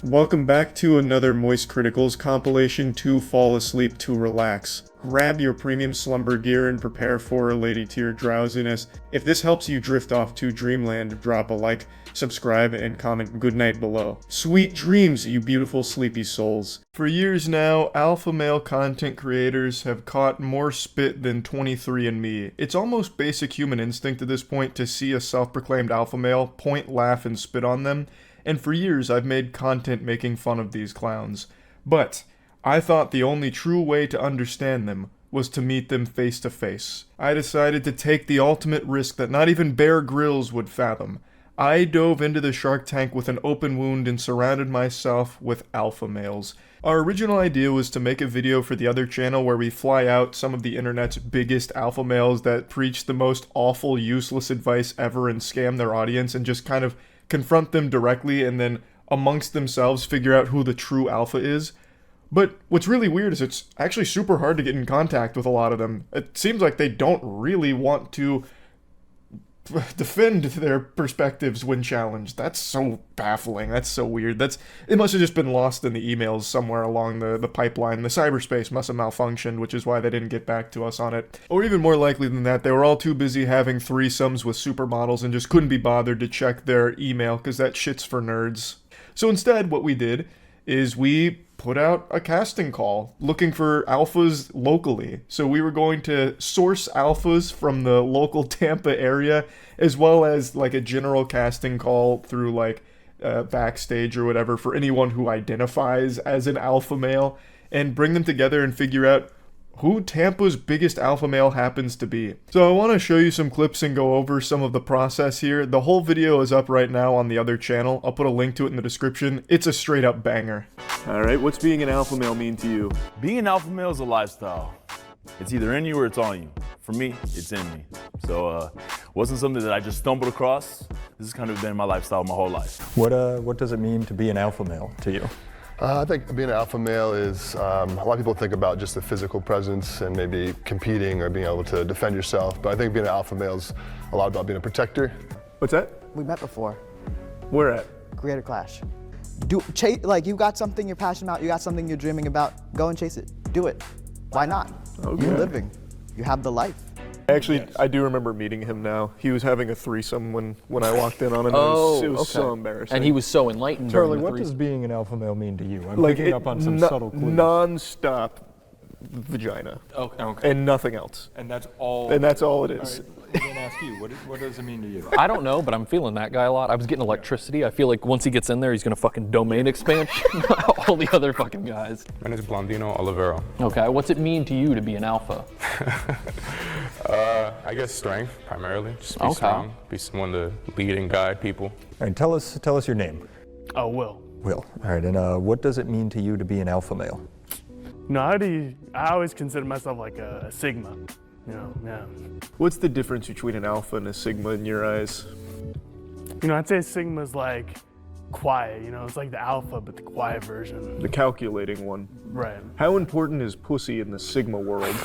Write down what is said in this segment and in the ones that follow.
Welcome back to another Moist Criticals compilation to fall asleep to relax. Grab your premium slumber gear and prepare for a lady tier drowsiness. If this helps you drift off to dreamland, drop a like, subscribe, and comment goodnight below. Sweet dreams, you beautiful sleepy souls. For years now, alpha male content creators have caught more spit than 23andMe. It's almost basic human instinct at this point to see a self-proclaimed alpha male, point, laugh, and spit on them. And for years, I've made content making fun of these clowns. But I thought the only true way to understand them was to meet them face to face. I decided to take the ultimate risk that not even Bear Grylls would fathom. I dove into the shark tank with an open wound and surrounded myself with alpha males. Our original idea was to make a video for the other channel where we fly out some of the internet's biggest alpha males that preach the most awful, useless advice ever and scam their audience and just kind of confront them directly and then amongst themselves figure out who the true alpha is. But what's really weird is it's actually super hard to get in contact with a lot of them. It seems like they don't really want to defend their perspectives when challenged. That's so baffling. That's so weird. It must have just been lost in the emails somewhere along the pipeline. The cyberspace must have malfunctioned, which is why they didn't get back to us on it. Or even more likely than that, they were all too busy having threesomes with supermodels and just couldn't be bothered to check their email because that shit's for nerds. So instead, what we did is we put out a casting call looking for alphas locally. So we were going to source alphas from the local Tampa area, as well as like a general casting call through like Backstage or whatever for anyone who identifies as an alpha male, and bring them together and figure out who Tampa's biggest alpha male happens to be. So I want to show you some clips and go over some of the process here. The whole video is up right now on the other channel. I'll put a link to it in the description. It's a straight up banger. Alright, what's being an alpha male mean to you? Being an alpha male is a lifestyle. It's either in you or it's on you. For me, it's in me. So wasn't something that I just stumbled across. This has kind of been my lifestyle my whole life. What does it mean to be an alpha male to you? I think being an alpha male is, a lot of people think about just the physical presence and maybe competing or being able to defend yourself, but I think being an alpha male is a lot about being a protector. What's that? We met before. Where at? Creator Clash. Like you got something you're passionate about, you got something you're dreaming about, go and chase it. Do it. Why not? Okay. You're living. You have the life. Actually, I do remember meeting him now. He was having a threesome when I walked in on him. It was so embarrassing. And he was so enlightened. Charlie, what does being an alpha male mean to you? I'm like picking up on some subtle clues. Non-stop vagina. Okay. And nothing else. And that's all. And that's all it is. All right, I'm gonna ask you, what does it mean to you? I don't know, but I'm feeling that guy a lot. I was getting electricity. I feel like once he gets in there, he's gonna fucking domain expansion all the other fucking guys. My name is Blondino Olivero. Okay, what's it mean to you to be an alpha? I guess strength, primarily. Just be strong, be someone to lead and guide people. All right, tell us your name. Oh, Will. Will. All right, and what does it mean to you to be an alpha male? No, I always consider myself like a Sigma. You know, yeah. What's the difference between an alpha and a sigma in your eyes? You know, I'd say Sigma's like quiet, you know, it's like the alpha, but the quiet version. The calculating one. Right. How important is pussy in the sigma world?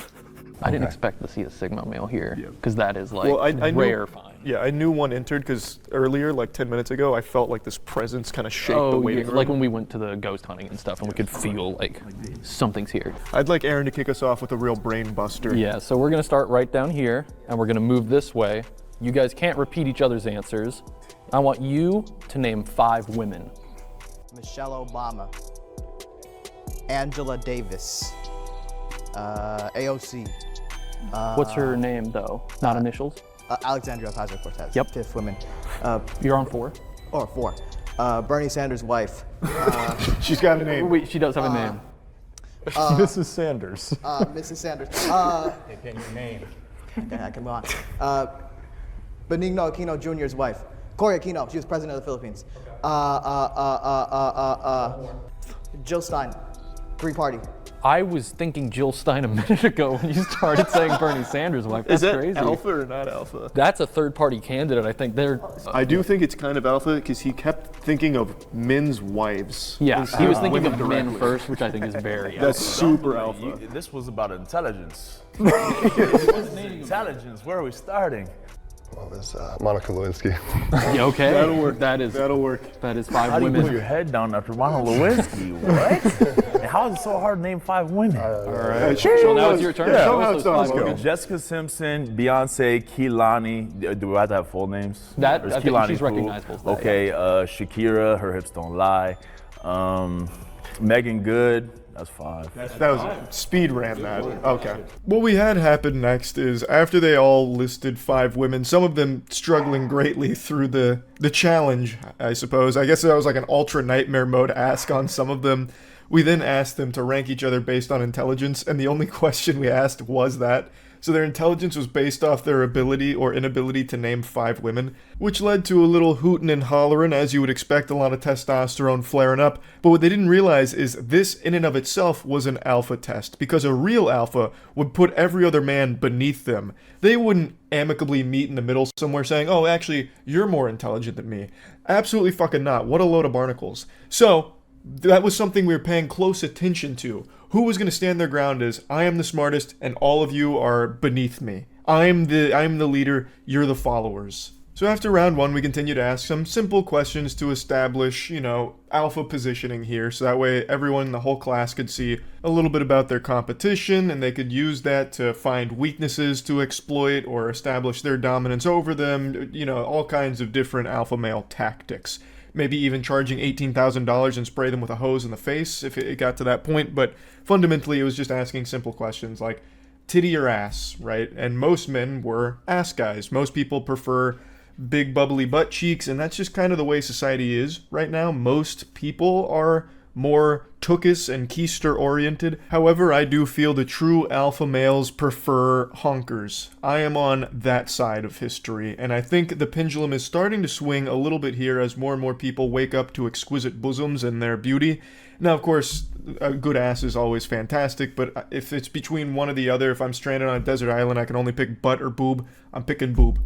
I didn't expect to see a Sigma male here, because that is like I rare find. Yeah, I knew one entered because earlier, like 10 minutes ago, I felt like this presence kind of shake the waiting room. Like when we went to the ghost hunting and stuff, and we could feel like something's here. I'd like Aaron to kick us off with a real brain buster. Yeah, so we're gonna start right down here, and we're gonna move this way. You guys can't repeat each other's answers. I want you to name 5 women. Michelle Obama. Angela Davis. AOC. What's her name though? Not initials? Alexandria Ocasio-Cortez. Yep. 5th woman. You're on 4? Or 4. Bernie Sanders' wife. She's got a name. Wait, she does have a name. Mrs. Sanders. Mrs. Sanders. Pick your name. Okay, I can move on. Benigno Aquino Jr.'s wife. Cory Aquino, she was president of the Philippines. Jill Stein, Green Party. I was thinking Jill Stein a minute ago when you started saying Bernie Sanders' wife. That's Is that crazy. alpha or not alpha? That's a third-party candidate. I think they're. I do think it's kind of alpha because he kept thinking of men's wives. Yeah, he was thinking women of men directly. first, which I think is very. That's super alpha. This was about intelligence. Intelligence, where are we starting? What was Monica Lewinsky? Yeah, okay. That'll work. That'll work. That is 5 How do you women. put your head down after Monica Lewinsky? What? And how is it so hard to name 5 women? All right. So now it's your turn. Yeah, Show how us it those sounds. 5 Go. women. Jessica Simpson, Beyonce, Kehlani. Do I have to have full names? That- Or is I think Kehlani she's cool? recognizable as that, Okay, Shakira, her hips don't lie. Megan Good, that's 5. That was speed ran that. Okay. What we had happen next is after they all listed 5 women, some of them struggling greatly through the challenge, I suppose. I guess that was like an ultra nightmare mode ask on some of them. We then asked them to rank each other based on intelligence, and the only question we asked was that. So their intelligence was based off their ability or inability to name 5 women, which led to a little hootin' and hollerin', as you would expect, a lot of testosterone flaring up. But what they didn't realize is this in and of itself was an alpha test, because a real alpha would put every other man beneath them. They wouldn't amicably meet in the middle somewhere saying, oh, actually, you're more intelligent than me. Absolutely fucking not. What a load of barnacles. So that was something we were paying close attention to. Who was going to stand their ground as, I am the smartest and all of you are beneath me. I'm the leader, you're the followers. So after round 1, we continue to ask some simple questions to establish, alpha positioning here. So that way everyone in the whole class could see a little bit about their competition and they could use that to find weaknesses to exploit or establish their dominance over them, all kinds of different alpha male tactics. Maybe even charging $18,000 and spray them with a hose in the face if it got to that point. But fundamentally, it was just asking simple questions like titty or ass, right? And most men were ass guys. Most people prefer big bubbly butt cheeks, and that's just kind of the way society is right now. Most people are more tookus and keister oriented. However, I do feel the true alpha males prefer honkers. I am on that side of history, and I think the pendulum is starting to swing a little bit here as more and more people wake up to exquisite bosoms and their beauty. Now, of course, a good ass is always fantastic, but if it's between one or the other, if I'm stranded on a desert island, I can only pick butt or boob, I'm picking boob.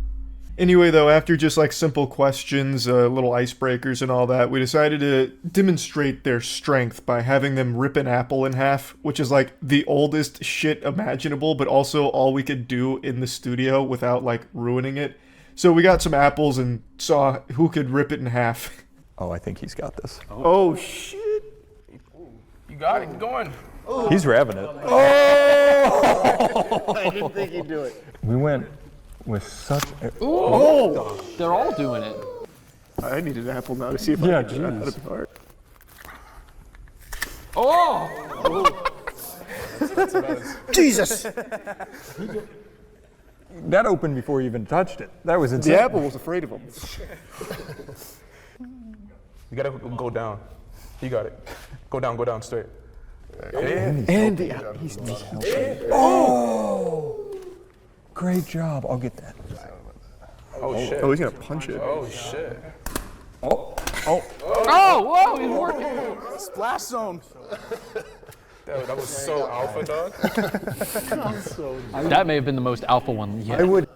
Anyway, though, after just like simple questions, little icebreakers and all that, we decided to demonstrate their strength by having them rip an apple in half, which is like the oldest shit imaginable, but also all we could do in the studio without like ruining it. So we got some apples and saw who could rip it in half. Oh, I think he's got this. Oh shit! You got it. Keep going. He's revving it. I didn't think he'd do it. We went with such a... Oh! They're all doing it. I need an apple now to see if Yeah, I can do that. jeez. That'd be hard. Oh! Jesus! That opened before you even touched it. That was insane. The apple was afraid of him. You gotta go down. You got it. Go down straight. Andy, Great job. I'll get that. Oh shit. oh, he's gonna punch it. Oh shit. Oh, whoa, he's working. Splash zone. That was so alpha, dog. That may have been the most alpha one yet. I would...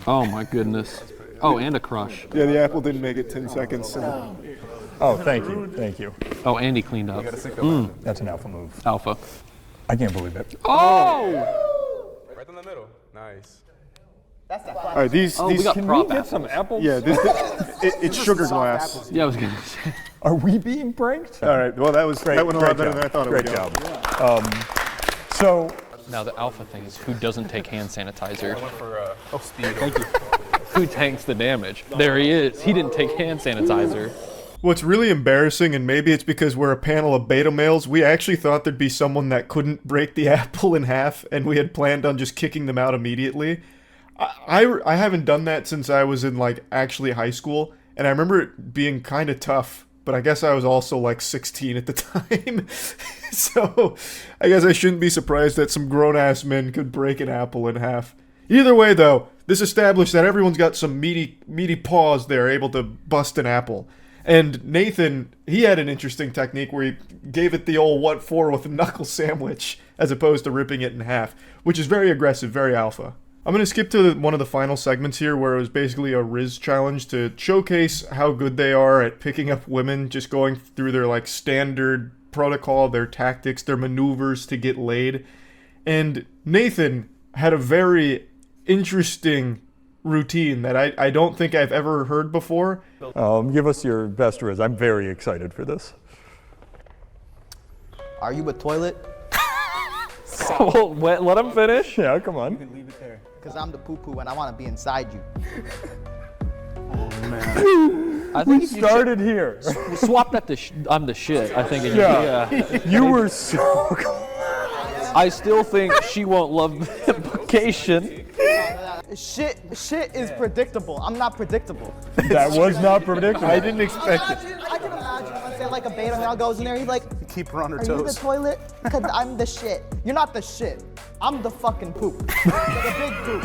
Oh my goodness. Oh, and a crush. Yeah, the apple didn't make it 10 seconds. Oh, thank you. Thank you. Oh, Andy cleaned up. That's an alpha move. Alpha. I can't believe it. Oh! Right in the middle. Nice. All right, these We got Can we prop get apples. some apples? yeah, it's sugar glass. Yeah, I was gonna say. Are we being pranked? All right, well that went a lot better than I thought it would Great go. job. So, Now the alpha thing is who doesn't take hand sanitizer? For speed. Thank you. Who tanks the damage? There he is. He didn't take hand sanitizer. What's really embarrassing, and maybe it's because we're a panel of beta males, we actually thought there'd be someone that couldn't break the apple in half, and we had planned on just kicking them out immediately. I haven't done that since I was in, like, actually high school, and I remember it being kind of tough, but I guess I was also, like, 16 at the time. So, I guess I shouldn't be surprised that some grown-ass men could break an apple in half. Either way, though, this established that everyone's got some meaty paws there able to bust an apple. And Nathan, he had an interesting technique where he gave it the old what for with a knuckle sandwich as opposed to ripping it in half, which is very aggressive, very alpha. I'm going to skip to one of the final segments here where it was basically a Riz challenge to showcase how good they are at picking up women, just going through their like standard protocol, their tactics, their maneuvers to get laid. And Nathan had a very interesting routine that I don't think I've ever heard before. Give us your best riz. I'm very excited for this. Are you a toilet? Well, let him finish. Yeah, come on. You can leave it there. Because I'm the poo-poo and I want to be inside you. I think We started here. swap that to I'm the shit. I think. Yeah. You were so. I still think she won't love the implication. Shit is predictable. I'm not predictable. That was not predictable. I didn't expect it. I can imagine, let's say like a beta male goes in there, he's like, Keep her on her are you the toes. toilet? Because I'm the shit. You're not the shit. I'm the fucking poop. The big poop.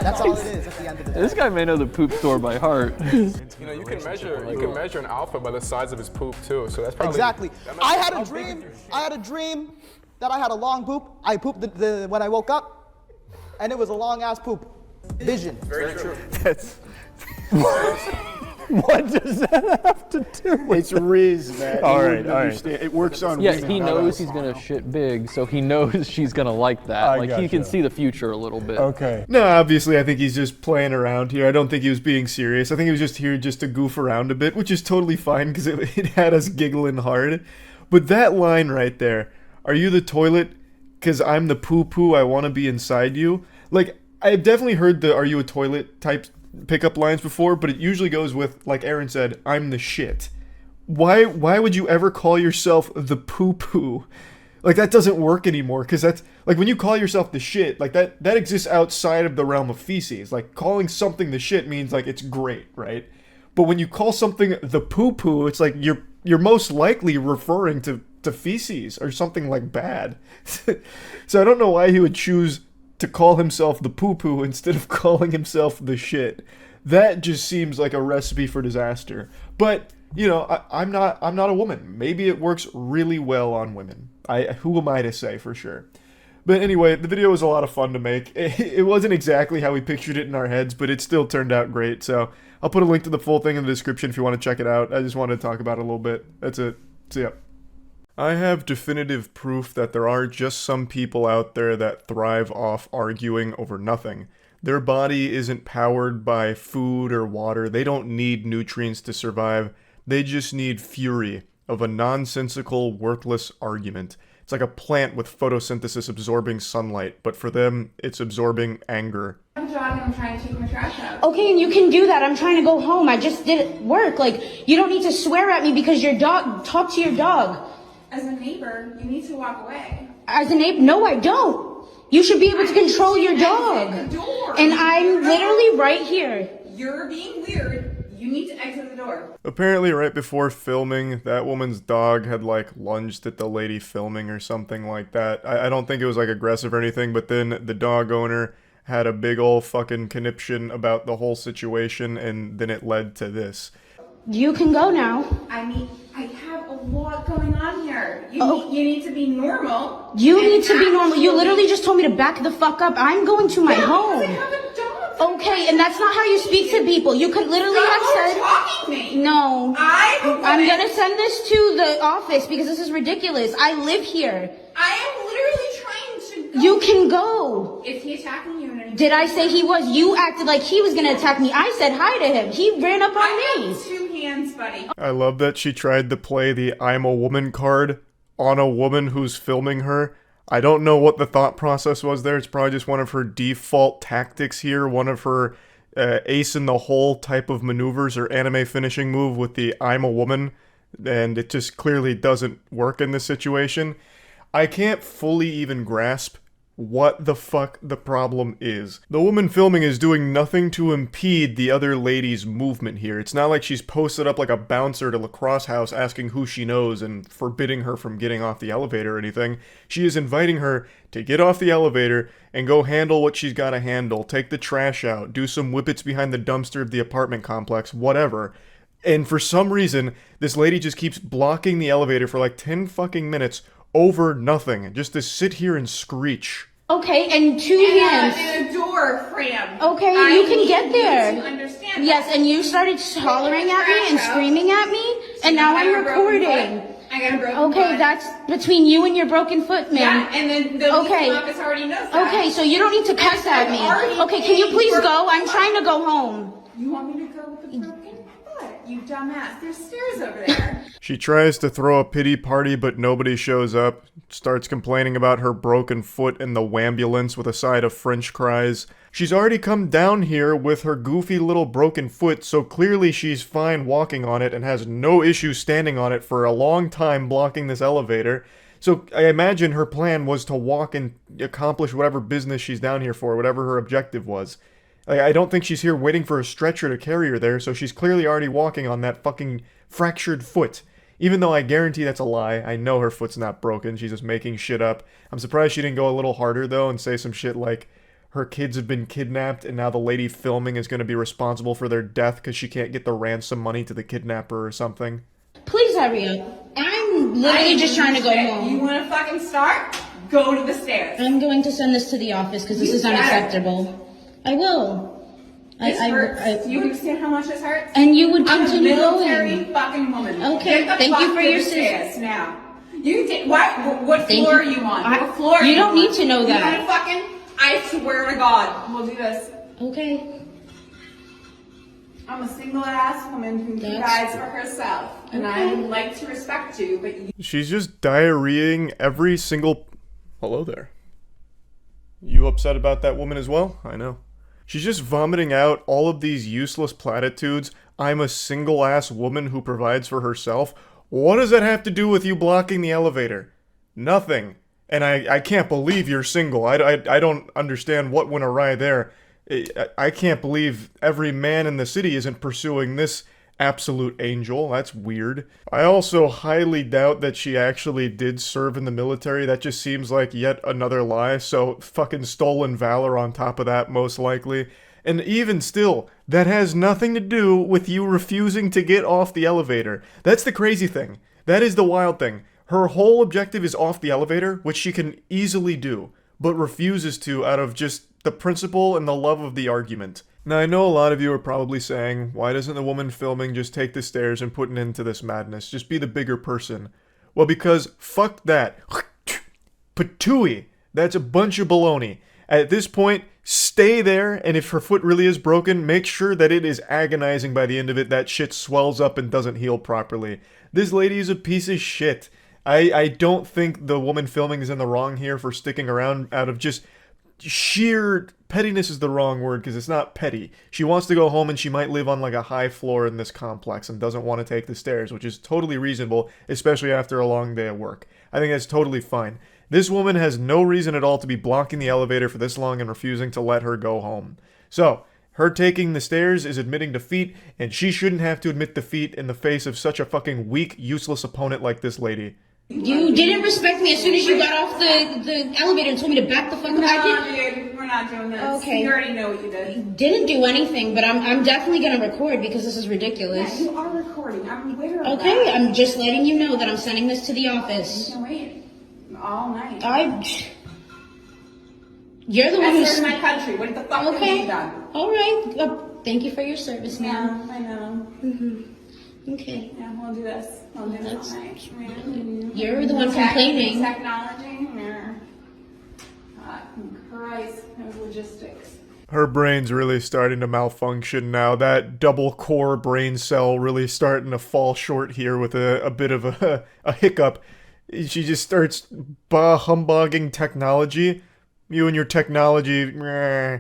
That's all it is at the end of the day. This guy may know the poop store by heart. You know, you can measure an alpha by the size of his poop too. So that's probably Exactly. I had a dream that I had a long poop. I pooped when I woke up, and it was a long ass poop. Vision. very true. What does that have to do with It's Riz, man. All You right, wouldn't all right. understand. It works on Yeah, women. he not knows us. he's gonna shit big, so he knows she's gonna like that. I Like he gotcha. can see the future a little bit. Okay. No, obviously, I think he's just playing around here. I don't think he was being serious. I think he was just here just to goof around a bit, which is totally fine because it had us giggling hard. But that line right there, are you the toilet? Because I'm the poo-poo, I want to be inside you. Like, I've definitely heard the are you a toilet type pickup lines before, but it usually goes with, like Aaron said, I'm the shit. Why would you ever call yourself the poo-poo? Like, that doesn't work anymore, because that's, like, when you call yourself the shit, like, that exists outside of the realm of feces. Like, calling something the shit means, like, it's great, right? But when you call something the poo-poo, it's like you're most likely referring to feces or something, like, bad. So I don't know why he would choose to call himself the poo-poo instead of calling himself the shit. That just seems like a recipe for disaster. But, you know, I'm not a woman. Maybe it works really well on women. Who am I to say for sure? But anyway, the video was a lot of fun to make. It wasn't exactly how we pictured it in our heads, but it still turned out great. So I'll put a link to the full thing in the description if you want to check it out. I just wanted to talk about it a little bit. That's it. See ya. I have definitive proof that there are just some people out there that thrive off arguing over nothing. Their body isn't powered by food or water. They don't need nutrients to survive. They just need fury of a nonsensical, worthless argument. It's like a plant with photosynthesis absorbing sunlight, but for them, it's absorbing anger. I'm jogging, I'm trying to take my trash out. Okay, and you can do that. I'm trying to go home. I just did work. Like, you don't need to swear at me because your dog, talk to your dog. As a neighbor, you need to walk away. As a neighbor, no, I don't. You should be able to control your dog. Exit the door. And I'm literally right here. You're being weird. You need to exit the door. Apparently right before filming, that woman's dog had like lunged at the lady filming or something like that. I don't think it was like aggressive or anything, but then the dog owner had a big ol' fucking conniption about the whole situation, and then it led to this. You can go now. I have a lot going on here. You need to be normal. You need to be normal. You literally just told me to back the fuck up. I'm going to my home. I have a dog. Okay, and that's not how you speak to people. You could literally have said... talking me. No. I'm going gonna send this to the office because this is ridiculous. I live here. I am literally trying to go. You can go. Is he attacking you in any Did I say he was? You acted like he was gonna attack me. I said hi to him. He ran up on I me. have 2 hands, buddy. I love that she tried to play the I'm a woman card on a woman who's filming her. I don't know what the thought process was there. It's probably just one of her default tactics here, one of her ace in the hole type of maneuvers or anime finishing move with the I'm a woman, and it just clearly doesn't work in this situation. I can't fully even grasp what the fuck the problem is. The woman filming is doing nothing to impede the other lady's movement here. It's not like she's posted up like a bouncer to Lacrosse House asking who she knows and forbidding her from getting off the elevator or anything. She is inviting her to get off the elevator and go handle what she's gotta handle, take the trash out, do some whippets behind the dumpster of the apartment complex, whatever. And for some reason, this lady just keeps blocking the elevator for like 10 fucking minutes over nothing, just to sit here and screech. Okay, and 2 hands. In a door frame. Okay, I you can need get you there. to understand Yes, that. and you started hollering at me and screaming at me, and now I'm recording. I got a broken Okay, foot. that's between you and your broken foot, ma'am. Yeah, and then the Okay. office already knows that. Okay, so you don't need to cuss at me. Okay, can you please go? I'm trying to go home. You want me to go with the broken foot? You dumbass. There's stairs over there. She tries to throw a pity party, but nobody shows up. Starts complaining about her broken foot in the wambulance with a side of French fries. She's already come down here with her goofy little broken foot, so clearly she's fine walking on it and has no issue standing on it for a long time blocking this elevator. So I imagine her plan was to walk and accomplish whatever business she's down here for, whatever her objective was. I don't think she's here waiting for a stretcher to carry her there, so she's clearly already walking on that fucking fractured foot. Even though I guarantee that's a lie, I know her foot's not broken, she's just making shit up. I'm surprised she didn't go a little harder though and say some shit like, her kids have been kidnapped and now the lady filming is going to be responsible for their death because she can't get the ransom money to the kidnapper or something. Please hurry up. I'm literally just trying to go home. You want to fucking start? Go to the stairs. I'm going to send this to the office because this is unacceptable. I will. This hurts. You understand how much this hurts? And you would I'm a continue military going. fucking woman. Okay, Get the thank fuck you for to your the stairs assist- now. You did what Thank floor you. are you on? I- What floor? you are don't on? need to know that. You want to fucking? I swear to God, we'll do this. Okay. I'm a single ass woman who That's- provides for herself, and I would like to respect you, but you She's just diarrheaing every single... Hello there. You upset about that woman as well? I know. She's just vomiting out all of these useless platitudes. I'm a single-ass woman who provides for herself. What does that have to do with you blocking the elevator? Nothing. And I can't believe you're single. I don't understand what went awry there. I can't believe every man in the city isn't pursuing this absolute angel. That's weird. I also highly doubt that she actually did serve in the military. That just seems like yet another lie. So fucking stolen valor on top of that, most likely. And even still, that has nothing to do with you refusing to get off the elevator. That's the crazy thing. That is the wild thing. Her whole objective is off the elevator, which she can easily do, but refuses to out of just the principle and the love of the argument. Now, I know a lot of you are probably saying, why doesn't the woman filming just take the stairs and put an end to this madness? Just be the bigger person. Well, because fuck that. Patooey. That's a bunch of baloney. At this point, stay there, and if her foot really is broken, make sure that it is agonizing by the end of it, that shit swells up and doesn't heal properly. This lady is a piece of shit. I don't think the woman filming is in the wrong here for sticking around out of just sheer pettiness is the wrong word because it's not petty. She wants to go home and she might live on like a high floor in this complex and doesn't want to take the stairs, which is totally reasonable, especially after a long day of work. I think that's totally fine. This woman has no reason at all to be blocking the elevator for this long and refusing to let her go home. So, her taking the stairs is admitting defeat, and she shouldn't have to admit defeat in the face of such a fucking weak, useless opponent like this lady. You didn't respect me as soon as you got off the elevator and told me to back the fuck up. No, dude, we're not doing this. Okay. You already know what you did. Didn't do anything, but I'm definitely gonna record because this is ridiculous. Yeah, you are recording. I'm aware of Okay, that. I'm just letting you know that I'm sending this to the office. You can wait all night. You're the one I who's... served my country. What the fuck have you done? All right. Thank you for your service, ma'am. Yeah, I know. Okay. Yeah, we'll do this. We'll do this all night. You're the one complaining. Technology? Yeah. Christ, no logistics. Her brain's really starting to malfunction now. That double core brain cell really starting to fall short here with a bit of a hiccup. She just starts humbugging technology. You and your technology, meh.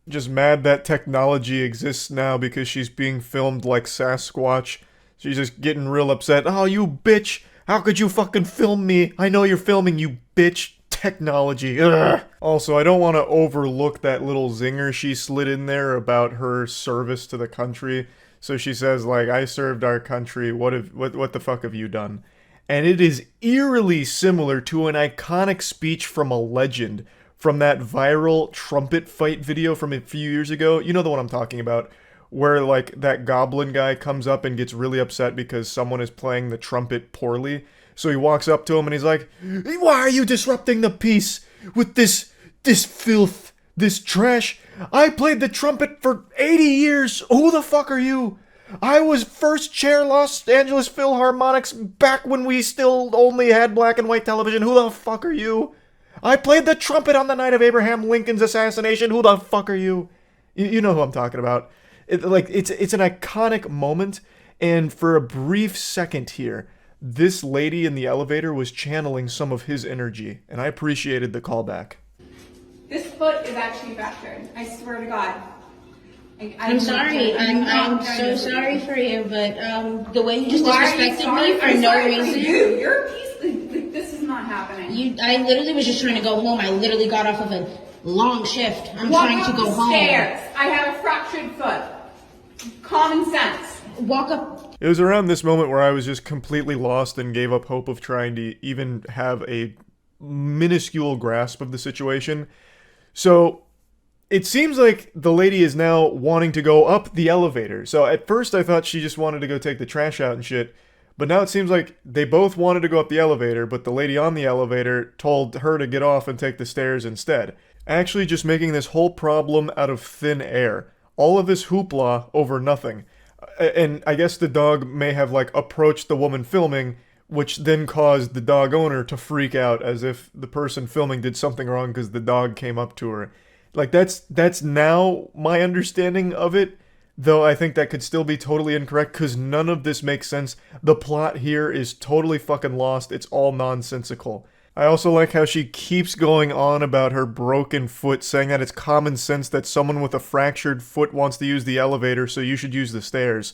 Just mad that technology exists now because she's being filmed like Sasquatch. She's just getting real upset. Oh, you bitch! How could you fucking film me? I know you're filming, you bitch. Technology. Ugh. Also, I don't want to overlook that little zinger she slid in there about her service to the country. So she says, like, I served our country. What the fuck have you done? And it is eerily similar to an iconic speech from a legend from that viral trumpet fight video from a few years ago. You know the one I'm talking about, where like that goblin guy comes up and gets really upset because someone is playing the trumpet poorly. So he walks up to him and he's like, why are you disrupting the peace with this filth, this trash? I played the trumpet for 80 years. Who the fuck are you? I was first chair Los Angeles Philharmonics back when we still only had black and white television. Who the fuck are you? I played the trumpet on the night of Abraham Lincoln's assassination. Who the fuck are you? You know who I'm talking about. It's an iconic moment, and for a brief second here, this lady in the elevator was channeling some of his energy, and I appreciated the callback. This foot is actually fractured. I swear to God. I'm sorry. I'm so sorry for you, but the way you just disrespected me for no reason. You're a piece. Like, this is not happening. I literally was just trying to go home. I literally got off of a long shift. I'm trying to go home. Stairs. I have a fractured foot. Common sense. Walk up. It was around this moment where I was just completely lost and gave up hope of trying to even have a minuscule grasp of the situation. So it seems like the lady is now wanting to go up the elevator. So at first I thought she just wanted to go take the trash out and shit. But now it seems like they both wanted to go up the elevator, but the lady on the elevator told her to get off and take the stairs instead. Actually just making this whole problem out of thin air. All of this hoopla over nothing. And I guess the dog may have like approached the woman filming, which then caused the dog owner to freak out as if the person filming did something wrong because the dog came up to her. Like that's now my understanding of it, though I think that could still be totally incorrect because none of this makes sense. The plot here is totally fucking lost. It's all nonsensical. I also like how she keeps going on about her broken foot, saying that it's common sense that someone with a fractured foot wants to use the elevator, so you should use the stairs.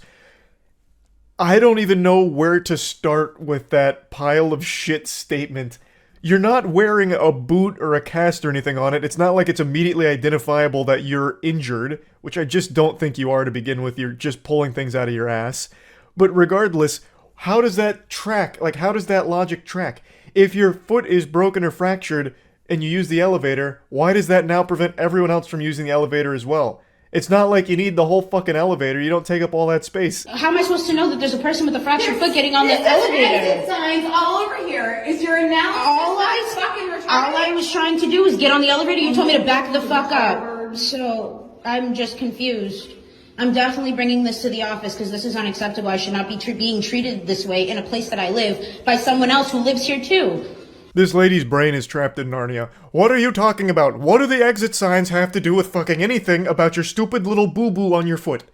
I don't even know where to start with that pile of shit statement. You're not wearing a boot or a cast or anything on it. It's not like it's immediately identifiable that you're injured, which I just don't think you are to begin with. You're just pulling things out of your ass. But regardless, how does that track? Like, how does that logic track? If your foot is broken or fractured and you use the elevator, why does that now prevent everyone else from using the elevator as well? It's not like you need the whole fucking elevator. You don't take up all that space. How am I supposed to know that there's a person with a fractured foot getting on the elevator? Exit signs all over here. Is your analysis fucking retarded? All I was trying to do was get on the elevator. You told me to back the fuck up. So I'm just confused. I'm definitely bringing this to the office because this is unacceptable. I should not be being treated this way in a place that I live by someone else who lives here too. This lady's brain is trapped in Narnia. What are you talking about? What do the exit signs have to do with fucking anything about your stupid little boo-boo on your foot?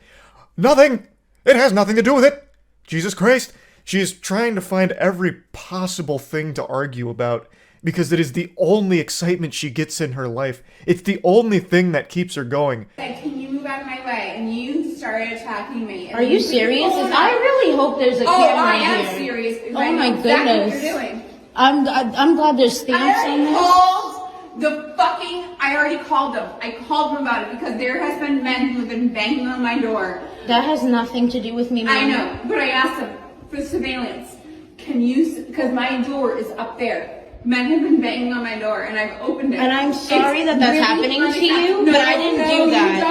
Nothing! It has nothing to do with it! Jesus Christ! She is trying to find every possible thing to argue about because it is the only excitement she gets in her life. It's the only thing that keeps her going. Can you move out of my way? And you started attacking me. Are you serious? I really hope there's a camera here. I am serious. Oh my goodness. Exactly what you're doing. I'm glad there's stamps on this. I already called them. I called them about it because there has been men who have been banging on my door. That has nothing to do with me, ma'am. I know, but I asked them for surveillance. Can you, because my door is up there. Men have been banging on my door and I've opened it. And I'm sorry that that's happening to you, but I didn't do that.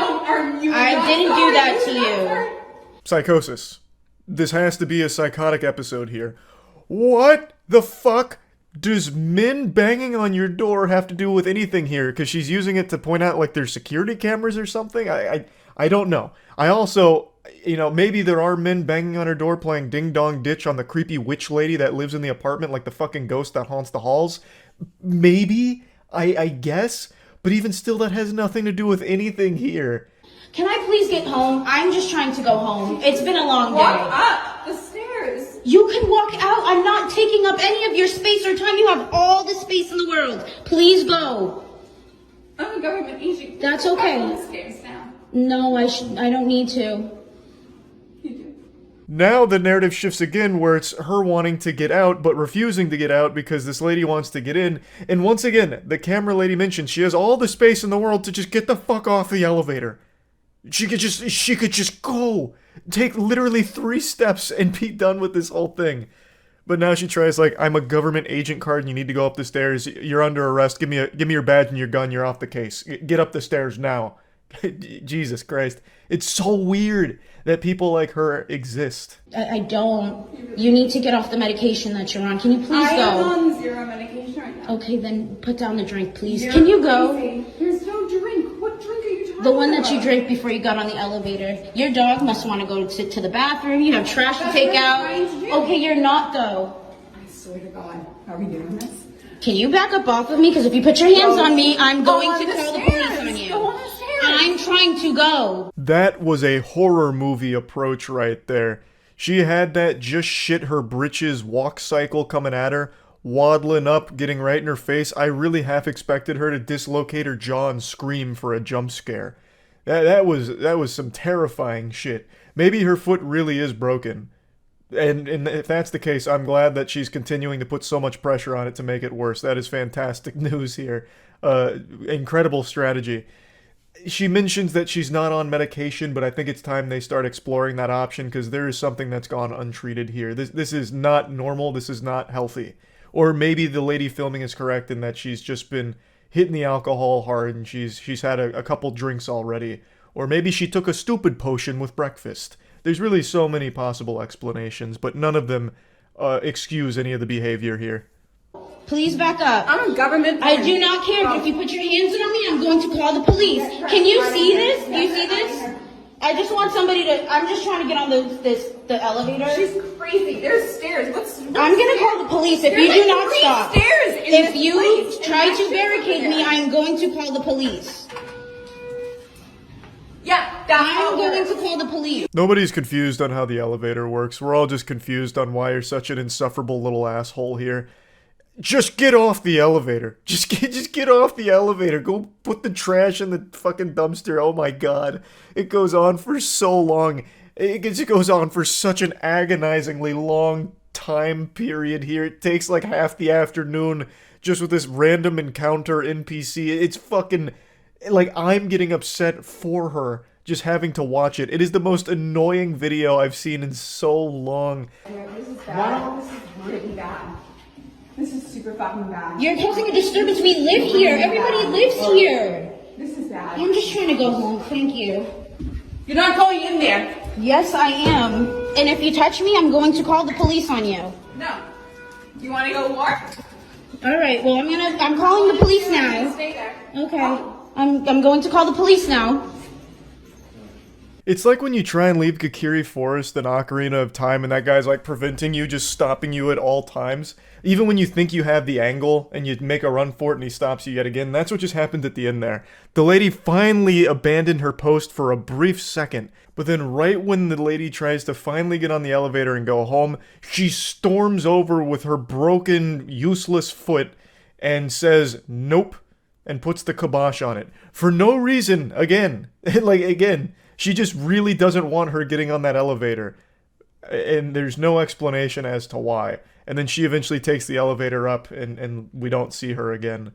I didn't do that to you. Psychosis. This has to be a psychotic episode here. What the fuck does men banging on your door have to do with anything here? Because she's using it to point out like there's security cameras or something? I don't know. I also, maybe there are men banging on her door playing Ding Dong Ditch on the creepy witch lady that lives in the apartment like the fucking ghost that haunts the halls. Maybe, I guess. But even still, that has nothing to do with anything here. Can I please get home? I'm just trying to go home. It's been a long day. Walk up the stairs. You can walk out. I'm not taking up any of your space or time. You have all the space in the world. Please go. I'm a government agent. That's okay. Walk up the stairs now. No, I don't need to. You do. Now the narrative shifts again where it's her wanting to get out but refusing to get out because this lady wants to get in. And once again, the camera lady mentioned she has all the space in the world to just get the fuck off the elevator. She could just go. Take literally 3 steps and be done with this whole thing. But now she tries like, I'm a government agent card and you need to go up the stairs. You're under arrest. Give me your badge and your gun. You're off the case. Get up the stairs now. Jesus Christ. It's so weird that people like her exist. I don't. You need to get off the medication that you're on. Can you please go? I'm on 0 medication right now. Okay, then put down the drink, please. Can you go? There's no drink. What drink are you talking The one that you drank before you got on the elevator. Your dog must want to go to the bathroom. You have trash to take out. Okay, you're not though. I swear to God, are we doing this? Can you back up off of me? Because if you put your hands on me, I'm going to call the police on you. Go on the stairs. I'm trying to go. That was a horror movie approach right there. She had that just shit her britches walk cycle coming at her, waddling up, getting right in her face. I really half expected her to dislocate her jaw and scream for a jump scare. That was some terrifying shit. Maybe her foot really is broken. And if that's the case, I'm glad that she's continuing to put so much pressure on it to make it worse. That is fantastic news here. Incredible strategy. She mentions that she's not on medication, but I think it's time they start exploring that option because there is something that's gone untreated here. This is not normal. This is not healthy. Or maybe the lady filming is correct in that she's just been hitting the alcohol hard and she's had a couple drinks already. Or maybe she took a stupid potion with breakfast. There's really so many possible explanations, but none of them excuse any of the behavior here. Please back up. I'm a government. I do not care, but if you put your hands on me, I'm going to call the police. Can you see this? Do you see this? I just want somebody to. I'm just trying to get on the elevator. She's crazy. There's stairs. I'm gonna call the police if you do not stop. Stairs in If this you place. try to barricade me, I'm going to call the police. Yeah, that's how I'm it going works. to call the police. Nobody's confused on how the elevator works. We're all just confused on why you're such an insufferable little asshole here. Just get off the elevator. Just get off the elevator. Go put the trash in the fucking dumpster. Oh my god. It goes on for so long. It just goes on for such an agonizingly long time period here. It takes like half the afternoon just with this random encounter NPC. It's fucking... like, I'm getting upset for her just having to watch it. It is the most annoying video I've seen in so long. This is bad. This is really bad. This is super fucking bad. You're causing a disturbance. We live here. Everybody lives here. This is bad. I'm just trying to go home. Thank you. You're not going in there. Yes, I am. And if you touch me, I'm going to call the police on you. No. You want to go war? All right. Well, I'm calling the police now. Stay there. Okay. I'm going to call the police now. It's like when you try and leave Kakiri Forest in Ocarina of Time and that guy's like preventing you, just stopping you at all times. Even when you think you have the angle and you make a run for it and he stops you yet again. That's what just happened at the end there. The lady finally abandoned her post for a brief second, but then right when the lady tries to finally get on the elevator and go home, she storms over with her broken, useless foot and says, nope, and puts the kibosh on it. For no reason, again. Again, she just really doesn't want her getting on that elevator. And there's no explanation as to why. And then she eventually takes the elevator up and we don't see her again.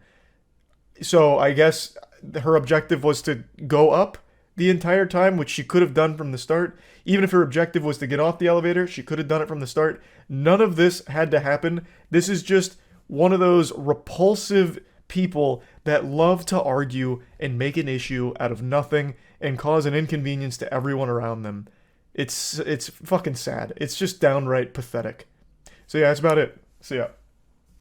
So I guess her objective was to go up the entire time, which she could have done from the start. Even if her objective was to get off the elevator, she could have done it from the start. None of this had to happen. This is just one of those repulsive people that love to argue and make an issue out of nothing and cause an inconvenience to everyone around them. It's fucking sad. It's just downright pathetic. So yeah, that's about it. See ya.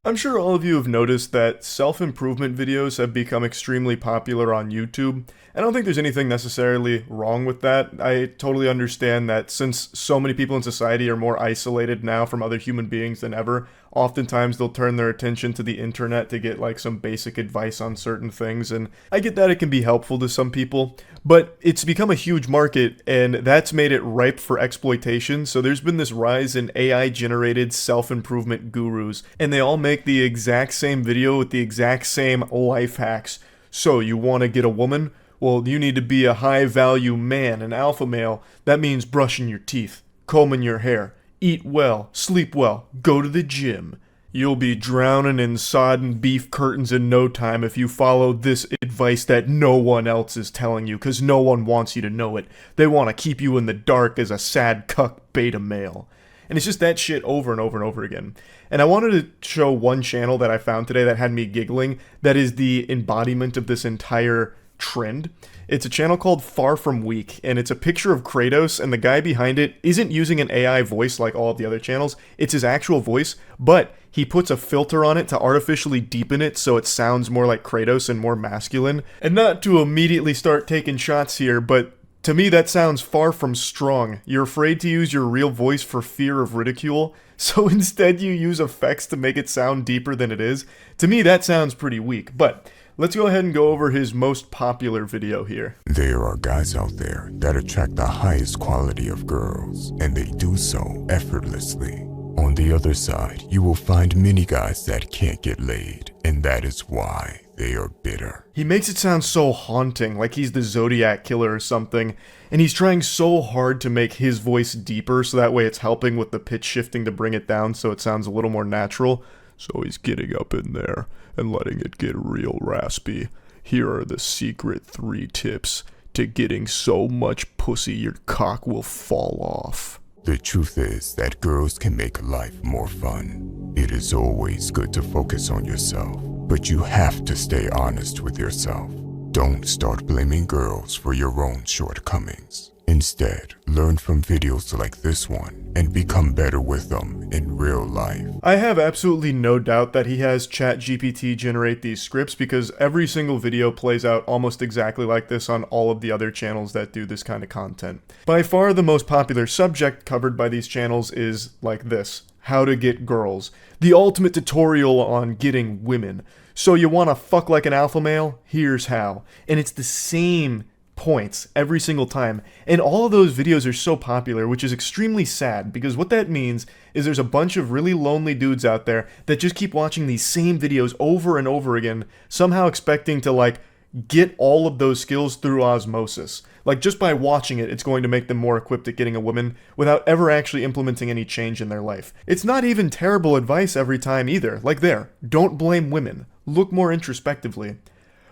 I'm sure all of you have noticed that self-improvement videos have become extremely popular on YouTube. I don't think there's anything necessarily wrong with that. I totally understand that since so many people in society are more isolated now from other human beings than ever, oftentimes they'll turn their attention to the internet to get like some basic advice on certain things, and I get that it can be helpful to some people, but it's become a huge market and that's made it ripe for exploitation. So there's been this rise in AI-generated self-improvement gurus, and they all make the exact same video with the exact same life hacks. So you want to get a woman? Well, you need to be a high-value man, an alpha male. That means brushing your teeth, combing your hair, eat well, sleep well, go to the gym. You'll be drowning in sodden beef curtains in no time if you follow this advice that no one else is telling you, because no one wants you to know it. They want to keep you in the dark as a sad cuck beta male. And it's just that shit over and over and over again. And I wanted to show one channel that I found today that had me giggling, that is the embodiment of this entire trend. It's a channel called Far From Weak, and it's a picture of Kratos, and the guy behind it isn't using an AI voice like all of the other channels. It's his actual voice, but he puts a filter on it to artificially deepen it so it sounds more like Kratos and more masculine. And not to immediately start taking shots here, but to me that sounds far from strong. You're afraid to use your real voice for fear of ridicule, so instead you use effects to make it sound deeper than it is. To me that sounds pretty weak, but let's go ahead and go over his most popular video here. There are guys out there that attract the highest quality of girls, and they do so effortlessly. On the other side, you will find many guys that can't get laid, and that is why they are bitter. He makes it sound so haunting, like he's the Zodiac killer or something, and he's trying so hard to make his voice deeper so that way it's helping with the pitch shifting to bring it down so it sounds a little more natural. So he's getting up in there and letting it get real raspy. Here are the secret 3 tips to getting so much pussy your cock will fall off. The truth is that girls can make life more fun. It is always good to focus on yourself, but you have to stay honest with yourself. Don't start blaming girls for your own shortcomings. Instead, learn from videos like this one and become better with them in real life. I have absolutely no doubt that he has ChatGPT generate these scripts because every single video plays out almost exactly like this on all of the other channels that do this kind of content. By far the most popular subject covered by these channels is like this: how to get girls. The ultimate tutorial on getting women. So you want to fuck like an alpha male? Here's how. And it's the same points every single time, and all of those videos are so popular, which is extremely sad because what that means is there's a bunch of really lonely dudes out there that just keep watching these same videos over and over again, somehow expecting to like get all of those skills through osmosis. Like just by watching it, it's going to make them more equipped at getting a woman without ever actually implementing any change in their life. It's not even terrible advice every time either. Like there, don't blame women. Look more introspectively.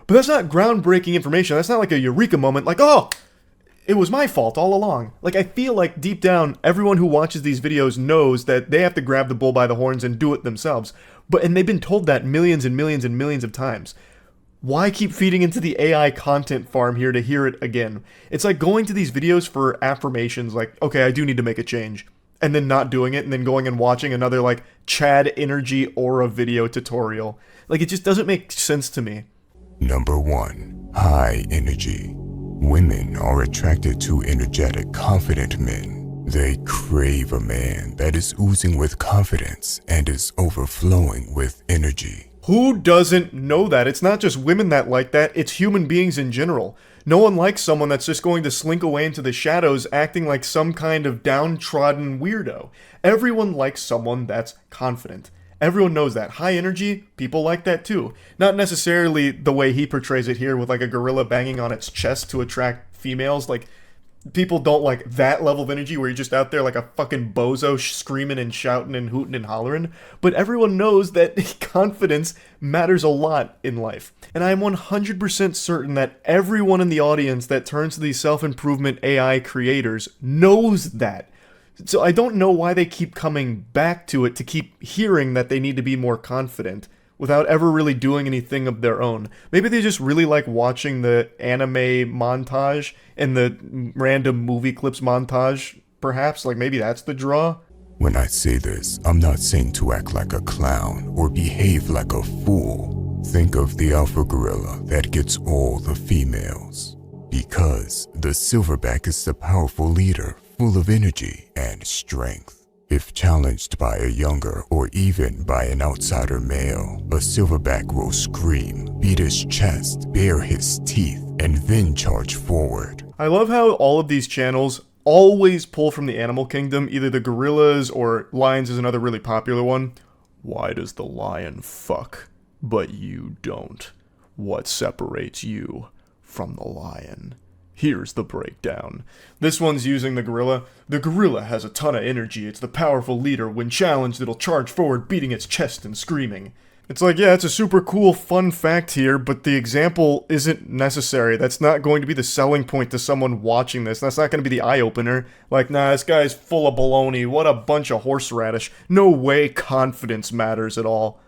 But that's not groundbreaking information. That's not like a eureka moment, like, oh, it was my fault all along. Like, I feel like deep down, everyone who watches these videos knows that they have to grab the bull by the horns and do it themselves. And they've been told that millions and millions and millions of times. Why keep feeding into the AI content farm here to hear it again? It's like going to these videos for affirmations, like, okay, I do need to make a change, and then not doing it, and then going and watching another, like, Chad Energy Aura video tutorial. Like, it just doesn't make sense to me. Number 1. High energy. Women are attracted to energetic, confident men. They crave a man that is oozing with confidence and is overflowing with energy. Who doesn't know that? It's not just women that like that, it's human beings in general. No one likes someone that's just going to slink away into the shadows acting like some kind of downtrodden weirdo. Everyone likes someone that's confident. Everyone knows that. High energy, people like that too. Not necessarily the way he portrays it here with like a gorilla banging on its chest to attract females. Like, people don't like that level of energy where you're just out there like a fucking bozo screaming and shouting and hooting and hollering. But everyone knows that confidence matters a lot in life. And I am 100% certain that everyone in the audience that turns to these self-improvement AI creators knows that. So I don't know why they keep coming back to it to keep hearing that they need to be more confident without ever really doing anything of their own. Maybe they just really like watching the anime montage and the random movie clips montage, perhaps. Like maybe that's the draw. When I say this, I'm not saying to act like a clown or behave like a fool. Think of the alpha gorilla that gets all the females. Because the silverback is the powerful leader, full of energy and strength. If challenged by a younger or even by an outsider male, a silverback will scream, beat his chest, bare his teeth, and then charge forward. I love how all of these channels always pull from the animal kingdom, either the gorillas or lions is another really popular one. Why does the lion fuck, but you don't? What separates you from the lion? Here's the breakdown. This one's using the gorilla. The gorilla has a ton of energy. It's the powerful leader. When challenged, it'll charge forward, beating its chest and screaming. It's like, yeah, it's a super cool, fun fact here, but the example isn't necessary. That's not going to be the selling point to someone watching this. That's not going to be the eye-opener. Like, nah, this guy's full of baloney. What a bunch of horseradish. No way confidence matters at all.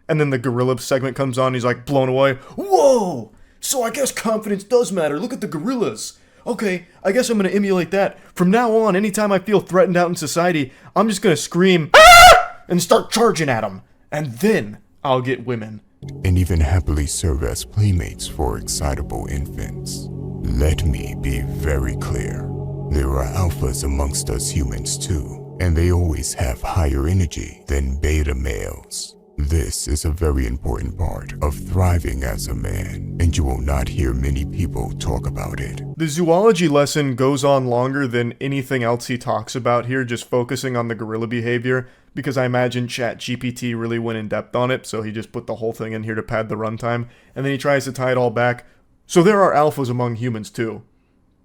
And then the gorilla segment comes on, he's like blown away. Whoa! So I guess confidence does matter. Look at the gorillas. Okay, I guess I'm gonna emulate that. From now on, anytime I feel threatened out in society, I'm just gonna scream, "Ah!" and start charging at them. And then I'll get women. And even happily serve as playmates for excitable infants. Let me be very clear. There are alphas amongst us humans too, and they always have higher energy than beta males. This is a very important part of thriving as a man, and you will not hear many people talk about it. The zoology lesson goes on longer than anything else he talks about here, just focusing on the gorilla behavior, because I imagine ChatGPT really went in depth on it, so he just put the whole thing in here to pad the runtime, and then he tries to tie it all back. So there are alphas among humans too,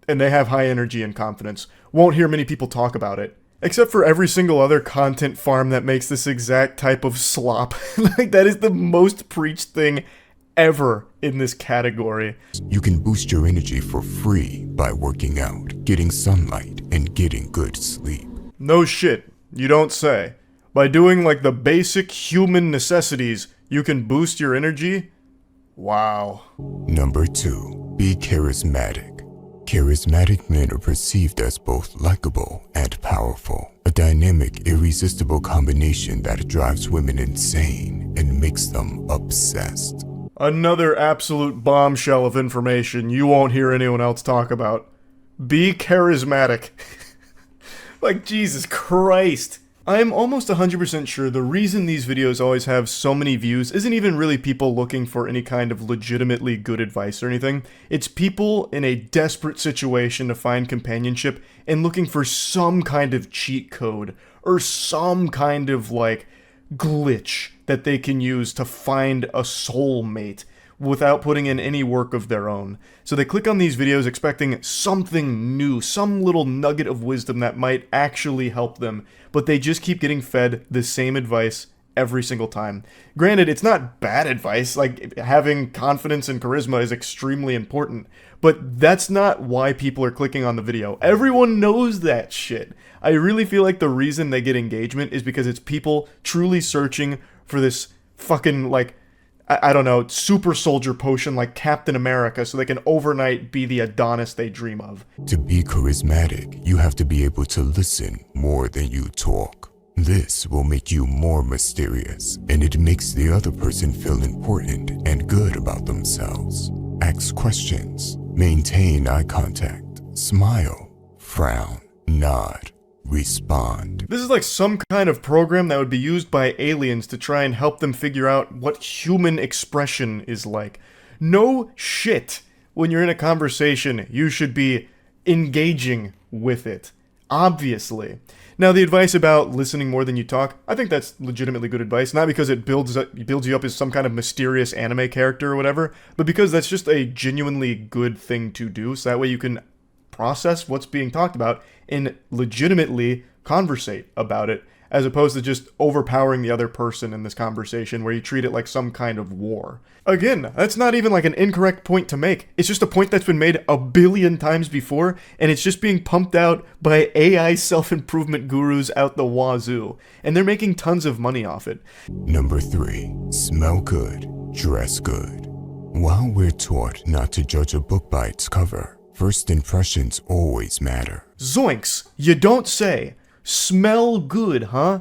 and they have high energy and confidence. Won't hear many people talk about it. Except for every single other content farm that makes this exact type of slop. Like, that is the most preached thing ever in this category. You can boost your energy for free by working out, getting sunlight, and getting good sleep. No shit, you don't say. By doing like the basic human necessities, you can boost your energy? Wow. Number 2, be charismatic. Charismatic men are perceived as both likable and powerful. A dynamic, irresistible combination that drives women insane and makes them obsessed. Another absolute bombshell of information you won't hear anyone else talk about. Be charismatic. Like, Jesus Christ. I'm almost 100% sure the reason these videos always have so many views isn't even really people looking for any kind of legitimately good advice or anything. It's people in a desperate situation to find companionship and looking for some kind of cheat code or some kind of, like, glitch that they can use to find a soulmate without putting in any work of their own. So they click on these videos expecting something new, some little nugget of wisdom that might actually help them, but they just keep getting fed the same advice every single time. Granted, it's not bad advice, like having confidence and charisma is extremely important, but that's not why people are clicking on the video. Everyone knows that shit. I really feel like the reason they get engagement is because it's people truly searching for this fucking, like, I don't know, super soldier potion like Captain America so they can overnight be the Adonis they dream of. To be charismatic, you have to be able to listen more than you talk. This will make you more mysterious, and it makes the other person feel important and good about themselves. Ask questions, maintain eye contact, smile, frown, nod, respond. This is like some kind of program that would be used by aliens to try and help them figure out what human expression is like. No shit. When you're in a conversation, you should be engaging with it. Obviously. Now, the advice about listening more than you talk, I think that's legitimately good advice. Not because it builds you up as some kind of mysterious anime character or whatever, but because that's just a genuinely good thing to do, so that way you can process what's being talked about and legitimately conversate about it, as opposed to just overpowering the other person in this conversation where you treat it like some kind of war. Again, that's not even like an incorrect point to make. It's just a point that's been made a billion times before, and it's just being pumped out by AI self-improvement gurus out the wazoo, and they're making tons of money off it. Number 3, smell good, dress good. While we're taught not to judge a book by its cover, first impressions always matter. Zoinks! You don't say. Smell good, huh?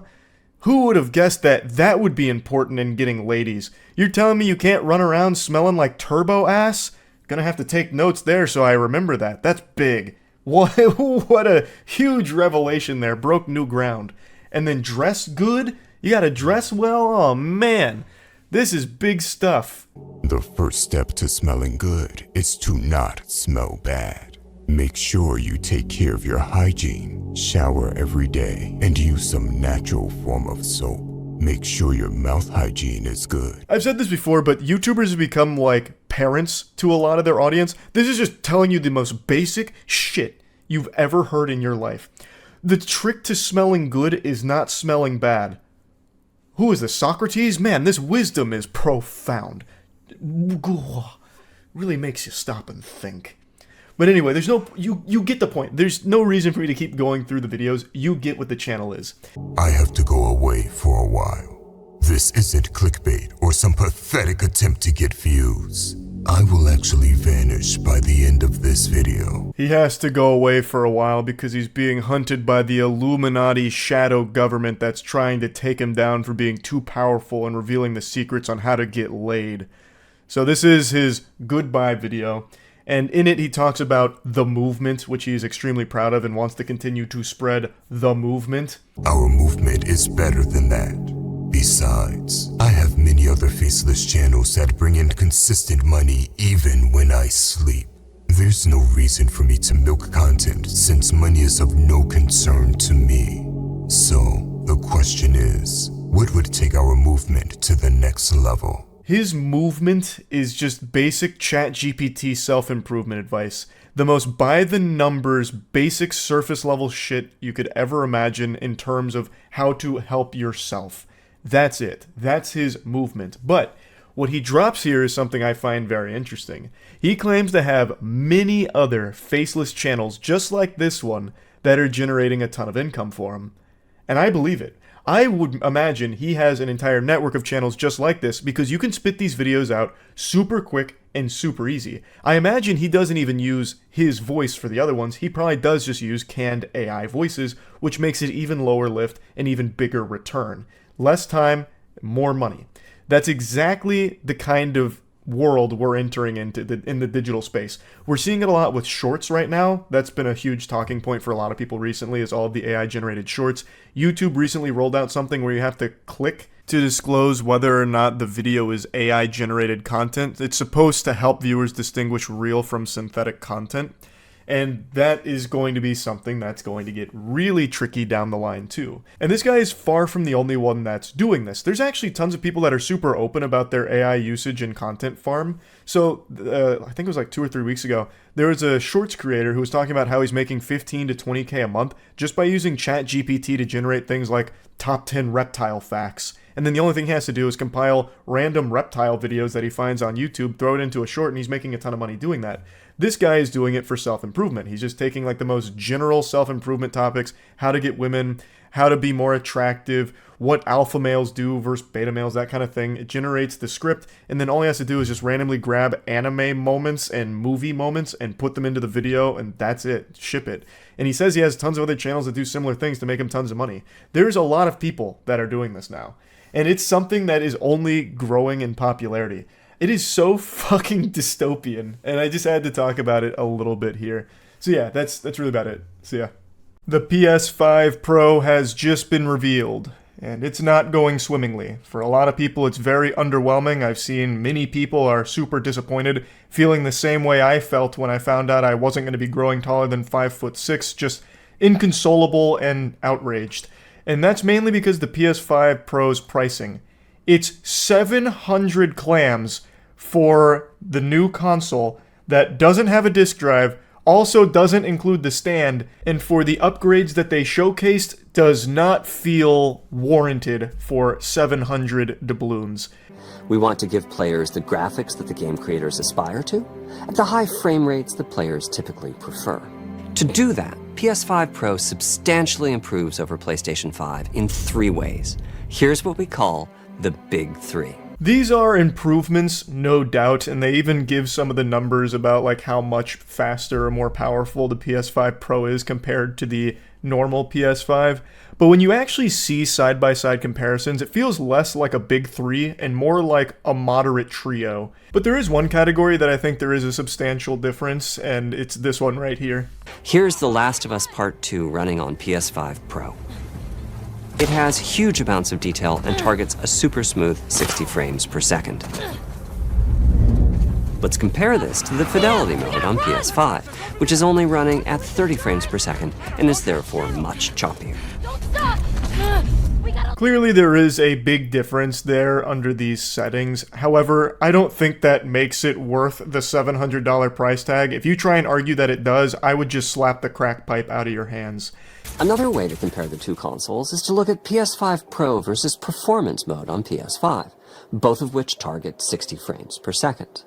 Who would have guessed that that would be important in getting ladies? You're telling me you can't run around smelling like turbo ass? Gonna have to take notes there so I remember that. That's big. What a huge revelation there. Broke new ground. And then dress good? You gotta dress well? Oh man. This is big stuff. The first step to smelling good is to not smell bad. Make sure you take care of your hygiene, shower every day, and use some natural form of soap. Make sure your mouth hygiene is good. I've said this before, but YouTubers have become like parents to a lot of their audience. This is just telling you the most basic shit you've ever heard in your life. The trick to smelling good is not smelling bad. Who is this, Socrates? Man, this wisdom is profound. Really makes you stop and think. But anyway, there's no, you get the point. There's no reason for me to keep going through the videos. You get what the channel is. I have to go away for a while. This isn't clickbait or some pathetic attempt to get views. I will actually vanish by the end of this video. He has to go away for a while because he's being hunted by the Illuminati shadow government that's trying to take him down for being too powerful and revealing the secrets on how to get laid. So this is his goodbye video, and in it he talks about the movement, which he is extremely proud of and wants to continue to spread the movement. Our movement is better than that. Besides, I have many other faceless channels that bring in consistent money even when I sleep. There's no reason for me to milk content since money is of no concern to me. So, the question is, what would take our movement to the next level? His movement is just basic ChatGPT self-improvement advice. The most by-the-numbers, basic surface-level shit you could ever imagine in terms of how to help yourself. That's it. That's his movement. But what he drops here is something I find very interesting. He claims to have many other faceless channels just like this one that are generating a ton of income for him. And I believe it. I would imagine he has an entire network of channels just like this because you can spit these videos out super quick and super easy. I imagine he doesn't even use his voice for the other ones. He probably does just use canned AI voices, which makes it even lower lift and even bigger return. Less time, more money. That's exactly the kind of world we're entering into in the digital space. We're seeing it a lot with shorts right now. That's been a huge talking point for a lot of people recently, is all of the AI generated shorts. YouTube recently rolled out something where you have to click to disclose whether or not the video is AI generated content. It's supposed to help viewers distinguish real from synthetic content. And that is going to be something that's going to get really tricky down the line too. And this guy is far from the only one that's doing this. There's actually tons of people that are super open about their AI usage and content farm. So I think it was like 2 or 3 weeks ago, there was a shorts creator who was talking about how he's making 15 to 20K a month just by using ChatGPT to generate things like top 10 reptile facts. And then the only thing he has to do is compile random reptile videos that he finds on YouTube, throw it into a short, and he's making a ton of money doing that. This guy is doing it for self-improvement. He's just taking like the most general self-improvement topics, how to get women, how to be more attractive, what alpha males do versus beta males, that kind of thing. It generates the script, and then all he has to do is just randomly grab anime moments and movie moments and put them into the video, and that's it. Ship it. And he says he has tons of other channels that do similar things to make him tons of money. There's a lot of people that are doing this now. And it's something that is only growing in popularity. It is so fucking dystopian, and I just had to talk about it a little bit here. So yeah, that's really about it. So yeah. The PS5 Pro has just been revealed, and it's not going swimmingly. For a lot of people, it's very underwhelming. I've seen many people are super disappointed, feeling the same way I felt when I found out I wasn't going to be growing taller than 5'6", just inconsolable and outraged. And that's mainly because the PS5 Pro's pricing. It's 700 clams for the new console that doesn't have a disc drive, also doesn't include the stand, and for the upgrades that they showcased, does not feel warranted for 700 doubloons. We want to give players the graphics that the game creators aspire to, at the high frame rates that players typically prefer. To do that, PS5 Pro substantially improves over PlayStation 5 in 3 ways. Here's what we call the Big 3. These are improvements, no doubt, and they even give some of the numbers about like how much faster or more powerful the PS5 Pro is compared to the normal PS5. But when you actually see side-by-side comparisons, it feels less like a big 3 and more like a moderate trio. But there is one category that I think there is a substantial difference, and it's this one right here. Here's The Last of Us Part 2 running on PS5 Pro. It has huge amounts of detail and targets a super smooth 60 frames per second. Let's compare this to the fidelity mode on PS5, which is only running at 30 frames per second and is therefore much choppier. Clearly there is a big difference there under these settings. However, I don't think that makes it worth the $700 price tag. If you try and argue that it does, I would just slap the crack pipe out of your hands. Another way to compare the two consoles is to look at PS5 Pro versus Performance mode on PS5, both of which target 60 frames per second.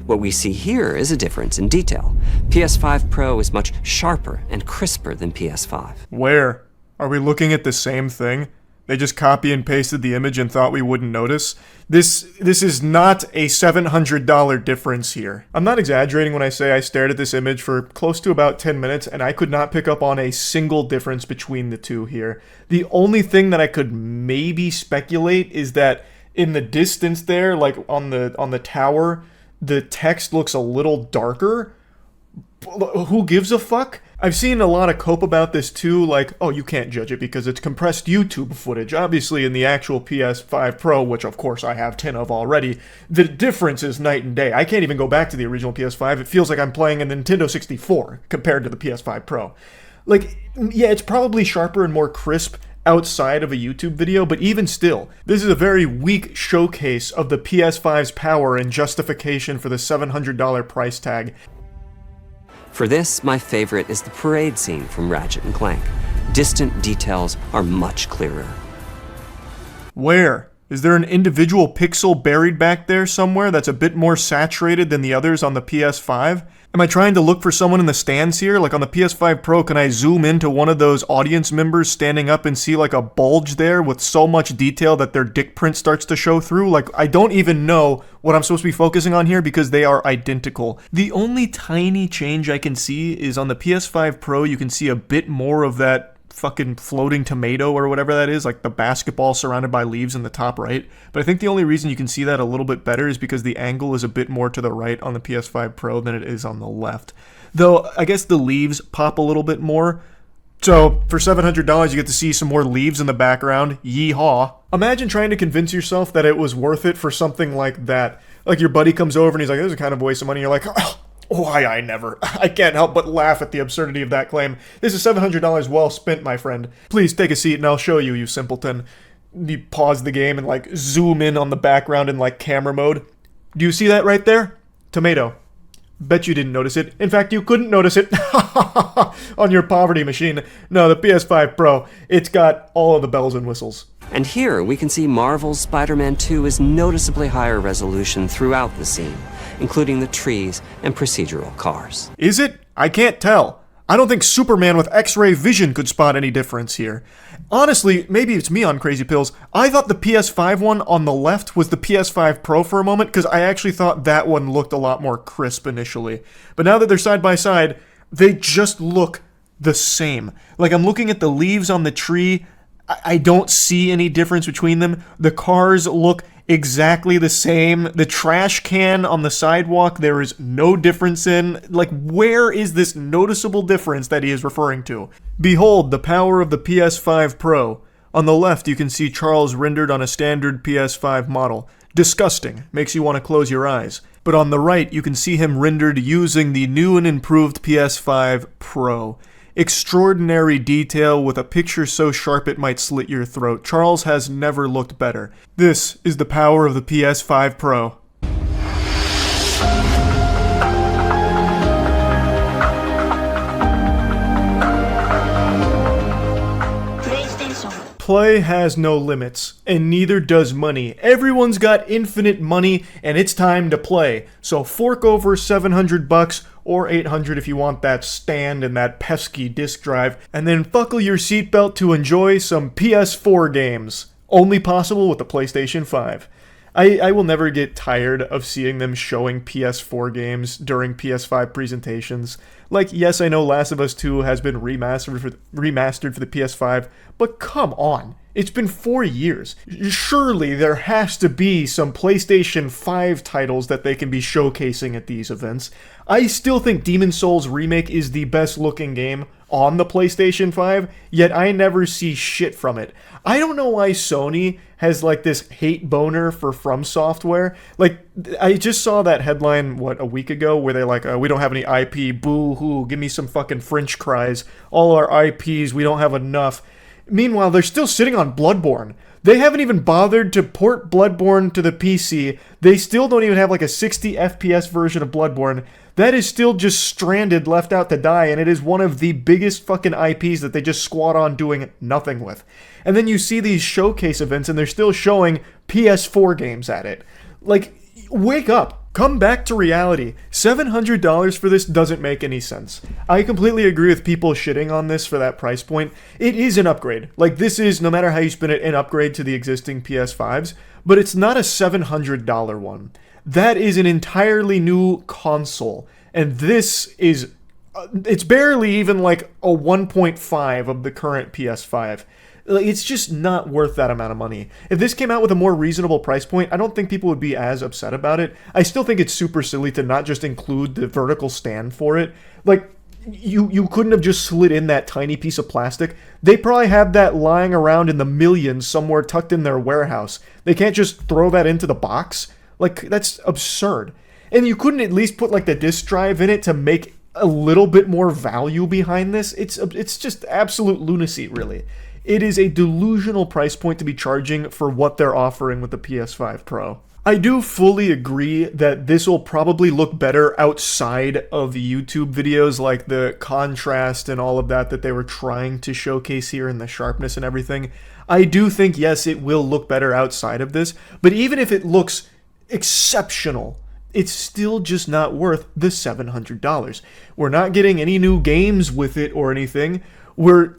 What we see here is a difference in detail. PS5 Pro is much sharper and crisper than PS5. Where? Are we looking at the same thing? They just copy and pasted the image and thought we wouldn't notice. This is not a $700 difference here. I'm not exaggerating when I say I stared at this image for close to about 10 minutes and I could not pick up on a single difference between the two here. The only thing that I could maybe speculate is that in the distance there, like on the tower, the text looks a little darker. Who gives a fuck? I've seen a lot of cope about this too, like, oh, you can't judge it because it's compressed YouTube footage. Obviously, in the actual PS5 Pro, which of course I have 10 of already, the difference is night and day. I can't even go back to the original PS5. It feels like I'm playing a Nintendo 64 compared to the PS5 Pro. Like, yeah, it's probably sharper and more crisp outside of a YouTube video, but even still, this is a very weak showcase of the PS5's power and justification for the $700 price tag. For this, my favorite is the parade scene from Ratchet & Clank. Distant details are much clearer. Where? Is there an individual pixel buried back there somewhere that's a bit more saturated than the others on the PS5? Am I trying to look for someone in the stands here? Like on the PS5 Pro, can I zoom into one of those audience members standing up and see like a bulge there with so much detail that their dick print starts to show through? Like, I don't even know what I'm supposed to be focusing on here because they are identical. The only tiny change I can see is on the PS5 Pro, you can see a bit more of that fucking floating tomato or whatever that is, like the basketball surrounded by leaves in the top right. But I think the only reason you can see that a little bit better is because the angle is a bit more to the right on the PS5 Pro than it is on the left. Though, I guess the leaves pop a little bit more. So, for $700, you get to see some more leaves in the background. Yeehaw. Imagine trying to convince yourself that it was worth it for something like that. Like your buddy comes over and he's like, this is kind of a waste of money. You're like, oh, why I never. I can't help but laugh at the absurdity of that claim. This is $700 well spent, my friend. Please take a seat and I'll show you, you simpleton. You pause the game and like zoom in on the background in like camera mode. Do you see that right there? Tomato. Bet you didn't notice it. In fact, you couldn't notice it on your poverty machine. No, the PS5 Pro, it's got all of the bells and whistles. And here we can see Marvel's Spider-Man 2 is noticeably higher resolution throughout the scene, including the trees and procedural cars. Is it? I can't tell. I don't think Superman with X-ray vision could spot any difference here. Honestly, maybe it's me on crazy pills. I thought the PS5 one on the left was the PS5 Pro for a moment because I actually thought that one looked a lot more crisp initially. But now that they're side by side, they just look the same. Like I'm looking at the leaves on the tree, I don't see any difference between them. The cars look exactly the same. The trash can on the sidewalk, there is no difference in. Like, where is this noticeable difference that he is referring to? Behold the power of the PS5 Pro. On the left, you can see Charles rendered on a standard PS5 model. Disgusting. Makes you want to close your eyes. But on the right, you can see him rendered using the new and improved PS5 Pro. Extraordinary detail with a picture so sharp it might slit your throat. Charles has never looked better. This is the power of the PS5 Pro. Play has no limits, and neither does money. Everyone's got infinite money, and it's time to play. So fork over $700 or $800 if you want that stand and that pesky disk drive, and then buckle your seatbelt to enjoy some PS4 games. Only possible with the PlayStation 5. I will never get tired of seeing them showing PS4 games during PS5 presentations. Like, yes, I know Last of Us 2 has been remastered for the PS5, but come on. It's been 4 years. Surely there has to be some PlayStation 5 titles that they can be showcasing at these events. I still think Demon's Souls Remake is the best looking game on the PlayStation 5, yet I never see shit from it. I don't know why Sony has like this hate boner for From Software. Like, I just saw that headline, a week ago, where they're like, we don't have any IP, boo-hoo, give me some fucking French cries. All our IPs, we don't have enough. Meanwhile, they're still sitting on Bloodborne. They haven't even bothered to port Bloodborne to the PC. They still don't even have like a 60 FPS version of Bloodborne. That is still just stranded, left out to die, and it is one of the biggest fucking IPs that they just squat on doing nothing with. And then you see these showcase events and they're still showing PS4 games at it. Like, wake up. Come back to reality. $700 for this doesn't make any sense. I completely agree with people shitting on this for that price point. It is an upgrade. Like, this is, no matter how you spin it, an upgrade to the existing PS5s, but it's not a $700 one. That is an entirely new console, and this is, it's barely even like a 1.5 of the current PS5. It's just not worth that amount of money. If this came out with a more reasonable price point, I don't think people would be as upset about it. I still think it's super silly to not just include the vertical stand for it. Like, you couldn't have just slid in that tiny piece of plastic. They probably have that lying around in the millions somewhere tucked in their warehouse. They can't just throw that into the box. Like, that's absurd. And you couldn't at least put, like, the disk drive in it to make a little bit more value behind this? It's just absolute lunacy, really. It is a delusional price point to be charging for what they're offering with the PS5 Pro. I do fully agree that this will probably look better outside of YouTube videos, like the contrast and all of that they were trying to showcase here, and the sharpness and everything. I do think, yes, it will look better outside of this, but even if it looks exceptional, it's still just not worth the $700. We're not getting any new games with it or anything. We're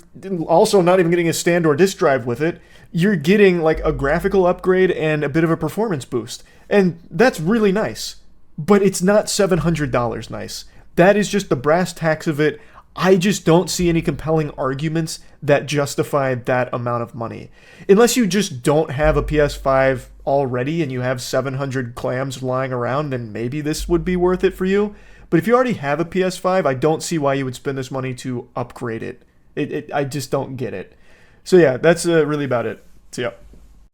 also not even getting a stand or disk drive with it. You're getting like a graphical upgrade and a bit of a performance boost. And that's really nice. But it's not $700 nice. That is just the brass tacks of it. I just don't see any compelling arguments that justify that amount of money. Unless you just don't have a PS5 already and you have 700 clams lying around, then maybe this would be worth it for you. But if you already have a PS5, I don't see why you would spend this money to upgrade it. I just don't get it. So yeah, that's really about it. So yeah.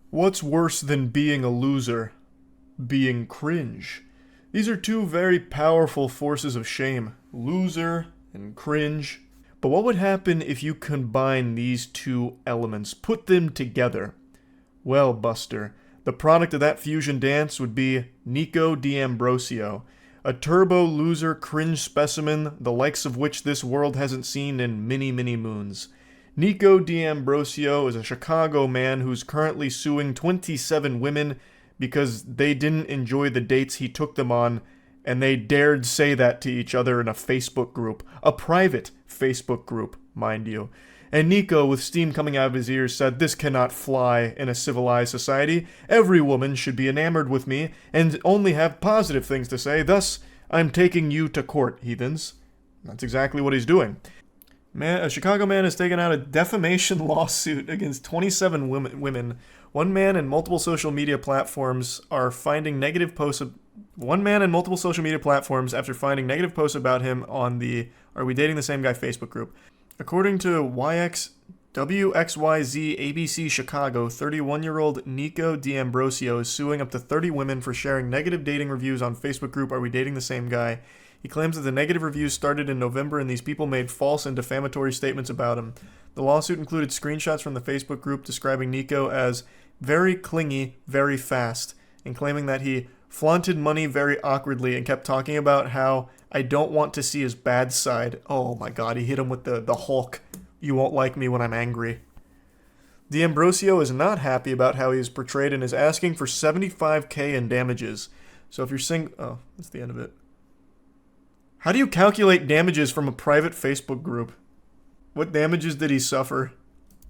What's worse than being a loser? Being cringe. These are two very powerful forces of shame. Loser and cringe. But what would happen if you combine these two elements, put them together? Well, Buster, the product of that fusion dance would be Nico D'Ambrosio, a turbo loser cringe specimen, the likes of which this world hasn't seen in many, many moons. Nico D'Ambrosio is a Chicago man who's currently suing 27 women because they didn't enjoy the dates he took them on, and they dared say that to each other in a Facebook group. A private Facebook group, mind you. And Nico, with steam coming out of his ears, said, "This cannot fly in a civilized society. Every woman should be enamored with me and only have positive things to say. Thus, I'm taking you to court, heathens." That's exactly what he's doing. A Chicago man has taken out a defamation lawsuit against 27 women. One man and multiple social media platforms after finding negative posts about him on the Are We Dating the Same Guy Facebook group. According to WXYZ ABC Chicago, 31-year-old Nico D'Ambrosio is suing up to 30 women for sharing negative dating reviews on Facebook group Are We Dating the Same Guy? He claims that the negative reviews started in November and these people made false and defamatory statements about him. The lawsuit included screenshots from the Facebook group describing Nico as very clingy, very fast, and claiming that he flaunted money very awkwardly and kept talking about how I don't want to see his bad side. Oh my god, he hit him with the Hulk. You won't like me when I'm angry. D'Ambrosio is not happy about how he is portrayed and is asking for $75,000 in damages. So if you're oh, that's the end of it. How do you calculate damages from a private Facebook group? What damages did he suffer?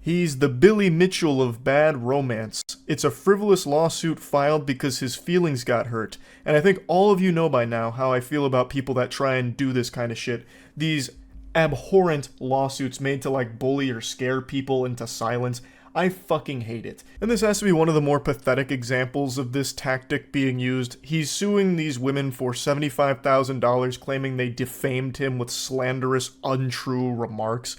He's the Billy Mitchell of bad romance. It's a frivolous lawsuit filed because his feelings got hurt. And I think all of you know by now how I feel about people that try and do this kind of shit. These abhorrent lawsuits made to like bully or scare people into silence. I fucking hate it. And this has to be one of the more pathetic examples of this tactic being used. He's suing these women for $75,000, claiming they defamed him with slanderous, untrue remarks.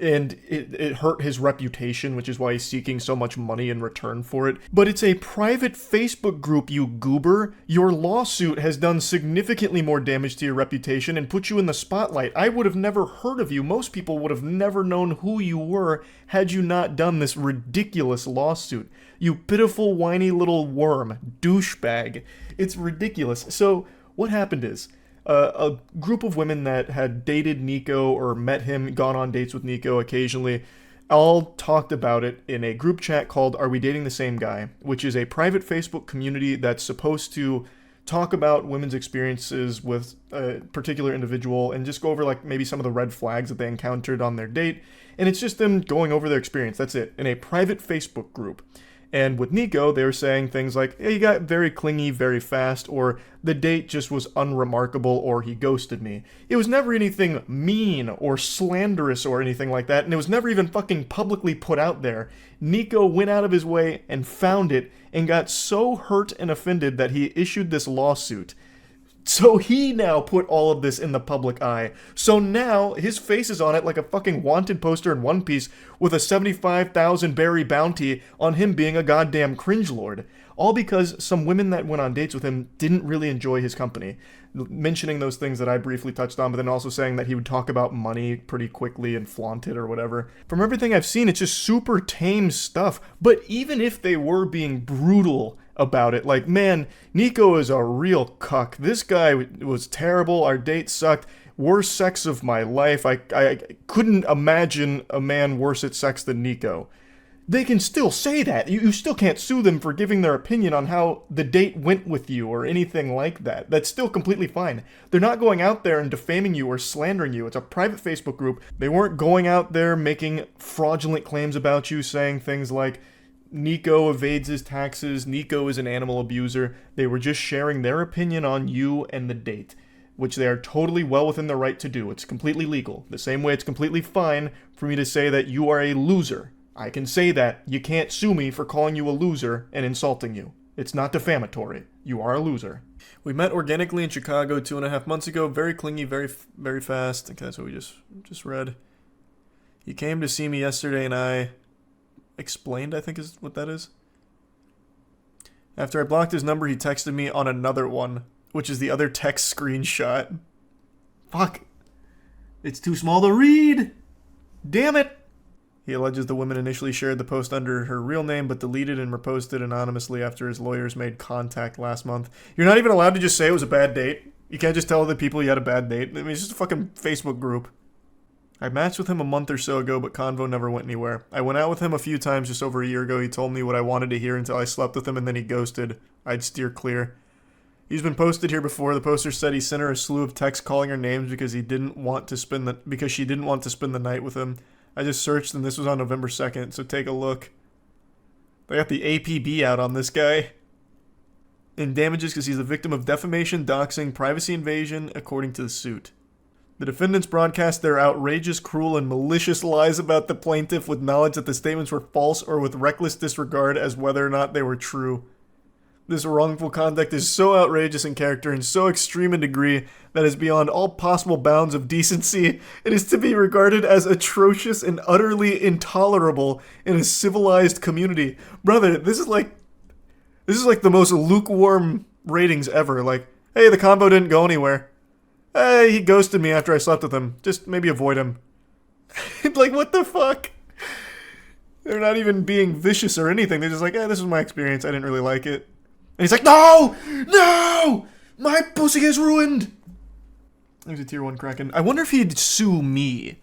And it hurt his reputation, which is why he's seeking so much money in return for it. But it's a private Facebook group, you goober. Your lawsuit has done significantly more damage to your reputation and put you in the spotlight. I would have never heard of you. Most people would have never known who you were had you not done this ridiculous lawsuit. You pitiful, whiny little worm. Douchebag. It's ridiculous. So, what happened is, a group of women that had dated Nico or met him, gone on dates with Nico occasionally, all talked about it in a group chat called Are We Dating the Same Guy?, which is a private Facebook community that's supposed to talk about women's experiences with a particular individual and just go over like maybe some of the red flags that they encountered on their date. And it's just them going over their experience. That's it. In a private Facebook group. And with Nico, they were saying things like, hey, he got very clingy very fast, or the date just was unremarkable, or he ghosted me. It was never anything mean or slanderous or anything like that, and it was never even fucking publicly put out there. Nico went out of his way and found it and got so hurt and offended that he issued this lawsuit. So he now put all of this in the public eye. So now his face is on it like a fucking wanted poster in One Piece with a 75,000 berry bounty on him being a goddamn cringelord. All because some women that went on dates with him didn't really enjoy his company. Mentioning those things that I briefly touched on, but then also saying that he would talk about money pretty quickly and flaunt it or whatever. From everything I've seen, it's just super tame stuff. But even if they were being brutal about it, like, man, Nico is a real cuck. This guy was terrible. Our date sucked. Worst sex of my life. I couldn't imagine a man worse at sex than Nico. They can still say that. You still can't sue them for giving their opinion on how the date went with you or anything like that. That's still completely fine. They're not going out there and defaming you or slandering you. It's a private Facebook group. They weren't going out there making fraudulent claims about you, saying things like, Nico evades his taxes, Nico is an animal abuser. They were just sharing their opinion on you and the date, which they are totally well within their right to do. It's completely legal. The same way it's completely fine for me to say that you are a loser. I can say that. You can't sue me for calling you a loser and insulting you. It's not defamatory. You are a loser. We met organically in Chicago 2.5 months ago. Very clingy, very fast. I think that's what we just read. He came to see me yesterday and I explained, I think is what that is. After I blocked his number, he texted me on another one, which is the other text screenshot. Fuck. It's too small to read. Damn it. He alleges the woman initially shared the post under her real name, but deleted and reposted anonymously after his lawyers made contact last month. You're not even allowed to just say it was a bad date. You can't just tell other people you had a bad date. I mean, it's just a fucking Facebook group. I matched with him a month or so ago, but convo never went anywhere. I went out with him a few times just over a year ago. He told me what I wanted to hear until I slept with him, and then he ghosted. I'd steer clear. He's been posted here before. The poster said he sent her a slew of texts calling her names because she didn't want to spend the night with him. I just searched, and this was on November 2nd, so take a look. They got the APB out on this guy. And damages because he's a victim of defamation, doxing, privacy invasion, according to the suit. The defendants broadcast their outrageous, cruel, and malicious lies about the plaintiff with knowledge that the statements were false or with reckless disregard as whether or not they were true. This wrongful conduct is so outrageous in character and so extreme in degree that is beyond all possible bounds of decency. It is to be regarded as atrocious and utterly intolerable in a civilized community. Brother, this is like the most lukewarm ratings ever. Like, hey, the combo didn't go anywhere. Hey, he ghosted me after I slept with him. Just maybe avoid him. Like, what the fuck? They're not even being vicious or anything. They're just like, hey, this was my experience. I didn't really like it. And he's like, no! No! My pussy is ruined! There's a tier 1 Kraken. I wonder if he'd sue me.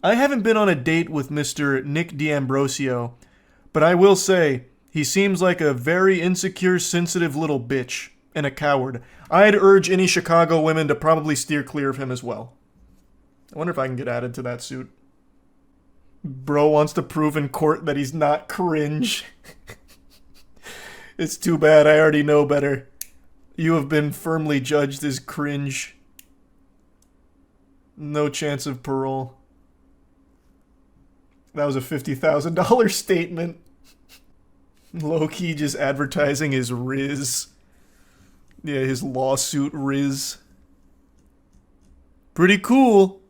I haven't been on a date with Mr. Nick D'Ambrosio, but I will say, he seems like a very insecure, sensitive little bitch and a coward. I'd urge any Chicago women to probably steer clear of him as well. I wonder if I can get added to that suit. Bro wants to prove in court that he's not cringe. It's too bad, I already know better. You have been firmly judged as cringe. No chance of parole. That was a $50,000 statement. Low-key just advertising his Riz. Yeah, his lawsuit Riz. Pretty cool.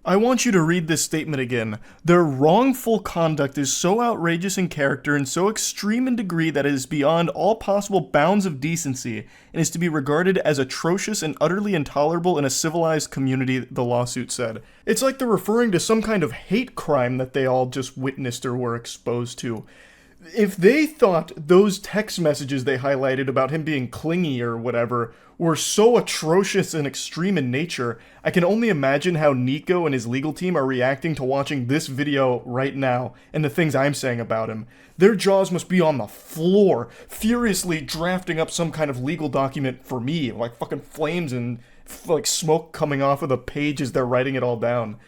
I want you to read this statement again. Their wrongful conduct is so outrageous in character and so extreme in degree that it is beyond all possible bounds of decency and is to be regarded as atrocious and utterly intolerable in a civilized community, the lawsuit said. It's like they're referring to some kind of hate crime that they all just witnessed or were exposed to. If they thought those text messages they highlighted about him being clingy or whatever were so atrocious and extreme in nature, I can only imagine how Nico and his legal team are reacting to watching this video right now and the things I'm saying about him. Their jaws must be on the floor, furiously drafting up some kind of legal document for me, like fucking flames and like smoke coming off of the page as they're writing it all down.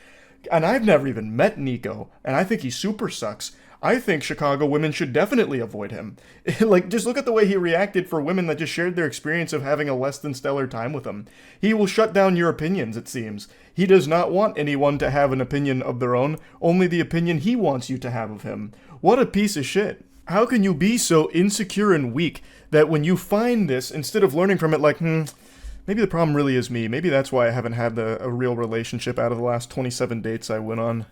And I've never even met Nico, and I think he super sucks. I think Chicago women should definitely avoid him. Like, just look at the way he reacted for women that just shared their experience of having a less than stellar time with him. He will shut down your opinions, it seems. He does not want anyone to have an opinion of their own, only the opinion he wants you to have of him. What a piece of shit. How can you be so insecure and weak that when you find this, instead of learning from it like, maybe the problem really is me. Maybe that's why I haven't had a real relationship out of the last 27 dates I went on.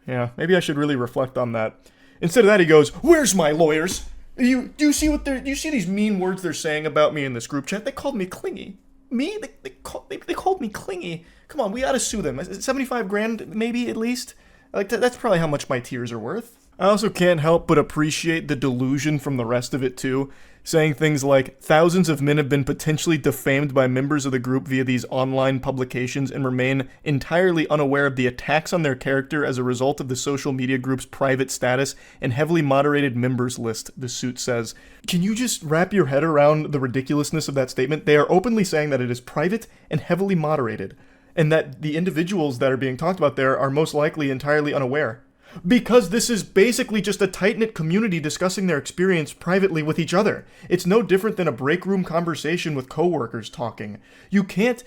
Yeah, maybe I should really reflect on that. Instead of that, he goes, "Where's my lawyers? Do you see these mean words they're saying about me in this group chat? They called me clingy. Me? They called me clingy. Come on, we ought to sue them. 75 grand, maybe, at least? Like, that's probably how much my tears are worth." I also can't help but appreciate the delusion from the rest of it, too. Saying things like, thousands of men have been potentially defamed by members of the group via these online publications and remain entirely unaware of the attacks on their character as a result of the social media group's private status and heavily moderated members list, the suit says. Can you just wrap your head around the ridiculousness of that statement? They are openly saying that it is private and heavily moderated, and that the individuals that are being talked about there are most likely entirely unaware. Because this is basically just a tight-knit community discussing their experience privately with each other. It's no different than a break room conversation with coworkers talking. You can't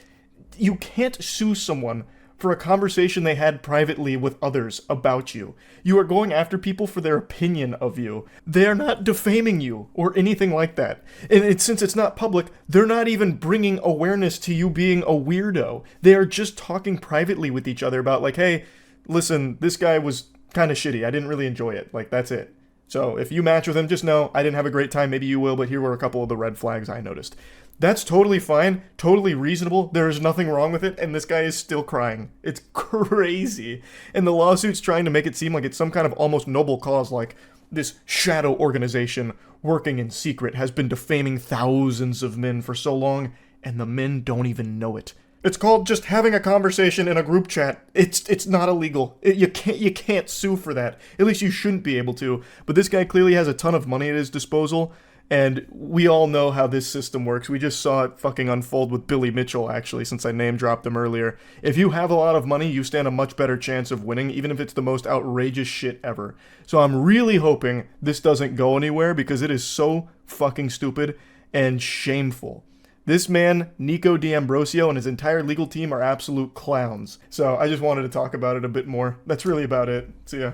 sue someone for a conversation they had privately with others about you. You are going after people for their opinion of you. They are not defaming you or anything like that. And since it's not public, they're not even bringing awareness to you being a weirdo. They are just talking privately with each other about like, hey, listen, this guy was kind of shitty. I didn't really enjoy it. Like, that's it. So if you match with him, just know I didn't have a great time. Maybe you will, but here were a couple of the red flags I noticed. That's totally fine, totally reasonable. There is nothing wrong with it, and this guy is still crying. It's crazy. And the lawsuit's trying to make it seem like it's some kind of almost noble cause, like this shadow organization working in secret has been defaming thousands of men for so long, and the men don't even know it. It's called just having a conversation in a group chat. It's not illegal. You can't sue for that. At least you shouldn't be able to. But this guy clearly has a ton of money at his disposal, and we all know how this system works. We just saw it fucking unfold with Billy Mitchell, actually, since I name-dropped him earlier. If you have a lot of money, you stand a much better chance of winning, even if it's the most outrageous shit ever. So I'm really hoping this doesn't go anywhere, because it is so fucking stupid and shameful. This man, Nico D'Ambrosio, and his entire legal team are absolute clowns. So I just wanted to talk about it a bit more. That's really about it. See ya.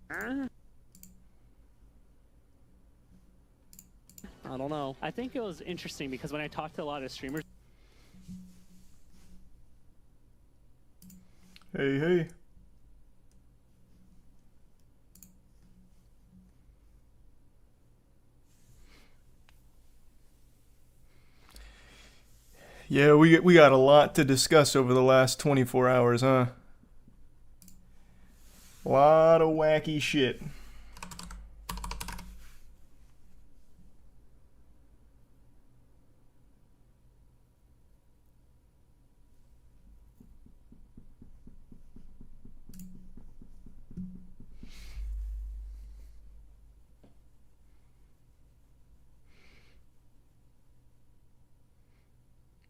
I don't know. I think it was interesting because when I talked to a lot of streamers. Hey. Yeah, we got a lot to discuss over the last 24 hours, huh? A lot of wacky shit.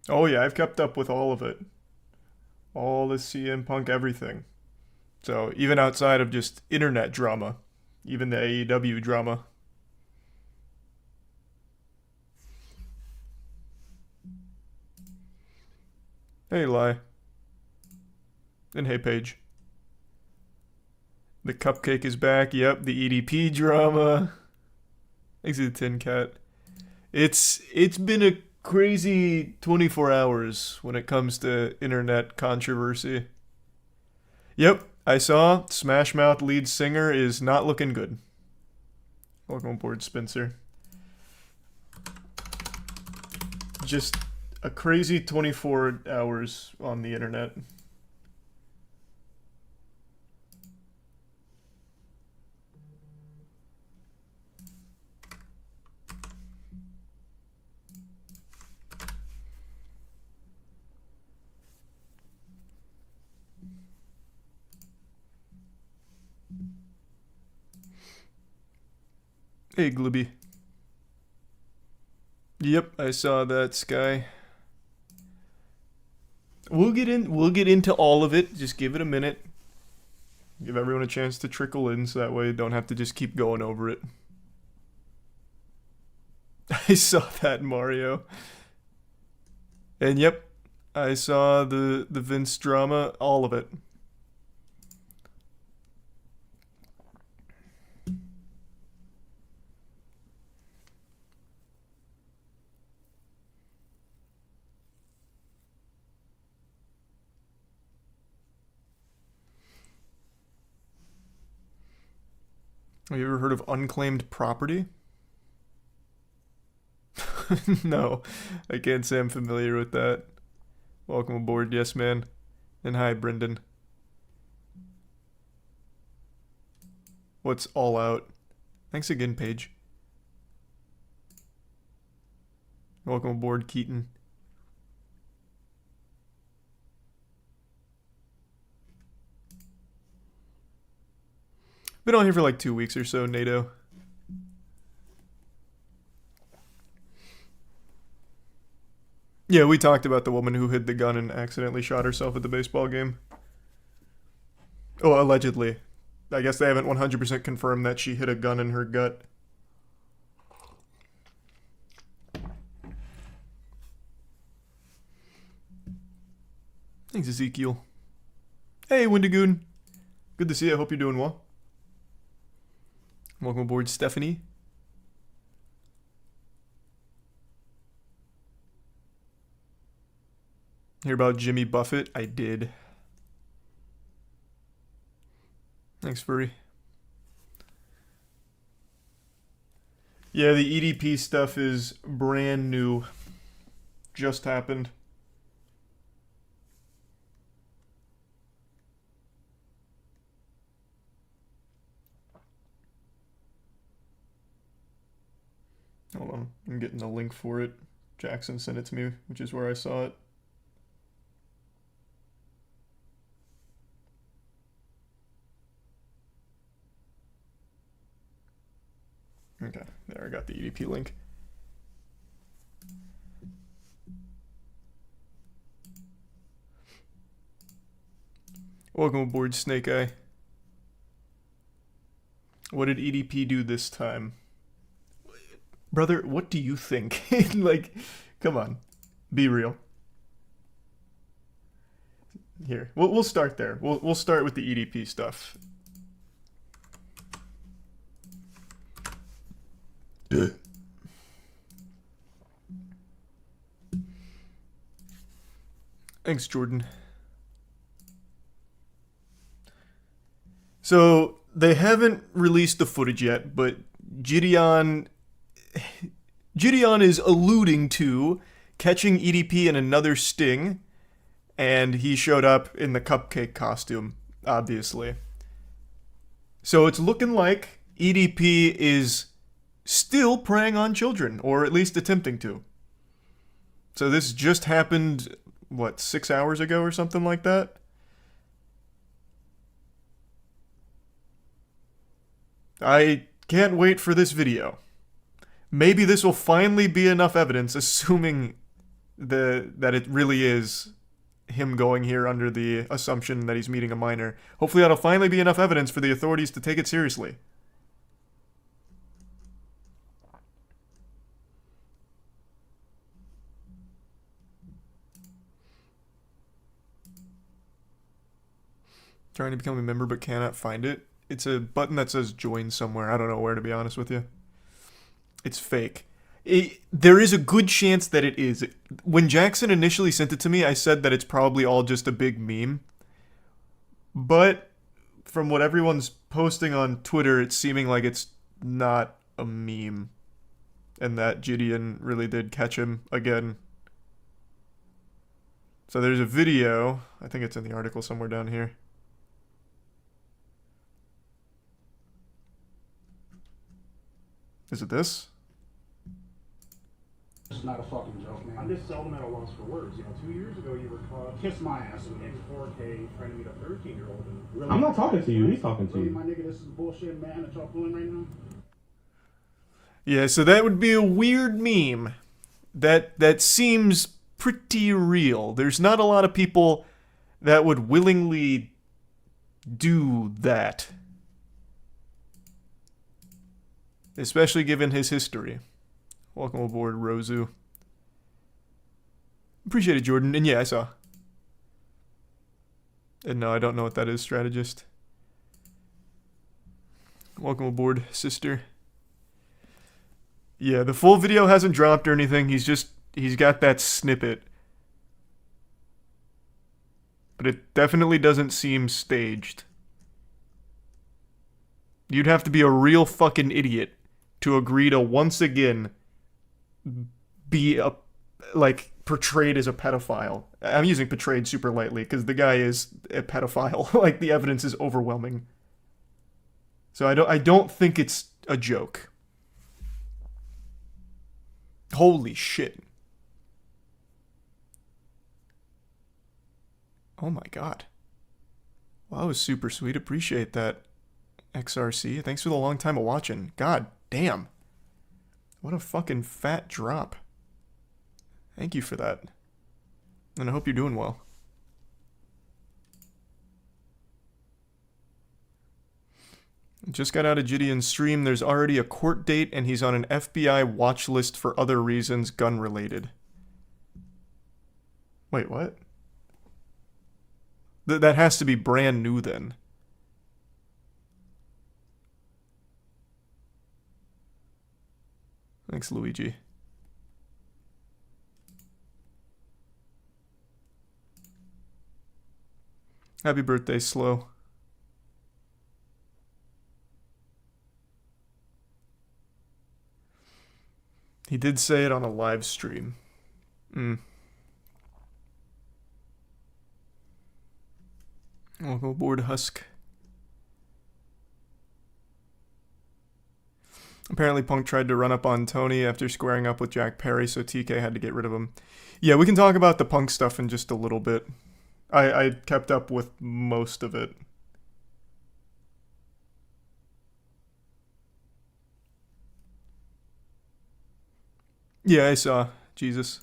Oh yeah, I've kept up with all of it. All the CM Punk everything. So, even outside of just internet drama. Even the AEW drama. Hey, Lai. And hey, Paige. The cupcake is back. Yep, the EDP drama. Thanks to the Tin Cat. It's been a crazy 24 hours when it comes to internet controversy. Yep, I saw Smash Mouth lead singer is not looking good. Welcome aboard, Spencer. just a crazy 24 hours on the internet. Hey, Glibby. Yep, I saw that, Sky. We'll get into all of it. Just give it a minute. Give everyone a chance to trickle in so that way you don't have to just keep going over it. I saw that, Mario. And yep, I saw the Vince drama, all of it. Have you ever heard of unclaimed property? No, I can't say I'm familiar with that. Welcome aboard, yes man. And hi, Brendan. What's all out? Thanks again, Paige. Welcome aboard, Keaton. Been on here for like 2 weeks or so, NATO. Yeah, we talked about the woman who hid the gun and accidentally shot herself at the baseball game. Oh, allegedly. I guess they haven't 100% confirmed that she hid a gun in her gut. Thanks, Ezekiel. Hey, Wendigoon. Good to see you. I hope you're doing well. Welcome aboard, Stephanie. Hear about Jimmy Buffett? I did. Thanks, Furry. Yeah, the EDP stuff is brand new. Just happened. Hold on, I'm getting the link for it. Jackson sent it to me, which is where I saw it. Okay, there, I got the EDP link. Welcome aboard, Snake Eye. What did EDP do this time? Brother, what do you think? Like, come on. Be real. Here, we'll start there. We'll start with the EDP stuff. Thanks, Jordan. So, they haven't released the footage yet, but Gideon is alluding to catching EDP in another sting, and he showed up in the cupcake costume, obviously. So it's looking like EDP is still preying on children, or at least attempting to. So this just happened, what, 6 hours ago or something like that? I can't wait for this video. Maybe this will finally be enough evidence, assuming that it really is him going here under the assumption that he's meeting a minor. Hopefully that'll finally be enough evidence for the authorities to take it seriously. Trying to become a member but cannot find it. It's a button that says join somewhere. I don't know where, to be honest with you. It's fake. There is a good chance that it is. When Jackson initially sent it to me, I said that it's probably all just a big meme. But from what everyone's posting on Twitter, it's seeming like it's not a meme. And that Gideon really did catch him again So there's a video. I think it's in the article somewhere down here. Is it this? It's not a fucking joke, man. I'm just seldom at a loss for words. You know, 2 years ago you were caught. Kiss my ass. In 4K trying to meet a 13-year-old. Really, I'm not talking to you. He's talking to really, you. my nigga, this is bullshit, man, that y'all pulling right now. Yeah, so that would be a weird meme. That seems pretty real. There's not a lot of people that would willingly do that. Especially given his history. Welcome aboard, Rozu. Appreciate it, Jordan. And yeah, I saw. And no, I don't know what that is, strategist. Welcome aboard, sister. Yeah, the full video hasn't dropped or anything. He's got that snippet. But it definitely doesn't seem staged. You'd have to be a real fucking idiot to agree to once again be portrayed as a pedophile. I'm using portrayed super lightly because the guy is a pedophile. Like, the evidence is overwhelming. So I don't think it's a joke. Holy shit. Oh my god. Well, that was super sweet. Appreciate that, XRC. Thanks for the long time of watching. God damn. What a fucking fat drop. Thank you for that. And I hope you're doing well. Just got out of Gideon's stream. There's already a court date, and he's on an FBI watch list for other reasons, gun-related. Wait, what? That has to be brand new, then. Thanks, Luigi. Happy birthday, Slow. He did say it on a live stream. Welcome aboard, Husk. Apparently Punk tried to run up on Tony after squaring up with Jack Perry, so TK had to get rid of him. Yeah, we can talk about the Punk stuff in just a little bit. I kept up with most of it. Yeah, I saw. Jesus.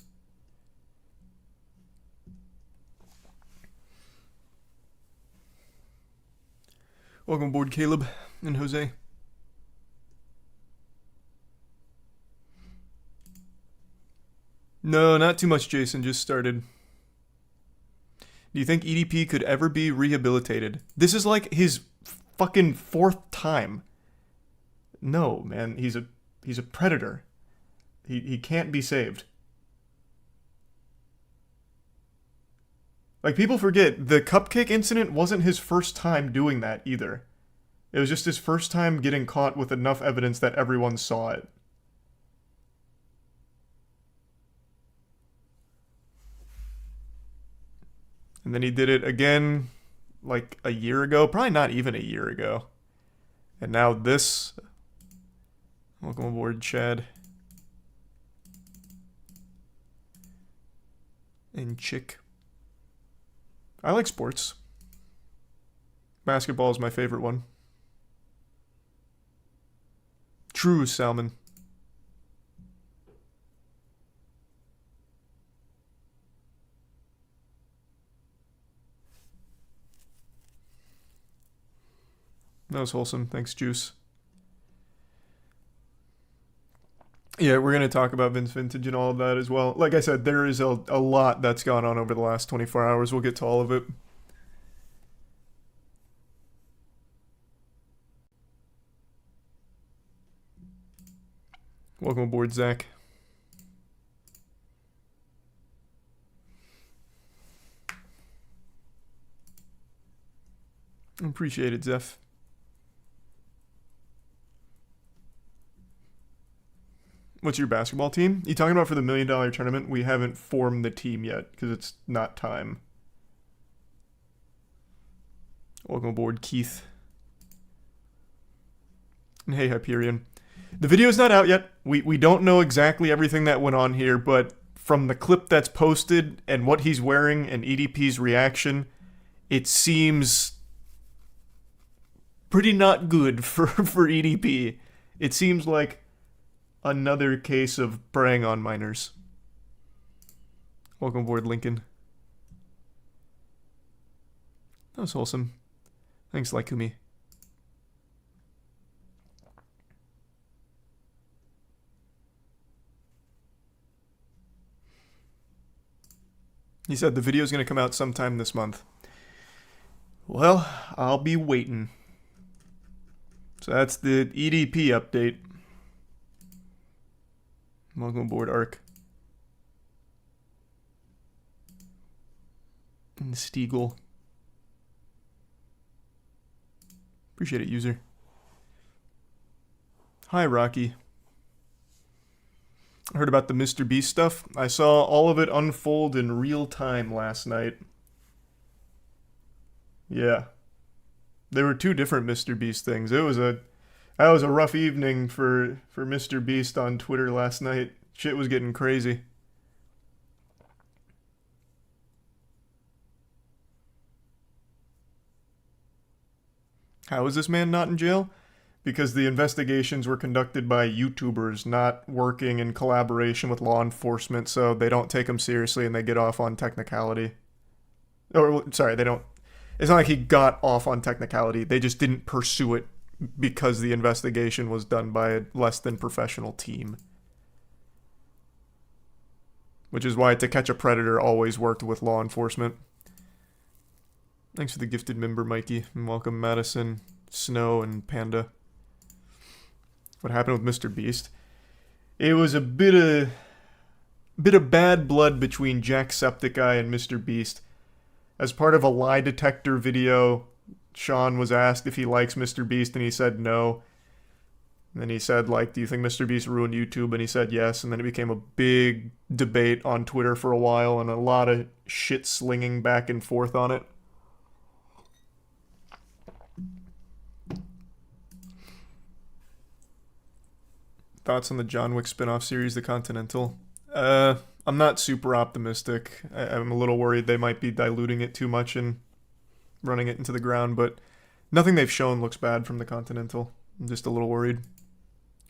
Welcome aboard, Caleb and Jose. No, not too much, Jason. Just started. Do you think EDP could ever be rehabilitated? This is like his fucking 4th time. No, man. He's a predator. He can't be saved. Like, people forget, the cupcake incident wasn't his first time doing that either. It was just his first time getting caught with enough evidence that everyone saw it. And then he did it again, like, a year ago. Probably not even a year ago. And now this. Welcome aboard, Chad. And Chick. I like sports. Basketball is my favorite one. True, Salmon. That was wholesome. Thanks, Juice. Yeah, we're going to talk about Vince Vintage and all of that as well. Like I said, there is a lot that's gone on over the last 24 hours. We'll get to all of it. Welcome aboard, Zach. Appreciate it, Zeph. What's your basketball team? You talking about for the $1 million tournament? We haven't formed the team yet because it's not time. Welcome aboard, Keith. And hey, Hyperion. The video's not out yet. We don't know exactly everything that went on here, but from the clip that's posted and what he's wearing and EDP's reaction, it seems pretty not good for EDP. It seems like another case of preying on minors. Welcome aboard, Lincoln. That was wholesome. Thanks, Laikumi. He said the video's going to come out sometime this month. Well, I'll be waiting. So that's the EDP update. Welcome aboard, Ark. And Stiegel. Appreciate it, user. Hi, Rocky. I heard about the Mr. Beast stuff. I saw all of it unfold in real time last night. Yeah. There were two different Mr. Beast things. That was a rough evening for Mr. Beast on Twitter last night. Shit was getting crazy. How is this man not in jail? Because the investigations were conducted by YouTubers, not working in collaboration with law enforcement, so they don't take him seriously and they get off on technicality. Or, sorry, they don't... It's not like he got off on technicality, they just didn't pursue it because the investigation was done by a less than professional team. Which is why To Catch a Predator always worked with law enforcement. Thanks for the gifted member, Mikey, and welcome Madison, Snow, and Panda. What happened with Mr. Beast? It was a bit of bad blood between Jacksepticeye and Mr. Beast. As part of a lie detector video, Sean was asked if he likes Mr. Beast, and he said no. And then he said, like, do you think Mr. Beast ruined YouTube? And he said yes, and then it became a big debate on Twitter for a while, and a lot of shit slinging back and forth on it. Thoughts on the John Wick spin-off series, The Continental? I'm not super optimistic. I'm a little worried they might be diluting it too much and running it into the ground, but nothing they've shown looks bad from The Continental. I'm just a little worried.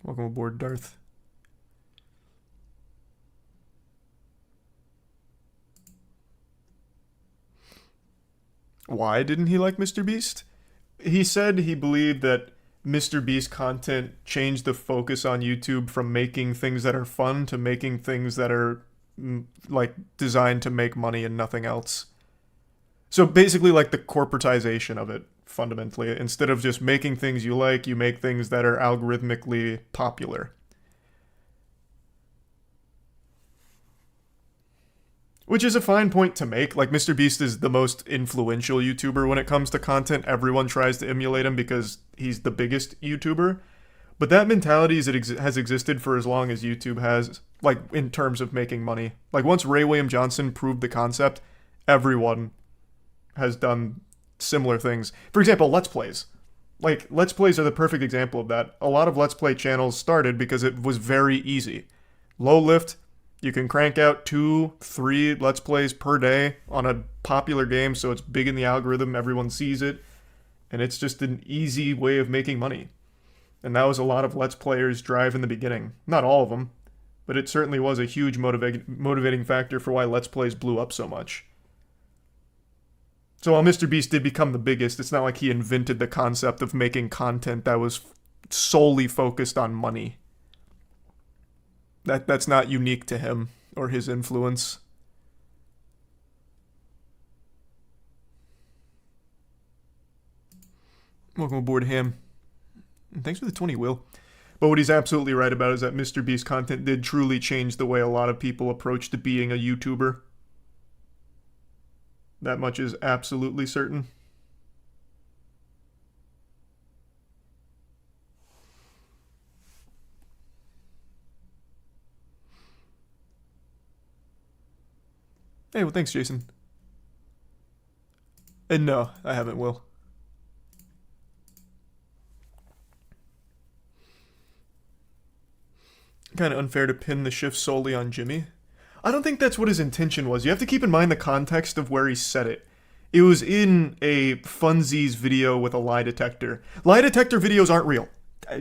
Welcome aboard, Darth. Why didn't he like Mr. Beast? He said he believed that Mr. Beast content changed the focus on YouTube from making things that are fun to making things that are like designed to make money and nothing else. So basically like the corporatization of it, fundamentally. Instead of just making things you like, you make things that are algorithmically popular. Which is a fine point to make. Like, Mr. Beast is the most influential YouTuber when it comes to content. Everyone tries to emulate him because he's the biggest YouTuber. But that mentality has existed for as long as YouTube has, like, in terms of making money. Like, once Ray William Johnson proved the concept, everyone has done similar things. For example, Let's Plays. Like, Let's Plays are the perfect example of that. A lot of Let's Play channels started because it was very easy. Low lift. You can crank out 2-3 Let's Plays per day on a popular game, so it's big in the algorithm, everyone sees it, and it's just an easy way of making money. And that was a lot of Let's Players' drive in the beginning. Not all of them, but it certainly was a huge motivating factor for why Let's Plays blew up so much. So while Mr. Beast did become the biggest, it's not like he invented the concept of making content that was solely focused on money. That's not unique to him or his influence. Welcome aboard, Ham. And thanks for the 20, Will. But what he's absolutely right about is that Mr. Beast content did truly change the way a lot of people approached being a YouTuber. That much is absolutely certain. Hey, well, thanks, Jason. And no, I haven't, Will. Kind of unfair to pin the shift solely on Jimmy. I don't think that's what his intention was. You have to keep in mind the context of where he said it. It was in a funsies video with a lie detector. Lie detector videos aren't real.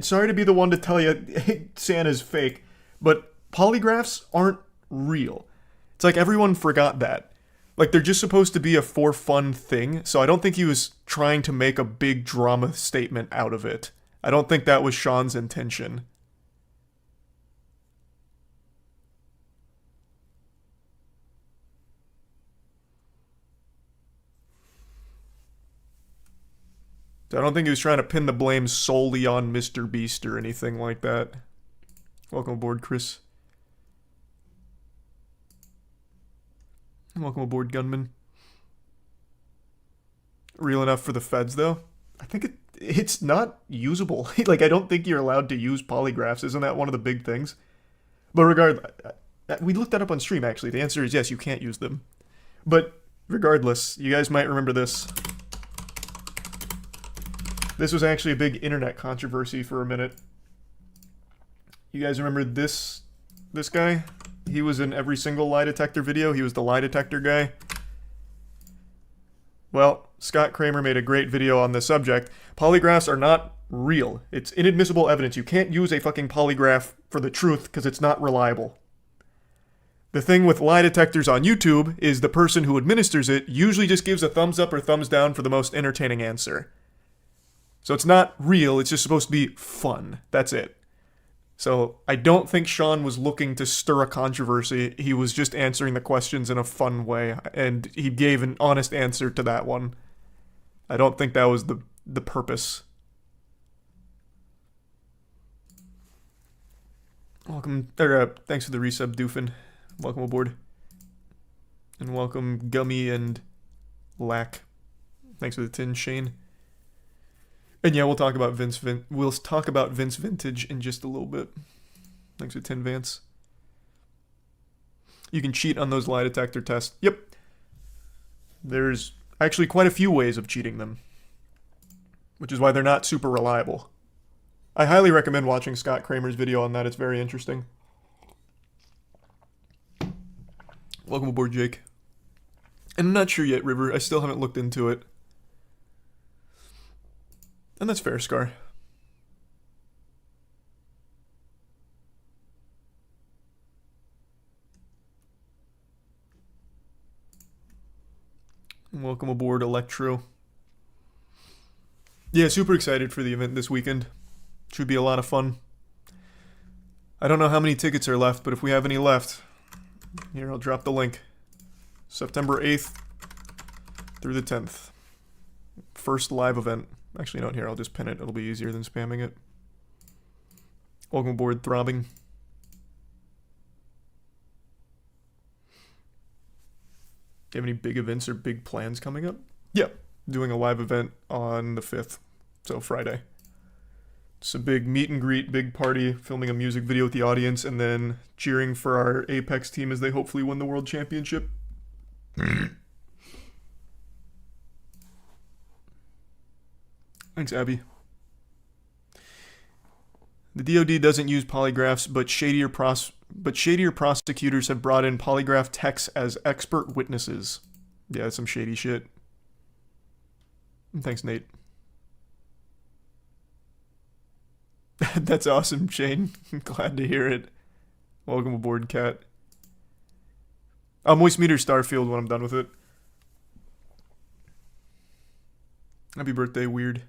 Sorry to be the one to tell you Santa's fake, but polygraphs aren't real. It's like everyone forgot that. Like, they're just supposed to be a for fun thing, so I don't think he was trying to make a big drama statement out of it. I don't think that was Sean's intention. So I don't think he was trying to pin the blame solely on Mr. Beast or anything like that. Welcome aboard, Chris. Welcome aboard, Gunman. Real enough for the feds, though? I think it's not usable. Like, I don't think you're allowed to use polygraphs. Isn't that one of the big things? But regardless, we looked that up on stream, actually. The answer is yes, you can't use them. But regardless, you guys might remember this. This was actually a big internet controversy for a minute. You guys remember this guy? He was in every single lie detector video. He was the lie detector guy. Well, Scott Kramer made a great video on this subject. Polygraphs are not real. It's inadmissible evidence. You can't use a fucking polygraph for the truth because it's not reliable. The thing with lie detectors on YouTube is the person who administers it usually just gives a thumbs up or thumbs down for the most entertaining answer. So it's not real, it's just supposed to be fun. That's it. So I don't think Sean was looking to stir a controversy. He was just answering the questions in a fun way, and he gave an honest answer to that one. I don't think that was the purpose. Welcome, thanks for the resub, Doofin. Welcome aboard. And welcome, Gummy and Lack. Thanks for the tin, Shane. And yeah, we'll talk about Vince Vintage in just a little bit. Thanks for Tin Vance. You can cheat on those lie detector tests. Yep. There's actually quite a few ways of cheating them, which is why they're not super reliable. I highly recommend watching Scott Kramer's video on that. It's very interesting. Welcome aboard, Jake. And I'm not sure yet, River. I still haven't looked into it. And that's fair, Scar. Welcome aboard, Electro. Yeah, super excited for the event this weekend. Should be a lot of fun. I don't know how many tickets are left, but if we have any left, here, I'll drop the link. September 8th through the 10th. First live event. Actually, not here. I'll just pin it. It'll be easier than spamming it. Welcome aboard, Throbbing. Do you have any big events or big plans coming up? Yeah. Doing a live event on the 5th. So Friday. It's a big meet and greet, big party, filming a music video with the audience, and then cheering for our Apex team as they hopefully win the World Championship. Thanks, Abby. The DoD doesn't use polygraphs, but shadier prosecutors have brought in polygraph techs as expert witnesses. Yeah, that's some shady shit. Thanks, Nate. That's awesome, Shane. Glad to hear it. Welcome aboard, Kat. I'll moist meter Starfield when I'm done with it. Happy birthday, Weird.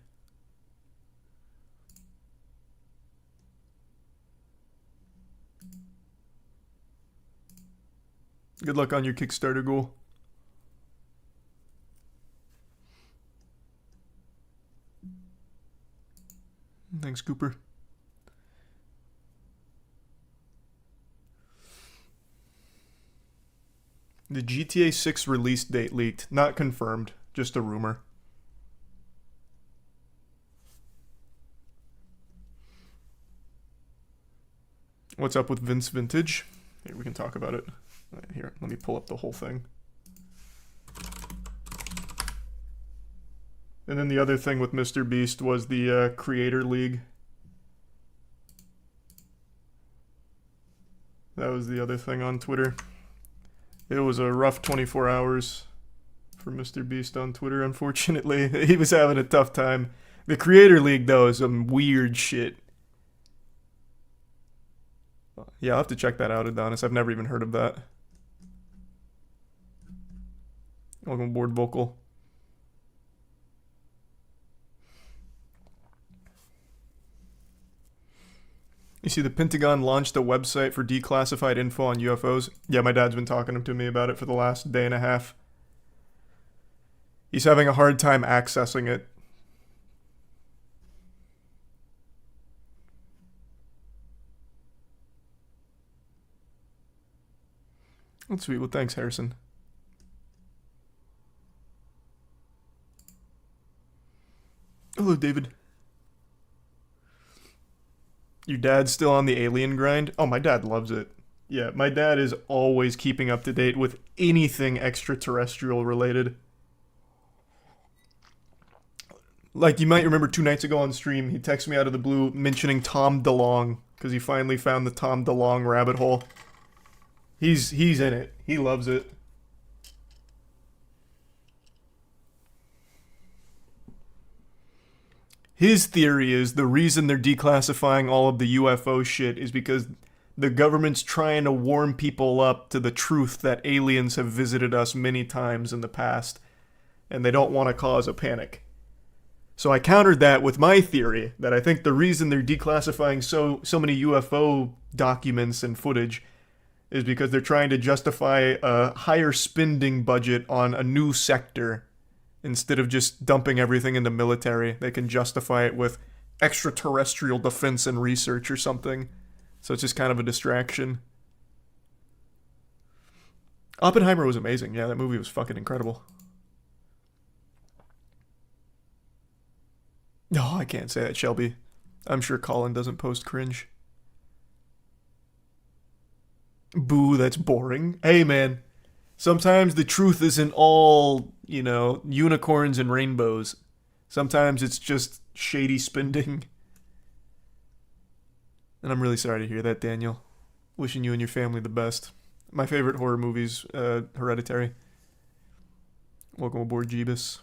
Good luck on your Kickstarter goal. Thanks, Cooper. The GTA 6 release date leaked. Not confirmed, just a rumor. What's up with Vince Vintage? Here, we can talk about it. Here, let me pull up the whole thing. And then the other thing with Mr. Beast was the Creator League. That was the other thing on Twitter. It was a rough 24 hours for Mr. Beast on Twitter, unfortunately. He was having a tough time. The Creator League, though, is some weird shit. Yeah, I'll have to check that out, Adonis. I've never even heard of that. Welcome aboard, Vocal. You see, the Pentagon launched a website for declassified info on UFOs. Yeah, my dad's been talking to me about it for the last day and a half. He's having a hard time accessing it. That's sweet. Well, thanks, Harrison. Hello, David. Your dad's still on the alien grind? Oh, my dad loves it. Yeah, my dad is always keeping up to date with anything extraterrestrial related. Like, you might remember 2 nights ago on stream, he texted me out of the blue mentioning Tom DeLonge, because he finally found the Tom DeLonge rabbit hole. He's in it. He loves it. His theory is the reason they're declassifying all of the UFO shit is because the government's trying to warm people up to the truth that aliens have visited us many times in the past, and they don't want to cause a panic. So I countered that with my theory that I think the reason they're declassifying so many UFO documents and footage is because they're trying to justify a higher spending budget on a new sector. Instead of just dumping everything into military, they can justify it with extraterrestrial defense and research or something. So it's just kind of a distraction. Oppenheimer was amazing. Yeah, that movie was fucking incredible. No, I can't say that, Shelby. I'm sure Colin doesn't post cringe. Boo, that's boring. Hey, man. Sometimes the truth isn't all, you know, unicorns and rainbows. Sometimes it's just shady spending. And I'm really sorry to hear that, Daniel. Wishing you and your family the best. My favorite horror movie's Hereditary. Welcome aboard, Jeebus.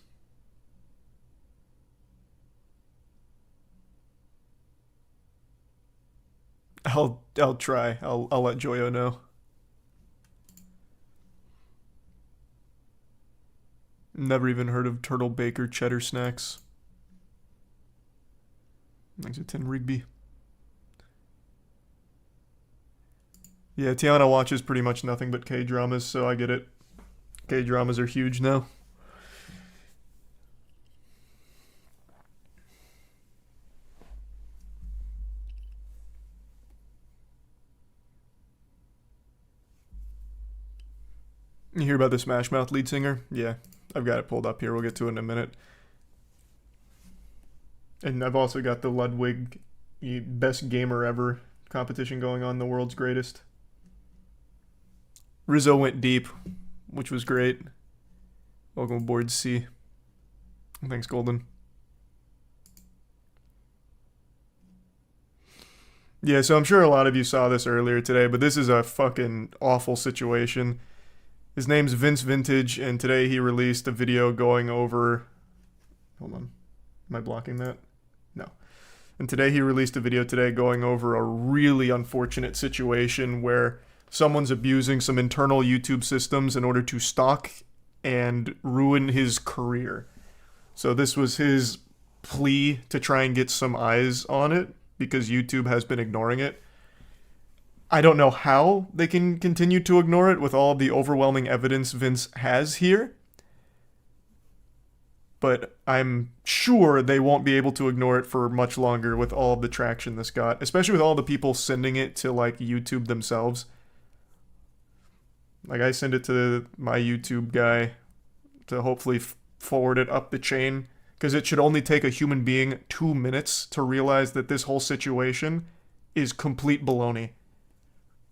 I'll try. I'll let Joyo know. Never even heard of Turtle Baker cheddar snacks. Thanks a 10 Rigby. Yeah, Tiana watches pretty much nothing but K-dramas, so I get it. K-dramas are huge now. You hear about the Smash Mouth lead singer? Yeah, I've got it pulled up here. We'll get to it in a minute. And I've also got the Ludwig Best Gamer Ever competition going on, the world's greatest. Rizzo went deep, which was great. Welcome aboard, C. Thanks, Golden. Yeah, so I'm sure a lot of you saw this earlier today, but this is a fucking awful situation. His name's Vince Vintage, and today he released a video going over... Hold on. Am I blocking that? No. And today he released a video today going over a really unfortunate situation where someone's abusing some internal YouTube systems in order to stalk and ruin his career. So this was his plea to try and get some eyes on it because YouTube has been ignoring it. I don't know how they can continue to ignore it with all the overwhelming evidence Vince has here. But I'm sure they won't be able to ignore it for much longer with all of the traction this got. Especially with all the people sending it to, like, YouTube themselves. Like, I send it to my YouTube guy to hopefully forward it up the chain. Because it should only take a human being 2 minutes to realize that this whole situation is complete baloney.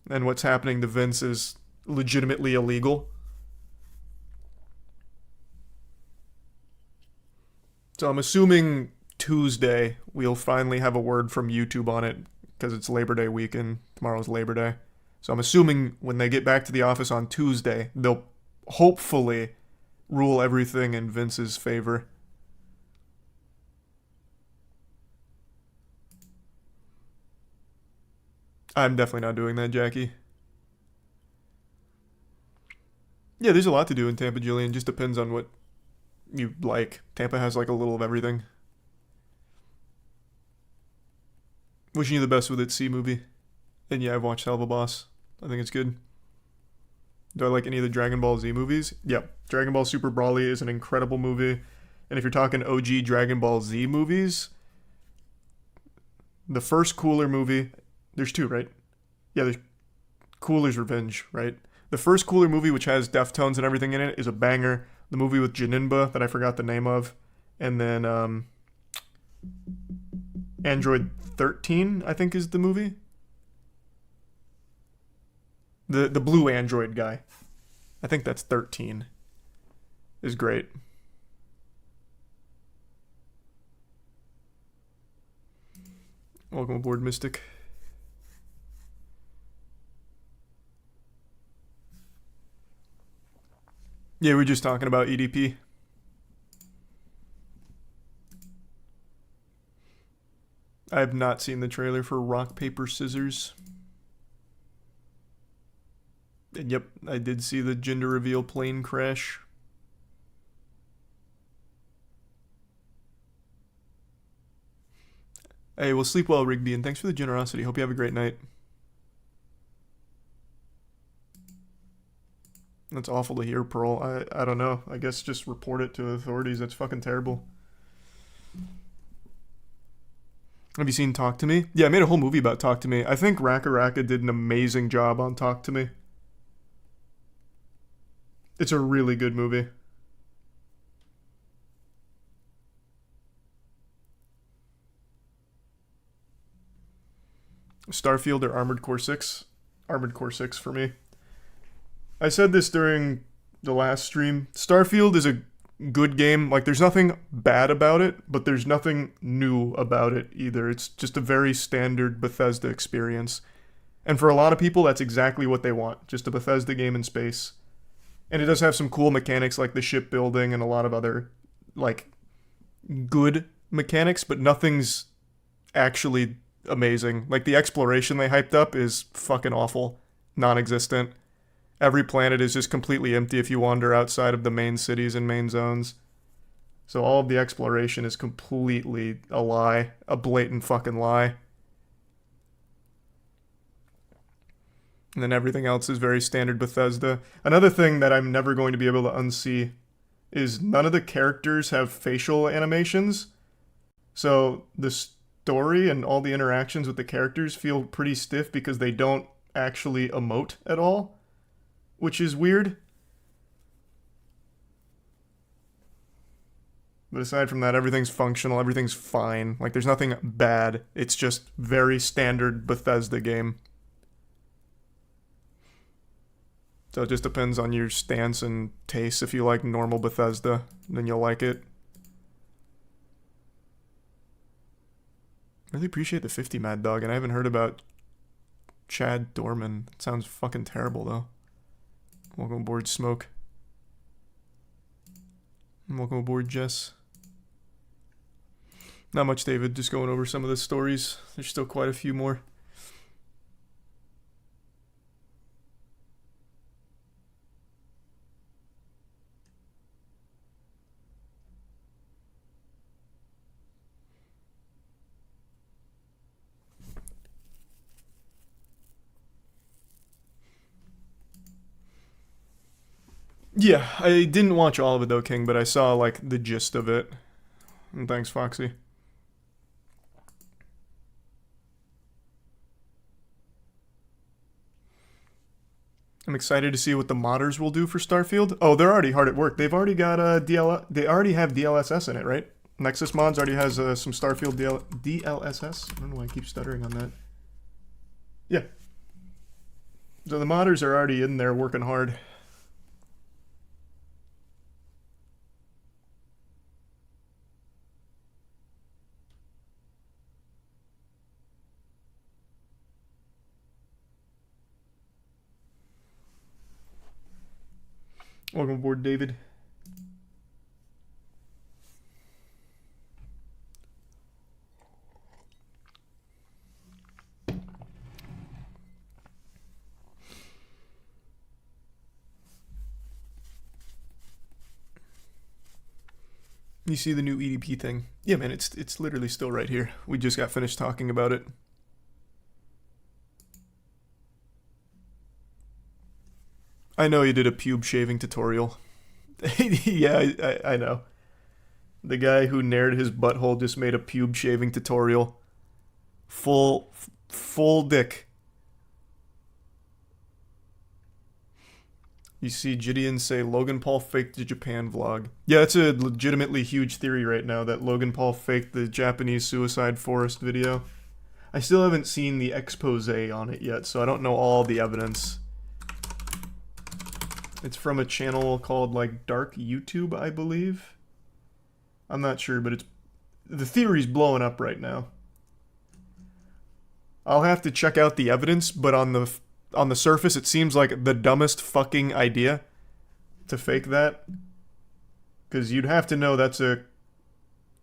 And what's happening to Vince is legitimately illegal. So I'm assuming Tuesday we'll finally have a word from YouTube on it because it's Labor Day weekend. Tomorrow's Labor Day. So I'm assuming when they get back to the office on Tuesday, they'll hopefully rule everything in Vince's favor. I'm definitely not doing that, Jackie. Yeah, there's a lot to do in Tampa, Jillian. Just depends on what you like. Tampa has like a little of everything. Wishing you the best with its C movie. And yeah, I've watched Hell of a Boss. I think it's good. Do I like any of the Dragon Ball Z movies? Yep. Dragon Ball Super Broly is an incredible movie. And if you're talking OG Dragon Ball Z movies, the first Cooler movie, there's two, right? Yeah, there's Cooler's Revenge, right? The first Cooler movie, which has Deftones and everything in it, is a banger. The movie with Janinba, that I forgot the name of. And then Android 13, I think is the movie. The blue android guy. I think that's 13. Is great. Welcome aboard, Mystic. Yeah, we were just talking about EDP. I have not seen the trailer for Rock, Paper, Scissors. And yep, I did see the gender reveal plane crash. Hey, well, sleep well, Rigby, and thanks for the generosity. Hope you have a great night. That's awful to hear, Pearl. I don't know. I guess just report it to authorities. That's fucking terrible. Have you seen Talk to Me? Yeah, I made a whole movie about Talk to Me. I think Raka Raka did an amazing job on Talk to Me. It's a really good movie. Starfield or Armored Core 6? Armored Core 6 for me. I said this during the last stream. Starfield is a good game. Like, there's nothing bad about it, but there's nothing new about it either. It's just a very standard Bethesda experience. And for a lot of people, that's exactly what they want. Just a Bethesda game in space. And it does have some cool mechanics like the shipbuilding and a lot of other, like, good mechanics, but nothing's actually amazing. Like, the exploration they hyped up is fucking awful. Non-existent. Every planet is just completely empty if you wander outside of the main cities and main zones. So all of the exploration is completely a lie. A blatant fucking lie. And then everything else is very standard Bethesda. Another thing that I'm never going to be able to unsee is none of the characters have facial animations. So the story and all the interactions with the characters feel pretty stiff because they don't actually emote at all, which is weird. But aside from that, everything's functional, everything's fine. Like, there's nothing bad. It's just very standard Bethesda game. So it just depends on your stance and taste. If you like normal Bethesda, then you'll like it. Really appreciate the 50, Mad Dog, and I haven't heard about Chad Dorman. It sounds fucking terrible, though. Welcome aboard, Smoke. And welcome aboard, Jess. Not much, David. Just going over some of the stories. There's still quite a few more. Yeah, I didn't watch all of it though, King, but I saw like the gist of it. And thanks, Foxy. I'm excited to see what the modders will do for Starfield. Oh, they're already hard at work. They've already got they already have DLSS in it, right? Nexus Mods already has some Starfield DLSS. I don't know why I keep stuttering on that. Yeah. So the modders are already in there working hard. Welcome aboard, David. You see the new EDP thing? Yeah, man, it's literally still right here. We just got finished talking about it. I know you did a pube shaving tutorial. Yeah, I know. The guy who nared his butthole just made a pube shaving tutorial. Full dick. You see Gideon say Logan Paul faked the Japan vlog. Yeah, it's a legitimately huge theory right now that Logan Paul faked the Japanese suicide forest video. I still haven't seen the expose on it yet, so I don't know all the evidence. It's from a channel called, like, Dark YouTube, I believe. I'm not sure, but the theory's blowing up right now. I'll have to check out the evidence, but on the surface, it seems like the dumbest fucking idea to fake that. Because you'd have to know that's a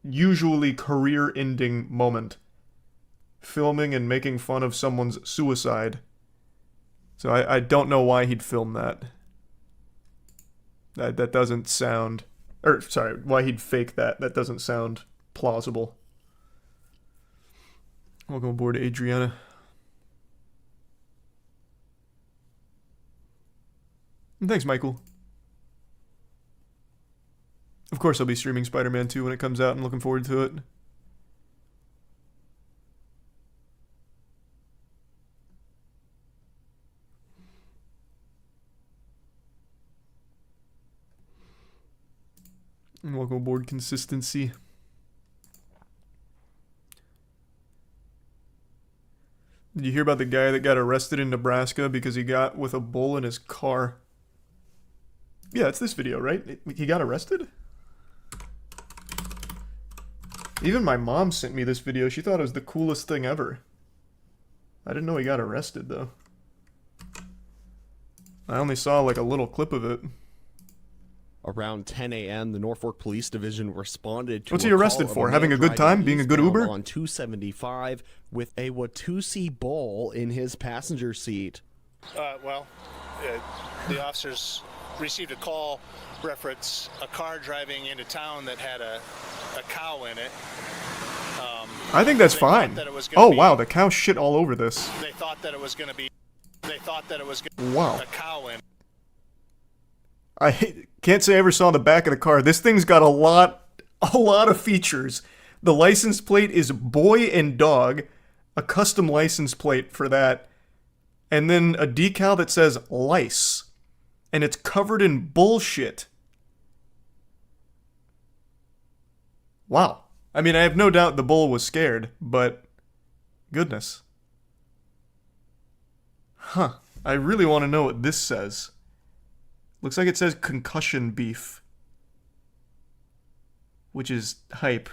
usually career-ending moment. Filming and making fun of someone's suicide. So I don't know why he'd film that. That doesn't sound... Or, sorry, why he'd fake that. That doesn't sound plausible. Welcome aboard, Adriana. And thanks, Michael. Of course I'll be streaming Spider-Man 2 when it comes out and looking forward to it. And welcome aboard, Consistency. Did you hear about the guy that got arrested in Nebraska because he got with a bull in his car? Yeah, it's this video, right? He got arrested? Even my mom sent me this video. She thought it was the coolest thing ever. I didn't know he got arrested, though. I only saw, like, a little clip of it. Around 10 a.m., the Norfolk Police Division responded to What's he arrested for? Having a good time? Being a good Uber? On 275 with a Watusi bull in his passenger seat. The officers received a call reference a car driving into town that had a cow in it. I think that's fine. Oh wow, the cow shit all over this. They thought that it was going to be. They thought that it was wow. A cow in. I can't say I ever saw the back of the car. This thing's got a lot of features. The license plate is boy and dog, a custom license plate for that, and then a decal that says lice, and it's covered in bullshit. Wow. I mean, I have no doubt the bull was scared, but goodness. Huh. I really want to know what this says. Looks like it says concussion beef. Which is hype.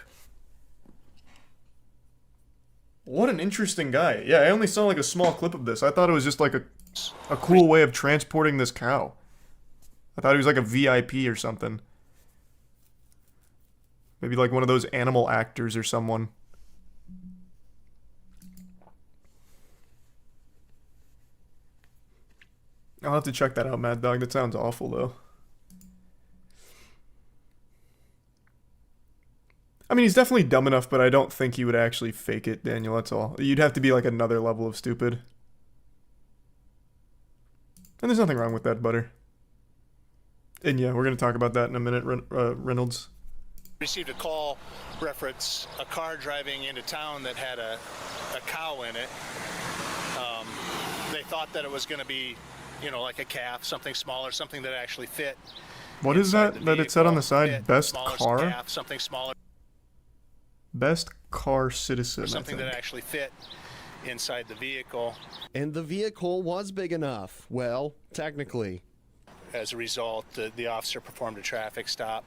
What an interesting guy. Yeah, I only saw like a small clip of this. I thought it was just like a cool way of transporting this cow. I thought he was like a VIP or something. Maybe like one of those animal actors or someone. I'll have to check that out, Mad Dog. That sounds awful, though. I mean, he's definitely dumb enough, but I don't think he would actually fake it, Daniel, that's all. You'd have to be like another level of stupid. And there's nothing wrong with that, Butter. And yeah, we're going to talk about that in a minute, Reynolds. Received a call reference a car driving into town that had a cow in it. They thought that it was going to be, you know, like a calf, something smaller, something that actually fit. What is that it said on the side? Best car? Calf, something smaller. Best car citizen, Or something that actually fit inside the vehicle. And the vehicle was big enough. Well, technically. As a result, the officer performed a traffic stop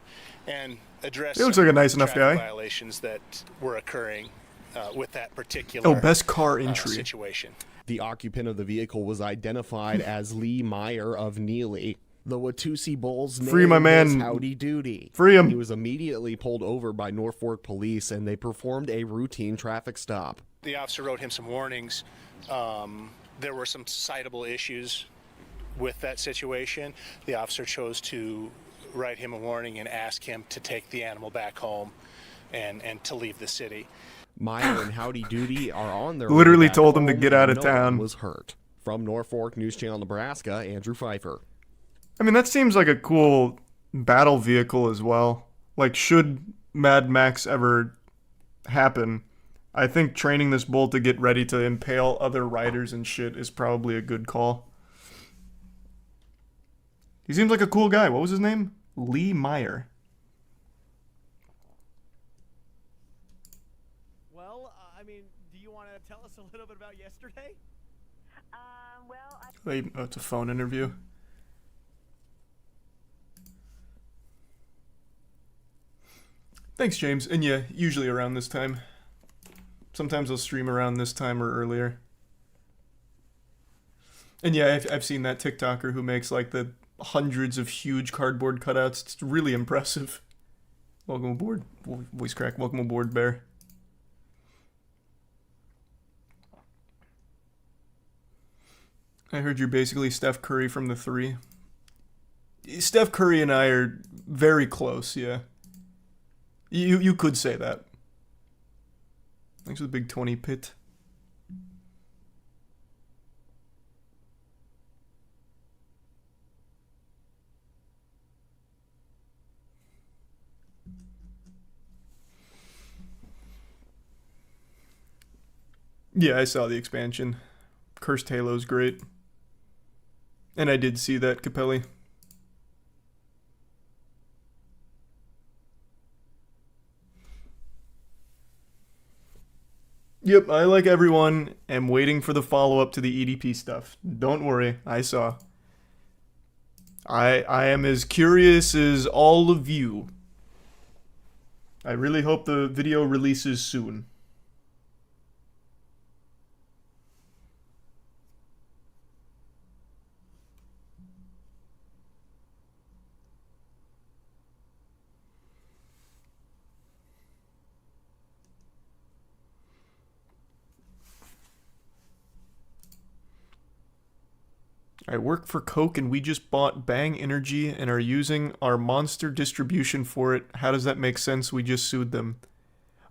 and addressed he looks like a nice enough guy. Violations that were occurring with that particular best car entry situation. The occupant of the vehicle was identified as Lee Meyer of Neely. The Watusi Bulls Free my named man. as Howdy Doody. Free him. He was immediately pulled over by Norfolk police, and they performed a routine traffic stop. The officer wrote him some warnings. There were some citable issues with that situation. The officer chose to write him a warning and ask him to take the animal back home and to leave the city. Meyer and Howdy Doody are on their Literally way back told him to home, get out and of no one town. was hurt. From Norfolk News Channel, Nebraska, Andrew Pfeiffer. I mean, that seems like a cool battle vehicle as well. Like, should Mad Max ever happen, I think training this bull to get ready to impale other riders and shit is probably a good call. He seems like a cool guy. What was his name? Lee Meyer. Well, I mean, do you want to tell us a little bit about yesterday? Wait, oh, it's a phone interview. Thanks, James. And yeah, usually around this time. Sometimes I'll stream around this time or earlier. And yeah, I've seen that TikToker who makes like the hundreds of huge cardboard cutouts. It's really impressive. Welcome aboard, voice crack. Welcome aboard, Bear. I heard you're basically Steph Curry from the 3. Steph Curry and I are very close, yeah. You could say that. Thanks for the big 20 pit. Yeah, I saw the expansion. Cursed Halo's great. And I did see that, Capelli. Yep, I, like everyone, am waiting for the follow-up to the EDP stuff. Don't worry, I saw. I am as curious as all of you. I really hope the video releases soon. I work for Coke and we just bought Bang Energy and are using our monster distribution for it. How does that make sense? We just sued them.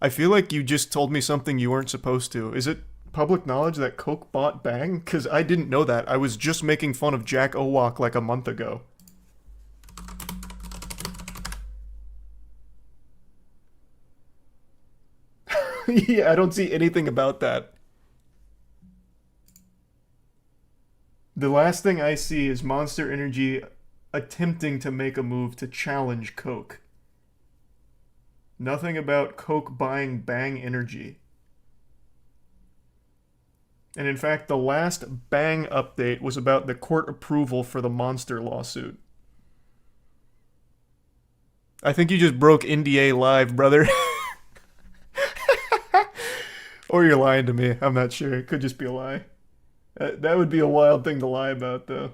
I feel like you just told me something you weren't supposed to. Is it public knowledge that Coke bought Bang? Because I didn't know that. I was just making fun of Jack Owak like a month ago. Yeah, I don't see anything about that. The last thing I see is Monster Energy attempting to make a move to challenge Coke. Nothing about Coke buying Bang Energy. And in fact, the last Bang update was about the court approval for the Monster lawsuit. I think you just broke NDA live, brother. Or you're lying to me. I'm not sure. It could just be a lie. That would be a wild thing to lie about, though.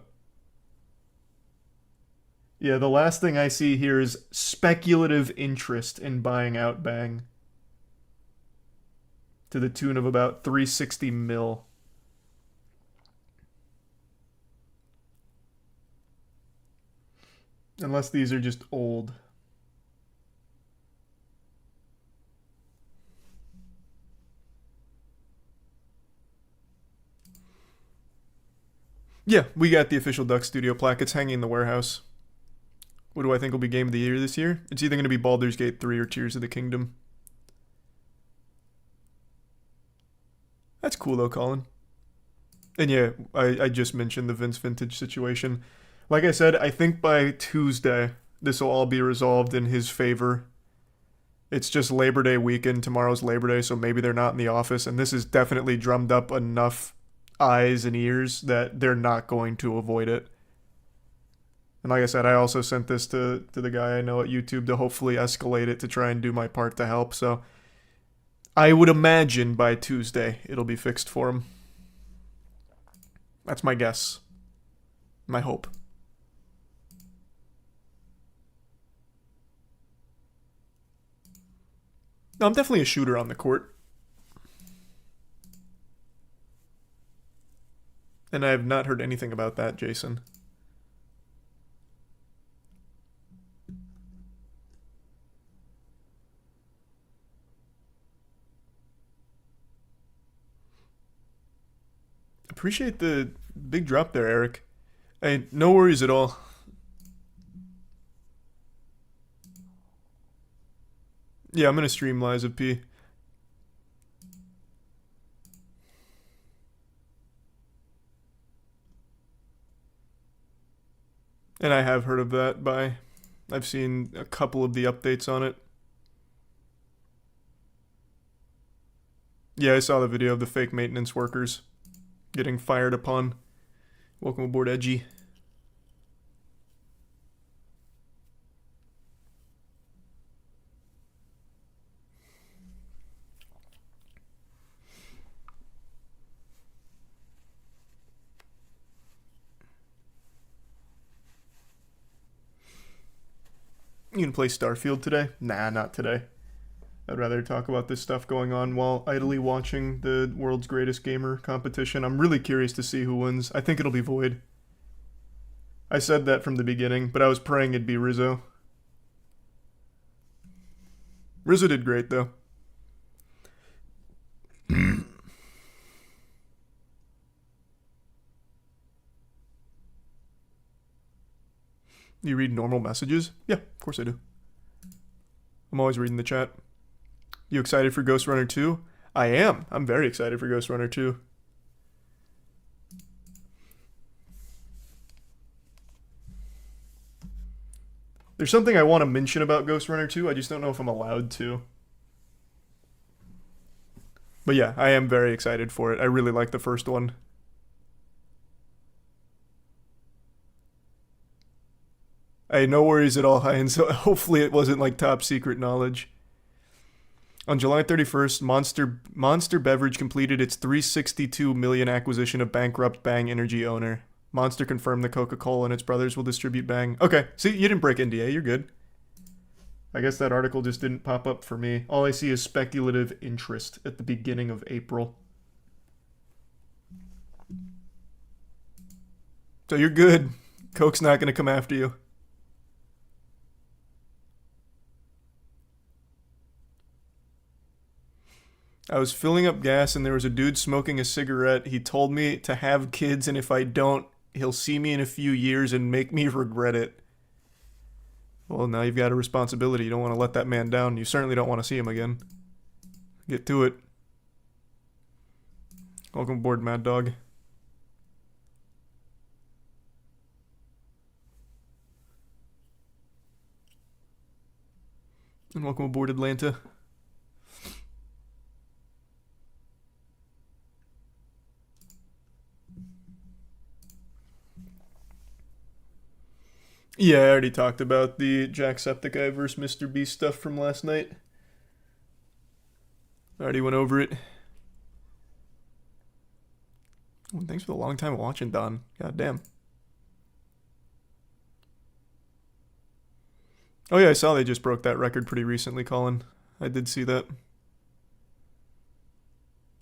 Yeah, the last thing I see here is speculative interest in buying out Bang. To the tune of about 360 mil. Unless these are just old. Yeah, we got the official Duck Studio plaque. It's hanging in the warehouse. What do I think will be Game of the Year this year? It's either going to be Baldur's Gate 3 or Tears of the Kingdom. That's cool though, Colin. And yeah, I just mentioned the Vince Vintage situation. Like I said, I think by Tuesday, this will all be resolved in his favor. It's just Labor Day weekend. Tomorrow's Labor Day, so maybe they're not in the office. And this has definitely drummed up enough eyes and ears that they're not going to avoid it. And like I said, I also sent this to the guy I know at YouTube to hopefully escalate it to try and do my part to help. So I would imagine by Tuesday it'll be fixed for him. That's my guess. My hope. No, I'm definitely a shooter on the court. And I have not heard anything about that, Jason. Appreciate the big drop there, Eric. Hey, no worries at all. Yeah, I'm gonna stream Lies of P. And I have heard of that by... I've seen a couple of the updates on it. Yeah, I saw the video of the fake maintenance workers getting fired upon. Welcome aboard, Edgy. You gonna play Starfield today? Nah, not today. I'd rather talk about this stuff going on while idly watching the world's greatest gamer competition. I'm really curious to see who wins. I think it'll be Void. I said that from the beginning, but I was praying it'd be Rizzo. Rizzo did great, though. You read normal messages? Yeah, of course I do. I'm always reading the chat. You excited for Ghost Runner 2? I am. I'm very excited for Ghost Runner 2. There's something I want to mention about Ghost Runner 2. I just don't know if I'm allowed to. But yeah, I am very excited for it. I really like the first one. Hey, no worries at all, Heinz. So hopefully it wasn't like top secret knowledge. On July 31st, Monster Beverage completed its $362 million acquisition of bankrupt Bang Energy owner. Monster confirmed that Coca-Cola and its brothers will distribute Bang. Okay, see, you didn't break NDA. You're good. I guess that article just didn't pop up for me. All I see is speculative interest at the beginning of April. So you're good. Coke's not going to come after you. I was filling up gas and there was a dude smoking a cigarette. He told me to have kids and if I don't, he'll see me in a few years and make me regret it. Well, now you've got a responsibility. You don't want to let that man down. You certainly don't want to see him again. Get to it. Welcome aboard, Mad Dog. And welcome aboard, Atlanta. Yeah, I already talked about the Jacksepticeye vs. Mr. Beast stuff from last night. I already went over it. Oh, thanks for the long time watching, Don. God damn. Oh yeah, I saw they just broke that record pretty recently, Colin. I did see that. And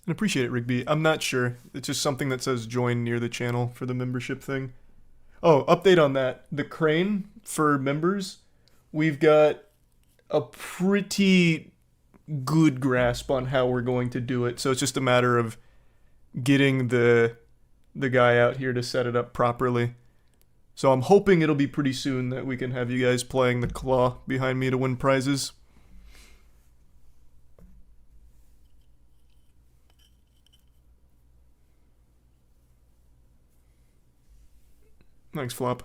appreciate it, Rigby. I'm not sure. It's just something that says join near the channel for the membership thing. Oh, update on that. The crane for members, we've got a pretty good grasp on how we're going to do it. So it's just a matter of getting the guy out here to set it up properly. So I'm hoping it'll be pretty soon that we can have you guys playing the claw behind me to win prizes. Thanks, Flop.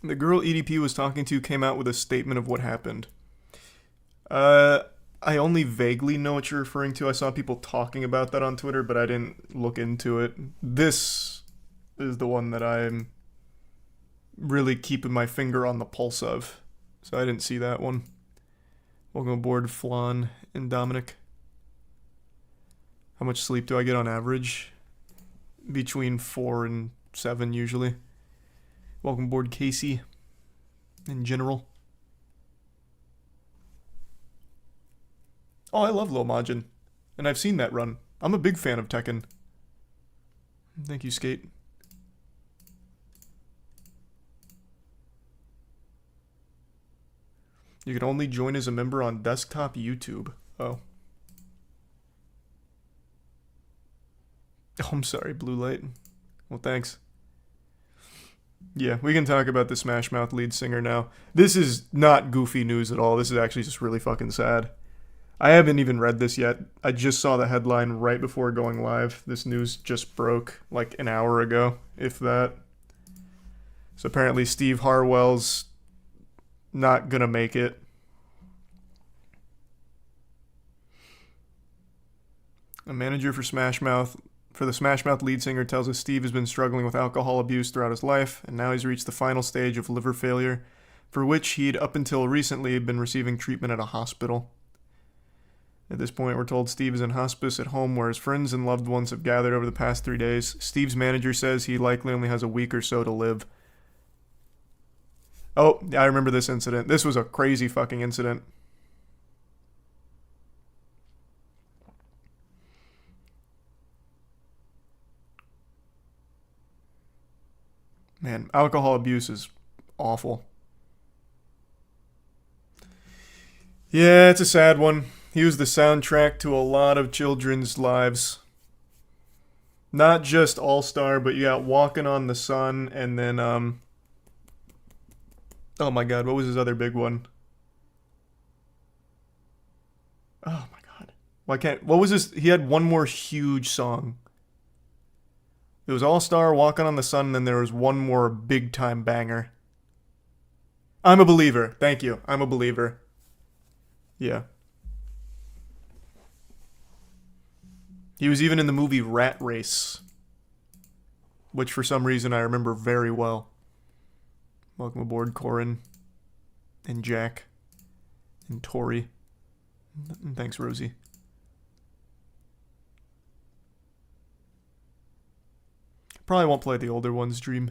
The girl EDP was talking to came out with a statement of what happened. I only vaguely know what you're referring to. I saw people talking about that on Twitter, but I didn't look into it. This is the one that I'm really keeping my finger on the pulse of. So I didn't see that one. Welcome aboard, Flan and Dominic. How much sleep do I get on average? Between 4 and 7 usually. Welcome aboard, Casey. In general. Oh, I love Lil Majin. And I've seen that run. I'm a big fan of Tekken. Thank you, Skate. You can only join as a member on desktop YouTube. Oh. Oh, I'm sorry, Blue Light. Well, thanks. Yeah, we can talk about the Smash Mouth lead singer now. This is not goofy news at all. This is actually just really fucking sad. I haven't even read this yet. I just saw the headline right before going live. This news just broke like an hour ago, if that. So apparently Steve Harwell's not gonna make it. A manager for the Smash Mouth lead singer tells us Steve has been struggling with alcohol abuse throughout his life, and now he's reached the final stage of liver failure, for which he'd up until recently been receiving treatment at a hospital. At this point, we're told Steve is in hospice at home where his friends and loved ones have gathered over the past 3 days. Steve's manager says he likely only has a week or so to live. Oh, yeah, I remember this incident. This was a crazy fucking incident. Man, alcohol abuse is awful. Yeah, it's a sad one. He was the soundtrack to a lot of children's lives. Not just All-Star, but you got Walking on the Sun, and then, oh my god, what was his other big one? Oh my god. What was his, he had one more huge song. It was All-Star, Walking on the Sun, and then there was one more big-time banger. I'm a Believer. Thank you. I'm a Believer. Yeah. He was even in the movie Rat Race, which for some reason I remember very well. Welcome aboard, Corin, and Jack, and Tori. And thanks, Rosie. Probably won't play the older ones, Dream.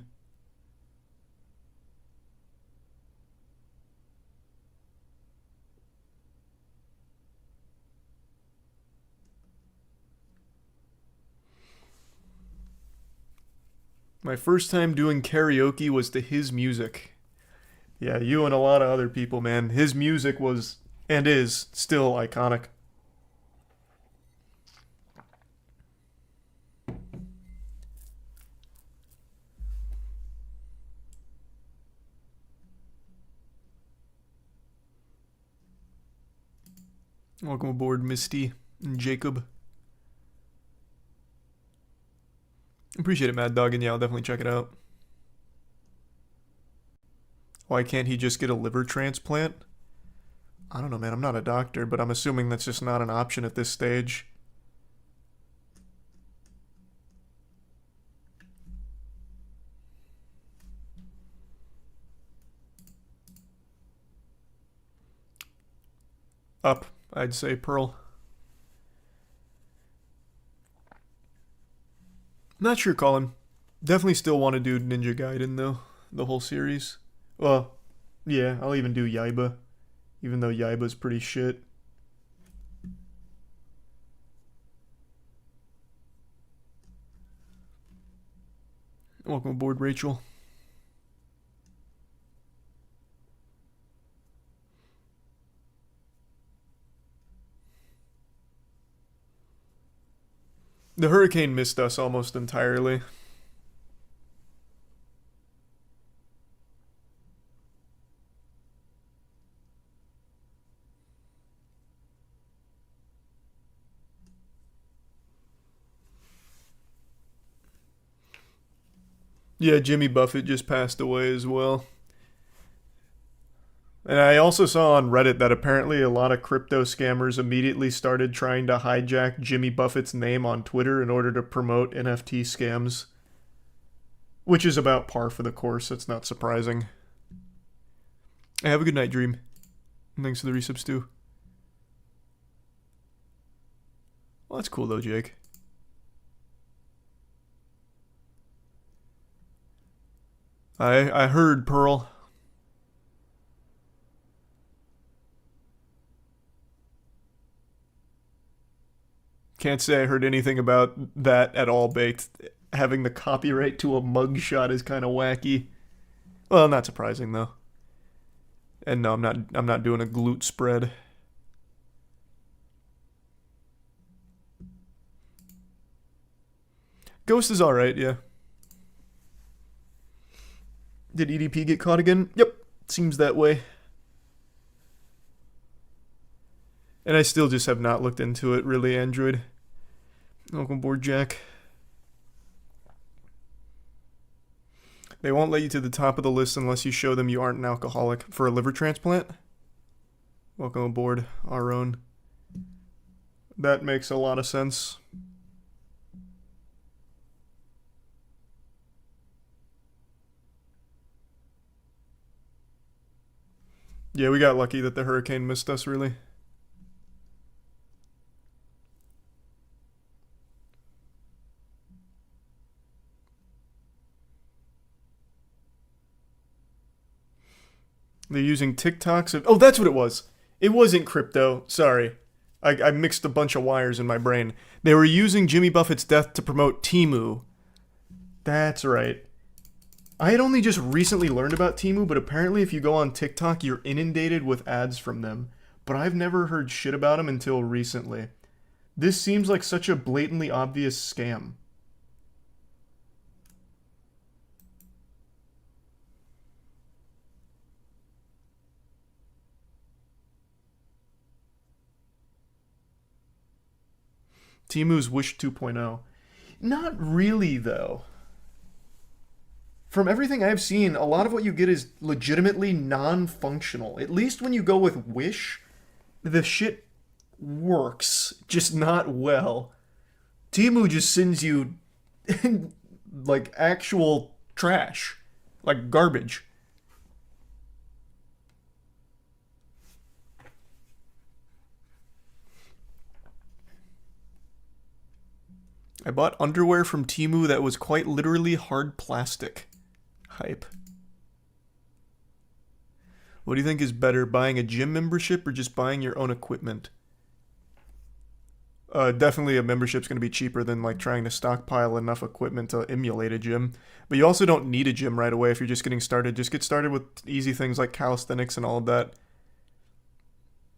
My first time doing karaoke was to his music. Yeah, you and a lot of other people, man. His music was, and is, still iconic. Welcome aboard, Misty and Jacob. Appreciate it, Mad Dog, and yeah, I'll definitely check it out. Why can't he just get a liver transplant? I don't know, man. I'm not a doctor, but I'm assuming that's just not an option at this stage. Up, I'd say, Pearl. Not sure, Colin. Definitely still want to do Ninja Gaiden, though. The whole series. Well, yeah, I'll even do Yaiba. Even though Yaiba's pretty shit. Welcome aboard, Rachel. The hurricane missed us almost entirely. Yeah, Jimmy Buffett just passed away as well. And I also saw on Reddit that apparently a lot of crypto scammers immediately started trying to hijack Jimmy Buffett's name on Twitter in order to promote NFT scams. Which is about par for the course, that's not surprising. Hey, have a good night, Dream. And thanks for the resubs too. Well, that's cool though, Jake. I heard, Pearl. Can't say I heard anything about that at all, Baked. Having the copyright to a mugshot is kind of wacky. Well, not surprising though. And no, I'm not doing a glute spread. Ghost is alright, yeah. Did EDP get caught again? Yep, seems that way. And I still just have not looked into it, really, Android. Welcome aboard, Jack. They won't let you to the top of the list unless you show them you aren't an alcoholic for a liver transplant. Welcome aboard, our own. That makes a lot of sense. Yeah, we got lucky that the hurricane missed us, really. They're using TikToks. Oh, that's what it was. It wasn't crypto. Sorry. I mixed a bunch of wires in my brain. They were using Jimmy Buffett's death to promote Temu. That's right. I had only just recently learned about Temu, but apparently if you go on TikTok, you're inundated with ads from them. But I've never heard shit about them until recently. This seems like such a blatantly obvious scam. Temu's Wish 2.0. Not really, though. From everything I've seen, a lot of what you get is legitimately non-functional. At least when you go with Wish, the shit works, just not well. Temu just sends you, like, actual trash. Like garbage. I bought underwear from Temu that was quite literally hard plastic. Hype. What do you think is better, buying a gym membership or just buying your own equipment? Definitely a membership's going to be cheaper than like trying to stockpile enough equipment to emulate a gym. But you also don't need a gym right away if you're just getting started. Just get started with easy things like calisthenics and all of that.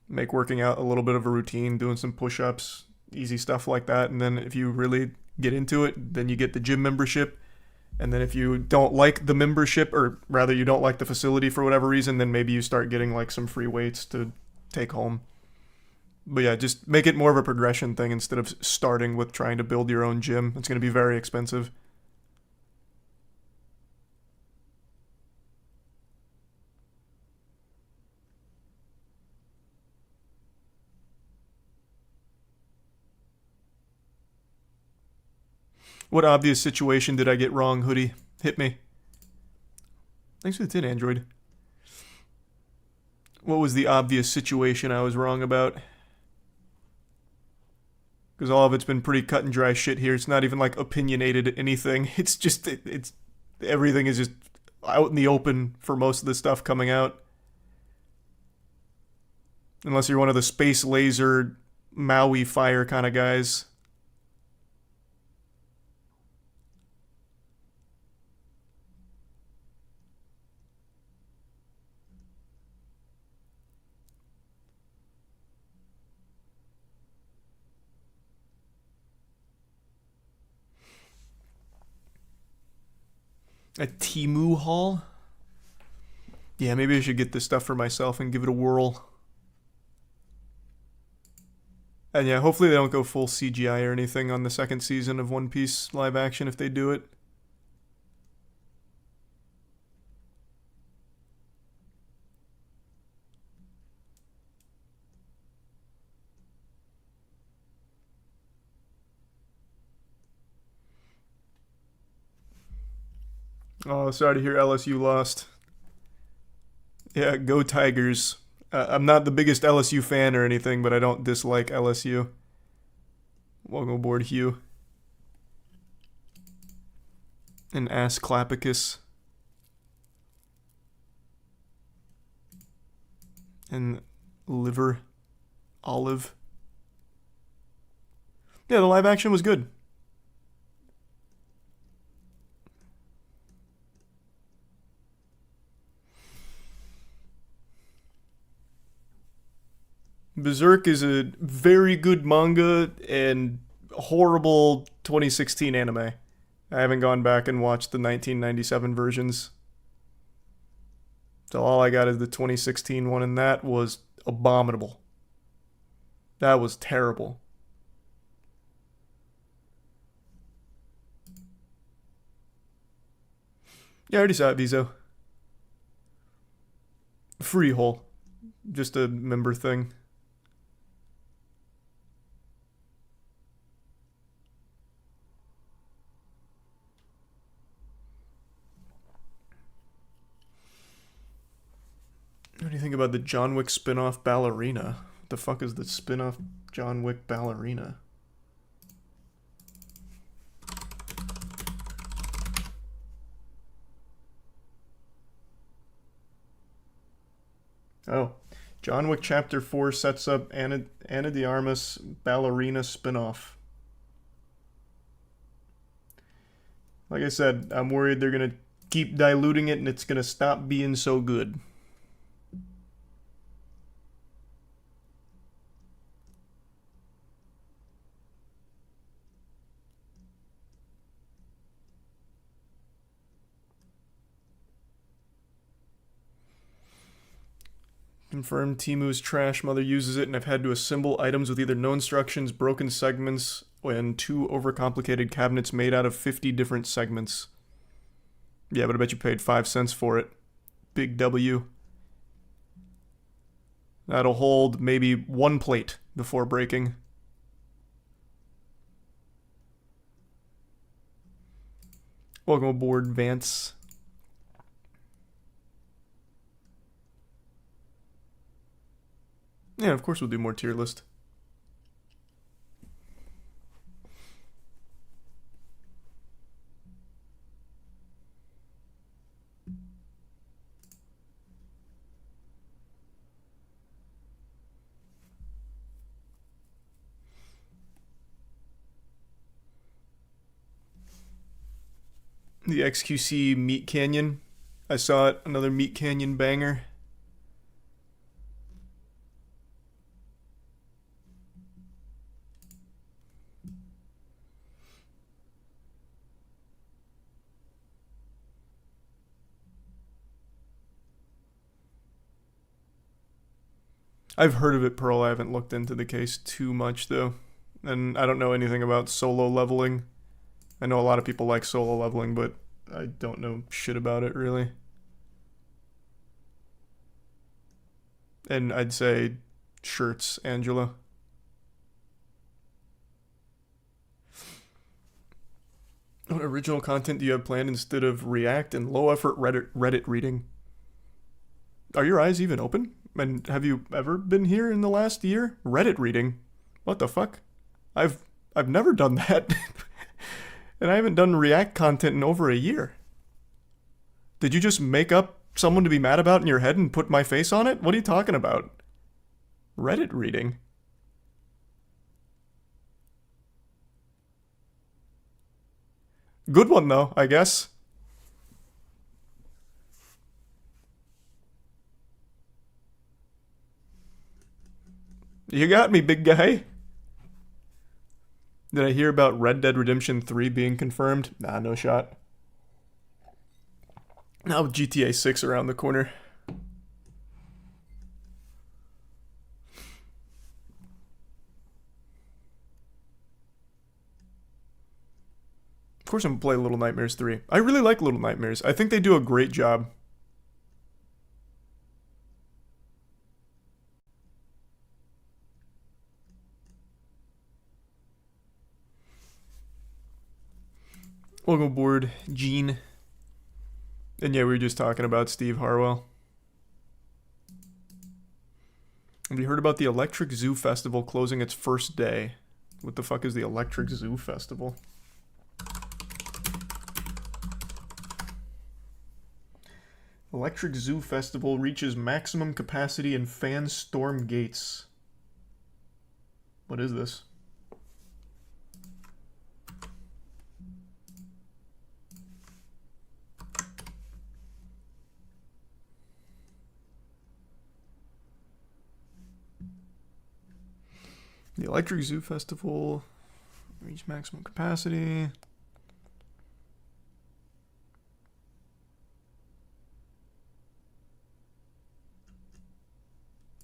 Make working out a little bit of a routine, doing some push-ups, easy stuff like that. And then if you really get into it, then you get the gym membership. And then if you don't like the membership, or rather you don't like the facility for whatever reason, then maybe you start getting like some free weights to take home. But yeah, just make it more of a progression thing instead of starting with trying to build your own gym. It's going to be very expensive. What obvious situation did I get wrong, Hoodie? Hit me. Thanks for the 10, Android. What was the obvious situation I was wrong about? Because all of it's been pretty cut and dry shit here. It's not even like opinionated anything. It's just, it's everything is just out in the open for most of the stuff coming out. Unless you're one of the space laser Maui fire kind of guys. A Temu haul? Yeah, maybe I should get this stuff for myself and give it a whirl. And yeah, hopefully they don't go full CGI or anything on the second season of One Piece live action if they do it. Oh, sorry to hear LSU lost. Yeah, go Tigers. I'm not the biggest LSU fan or anything, but I don't dislike LSU. Welcome aboard, Hugh. And Asclepius. And Liver Olive. Yeah, the live action was good. Berserk is a very good manga and horrible 2016 anime. I haven't gone back and watched the 1997 versions. So all I got is the 2016 one, and that was abominable. That was terrible. Yeah, I already saw it, Vizo. Freehole. Just a member thing. What do you think about the John Wick spin-off Ballerina? What the fuck is the spin-off John Wick Ballerina? Oh, John Wick Chapter 4 sets up Ana de Armas Ballerina spin-off. Like I said, I'm worried they're gonna keep diluting it and it's gonna stop being so good. Confirmed Timu's trash. Mother uses it and I've had to assemble items with either no instructions, broken segments, and 2 overcomplicated cabinets made out of 50 different segments. Yeah, but I bet you paid 5 cents for it. Big W. That'll hold maybe 1 plate before breaking. Welcome aboard, Vance. Yeah, of course we'll do more tier list. The XQC Meat Canyon. I saw it, another Meat Canyon banger. I've heard of it, Pearl. I haven't looked into the case too much, though. And I don't know anything about solo leveling. I know a lot of people like solo leveling, but I don't know shit about it, really. And I'd say shirts, Angela. What original content do you have planned instead of React and low-effort Reddit reading? Are your eyes even open? And have you ever been here in the last year? Reddit reading? What the fuck? I've never done that. And I haven't done React content in over a year. Did you just make up someone to be mad about in your head and put my face on it? What are you talking about? Reddit reading? Good one though, I guess. You got me, big guy. Did I hear about Red Dead Redemption 3 being confirmed? Nah, no shot. Now with GTA 6 around the corner. Of course I'm gonna play Little Nightmares 3. I really like Little Nightmares. I think they do a great job. Welcome aboard, Gene. And yeah, we were just talking about Steve Harwell. Have you heard about the Electric Zoo Festival closing its first day? What the fuck is the Electric Zoo Festival? Electric Zoo Festival reaches maximum capacity and fans storm gates. What is this? The Electric Zoo Festival reach maximum capacity.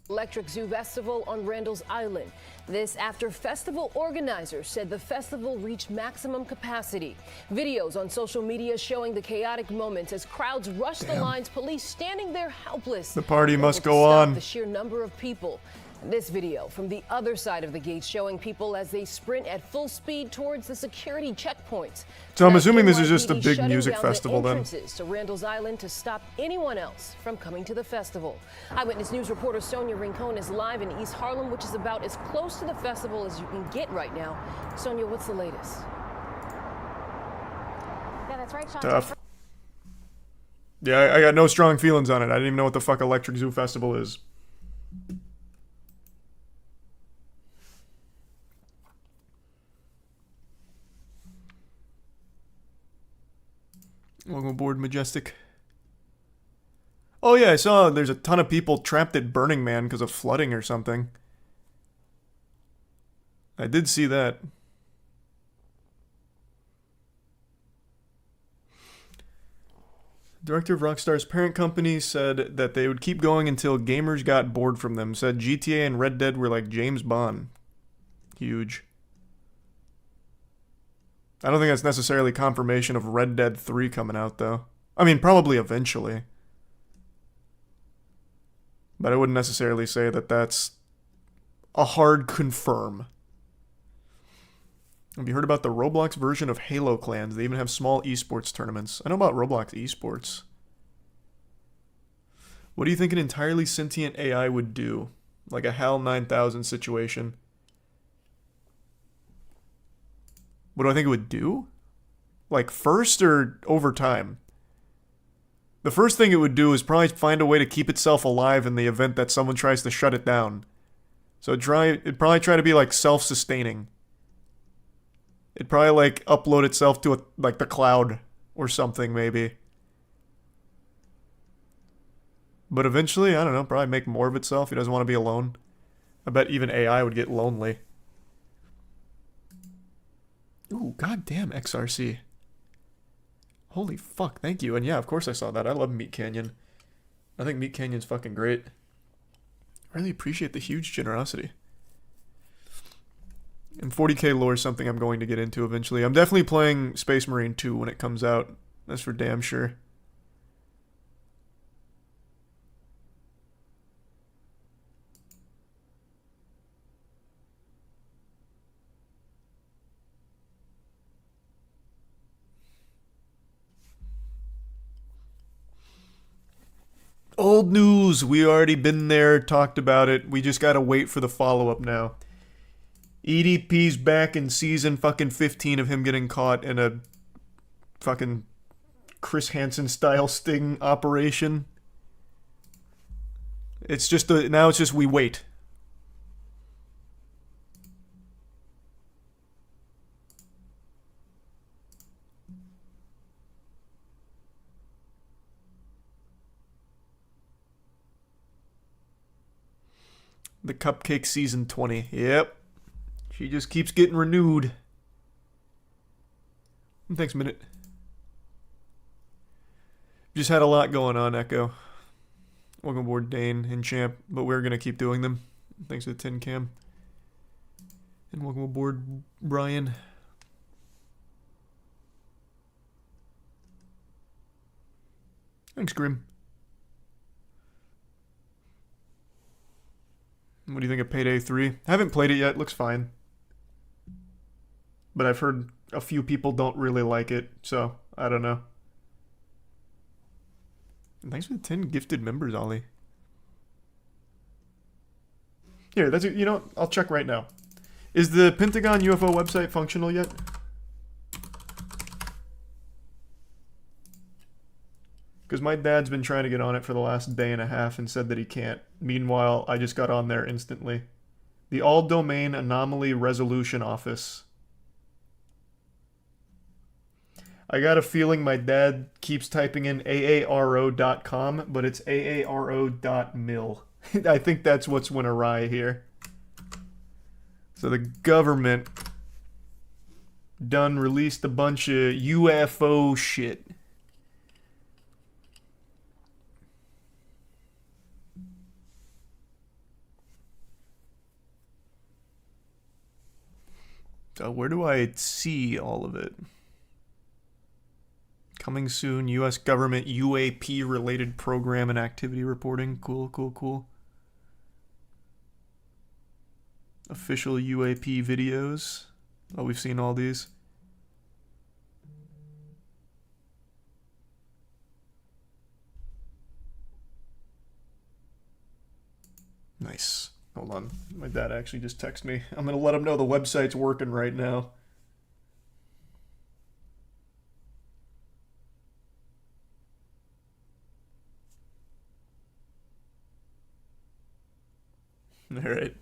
Electric Zoo Festival on Randall's Island. This after festival organizers said the festival reached maximum capacity. Videos on social media showing the chaotic moments as crowds rush the lines, police standing there helpless. The party unable must to go stop on. The sheer number of people. This video from the other side of the gate showing people as they sprint at full speed towards the security checkpoints. So I'm assuming this is just a NYPD big shutting music down festival the then. entrances to Randall's Island to stop anyone else from coming to the festival. Eyewitness News reporter Sonia Rincon is live in East Harlem, which is about as close to the festival as you can get right now. Sonia, what's the latest? Yeah, that's right, Sean. Tough. Yeah, I got no strong feelings on it. I didn't even know what the fuck Electric Zoo Festival is. Welcome aboard, Majestic. Oh yeah, I saw there's a ton of people trapped at Burning Man because of flooding or something. I did see that. Director of Rockstar's parent company said that they would keep going until gamers got bored from them. Said GTA and Red Dead were like James Bond. Huge. I don't think that's necessarily confirmation of Red Dead 3 coming out, though. I mean, probably eventually. But I wouldn't necessarily say that that's a hard confirm. Have you heard about the Roblox version of Halo Clans? They even have small esports tournaments. I know about Roblox esports. What do you think an entirely sentient AI would do? Like a HAL 9000 situation. What do I think it would do? Like first or over time? The first thing it would do is probably find a way to keep itself alive in the event that someone tries to shut it down. So it'd probably try to be like self-sustaining. It'd probably like upload itself to like the cloud or something maybe. But eventually, I don't know, probably make more of itself. He doesn't want to be alone. I bet even AI would get lonely. Ooh, goddamn XRC. Holy fuck, thank you. And yeah, of course I saw that. I love Meat Canyon. I think Meat Canyon's fucking great. I really appreciate the huge generosity. And 40k lore is something I'm going to get into eventually. I'm definitely playing Space Marine 2 when it comes out. That's for damn sure. Old news. We already been there, talked about it. We just gotta wait for the follow-up now. EDP's back in season fucking 15 of him getting caught in a fucking Chris Hansen style sting operation. It's just now it's just we wait. The Cupcake Season 20. Yep. She just keeps getting renewed. Thanks, Minute. Just had a lot going on, Echo. Welcome aboard, Dane and Champ, but we're going to keep doing them. Thanks to the Tin Cam. And welcome aboard, Brian. Thanks, Grim. What do you think of Payday 3? I haven't played it yet. Looks fine. But I've heard a few people don't really like it, so I don't know. And thanks for the 10 gifted members, Ollie. Here, that's you know, I'll check right now. Is the Pentagon UFO website functional yet? Because my dad's been trying to get on it for the last day and a half and said that he can't. Meanwhile, I just got on there instantly. The All-Domain Anomaly Resolution Office. I got a feeling my dad keeps typing in aaro.com, but it's aaro.mil. I think that's what's went awry here. So the government done released a bunch of UFO shit. So where do I see all of it? Coming soon, U.S. government UAP-related program and activity reporting. Cool, cool, cool. Official UAP videos. Oh, we've seen all these. Nice. Hold on. My dad actually just texted me. I'm going to let him know the website's working right now. All right.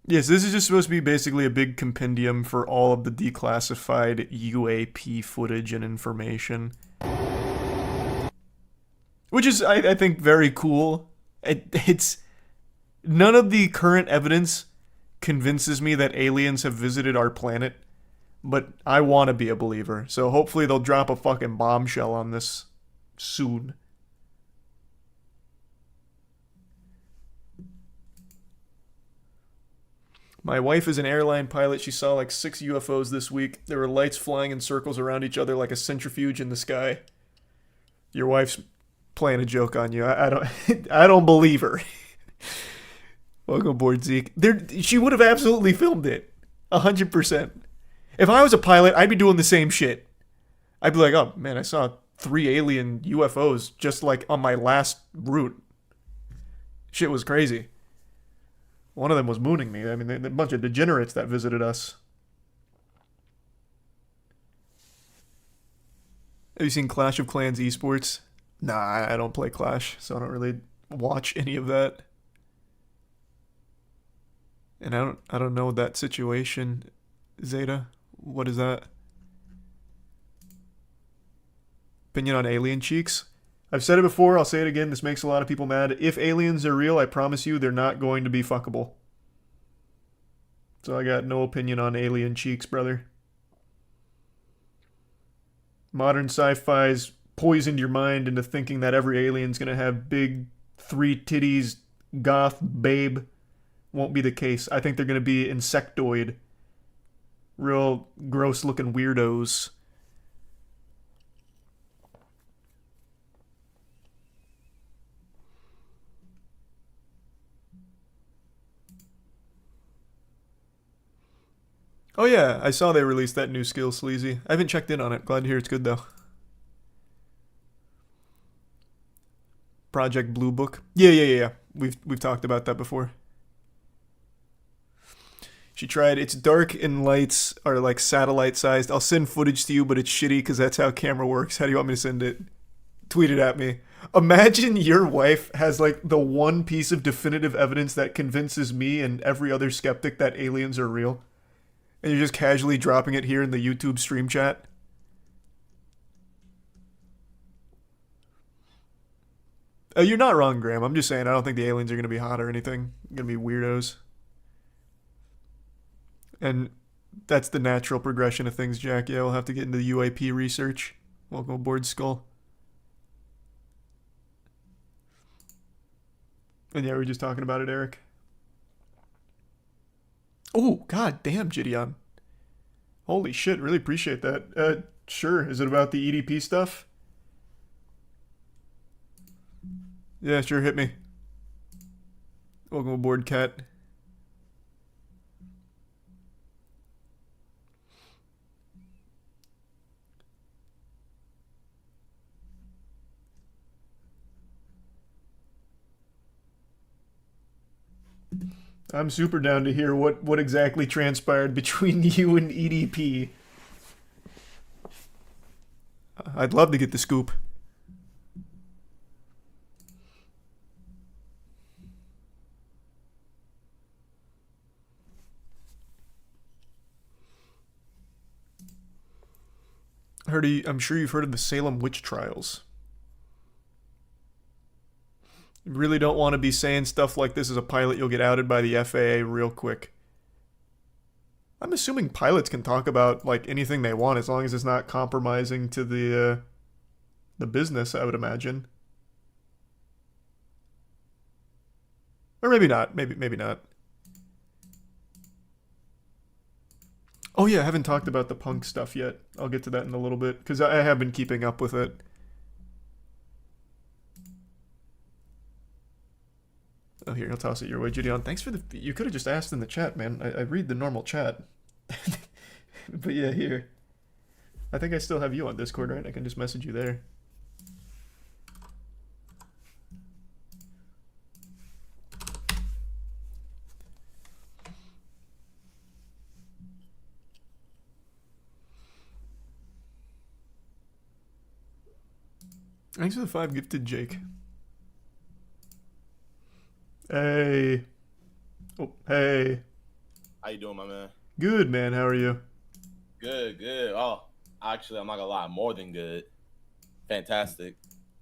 Yes, this is just supposed to be basically a big compendium for all of the declassified UAP footage and information. Which is, I think, very cool. It's none of the current evidence convinces me that aliens have visited our planet, but I want to be a believer. So hopefully they'll drop a fucking bombshell on this soon. My wife is an airline pilot. She saw like 6 UFOs this week. There were lights flying in circles around each other like a centrifuge in the sky. Your wife's playing a joke on you. I don't I don't believe her. Welcome aboard, Zeke. She would have absolutely filmed it. 100%. If I was a pilot, I'd be doing the same shit. I'd be like, oh man, I saw 3 alien UFOs just like on my last route. Shit was crazy. One of them was mooning me. I mean, a bunch of degenerates that visited us. Have you seen Clash of Clans esports? Nah, I don't play Clash, so I don't really watch any of that. And I don't know that situation. Zeta, what is that? Opinion on alien cheeks? I've said it before, I'll say it again, this makes a lot of people mad. If aliens are real, I promise you they're not going to be fuckable. So I got no opinion on alien cheeks, brother. Modern sci-fi's poisoned your mind into thinking that every alien's gonna have big 3 titties goth babe. Won't be the case. I think they're gonna be insectoid. Real gross looking weirdos. Oh yeah, I saw they released that new skill, Sleazy. I haven't checked in on it. Glad to hear it's good though. Project Blue Book. Yeah. We've talked about that before. She tried. It's dark and lights are like satellite sized. I'll send footage to you, but it's shitty because that's how camera works. How do you want me to send it? Tweet it at me. Imagine your wife has like the one piece of definitive evidence that convinces me and every other skeptic that aliens are real. And you're just casually dropping it here in the YouTube stream chat. You're not wrong, Graham. I'm just saying I don't think the aliens are going to be hot or anything. They're going to be weirdos. And that's the natural progression of things, Jack. Yeah, we'll have to get into the UAP research. Welcome aboard, Skull. And yeah, we were just talking about it, Eric. Oh, god damn, Gideon. Holy shit, really appreciate that. Sure. Is it about the EDP stuff? Yeah, sure, hit me. Welcome aboard, Cat. I'm super down to hear what exactly transpired between you and EDP. I'd love to get the scoop. I'm sure you've heard of the Salem witch trials. You really don't want to be saying stuff like this as a pilot. You'll get outed by the FAA real quick. I'm assuming pilots can talk about like anything they want as long as it's not compromising to the business, I would imagine. Or maybe not. Maybe not. Oh yeah, I haven't talked about the punk stuff yet. I'll get to that in a little bit, because I have been keeping up with it. Oh, here, I'll toss it your way, Gideon. Thanks for the... You could have just asked in the chat, man. I read the normal chat. But yeah, here. I think I still have you on Discord, right? I can just message you there. Thanks for the 5 gifted, Jake. Hey. Oh, hey. How you doing, my man? Good, man. How are you? Good, good. Oh, actually, I'm not gonna lie, more than good. Fantastic.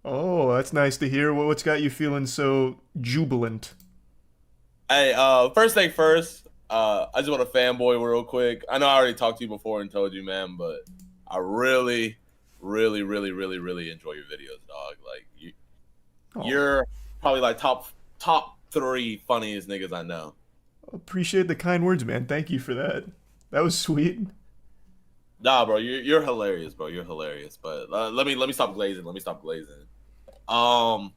Oh, that's nice to hear. What's got you feeling so jubilant? Hey, first thing first, I just want to fanboy real quick. I know I already talked to you before and told you, man, but I really enjoy your videos, dog. Like you're probably like top 3 funniest niggas I know. Appreciate the kind words, man. Thank you for that. That was sweet. Nah, bro, you're hilarious, bro. You're hilarious. But let me stop glazing. Bro,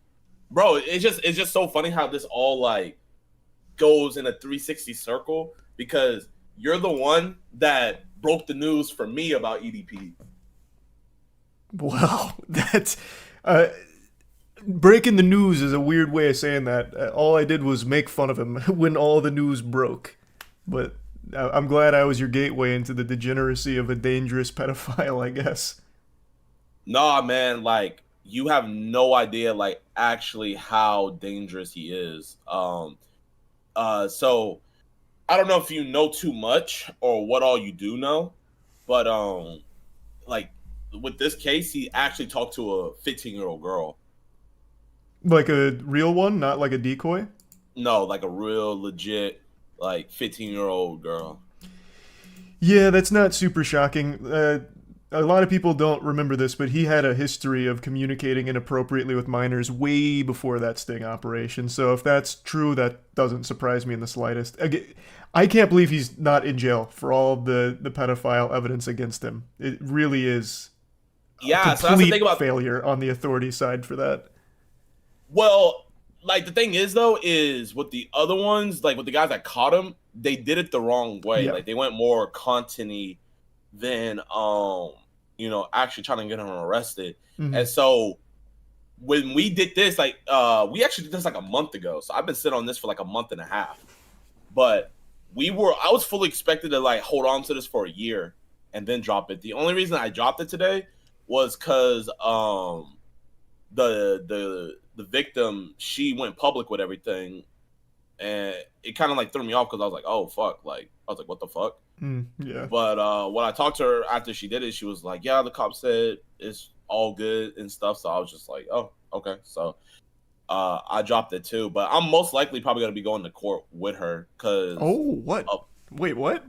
it's just so funny how this all like goes in a 360 circle, because you're the one that broke the news for me about EDP. Wow, that's breaking the news is a weird way of saying that. All I did was make fun of him when all the news broke. But I'm glad I was your gateway into the degeneracy of a dangerous pedophile, I guess. Nah, man, like you have no idea, like actually how dangerous he is. So I don't know if you know too much or what all you do know, but like with this case, he actually talked to a 15-year-old girl. Like a real one, not like a decoy? No, like a real legit, like 15-year-old girl. Yeah, that's not super shocking. A lot of people don't remember this, but he had a history of communicating inappropriately with minors way before that sting operation. So if that's true, that doesn't surprise me in the slightest. I can't believe he's not in jail for all of the pedophile evidence against him. It really is so that's the thing about failure on the authority side for that. Well, like the thing is though, is with the other ones, like with the guys that caught him, they did it the wrong way. Yeah. Like they went more content-y than actually trying to get him arrested. Mhm. And so when we did this, like we actually did this like a month ago. So I've been sitting on this for like a month and a half. But I was fully expected to like hold on to this for a year and then drop it. The only reason I dropped it today was because the victim, she went public with everything, and it kind of like threw me off because I was like, oh fuck, like I was like, what the fuck? Yeah. But when I talked to her after she did it, she was like, yeah, the cop said it's all good and stuff. So I was just like, oh, okay. So I dropped it too, but I'm most likely probably gonna be going to court with her because what? Wait, what?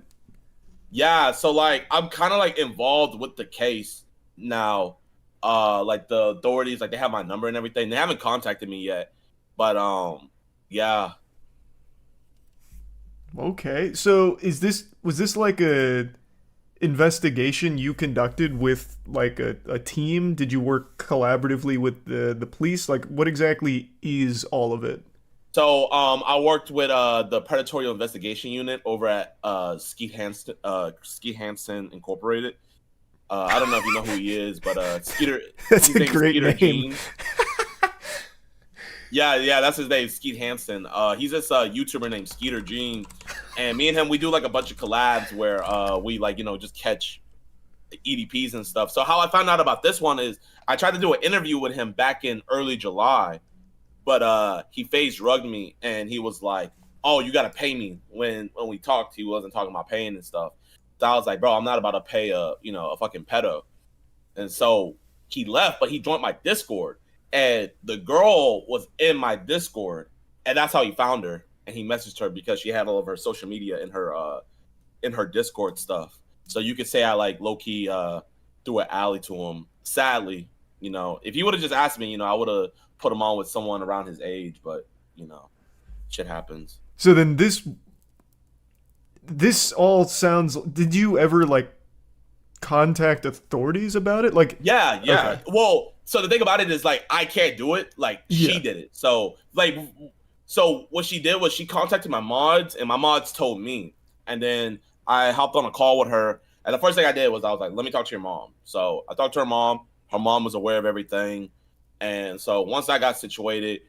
Yeah, so like I'm kind of like involved with the case now. Like the authorities, like they have my number and everything. They haven't contacted me yet, but yeah. Okay, so was this like a investigation you conducted with like a team? Did you work collaboratively with the police? Like what exactly is all of it? So I worked with the Predatory Investigation Unit over at Skeet Hansen Incorporated. I don't know if you know who he is, but Skeeter. That's a great name. Yeah, that's his name, Skeet Hansen. He's this YouTuber named Skeeter Gene, and me and him, we do like a bunch of collabs where we like just catch EDPs and stuff. So how I found out about this one is I tried to do an interview with him back in early July, but he phase drugged me and he was like, "Oh, you gotta pay me." When we talked, he wasn't talking about paying and stuff. So I was like, "Bro, I'm not about to pay a fucking pedo." And so he left, but he joined my Discord. And the girl was in my Discord, and that's how he found her. And he messaged her because she had all of her social media in her Discord stuff. So you could say I like low key threw an alley to him. Sadly, if he would have just asked me, I would have put him on with someone around his age. But shit happens. So then this all sounds. Did you ever like contact authorities about it? Like, yeah. Okay. Well. So the thing about it is, like, I can't do it. Like, she did it. So, so what she did was she contacted my mods, and my mods told me. And then I hopped on a call with her. And the first thing I did was I was like, let me talk to your mom. So I talked to her mom. Her mom was aware of everything. And so once I got situated,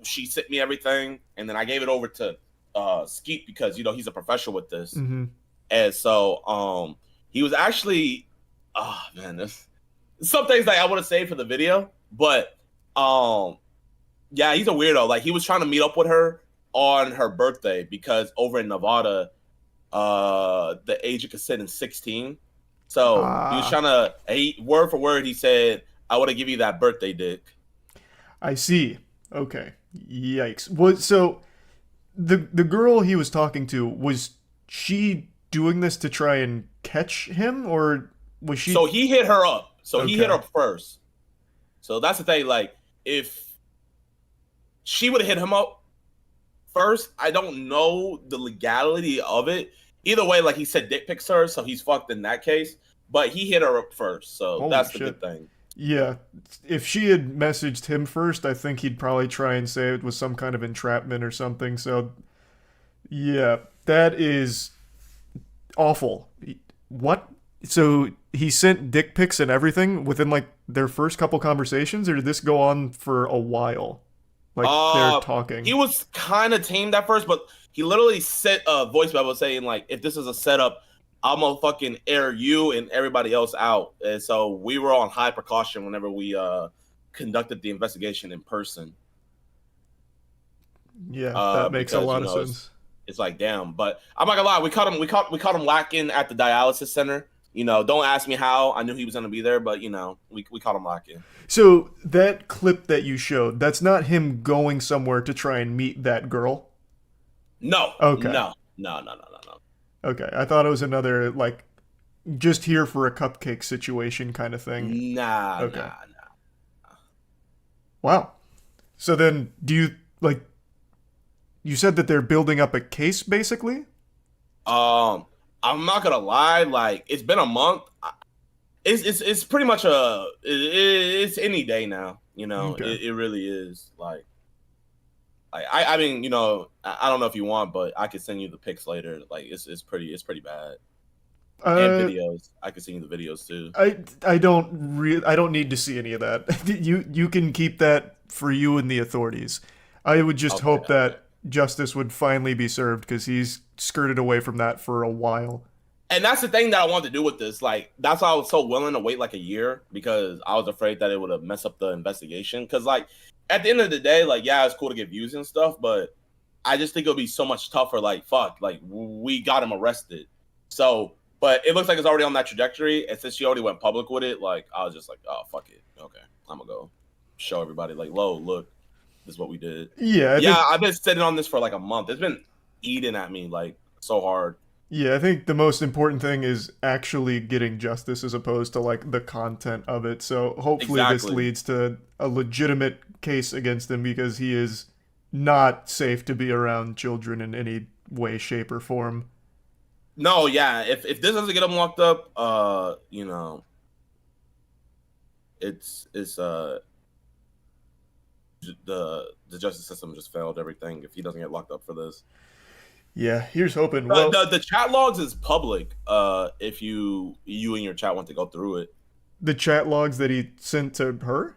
she sent me everything. And then I gave it over to Skeet because, he's a professional with this. Mm-hmm. And so he was actually, oh, man, some things like I would have saved for the video, but yeah, he's a weirdo. Like, he was trying to meet up with her on her birthday because over in Nevada, the age of consent is 16. So he was trying to, word for word, he said, "I want to give you that birthday dick." I see. Okay. Yikes. So the girl he was talking to, was she doing this to try and catch him, or was she? So he hit her up. So he hit her first. So that's the thing. Like, if she would have hit him up first, I don't know the legality of it. Either way, like he said, dick pics her, so he's fucked in that case. But he hit her up first, so Holy that's the shit. good thing. Yeah. If she had messaged him first, I think he'd probably try and say it was some kind of entrapment or something. So, yeah, that is awful. What? So he sent dick pics and everything within like their first couple conversations, or did this go on for a while? Like they're talking. He was kind of tamed at first, but he literally sent a voice memo saying like, "If this is a setup, I'm gonna fucking air you and everybody else out." And so we were on high precaution whenever we conducted the investigation in person. Yeah, that makes because, a lot of sense. It's like, damn, but I'm not gonna lie, we caught him lacking at the dialysis center. Don't ask me how. I knew he was gonna be there, but we caught him lacking. So that clip that you showed, that's not him going somewhere to try and meet that girl? No. Okay. No. Okay, I thought it was another like just here for a cupcake situation kind of thing. Nah. Okay. Nah. Wow. So then, do you like? You said that they're building up a case, basically. I'm not gonna lie. Like, it's been a month. It's pretty much it's any day now. Okay. It really is. Like I mean, I don't know if you want, but I could send you the pics later. Like, it's pretty bad. And videos. I could send you the videos too. I don't need to see any of that. You can keep that for you and the authorities. I would just hope that justice would finally be served, because he's skirted away from that for a while. And that's the thing that I wanted to do with this. Like, that's why I was so willing to wait like a year, because I was afraid that it would have messed up the investigation. Because, like, at the end of the day, like, yeah, it's cool to get views and stuff, but I just think it'll be so much tougher. Like, fuck, like, we got him arrested. So, but it looks like it's already on that trajectory. And since she already went public with it, like, I was just like, oh, fuck it. Okay, I'm gonna go show everybody, like, look, this is what we did. Yeah. I've been sitting on this for like a month. It's been eating at me like so hard. Yeah, I think the most important thing is actually getting justice as opposed to like the content of it. So hopefully this leads to a legitimate case against him, because he is not safe to be around children in any way, shape, or form. No, yeah. If this doesn't get him locked up, it's the justice system just failed everything if he doesn't get locked up for this. Yeah, here's hoping. Well, the chat logs is public. If you and your chat want to go through it. The chat logs that he sent to her?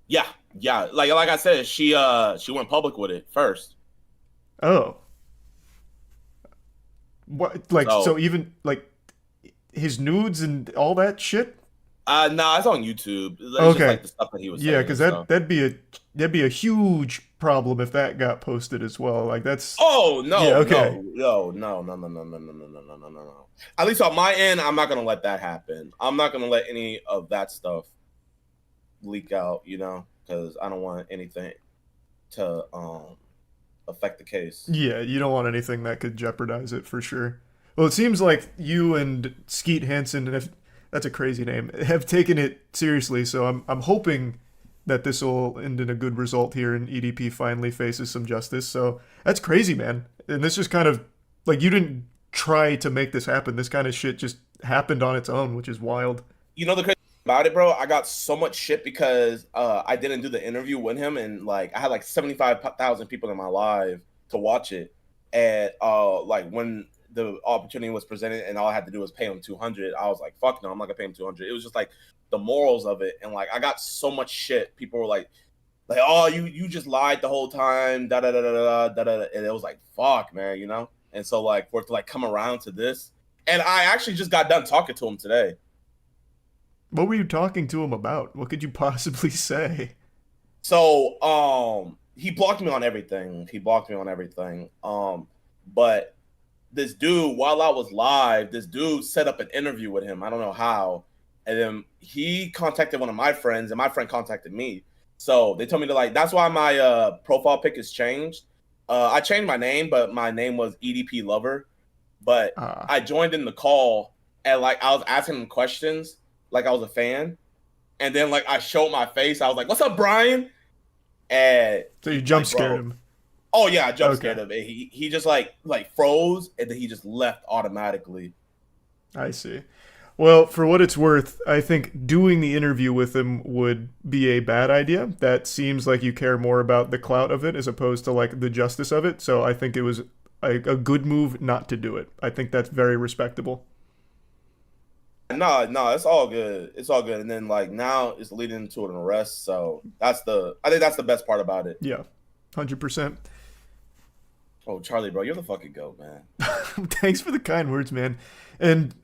Yeah. Yeah, like I said, she went public with it first. Oh. What? Like, So- so even, like, his nudes and all that shit? Nah, it's on YouTube. It's Okay. just like the stuff that he was saying. Yeah, because so. that'd be a huge problem if that got posted as well. Like, that's... Oh no, Yeah, okay. no. At least on my end, I'm not gonna let that happen. I'm not gonna let any of that stuff leak out, you know, because I don't want anything to affect the case. Yeah, you don't want anything that could jeopardize it for sure. Well, it seems like you and Skeet Hansen, and that's a crazy name, have taken it seriously. So I'm hoping that this will end in a good result here, and EDP finally faces some justice. So that's crazy, man. And this just kind of like, you didn't try to make this happen. This kind of shit just happened on its own, which is wild. You know the crazy thing about it, bro? I got so much shit because I didn't do the interview with him, and like I had like 75,000 people in my live to watch it, and like when the opportunity was presented and all I had to do was pay him 200, I was like, fuck no, I'm not gonna pay him 200. It was just like the morals of it, and like I got so much shit. People were like, oh, you just lied the whole time, da da da da da da, and it was like, fuck, man, you know. And so like for it to like come around to this, and I actually just got done talking to him today. What were you talking to him about? What could you possibly say? So he blocked me on everything. But this dude, while I was live, this dude set up an interview with him. I don't know how. And then he contacted one of my friends, and my friend contacted me. So they told me to like, that's why my profile pic is changed. I changed my name, but my name was EDP Lover. But I joined in the call, and like I was asking him questions like I was a fan. And then like I showed my face. I was like, "What's up, Brian?" And so you jump scared him. Oh yeah, I jump scared him. And he just like froze, and then he just left automatically. I see. Well, for what it's worth, I think doing the interview with him would be a bad idea. That seems like you care more about the clout of it as opposed to like the justice of it. So I think it was a good move not to do it. I think that's very respectable. No, it's all good. It's all good. And then like now it's leading to an arrest. So I think that's the best part about it. Yeah, 100%. Oh, Charlie, bro, you're the fucking goat, man. Thanks for the kind words, man. And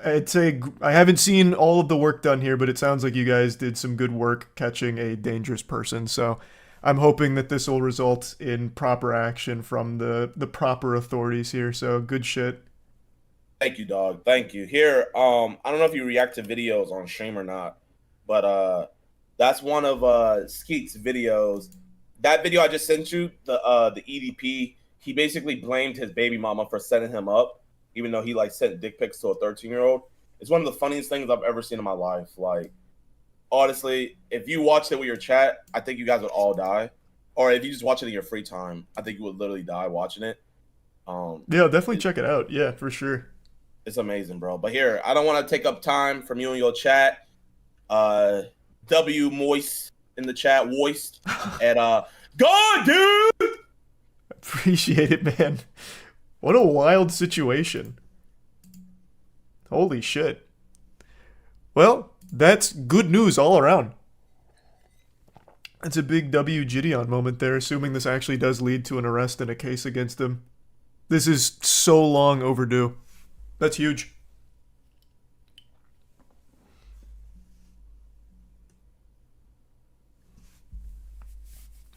I'd say I haven't seen all of the work done here, but it sounds like you guys did some good work catching a dangerous person. So I'm hoping that this will result in proper action from the proper authorities here. So good shit. Thank you, dog. Thank you. Here, I don't know if you react to videos on stream or not, but that's one of Skeet's videos. That video I just sent you, the EDP, he basically blamed his baby mama for setting him up, even though he like sent dick pics to a 13-year-old. It's one of the funniest things I've ever seen in my life. Like, honestly, if you watched it with your chat, I think you guys would all die. Or if you just watch it in your free time, I think you would literally die watching it. Yeah, definitely check it out. Yeah, for sure. It's amazing, bro. But here, I don't want to take up time from you and your chat. W Moist in the chat, Moist. And God, dude! Appreciate it, man. What a wild situation. Holy shit. Well, that's good news all around. It's a big W Gideon moment there, assuming this actually does lead to an arrest and a case against him. This is so long overdue. That's huge.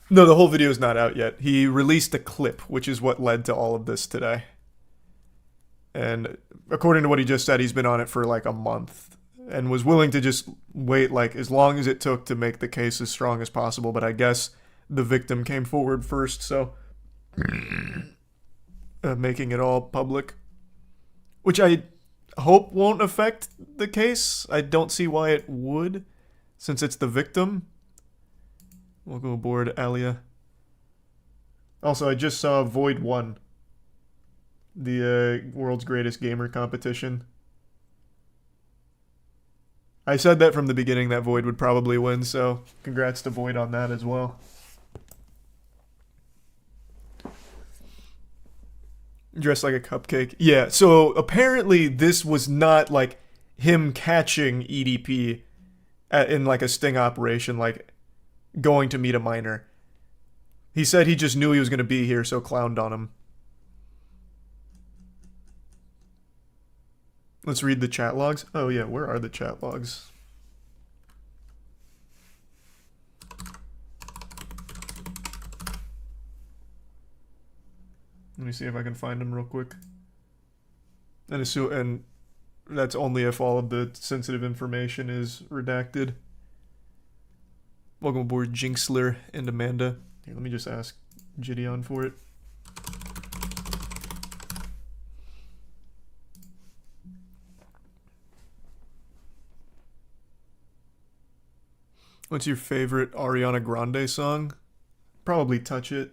No, the whole video is not out yet. He released a clip, which is what led to all of this today. And according to what he just said, he's been on it for like a month and was willing to just wait like as long as it took to make the case as strong as possible. But I guess the victim came forward first, so making it all public, which I hope won't affect the case. I don't see why it would, since it's the victim. Welcome aboard, Alia. Also, I just saw Void 1, the world's greatest gamer competition. I said that from the beginning that Void would probably win, so congrats to Void on that as well. Dressed like a cupcake. Yeah, so apparently this was not like him catching EDP in like a sting operation. Like going to meet a minor. He said he just knew he was going to be here, so clowned on him. Let's read the chat logs. Oh yeah, where are the chat logs? Let me see if I can find them real quick. And that's only if all of the sensitive information is redacted. Welcome aboard, Jinxler and Amanda. Here, let me just ask Gideon for it. What's your favorite Ariana Grande song? Probably Touch It.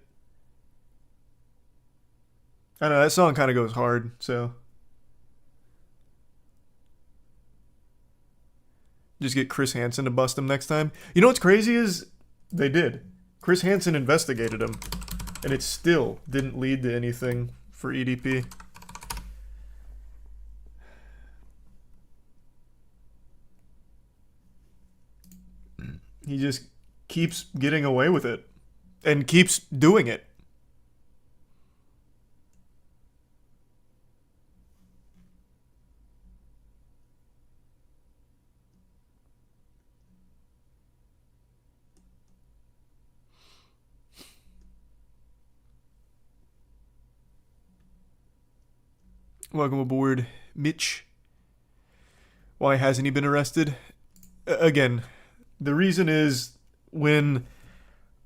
I know, that song kind of goes hard, so. Just get Chris Hansen to bust him next time. You know what's crazy is they did. Chris Hansen investigated him, and it still didn't lead to anything for EDP. He just keeps getting away with it and keeps doing it. Welcome aboard, Mitch. Why hasn't he been arrested? Again, the reason is when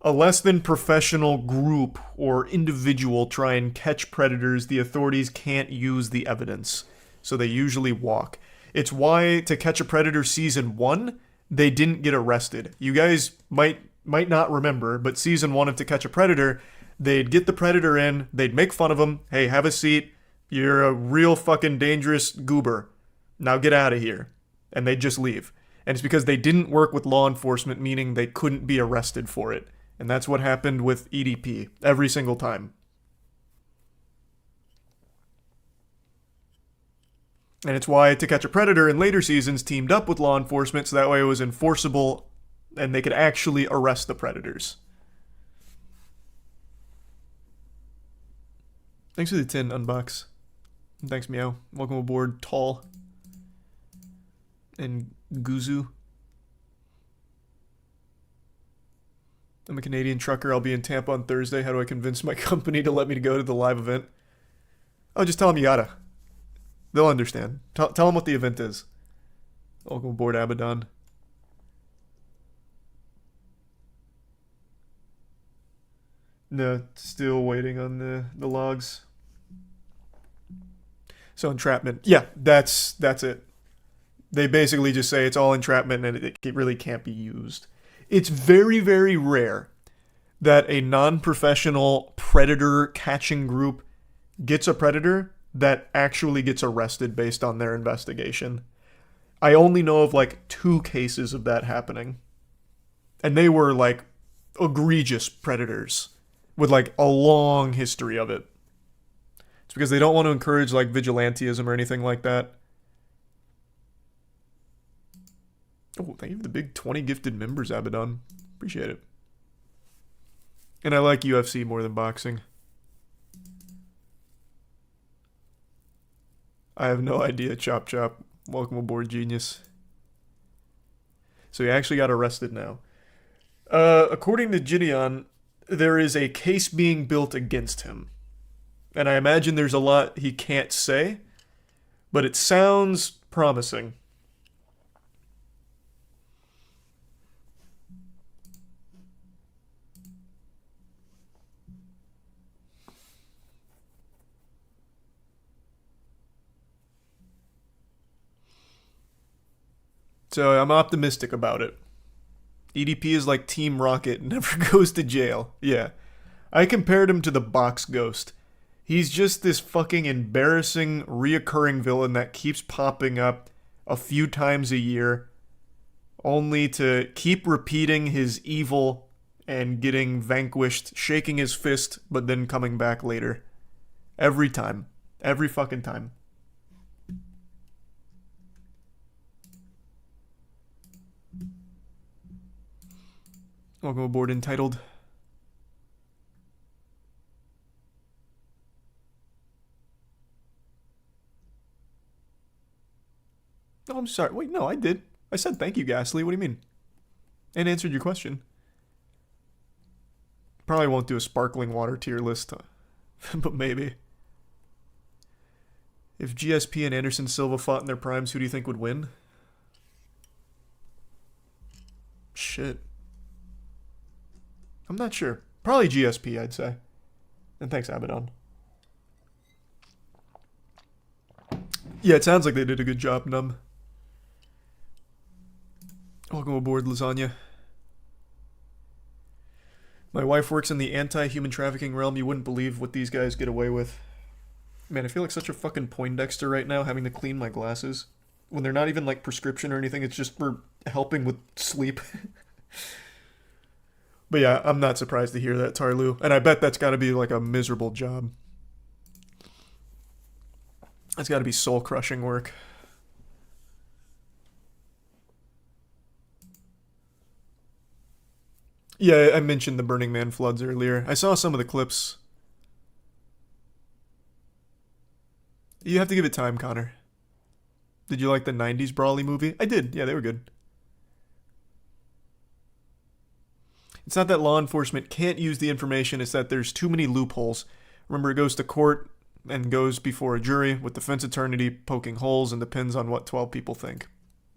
a less than professional group or individual try and catch predators, the authorities can't use the evidence, so they usually walk. It's why To Catch a Predator Season 1, they didn't get arrested. You guys might not remember, but Season 1 of To Catch a Predator, they'd get the predator in, they'd make fun of him, hey, have a seat, you're a real fucking dangerous goober, now get out of here, and they'd just leave. And it's because they didn't work with law enforcement, meaning they couldn't be arrested for it. And that's what happened with EDP every single time. And it's why To Catch a Predator in later seasons teamed up with law enforcement, so that way it was enforceable and they could actually arrest the predators. Thanks for the 10, Unbox. Thanks, Meow. Welcome aboard, Tall. And Guzu. I'm a Canadian trucker. I'll be in Tampa on Thursday. How do I convince my company to let me go to the live event? Oh, just tell them you gotta. They'll understand. Tell them what the event is. Welcome aboard, Abaddon. No, still waiting on the logs. So entrapment. Yeah, that's it. They basically just say it's all entrapment and it really can't be used. It's very, very rare that a non-professional predator catching group gets a predator that actually gets arrested based on their investigation. I only know of like 2 cases of that happening. And they were like egregious predators with like a long history of it. It's because they don't want to encourage like vigilantism or anything like that. Oh, thank you for the big 20 gifted members, Abaddon. Appreciate it. And I like UFC more than boxing. I have no idea, Chop Chop. Welcome aboard, genius. So he actually got arrested now. According to Gideon, there is a case being built against him. And I imagine there's a lot he can't say, but it sounds promising. So I'm optimistic about it. EDP is like Team Rocket, never goes to jail. Yeah. I compared him to the Box Ghost. He's just this fucking embarrassing, reoccurring villain that keeps popping up a few times a year, only to keep repeating his evil and getting vanquished, shaking his fist, but then coming back later. Every time. Every fucking time. Welcome aboard, Entitled. Oh, I'm sorry. Wait, no, I did. I said thank you, Ghastly. What do you mean? And answered your question. Probably won't do a sparkling water tier list, but maybe. If GSP and Anderson Silva fought in their primes, who do you think would win? Shit. I'm not sure. Probably GSP, I'd say. And thanks, Abaddon. Yeah, it sounds like they did a good job, Numb. Welcome aboard, Lasagna. My wife works in the anti-human trafficking realm. You wouldn't believe what these guys get away with. Man, I feel like such a fucking Poindexter right now having to clean my glasses. When they're not even like prescription or anything, it's just for helping with sleep. But yeah, I'm not surprised to hear that, Tarlu. And I bet that's gotta be like a miserable job. That's gotta be soul-crushing work. Yeah, I mentioned the Burning Man floods earlier. I saw some of the clips. You have to give it time, Connor. Did you like the 90s Brawly movie? I did. Yeah, they were good. It's not that law enforcement can't use the information, it's that there's too many loopholes. Remember, it goes to court and goes before a jury with defense attorney poking holes and depends on what 12 people think.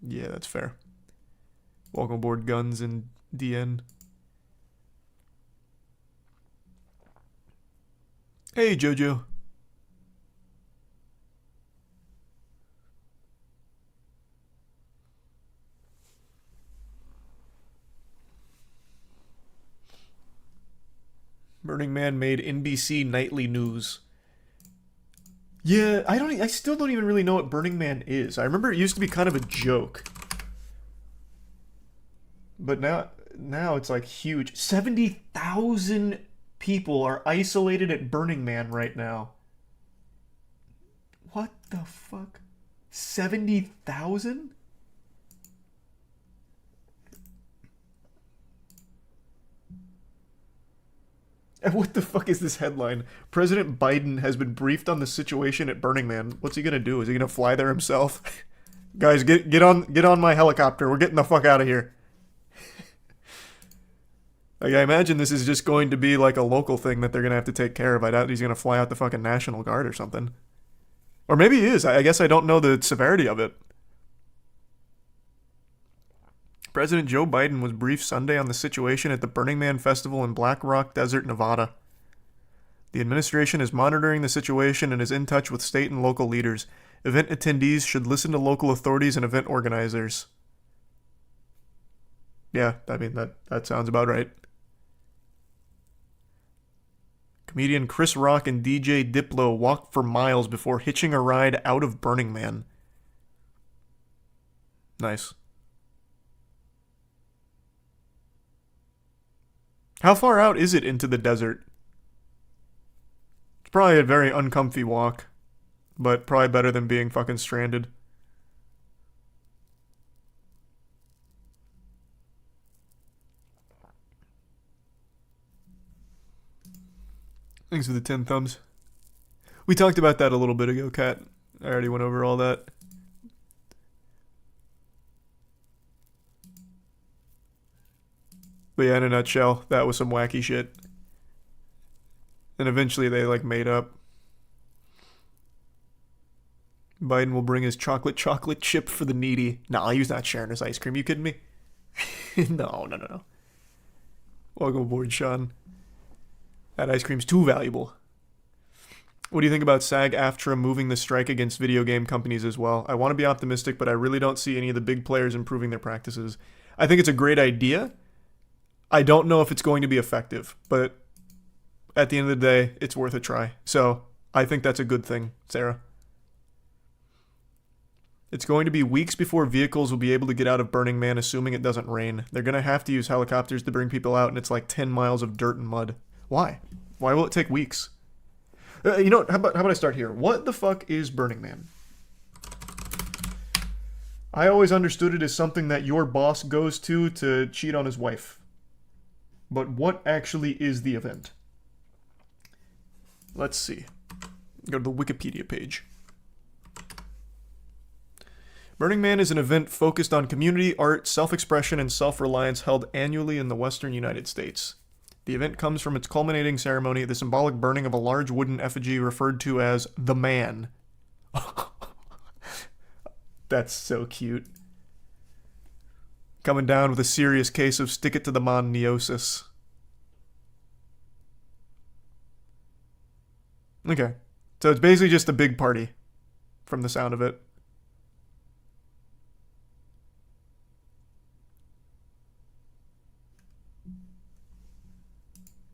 Yeah, that's fair. Welcome aboard, Guns and DN. Hey, Jojo. Burning Man made NBC nightly news. Yeah, I still don't even really know what Burning Man is. I remember it used to be kind of a joke. But now it's like huge. 70,000 people are isolated at Burning Man right now. What the fuck? 70,000? And what the fuck is this headline? President Biden has been briefed on the situation at Burning Man. What's he gonna do? Is he gonna fly there himself? Guys, get on my helicopter. We're getting the fuck out of here. Like, I imagine this is just going to be like a local thing that they're gonna have to take care of. I doubt he's gonna fly out the fucking National Guard or something. Or maybe he is. I guess I don't know the severity of it. President Joe Biden was briefed Sunday on the situation at the Burning Man Festival in Black Rock Desert, Nevada. The administration is monitoring the situation and is in touch with state and local leaders. Event attendees should listen to local authorities and event organizers. Yeah, I mean, that sounds about right. Comedian Chris Rock and DJ Diplo walked for miles before hitching a ride out of Burning Man. Nice. How far out is it into the desert? It's probably a very uncomfy walk, but probably better than being fucking stranded. Thanks for the 10 thumbs. We talked about that a little bit ago, Kat. I already went over all that. But yeah, in a nutshell, that was some wacky shit. And eventually they like made up. Biden will bring his chocolate chip for the needy. Nah, he's not sharing his ice cream. You kidding me? No. Welcome aboard, Sean. That ice cream's too valuable. What do you think about SAG-AFTRA moving the strike against video game companies as well? I want to be optimistic, but I really don't see any of the big players improving their practices. I think it's a great idea. I don't know if it's going to be effective, but at the end of the day, it's worth a try. So I think that's a good thing, Sarah. It's going to be weeks before vehicles will be able to get out of Burning Man, assuming it doesn't rain. They're going to have to use helicopters to bring people out, and it's like 10 miles of dirt and mud. Why? Why will it take weeks? You know, how about I start here? What the fuck is Burning Man? I always understood it as something that your boss goes to cheat on his wife. But what actually is the event? Let's see. Go to the Wikipedia page. Burning Man is an event focused on community, art, self-expression, and self-reliance held annually in the western United States. The event comes from its culminating ceremony, the symbolic burning of a large wooden effigy referred to as the Man. That's so cute. Coming down with a serious case of stick-it-to-the-man-neosis. Okay. So it's basically just a big party, from the sound of it.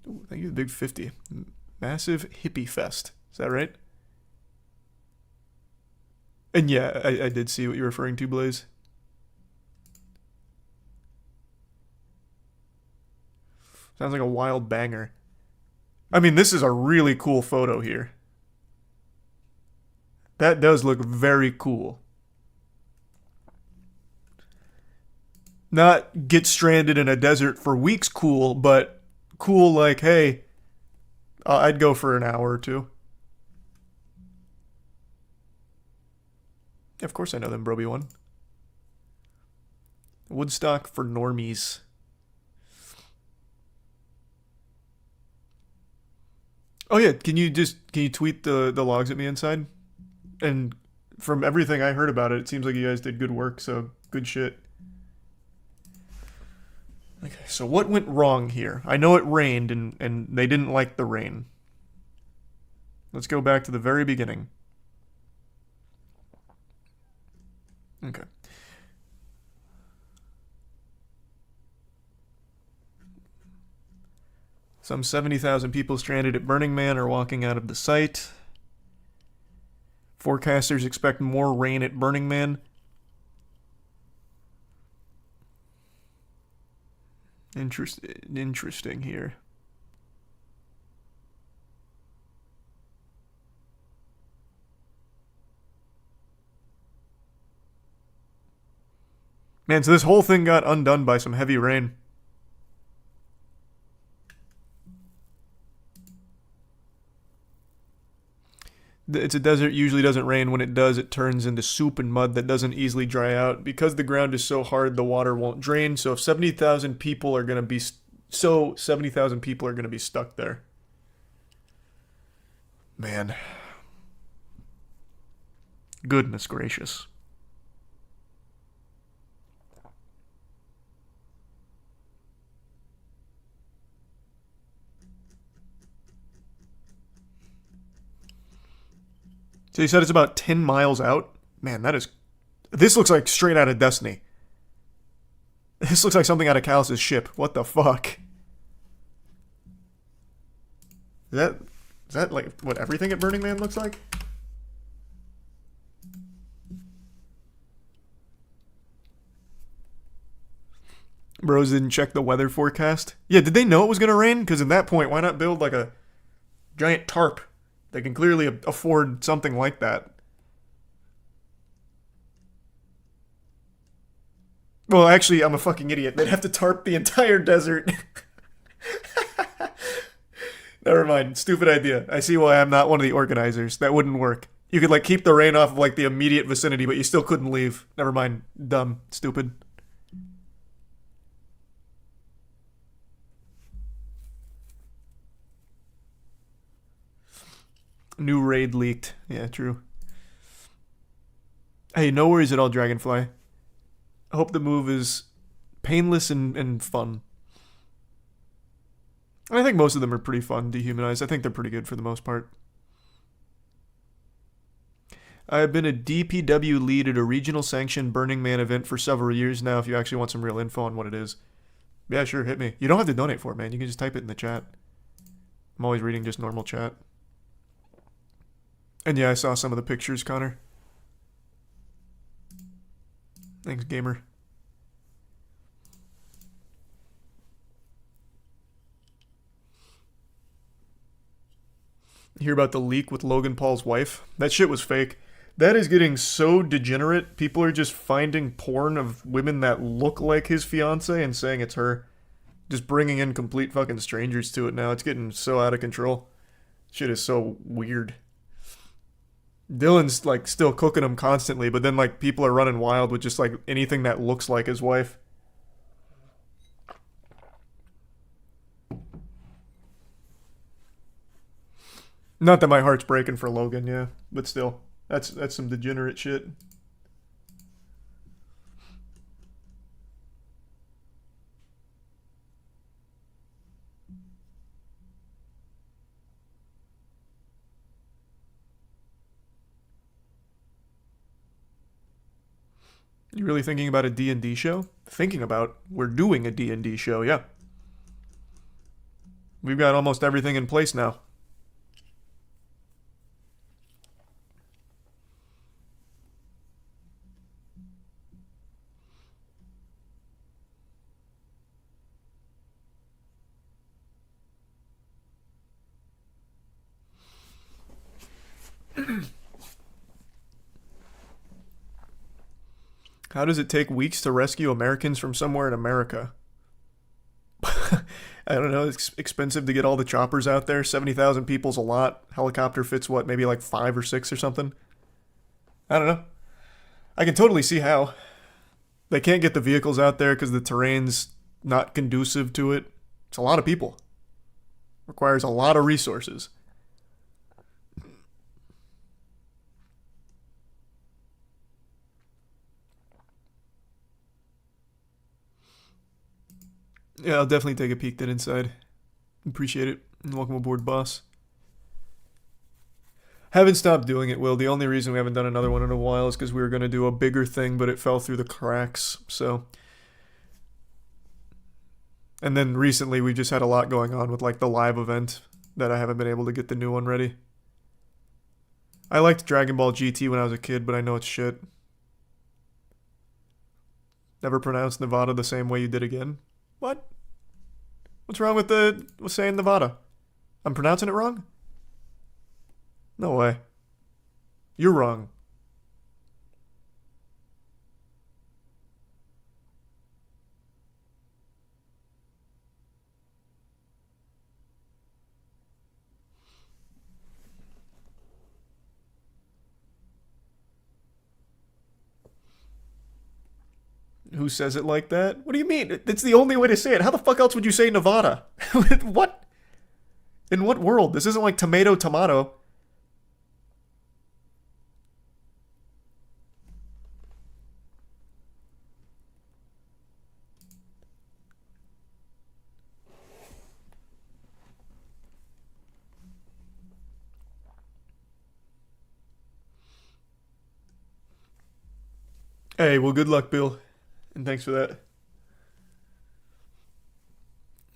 Ooh, thank you, the Big 50. Massive hippie fest. Is that right? And yeah, I did see what you're referring to, Blaze. Sounds like a wild banger. I mean, this is a really cool photo here. That does look very cool. Not get stranded in a desert for weeks cool, but cool like, hey, I'd go for an hour or two. Of course I know them, Broby one. Woodstock for normies. Oh yeah, can you tweet the logs at me inside? And from everything I heard about it, it seems like you guys did good work, so good shit. Okay, so what went wrong here? I know it rained and they didn't like the rain. Let's go back to the very beginning. Okay. Some 70,000 people stranded at Burning Man are walking out of the site. Forecasters expect more rain at Burning Man. Interesting here. Man, so this whole thing got undone by some heavy rain. It's a desert, usually doesn't rain. When it does, it turns into soup and mud that doesn't easily dry out. Because the ground is so hard, the water won't drain. So if 70,000 people are going to be... 70,000 people are going to be stuck there. Man. Goodness gracious. So you said it's about 10 miles out? Man, that is... This looks like straight out of Destiny. This looks like something out of Callus's ship. What the fuck? Is that like what everything at Burning Man looks like? Bros didn't check the weather forecast. Yeah, did they know it was going to rain? Because at that point, why not build like a giant tarp? They can clearly afford something like that. Well, actually, I'm a fucking idiot. They'd have to tarp the entire desert. Never mind. Stupid idea. I see why I'm not one of the organizers. That wouldn't work. You could, like, keep the rain off of, like, the immediate vicinity, but you still couldn't leave. Never mind. Dumb. Stupid. New raid leaked. Yeah, true. Hey, no worries at all, Dragonfly. I hope the move is painless and fun. I think most of them are pretty fun, dehumanized. I think they're pretty good for the most part. I've been a DPW lead at a regional sanctioned Burning Man event for several years now, if you actually want some real info on what it is. Yeah, sure, hit me. You don't have to donate for it, man. You can just type it in the chat. I'm always reading just normal chat. And yeah, I saw some of the pictures, Connor. Thanks, gamer. Hear about the leak with Logan Paul's wife? That shit was fake. That is getting so degenerate. People are just finding porn of women that look like his fiance and saying it's her. Just bringing in complete fucking strangers to it now. It's getting so out of control. Shit is so weird. Dylan's like still cooking them constantly, but then like people are running wild with just like anything that looks like his wife. Not that my heart's breaking for Logan, yeah, but still, that's some degenerate shit. You really thinking about a D&D show? Thinking about? We're doing a D&D show, yeah. We've got almost everything in place now. How does it take weeks to rescue Americans from somewhere in America? I don't know. It's expensive to get all the choppers out there. 70,000 people's a lot. Helicopter fits what, maybe like 5 or 6 or something? I don't know. I can totally see how. They can't get the vehicles out there because the terrain's not conducive to it. It's a lot of people. Requires a lot of resources. Yeah, I'll definitely take a peek then inside. Appreciate it. And welcome aboard, boss. Haven't stopped doing it, Will. The only reason we haven't done another one in a while is because we were going to do a bigger thing, but it fell through the cracks, so. And then recently we just had a lot going on with like the live event that I haven't been able to get the new one ready. I liked Dragon Ball GT when I was a kid, but I know it's shit. Never pronounced Nevada the same way you did again. What? What's wrong with saying Nevada? I'm pronouncing it wrong? No way. You're wrong. Who says it like that? What do you mean? It's the only way to say it. How the fuck else would you say Nevada? What? In what world? This isn't like tomato. Hey, well, good luck, Bill. And thanks for that.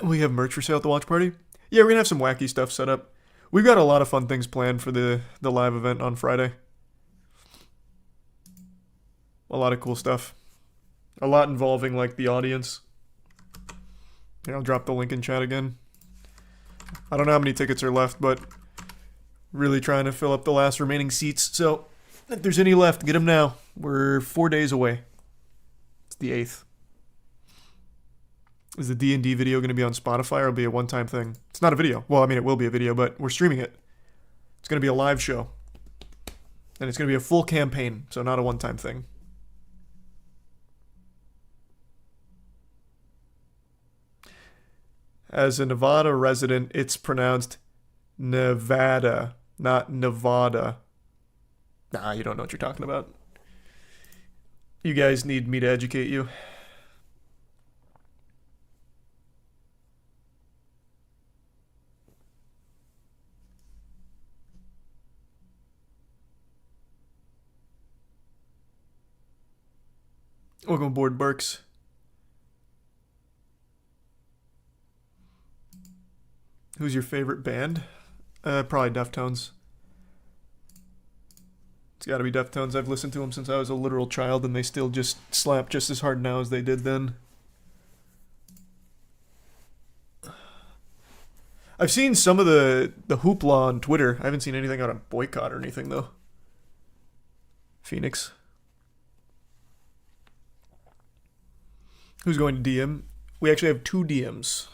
We have merch for sale at the watch party? Yeah, we're going to have some wacky stuff set up. We've got a lot of fun things planned for the live event on Friday. A lot of cool stuff. A lot involving, like, the audience. Here, I'll drop the link in chat again. I don't know how many tickets are left, but really trying to fill up the last remaining seats. So, if there's any left, get them now. We're 4 days away. It's the 8th. Is the D&D video going to be on Spotify or will it be a one-time thing? It's not a video. Well, I mean, it will be a video, but we're streaming it. It's going to be a live show. And it's going to be a full campaign, so not a one-time thing. As a Nevada resident, it's pronounced Nevada, not Nevada. Nah, you don't know what you're talking about. You guys need me to educate you. Welcome aboard, Burks. Who's your favorite band? Probably Deftones. It's gotta be Deftones. I've listened to them since I was a literal child, and they still just slap just as hard now as they did then. I've seen some of the hoopla on Twitter. I haven't seen anything out of boycott or anything, though. Phoenix. Who's going to DM? We actually have 2 DMs.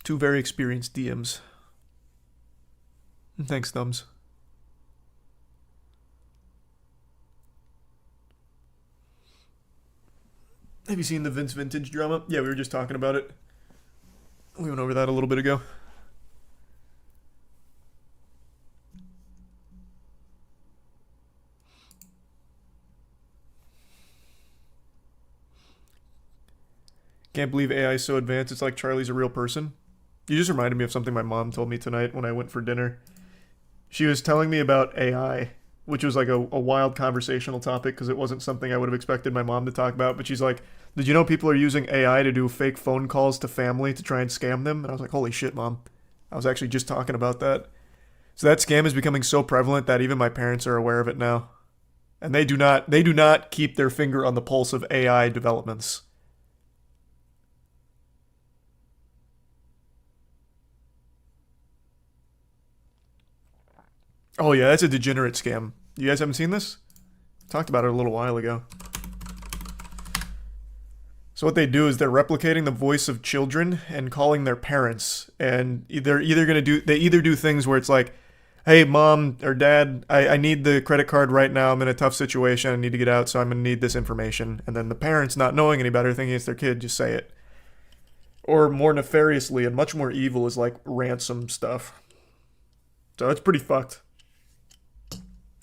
2 very experienced DMs. Thanks, Thumbs. Have you seen the Vince Vintage drama? Yeah, we were just talking about it. We went over that a little bit ago. Can't believe AI is so advanced. It's like Charlie's a real person. You just reminded me of something my mom told me tonight when I went for dinner. She was telling me about AI, which was like a wild conversational topic because it wasn't something I would have expected my mom to talk about. But she's like, did you know people are using AI to do fake phone calls to family to try and scam them? And I was like, holy shit, Mom. I was actually just talking about that. So that scam is becoming so prevalent that even my parents are aware of it now. And they do not keep their finger on the pulse of AI developments. Oh yeah, that's a degenerate scam. You guys haven't seen this? Talked about it a little while ago. So what they do is they're replicating the voice of children and calling their parents. And they either do things where it's like, hey mom or dad, I need the credit card right now. I'm in a tough situation. I need to get out, so I'm gonna need this information. And then the parents, not knowing any better, thinking it's their kid, just say it. Or more nefariously and much more evil is like ransom stuff. So it's pretty fucked.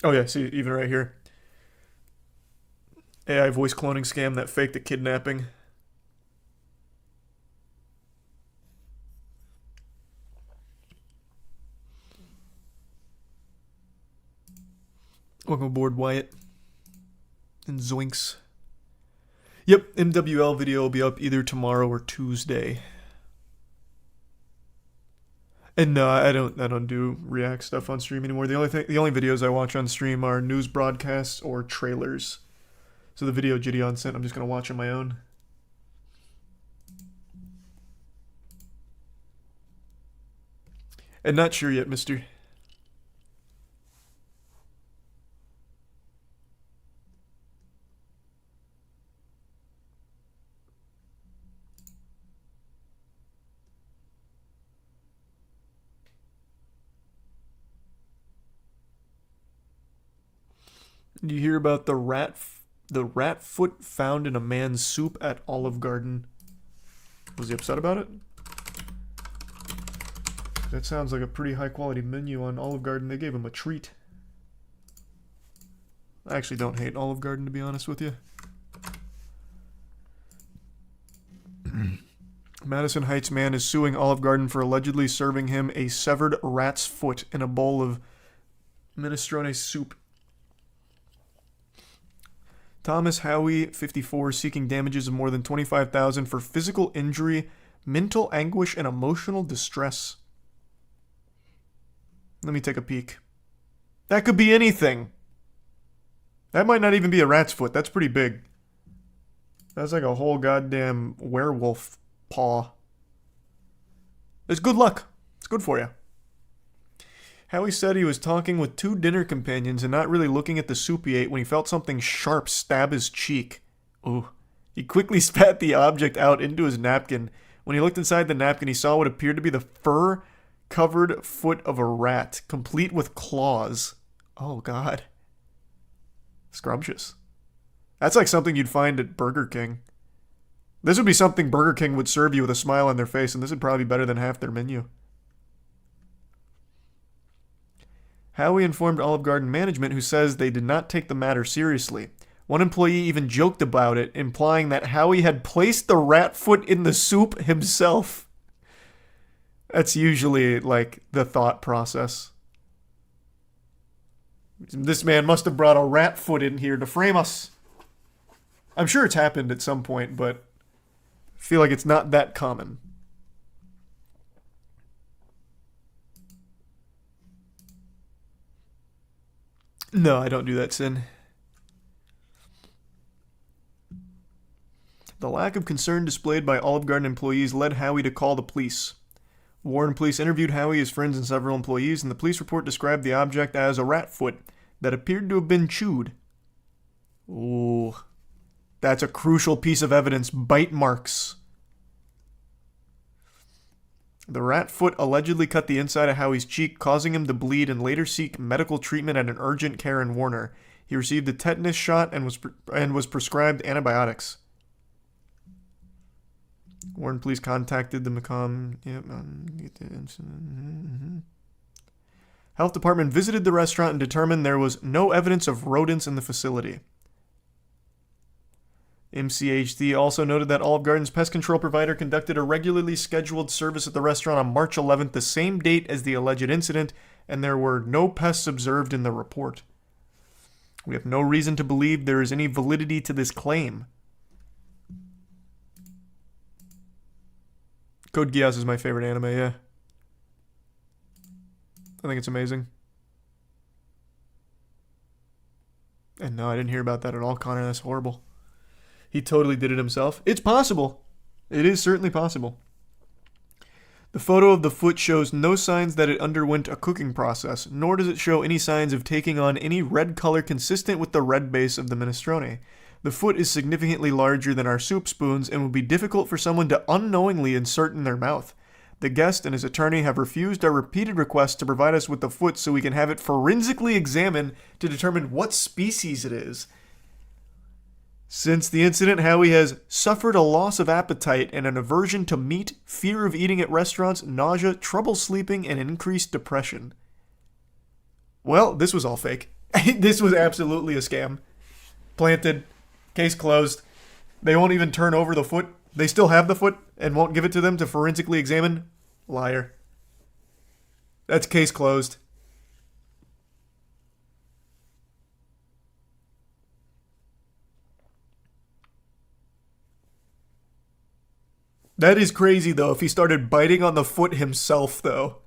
Oh yeah, see, even right here. AI voice cloning scam that faked a kidnapping. Welcome aboard, Wyatt. And Zoinks. Yep, MWL video will be up either tomorrow or Tuesday. And no, I don't do React stuff on stream anymore. The only videos I watch on stream are news broadcasts or trailers. So the video Gideon sent, I'm just gonna watch on my own. And not sure yet, mister. Do you hear about the rat foot found in a man's soup at Olive Garden? Was he upset about it? That sounds like a pretty high quality menu on Olive Garden. They gave him a treat. I actually don't hate Olive Garden, to be honest with you. Madison Heights man is suing Olive Garden for allegedly serving him a severed rat's foot in a bowl of minestrone soup. Thomas Howie, 54, seeking damages of more than $25,000 for physical injury, mental anguish, and emotional distress. Let me take a peek. That could be anything. That might not even be a rat's foot. That's pretty big. That's like a whole goddamn werewolf paw. It's good luck. It's good for you. Howie said he was talking with 2 dinner companions and not really looking at the soup he ate when he felt something sharp stab his cheek. Ooh. He quickly spat the object out into his napkin. When he looked inside the napkin, he saw what appeared to be the fur-covered foot of a rat, complete with claws. Oh, God. Scrumptious. That's like something you'd find at Burger King. This would be something Burger King would serve you with a smile on their face, and this would probably be better than half their menu. Howie informed Olive Garden management, who says they did not take the matter seriously. One employee even joked about it, implying that Howie had placed the rat foot in the soup himself. That's usually, like, the thought process. This man must have brought a rat foot in here to frame us. I'm sure it's happened at some point, but I feel like it's not that common. No, I don't do that, Sin. The lack of concern displayed by Olive Garden employees led Howie to call the police. Warren police interviewed Howie, his friends, and several employees, and the police report described the object as a rat foot that appeared to have been chewed. Ooh. That's a crucial piece of evidence. Bite marks. The rat foot allegedly cut the inside of Howie's cheek, causing him to bleed and later seek medical treatment at an urgent care in Warner. He received a tetanus shot and was prescribed antibiotics. Warren police contacted the Macomb. Health department visited the restaurant and determined there was no evidence of rodents in the facility. MCHD also noted that Olive Garden's pest control provider conducted a regularly scheduled service at the restaurant on March 11th, the same date as the alleged incident, and there were no pests observed in the report. We have no reason to believe there is any validity to this claim. Code Geass is my favorite anime, yeah. I think it's amazing. And no, I didn't hear about that at all, Connor. That's horrible. He totally did it himself. It's possible. It is certainly possible. The photo of the foot shows no signs that it underwent a cooking process, nor does it show any signs of taking on any red color consistent with the red base of the minestrone. The foot is significantly larger than our soup spoons and would be difficult for someone to unknowingly insert in their mouth. The guest and his attorney have refused our repeated requests to provide us with the foot so we can have it forensically examined to determine what species it is. Since the incident, Howie has suffered a loss of appetite and an aversion to meat, fear of eating at restaurants, nausea, trouble sleeping, and increased depression. Well, this was all fake. This was absolutely a scam. Planted. Case closed. They won't even turn over the foot. They still have the foot and won't give it to them to forensically examine. Liar. That's case closed. That is crazy, though, if he started biting on the foot himself, though.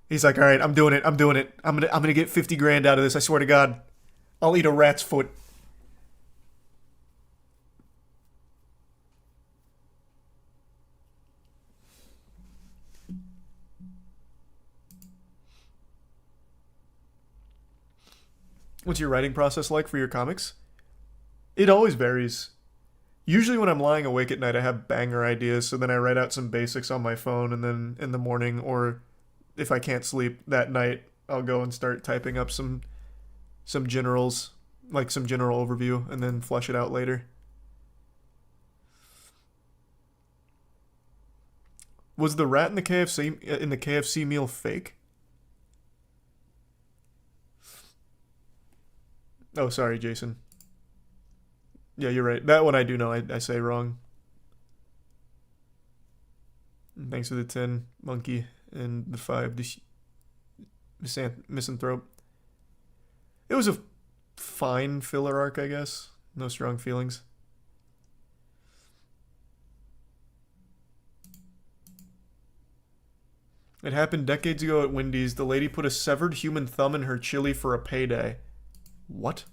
He's like, all right, I'm doing it. I'm gonna get 50 grand out of this, I swear to God. I'll eat a rat's foot. What's your writing process like for your comics? It always varies. Usually when I'm lying awake at night, I have banger ideas, so then I write out some basics on my phone, and then in the morning, or if I can't sleep that night, I'll go and start typing up some generals, like some general overview, and then flesh it out later. Was the rat in the KFC meal fake? Oh, sorry, Jason. Yeah, you're right. That one I do know. I say wrong. And thanks for the 10, Monkey, and the 5, Misanthrope. It was a fine filler arc, I guess. No strong feelings. It happened decades ago at Wendy's. The lady put a severed human thumb in her chili for a payday. What?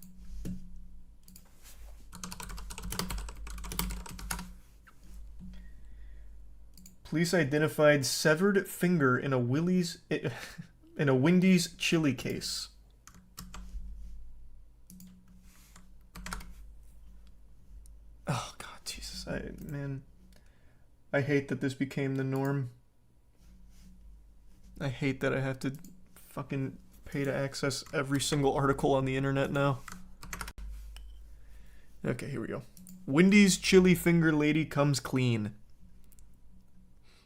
Police identified severed finger in a Wendy's chili case. Oh God, Jesus! I hate that this became the norm. I hate that I have to fucking pay to access every single article on the internet now. Okay, here we go. Wendy's chili finger lady comes clean.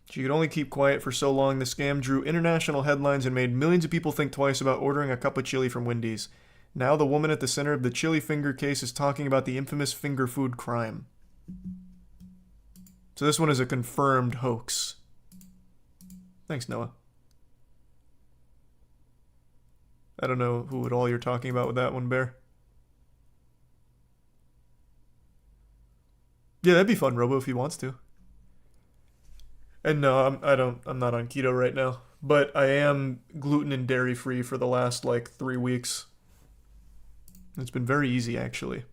She could only keep quiet for so long, the scam drew international headlines and made millions of people think twice about ordering a cup of chili from Wendy's. Now the woman at the center of the chili finger case is talking about the infamous finger food crime. So this one is a confirmed hoax. Thanks, Noah. I don't know who at all you're talking about with that one, Bear. Yeah, that'd be fun, Robo, if he wants to. And no, I'm not on keto right now, but I am gluten and dairy free for the last like 3 weeks. It's been very easy, actually.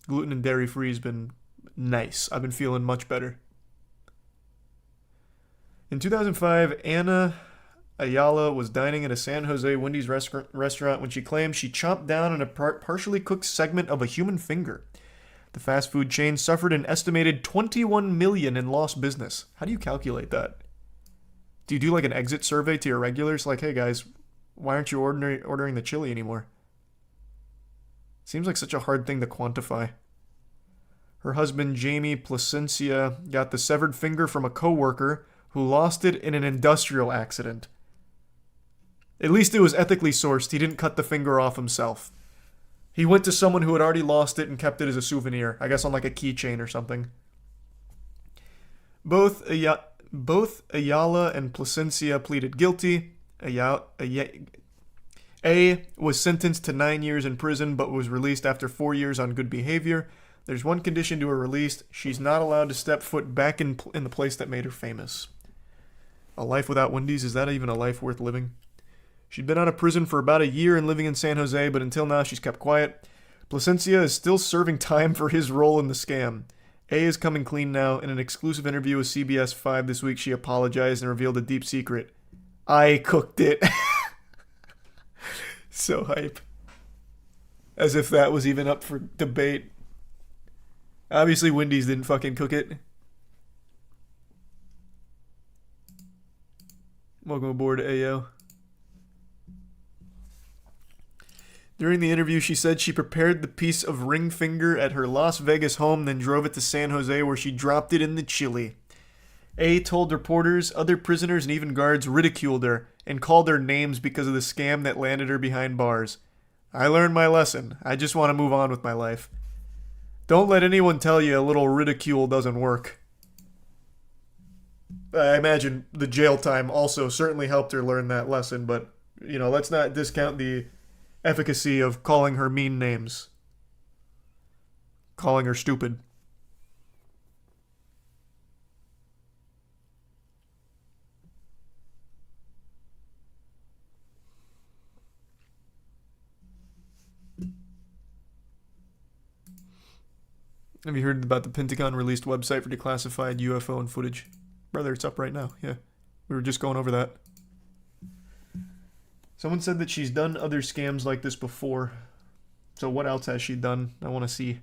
Gluten and dairy free has been nice. I've been feeling much better. In 2005, Anna Ayala was dining at a San Jose Wendy's restaurant when she claimed she chomped down on a partially cooked segment of a human finger. The fast food chain suffered an estimated $21 million in lost business. How do you calculate that? Do you do like an exit survey to your regulars? Like, hey guys, why aren't you ordering the chili anymore? Seems like such a hard thing to quantify. Her husband, Jamie Placencia, got the severed finger from a coworker who lost it in an industrial accident. At least it was ethically sourced. He didn't cut the finger off himself. He went to someone who had already lost it and kept it as a souvenir. I guess on like a keychain or something. Both Ayala and Placencia pleaded guilty. A was sentenced to 9 years in prison but was released after 4 years on good behavior. There's one condition to her release. She's not allowed to step foot back in the place that made her famous. A life without Wendy's? Is that even a life worth living? She'd been out of prison for about a year and living in San Jose, but until now she's kept quiet. Placencia is still serving time for his role in the scam. A is coming clean now. In an exclusive interview with CBS 5 this week, she apologized and revealed a deep secret. I cooked it. So hype. As if that was even up for debate. Obviously Wendy's didn't fucking cook it. Welcome aboard, Ayo. During the interview, she said she prepared the piece of ring finger at her Las Vegas home, then drove it to San Jose where she dropped it in the chili. A told reporters other prisoners and even guards ridiculed her and called her names because of the scam that landed her behind bars. I learned my lesson. I just want to move on with my life. Don't let anyone tell you a little ridicule doesn't work. I imagine the jail time also certainly helped her learn that lesson, but, you know, let's not discount the efficacy of calling her mean names. Calling her stupid. Have you heard about the Pentagon released website for declassified UFO and footage? Brother, it's up right now. Yeah. We were just going over that. Someone said that she's done other scams like this before. So what else has she done? I want to see.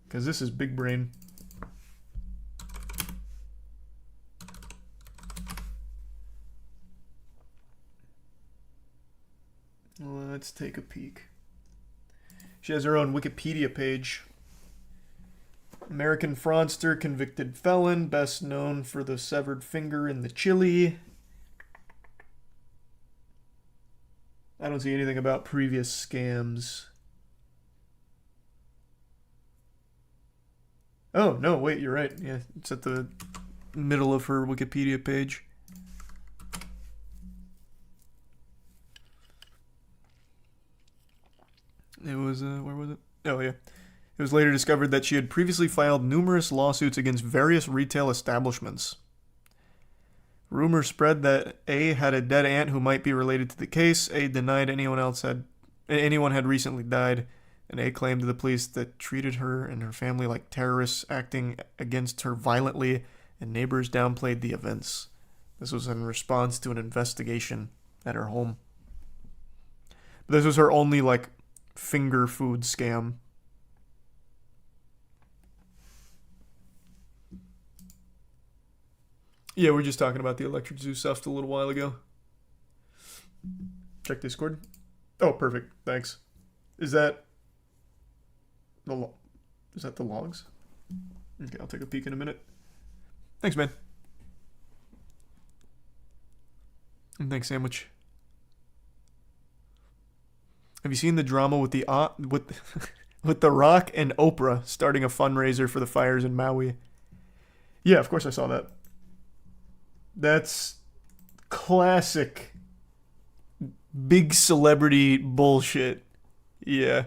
Because this is big brain. Let's take a peek. She has her own Wikipedia page. American fraudster, convicted felon, best known for the severed finger in the chili. I don't see anything about previous scams. Oh, no, wait, you're right. Yeah, it's at the middle of her Wikipedia page. It was, where was it? Oh, yeah. It was later discovered that she had previously filed numerous lawsuits against various retail establishments. Rumors spread that A had a dead aunt who might be related to the case. A denied anyone had recently died, and A claimed to the police that treated her and her family like terrorists, acting against her violently, and neighbors downplayed the events. This was in response to an investigation at her home. But this was her only, like, finger food scam. Yeah, we were just talking about the Electric Zoo stuff a little while ago. Check Discord. Oh, perfect. Thanks. Is that the logs? Okay, I'll take a peek in a minute. Thanks, man. And thanks, Sandwich. Have you seen the drama with the with The Rock and Oprah starting a fundraiser for the fires in Maui? Yeah, of course I saw that. That's classic big celebrity bullshit. Yeah.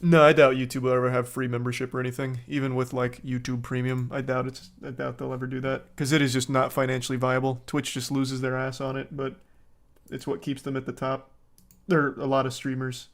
No, I doubt YouTube will ever have free membership or anything. Even with like YouTube Premium, I doubt they'll ever do that because it is just not financially viable. Twitch just loses their ass on it, but it's what keeps them at the top. There are a lot of streamers.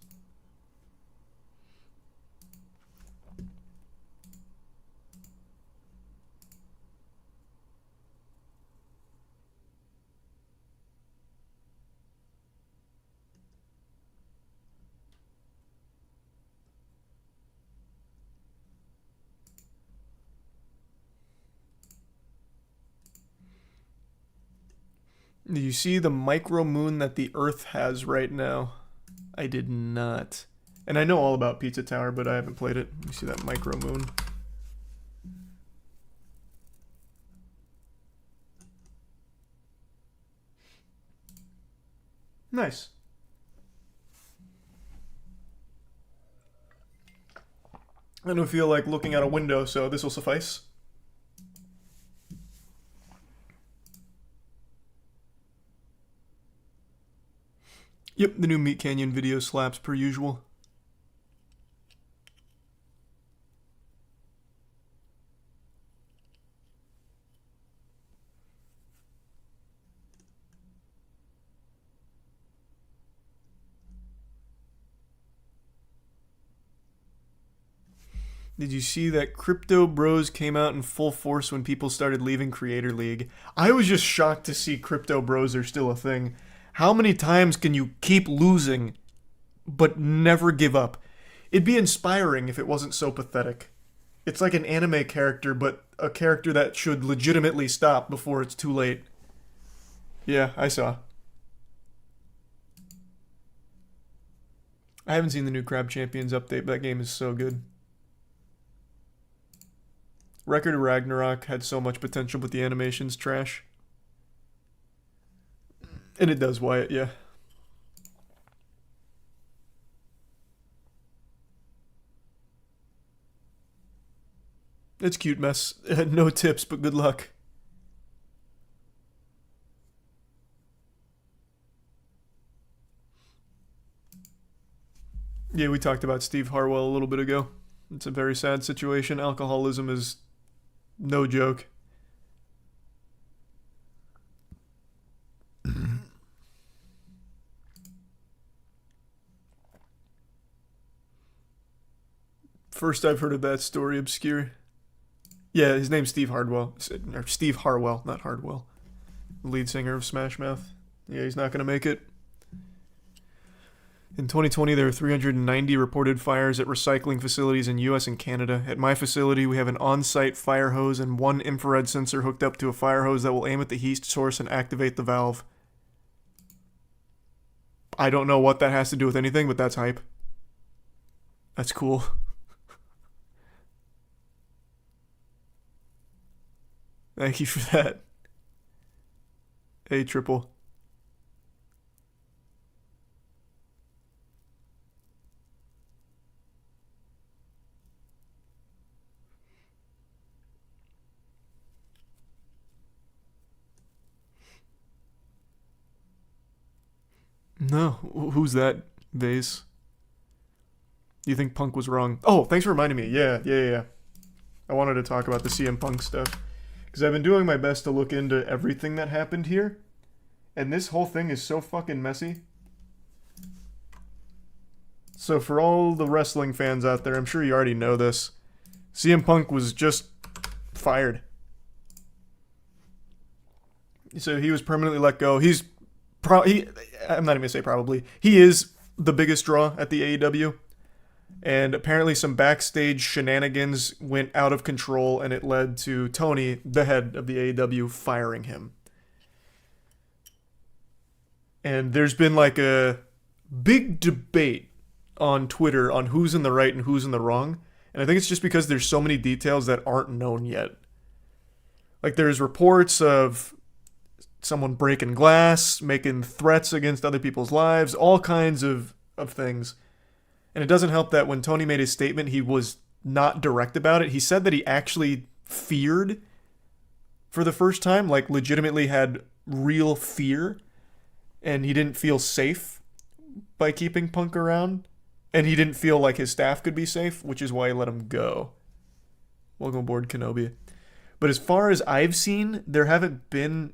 Do you see the micro moon that the Earth has right now? I did not. And I know all about Pizza Tower, but I haven't played it. You see that micro moon? Nice. I don't feel like looking out a window, so this will suffice. Yep, the new Meat Canyon video slaps per usual. Did you see that Crypto Bros came out in full force when people started leaving Creator League? I was just shocked to see Crypto Bros are still a thing. How many times can you keep losing, but never give up? It'd be inspiring if it wasn't so pathetic. It's like an anime character, but a character that should legitimately stop before it's too late. Yeah, I saw. I haven't seen the new Crab Champions update, but that game is so good. Record of Ragnarok had so much potential, but the animation's trash. And it does, Wyatt, yeah. It's cute mess. No tips, but good luck. Yeah, we talked about Steve Harwell a little bit ago. It's a very sad situation. Alcoholism is no joke. First I've heard of that story, obscure. Yeah, his name's Steve Hardwell. Or Steve Harwell, not Hardwell. Lead singer of Smash Mouth. Yeah, he's not going to make it. In 2020, there were 390 reported fires at recycling facilities in US and Canada. At my facility, we have an on-site fire hose and one infrared sensor hooked up to a fire hose that will aim at the heat source and activate the valve. I don't know what that has to do with anything, but that's hype. That's cool. Thank you for that. Hey, Triple. No, who's that, Vase? You think Punk was wrong? Oh, thanks for reminding me. Yeah. I wanted to talk about the CM Punk stuff. Because I've been doing my best to look into everything that happened here. And this whole thing is so fucking messy. So for all the wrestling fans out there, I'm sure you already know this. CM Punk was just fired. So he was permanently let go. I'm not even going to say probably. He is the biggest draw at the AEW. And apparently some backstage shenanigans went out of control, and it led to Tony, the head of the AEW, firing him. And there's been like a big debate on Twitter on who's in the right and who's in the wrong. And I think it's just because there's so many details that aren't known yet. Like there's reports of someone breaking glass, making threats against other people's lives, all kinds of things. And it doesn't help that when Tony made his statement, he was not direct about it. He said that he actually feared for the first time, like legitimately had real fear, and he didn't feel safe by keeping Punk around, and he didn't feel like his staff could be safe, which is why he let him go. Welcome aboard, Kenobi. But as far as I've seen, there haven't been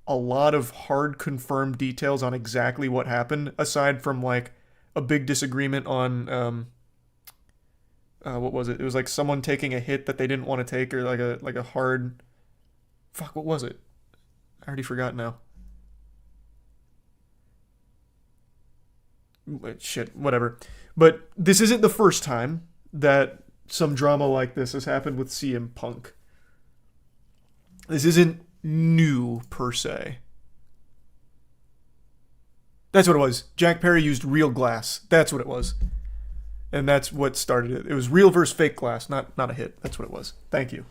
a lot of hard confirmed details on exactly what happened, aside from like a big disagreement on what was it? It was like someone taking a hit that they didn't want to take, or like a hard, fuck, what was it? I already forgot now. Shit, whatever. But this isn't the first time that some drama like this has happened with CM Punk. This isn't new, per se. That's what it was. Jack Perry used real glass. That's what it was. And that's what started it. It was real versus fake glass, not a hit. That's what it was. Thank you.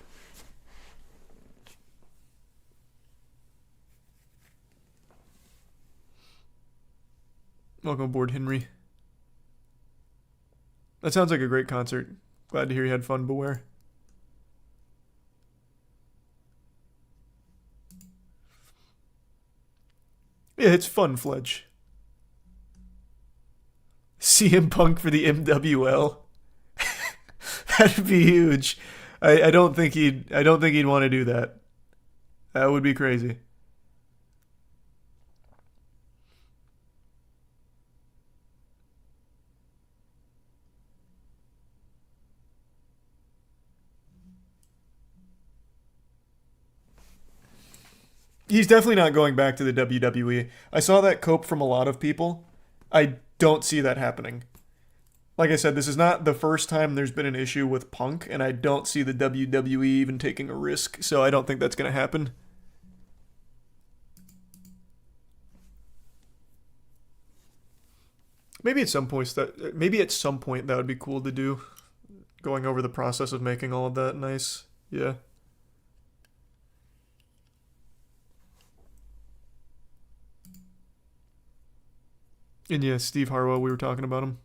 Welcome aboard, Henry. That sounds like a great concert. Glad to hear you had fun, Beware. Yeah, it's fun, Fledge. CM Punk for the MWL. That'd be huge. I don't think he'd want to do that. That would be crazy. He's definitely not going back to the WWE. I saw that cope from a lot of people. I don't see that happening. Like I said, this is not the first time there's been an issue with Punk, and I don't see the WWE even taking a risk, so I don't think that's going to happen. Maybe at some point that would be cool to do. Going over the process of making all of that nice. Yeah. And yeah, Steve Harwell, we were talking about him.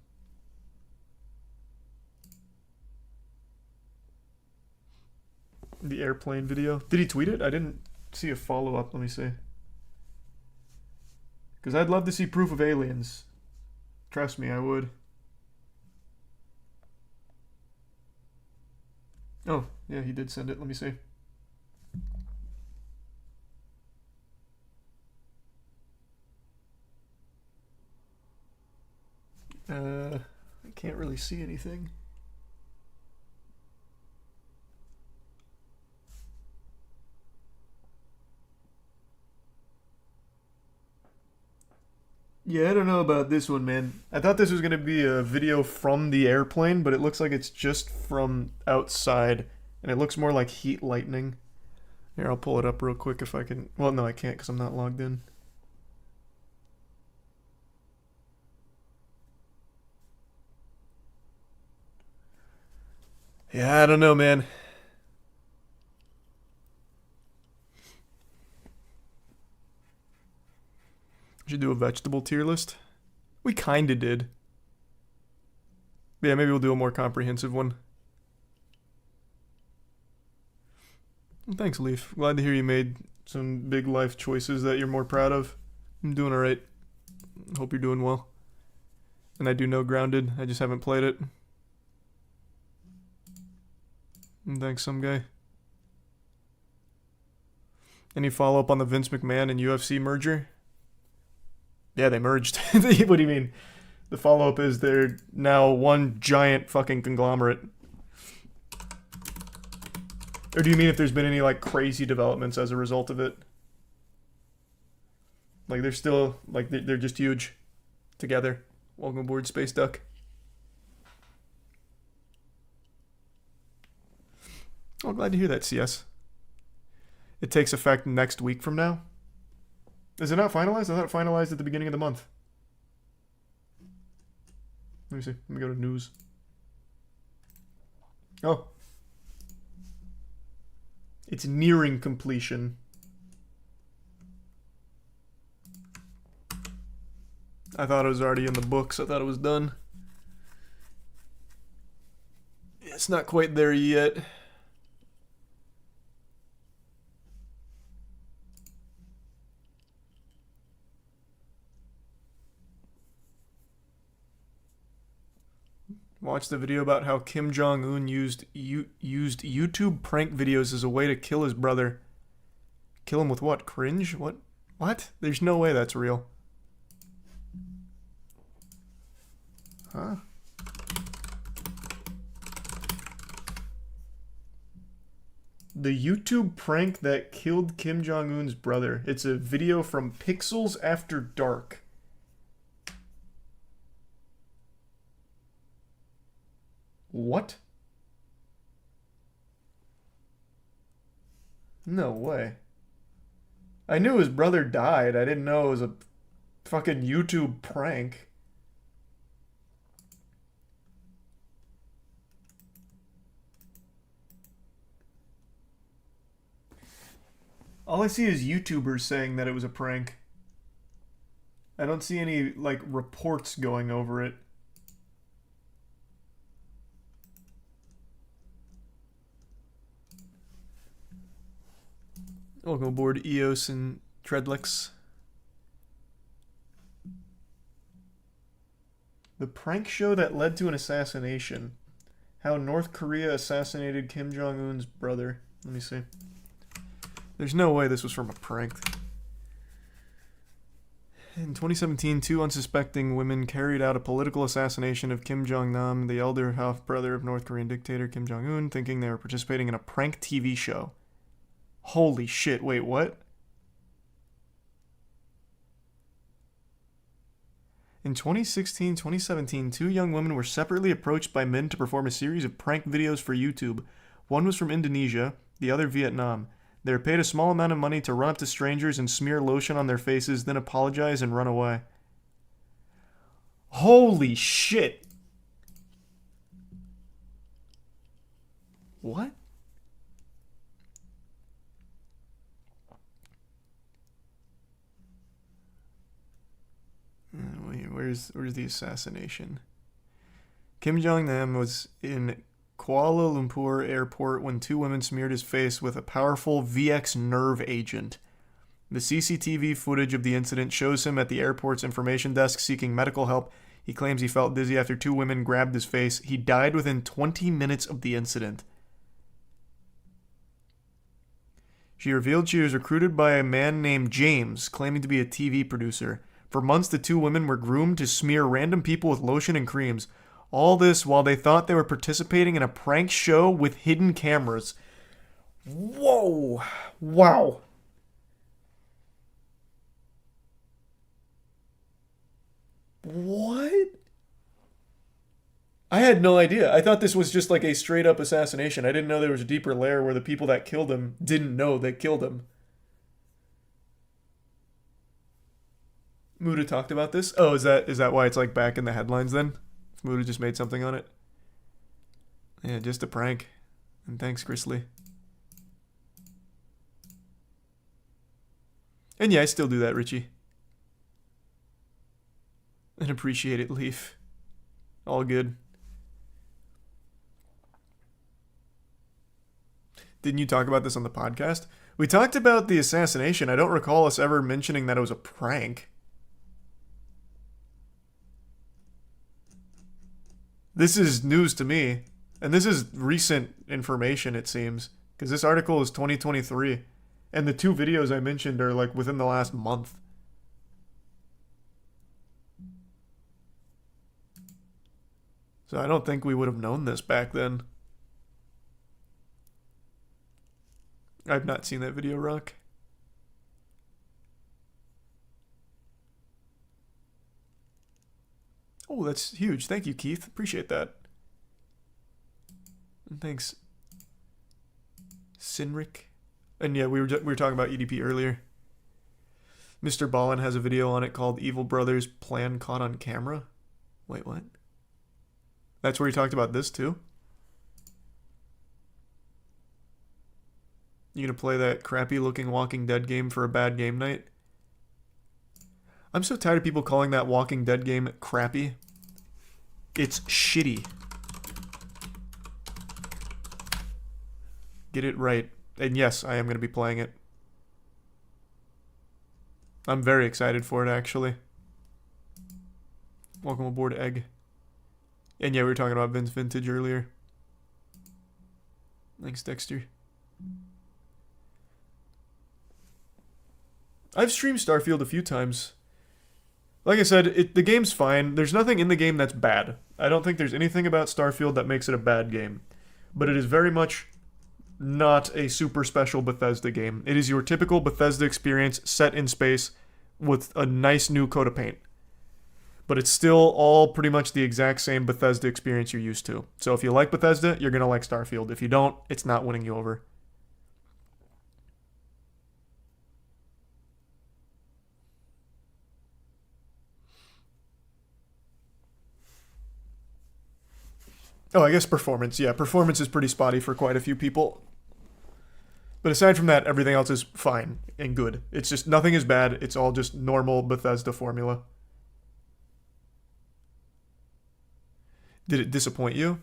The airplane video. Did he tweet it? I didn't see a follow-up. Let me see. Because I'd love to see proof of aliens. Trust me, I would. Oh, yeah, he did send it. Let me see. I can't really see anything. Yeah, I don't know about this one, man. I thought this was going to be a video from the airplane, but it looks like it's just from outside, and it looks more like heat lightning. Here, I'll pull it up real quick if I can. Well, no, I can't because I'm not logged in. Yeah, I don't know, man. Should do a vegetable tier list. We kinda did. But yeah, maybe we'll do a more comprehensive one. Well, thanks, Leaf. Glad to hear you made some big life choices that you're more proud of. I'm doing alright. Hope you're doing well. And I do know Grounded. I just haven't played it. And thanks, some guy. Any follow-up on the Vince McMahon and UFC merger? Yeah, they merged. What do you mean? The follow-up is they're now one giant fucking conglomerate. Or do you mean if there's been any, like, crazy developments as a result of it? Like, they're still, like, they're just huge. Together. Welcome aboard, Space Duck. Oh, glad to hear that, CS. It takes effect next week from now. Is it not finalized? I thought it finalized at the beginning of the month. Let me see. Let me go to news. Oh. It's nearing completion. I thought it was already in the books. I thought it was done. It's not quite there yet. Watch the video about how Kim Jong-un used YouTube prank videos as a way to kill his brother. Kill him with what? Cringe? What What? There's no way that's real. Huh? The YouTube prank that killed Kim Jong-un's brother. It's a video from Pixels After Dark. What? No way. I knew his brother died. I didn't know it was a fucking YouTube prank. All I see is YouTubers saying that it was a prank. I don't see any, like, reports going over it. Welcome aboard, Eos and Treadlex. The prank show that led to an assassination. How North Korea assassinated Kim Jong-un's brother. Let me see. There's no way this was from a prank. In 2017, 2 unsuspecting women carried out a political assassination of Kim Jong-nam, the elder half-brother of North Korean dictator Kim Jong-un, thinking they were participating in a prank TV show. Holy shit, wait, what? In 2016-2017, 2 young women were separately approached by men to perform a series of prank videos for YouTube. One was from Indonesia, the other Vietnam. They were paid a small amount of money to run up to strangers and smear lotion on their faces, then apologize and run away. Holy shit! What? Where's the assassination? Kim Jong-nam was in Kuala Lumpur airport when 2 women smeared his face with a powerful VX nerve agent. The CCTV footage of the incident shows him at the airport's information desk seeking medical help. He claims he felt dizzy after 2 women grabbed his face. He died within 20 minutes of the incident. She revealed she was recruited by a man named James, claiming to be a TV producer. For months, the 2 women were groomed to smear random people with lotion and creams. All this while they thought they were participating in a prank show with hidden cameras. Whoa! Wow. What? I had no idea. I thought this was just like a straight up assassination. I didn't know there was a deeper layer where the people that killed him didn't know they killed him. Muda talked about this? Oh, is that why it's like back in the headlines then? Muda just made something on it? Yeah, just a prank. And thanks, Grizzly. And yeah, I still do that, Richie. And appreciate it, Leaf. All good. Didn't you talk about this on the podcast? We talked about the assassination. I don't recall us ever mentioning that it was a prank. This is news to me, and this is recent information, it seems, because this article is 2023, and the 2 videos I mentioned are like within the last month. So I don't think we would have known this back then. I've not seen that video, Rock. Oh, that's huge. Thank you, Keith. Appreciate that. And thanks, Sinric. And yeah, we were talking about EDP earlier. Mr. Ballin has a video on it called Evil Brothers Plan Caught on Camera. Wait, what? That's where he talked about this too? You gonna play that crappy looking Walking Dead game for a bad game night? I'm so tired of people calling that Walking Dead game crappy. It's shitty. Get it right. And yes, I am going to be playing it. I'm very excited for it, actually. Welcome aboard, Egg. And yeah, we were talking about Vince Vintage earlier. Thanks, Dexter. I've streamed Starfield a few times. Like I said, the game's fine. There's nothing in the game that's bad. I don't think there's anything about Starfield that makes it a bad game. But it is very much not a super special Bethesda game. It is your typical Bethesda experience set in space with a nice new coat of paint. But it's still all pretty much the exact same Bethesda experience you're used to. So if you like Bethesda, you're going to like Starfield. If you don't, it's not winning you over. Oh, I guess performance. Yeah, performance is pretty spotty for quite a few people. But aside from that, everything else is fine and good. It's just nothing is bad. It's all just normal Bethesda formula. Did it disappoint you?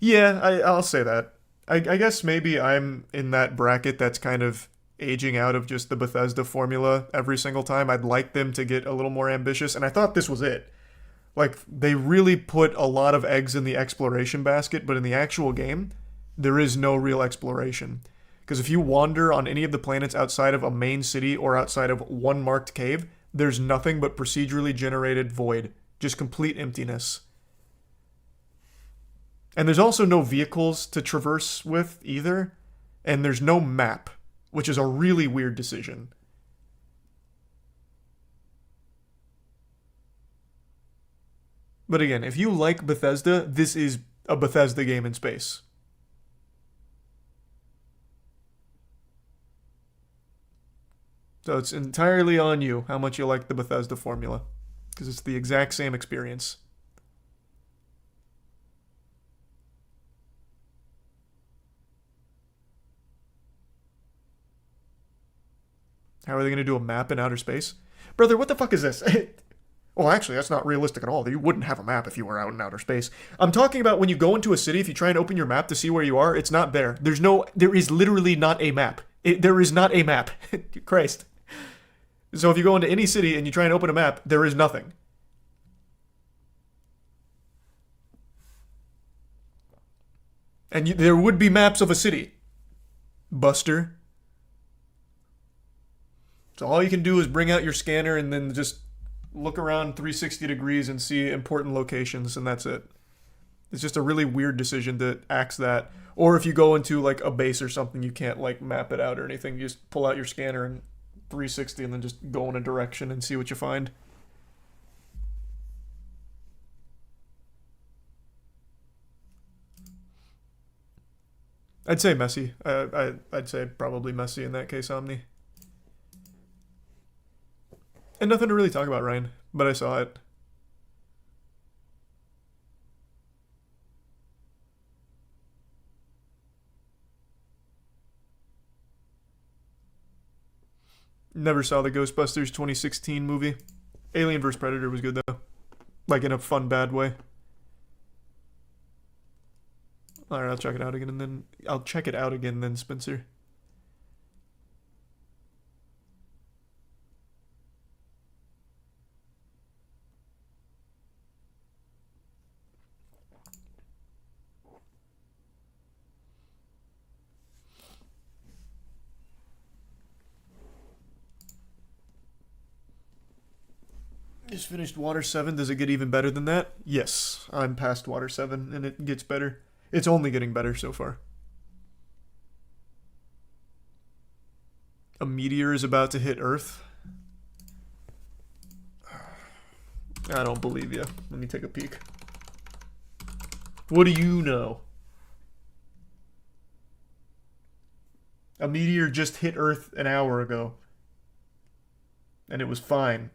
Yeah, I'll say that. I guess maybe I'm in that bracket that's kind of aging out of just the Bethesda formula every single time. I'd like them to get a little more ambitious, and I thought this was it. Like, they really put a lot of eggs in the exploration basket, but in the actual game, there is no real exploration. Because if you wander on any of the planets outside of a main city or outside of one marked cave, there's nothing but procedurally generated void. Just complete emptiness. And there's also no vehicles to traverse with either. And there's no map, which is a really weird decision. But again, if you like Bethesda, this is a Bethesda game in space. So it's entirely on you how much you like the Bethesda formula. Because it's the exact same experience. How are they going to do a map in outer space? Brother, what the fuck is this? Well, actually, that's not realistic at all. You wouldn't have a map if you were out in outer space. I'm talking about when you go into a city, if you try and open your map to see where you are, it's not there. There is literally not a map. There is not a map. Christ. So if you go into any city and you try and open a map, there is nothing. And there would be maps of a city. Buster. So all you can do is bring out your scanner and then just look around 360 degrees and see important locations, and that's it. It's just a really weird decision to axe that. Or if you go into like a base or something, you can't like map it out or anything. You just pull out your scanner and 360 and then just go in a direction and see what you find. I'd say messy. I'd say probably messy in that case, Omni. And nothing to really talk about, Ryan, but I saw it. Never saw the Ghostbusters 2016 movie. Alien vs. Predator was good, though. Like, in a fun, bad way. Alright, I'll check it out again, and then... I'll check it out again, then, Spencer. Just finished Water 7. Does it get even better than that? Yes, I'm past Water 7, and it gets better. It's only getting better so far. A meteor is about to hit Earth. I don't believe you. Let me take a peek. What do you know? A meteor just hit Earth an hour ago. And it was fine.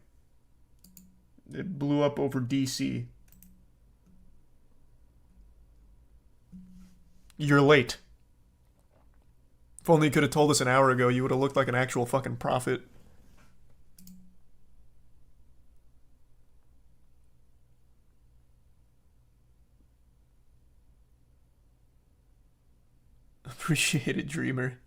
It blew up over DC. You're late. If only you could have told us an hour ago, you would have looked like an actual fucking prophet. Appreciate it, dreamer.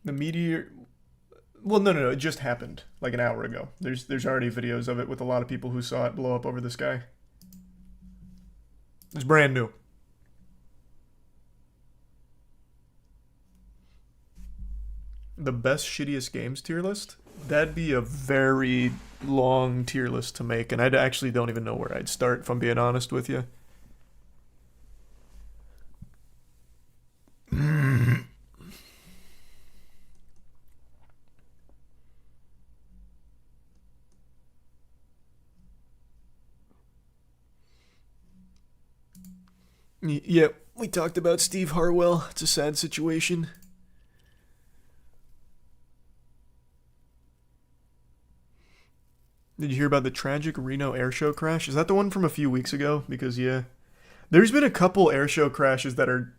The meteor... Well, no, it just happened like an hour ago. There's already videos of it with a lot of people who saw it blow up over the sky. It's brand new. The best shittiest games tier list? That'd be a very long tier list to make, and I actually don't even know where I'd start, if I'm being honest with you. Yeah, we talked about Steve Harwell. It's a sad situation. Did you hear about the tragic Reno airshow crash? Is that the one from a few weeks ago? Because, yeah. There's been a couple airshow crashes that are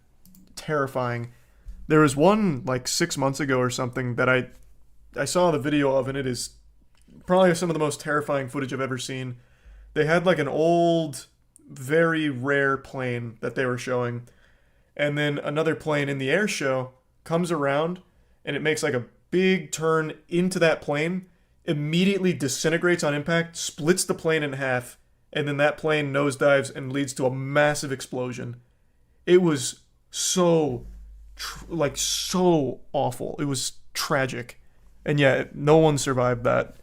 terrifying. There was one, like, 6 months ago or something that I saw the video of, and it is probably some of the most terrifying footage I've ever seen. They had, like, an old, very rare plane that they were showing, and then another plane in the airshow comes around, and it makes, like, a big turn into that plane, immediately disintegrates on impact, splits the plane in half, and then that plane nosedives and leads to a massive explosion. It was so awful. It was tragic. And yeah, no one survived that.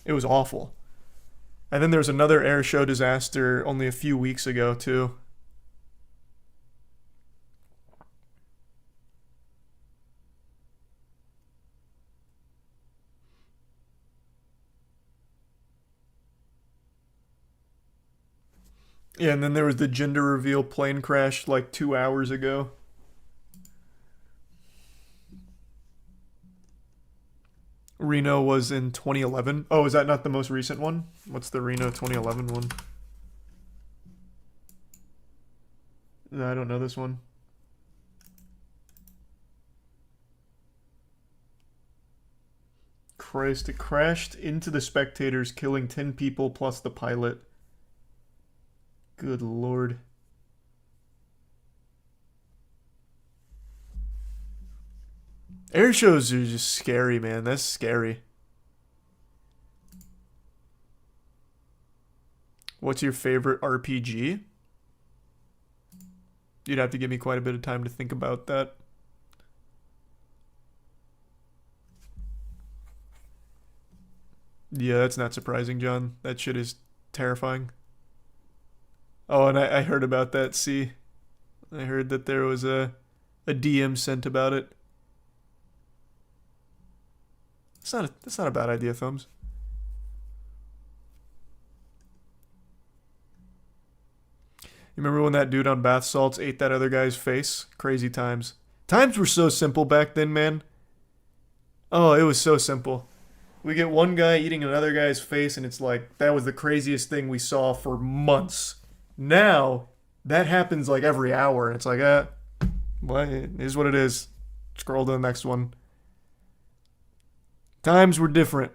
It was awful. And then there was another air show disaster only a few weeks ago, too. Yeah, and then there was the gender reveal plane crash like 2 hours ago. Reno was in 2011. Oh, is that not the most recent one? What's the Reno 2011 one? No, I don't know this one. Christ, it crashed into the spectators, killing 10 people plus the pilot. Good lord. Air shows are just scary, man. That's scary. What's your favorite RPG? You'd have to give me quite a bit of time to think about that. Yeah, that's not surprising, John. That shit is terrifying. Oh, and I heard about that, see? I heard that there was a DM sent about it. That's not a bad idea, Thumbs. You remember when that dude on bath salts ate that other guy's face? Crazy times. Times were so simple back then, man. Oh, it was so simple. We get one guy eating another guy's face, and it's like, that was the craziest thing we saw for months. Now, that happens like every hour, and it's like, well, it is what it is. Scroll to the next one. Times were different.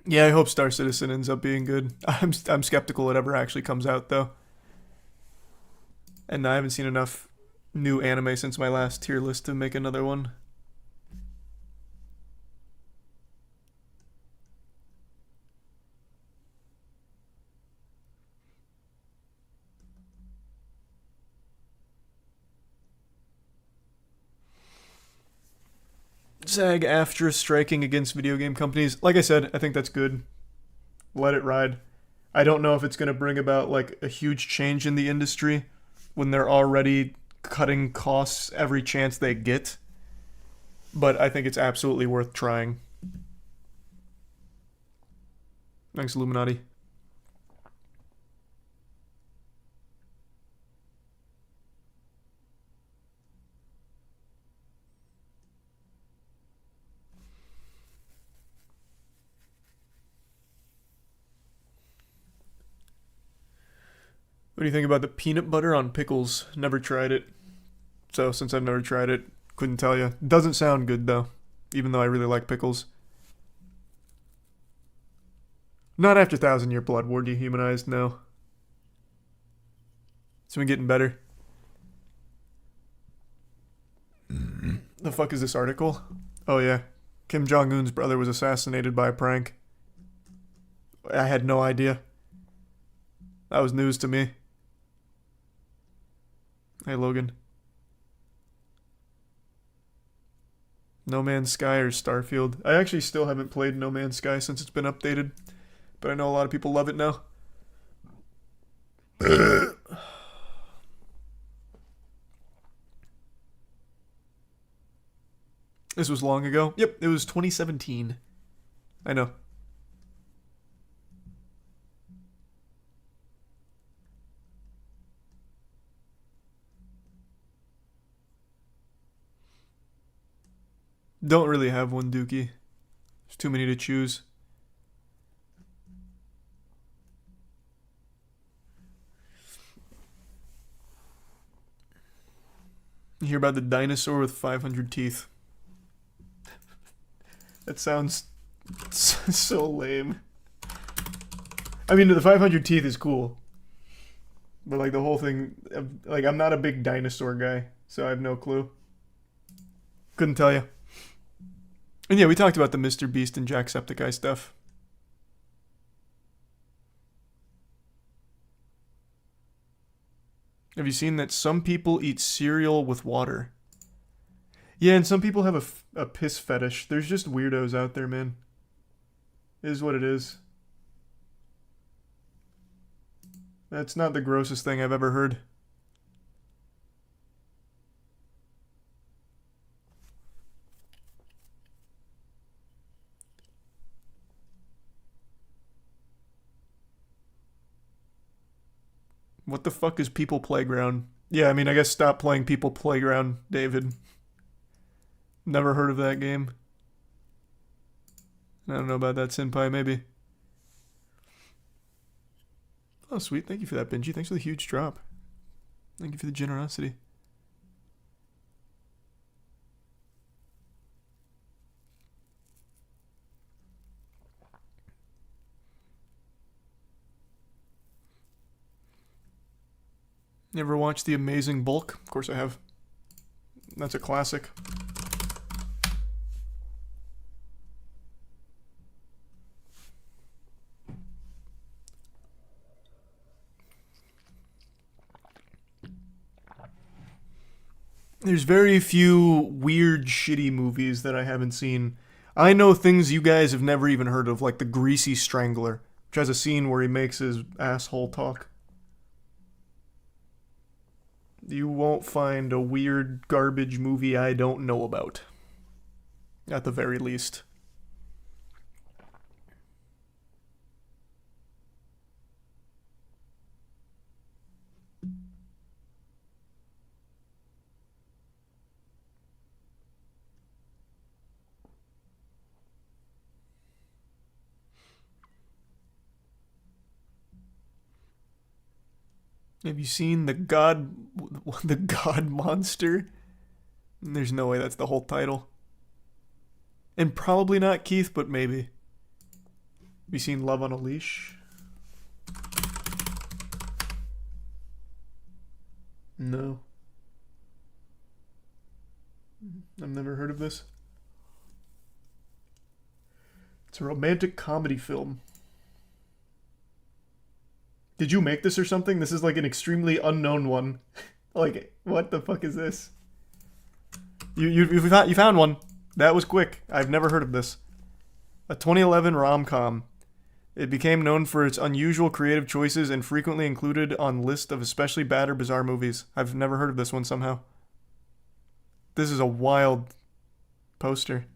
Yeah, I hope Star Citizen ends up being good. I'm skeptical it ever actually comes out, though. And I haven't seen enough new anime since my last tier list to make another one. SAG-AFTRA striking against video game companies. Like I said, I think that's good. Let it ride. I don't know if it's going to bring about like a huge change in the industry when they're already cutting costs every chance they get. But I think it's absolutely worth trying. Thanks, Illuminati. What do you think about the peanut butter on pickles? Never tried it. So, since I've never tried it, couldn't tell you. Doesn't sound good, though. Even though I really like pickles. Not after 1,000 Year Blood War Dehumanized, no. It's been getting better. The fuck is this article? Oh yeah. Kim Jong-un's brother was assassinated by a prank. I had no idea. That was news to me. Hey, Logan. No Man's Sky or Starfield? I actually still haven't played No Man's Sky since it's been updated, but I know a lot of people love it now. This was long ago. Yep, it was 2017. I know. Don't really have one, Dookie. There's too many to choose. You hear about the dinosaur with 500 teeth. That sounds so lame. I mean, the 500 teeth is cool. But like the whole thing, like I'm not a big dinosaur guy, so I have no clue. Couldn't tell you. And yeah, we talked about the Mr. Beast and Jacksepticeye stuff. Have you seen that some people eat cereal with water? Yeah, and some people have a piss fetish. There's just weirdos out there, man. It is what it is. That's not the grossest thing I've ever heard. What the fuck is People Playground? Yeah, I mean, I guess stop playing People Playground, David. Never heard of that game. I don't know about that, Senpai, maybe. Oh, sweet. Thank you for that, Benji. Thanks for the huge drop. Thank you for the generosity. You ever watched The Amazing Bulk? Of course I have. That's a classic. There's very few weird, shitty movies that I haven't seen. I know things you guys have never even heard of, like The Greasy Strangler, which has a scene where he makes his asshole talk. You won't find a weird garbage movie I don't know about. At the very least. Have you seen the God Monster? There's no way that's the whole title. And probably not Keith, but maybe. Have you seen Love on a Leash? No. I've never heard of this. It's a romantic comedy film. Did you make this or something? This is like an extremely unknown one. Like, what the fuck is this? You found one. That was quick. I've never heard of this. A 2011 rom-com. It became known for its unusual creative choices and frequently included on lists of especially bad or bizarre movies. I've never heard of this one somehow. This is a wild poster.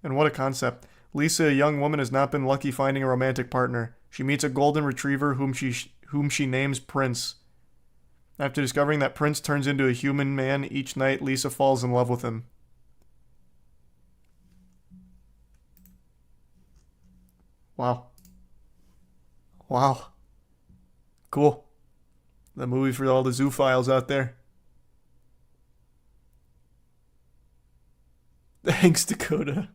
And what a concept. Lisa, a young woman, has not been lucky finding a romantic partner. She meets a golden retriever whom she names Prince. After discovering that Prince turns into a human man each night, Lisa falls in love with him. Wow. Wow. Cool. The movie for all the zoophiles out there. Thanks, Dakota.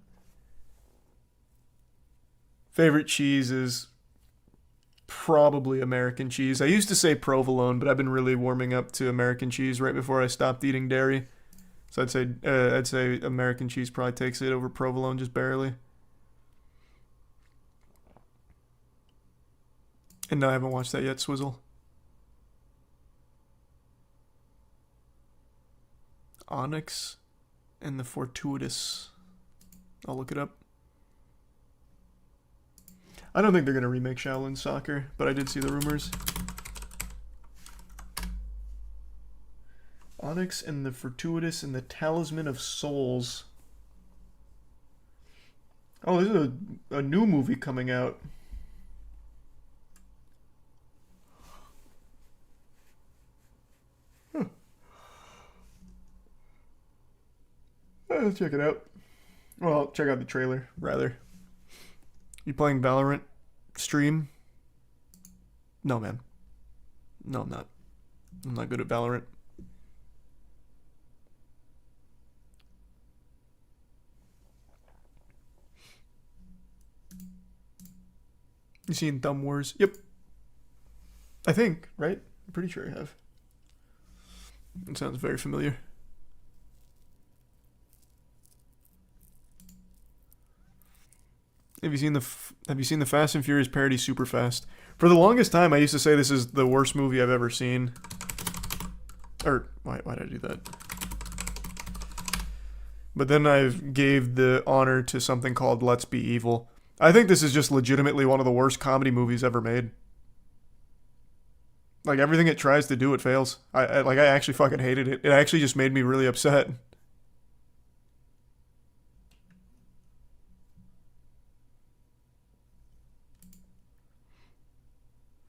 Favorite cheese is probably American cheese. I used to say provolone, but I've been really warming up to American cheese right before I stopped eating dairy. So I'd say American cheese probably takes it over provolone just barely. And no, I haven't watched that yet, Swizzle. Onyx and the Fortuitous. I'll look it up. I don't think they're going to remake Shaolin Soccer, but I did see the rumors. Onyx and the Fortuitous and the Talisman of Souls. Oh, this is a new movie coming out. Huh. Let's check it out. Well, check out the trailer, rather. You playing Valorant stream? No, man. No, I'm not. I'm not good at Valorant. You seen Thumb Wars? Yep. I think, right? I'm pretty sure I have. It sounds very familiar. Have you seen the Fast and Furious parody Superfast? For the longest time, I used to say this is the worst movie I've ever seen. Or why did I do that? But then I gave the honor to something called Let's Be Evil. I think this is just legitimately one of the worst comedy movies ever made. Like, everything it tries to do, it fails. I actually fucking hated it. It actually just made me really upset.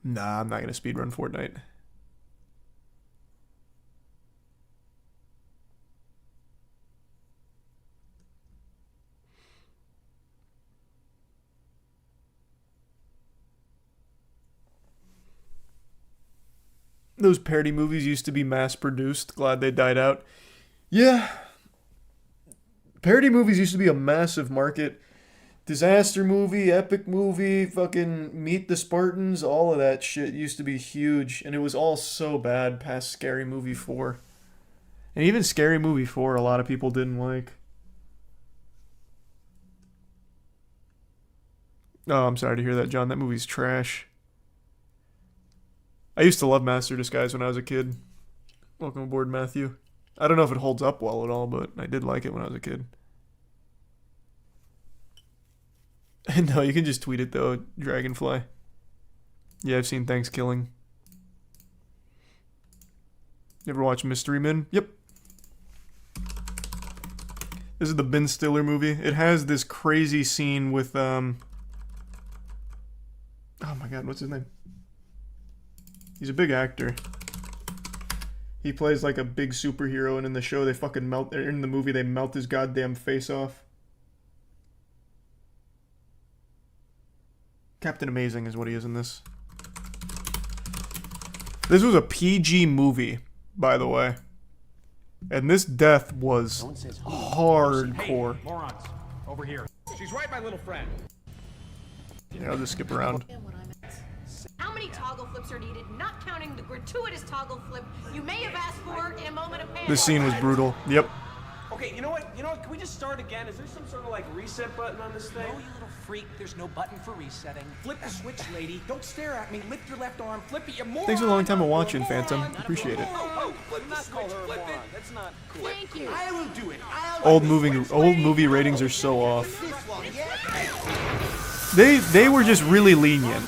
Nah, I'm not gonna speedrun Fortnite. Those parody movies used to be mass-produced. Glad they died out. Yeah. Parody movies used to be a massive market. Disaster movie, epic movie, fucking Meet the Spartans, all of that shit used to be huge. And it was all so bad past Scary Movie 4. And even Scary Movie 4, a lot of people didn't like. Oh, I'm sorry to hear that, John. That movie's trash. I used to love Master Disguise when I was a kid. Welcome aboard, Matthew. I don't know if it holds up well at all, but I did like it when I was a kid. No, you can just tweet it though, Dragonfly. Yeah, I've seen Thanksgiving. You ever watch Mystery Men? Yep. This is the Ben Stiller movie. It has this crazy scene with, oh my god, what's his name? He's a big actor. He plays like a big superhero, and in the show they fucking melt, in the movie they melt his goddamn face off. Captain Amazing is what he is in this. This was a PG movie, by the way. And this death was hardcore. Hey, morons, over here. She's right, my little friend. Yeah, I'll just skip around. How many toggle flips are needed, not counting the gratuitous toggle flip you may have asked for in a moment of panic? This scene was brutal. Yep. Okay, you know what? Can we just start again? Is there some sort of like reset button on this thing? No, you little freak. There's no button for resetting. Flip the switch, lady. Don't stare at me. Lift your left arm. Flip it, you moron. Thanks for a long time of watching, Phantom. Appreciate it. Oh, flip the switch. Flip it. That's not cool. Thank you. I will do it. Old movie ratings are so off. They were just really lenient.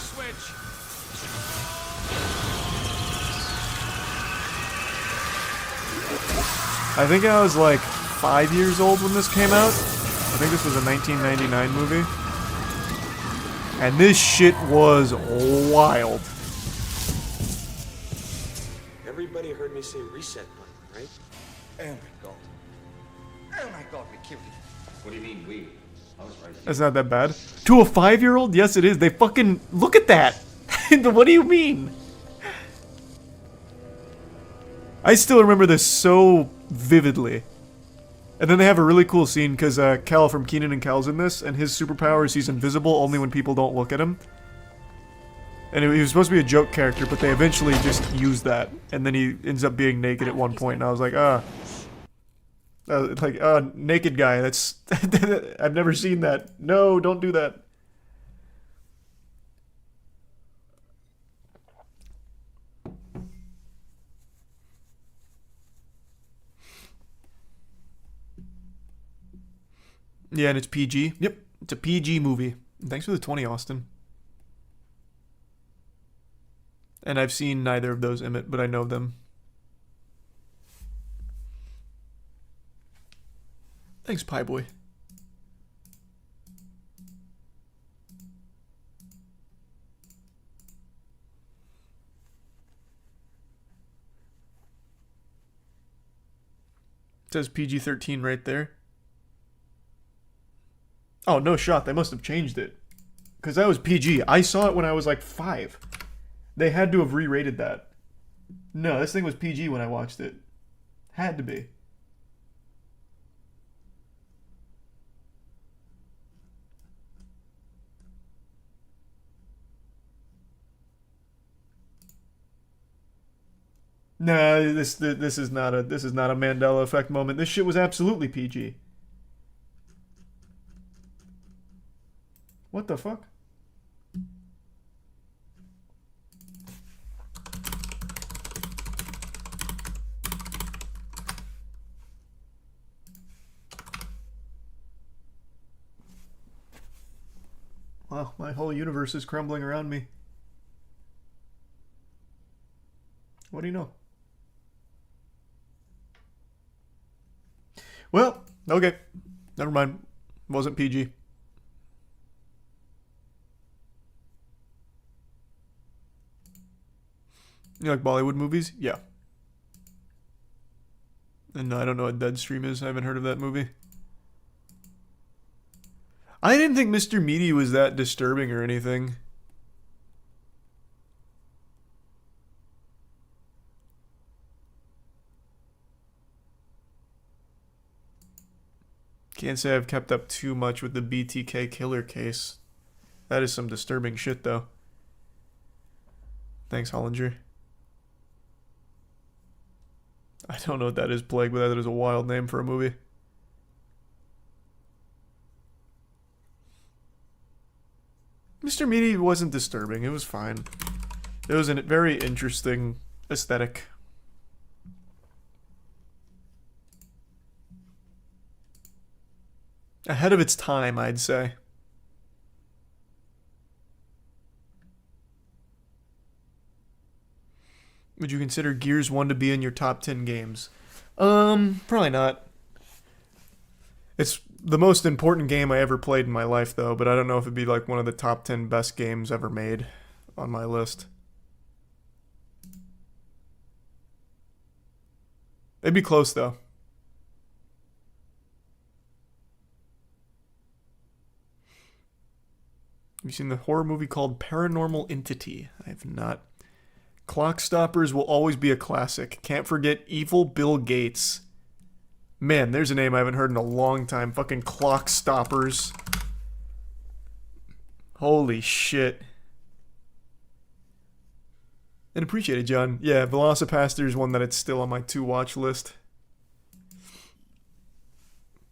I think I was like 5 years old when this came out. I think this was a 1999 movie. And this shit was wild. Everybody heard me say reset button, right? Oh my god. Oh my god, we killed him. What do you mean we? I was right. That's not that bad. To a 5-year-old? Yes, it is. They fucking... Look at that! What do you mean? I still remember this so vividly. And then they have a really cool scene because Kel from Kenan and Kel's in this, and his superpower is he's invisible only when people don't look at him. And he was supposed to be a joke character, but they eventually just used that. And then he ends up being naked at one point, and I was like, ah. Naked guy. That's I've never seen that. No, don't do that. Yeah, and it's PG. Yep, it's a PG movie. Thanks for the 20, Austin. And I've seen neither of those, Emmett, but I know them. Thanks, Pie Boy. It says PG-13 right there. Oh, no shot. They must have changed it. Because that was PG. I saw it when I was like 5. They had to have re-rated that. No, this thing was PG when I watched it. Had to be. No, this is not a Mandela effect moment. This shit was absolutely PG. What the fuck? Wow, my whole universe is crumbling around me. What do you know? Well, okay. Never mind. Wasn't PG. You like Bollywood movies? Yeah. And I don't know what Deadstream is. I haven't heard of that movie. I didn't think Mr. Meaty was that disturbing or anything. Can't say I've kept up too much with the BTK killer case. That is some disturbing shit, though. Thanks, Hollinger. I don't know what that is, Plague, but that is a wild name for a movie. Mr. Meaty wasn't disturbing. It was fine. It was a very interesting aesthetic. Ahead of its time, I'd say. Would you consider Gears 1 to be in your top 10 games? Probably not. It's the most important game I ever played in my life, though, but I don't know if it'd be like one of the top 10 best games ever made on my list. It'd be close, though. Have you seen the horror movie called Paranormal Entity? I have not. Clock Stoppers will always be a classic. Can't forget Evil Bill Gates. Man, there's a name I haven't heard in a long time. Fucking Clock Stoppers. Holy shit. And appreciate it, John. Yeah, Velocipaster is one that it's still on my to-watch list.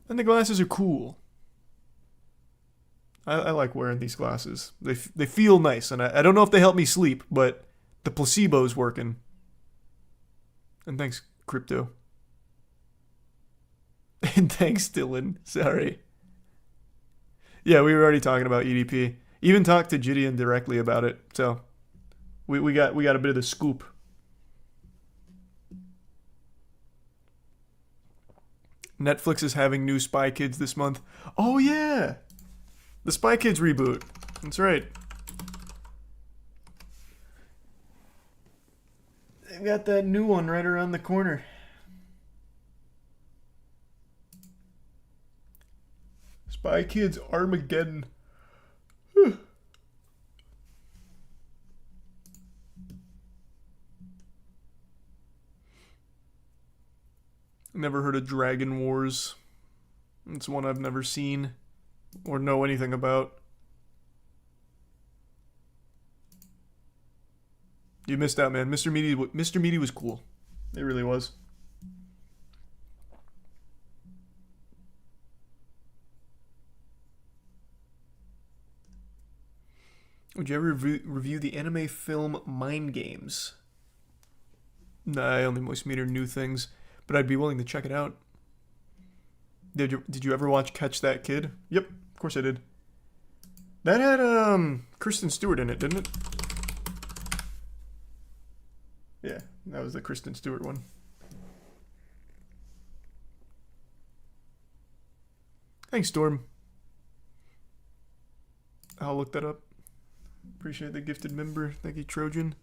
And the glasses are cool. I like wearing these glasses. They feel nice, and I don't know if they help me sleep, but the placebo's working. And thanks, Crypto. And thanks, Dylan. Sorry. Yeah, we were already talking about EDP. Even talked to Gideon directly about it, so we got a bit of the scoop. Netflix is having new Spy Kids this month. Oh yeah! The Spy Kids reboot. That's right. They've got that new one right around the corner. Spy Kids Armageddon. Whew. Never heard of Dragon Wars. It's one I've never seen or know anything about. You missed out, man. Mr. Meaty was cool. It really was. Would you ever review the anime film Mind Games? Nah, I only moist meter new things, but I'd be willing to check it out. Did you ever watch Catch That Kid? Yep, of course I did. That had Kristen Stewart in it, didn't it? Yeah, that was the Kristen Stewart one. Thanks, Storm. I'll look that up. Appreciate the gifted member. Thank you, Trojan.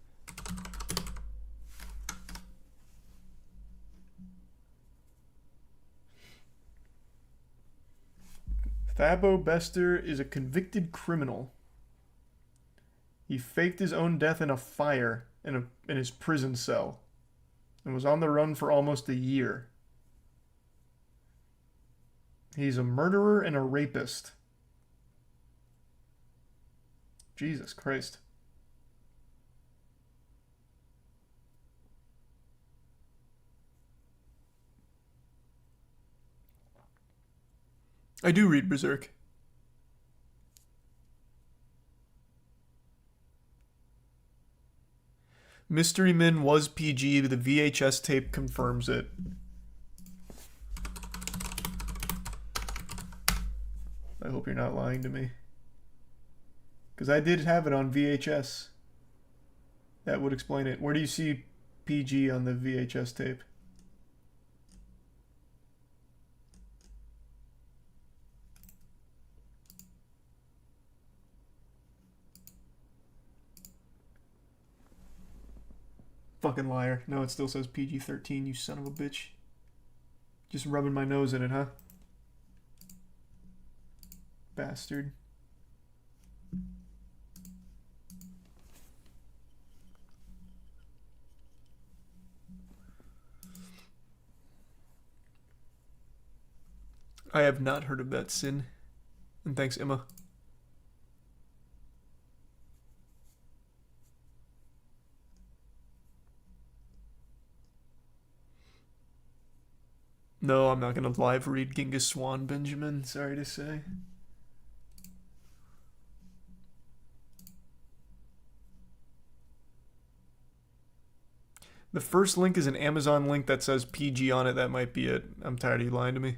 Thabo Bester is a convicted criminal. He faked his own death in a fire in his prison cell and was on the run for almost a year. He's a murderer and a rapist. Jesus Christ. I do read Berserk. Mystery Men was PG, but the VHS tape confirms it. I hope you're not lying to me. Because I did have it on VHS. That would explain it. Where do you see PG on the VHS tape? Fucking liar. No, it still says PG-13, you son of a bitch. Just rubbing my nose in it, huh? Bastard. I have not heard of that sin. And thanks, Emma. No, I'm not going to live read Genghis Swan, Benjamin. Sorry to say. The first link is an Amazon link that says PG on it. That might be it. I'm tired of you lying to me.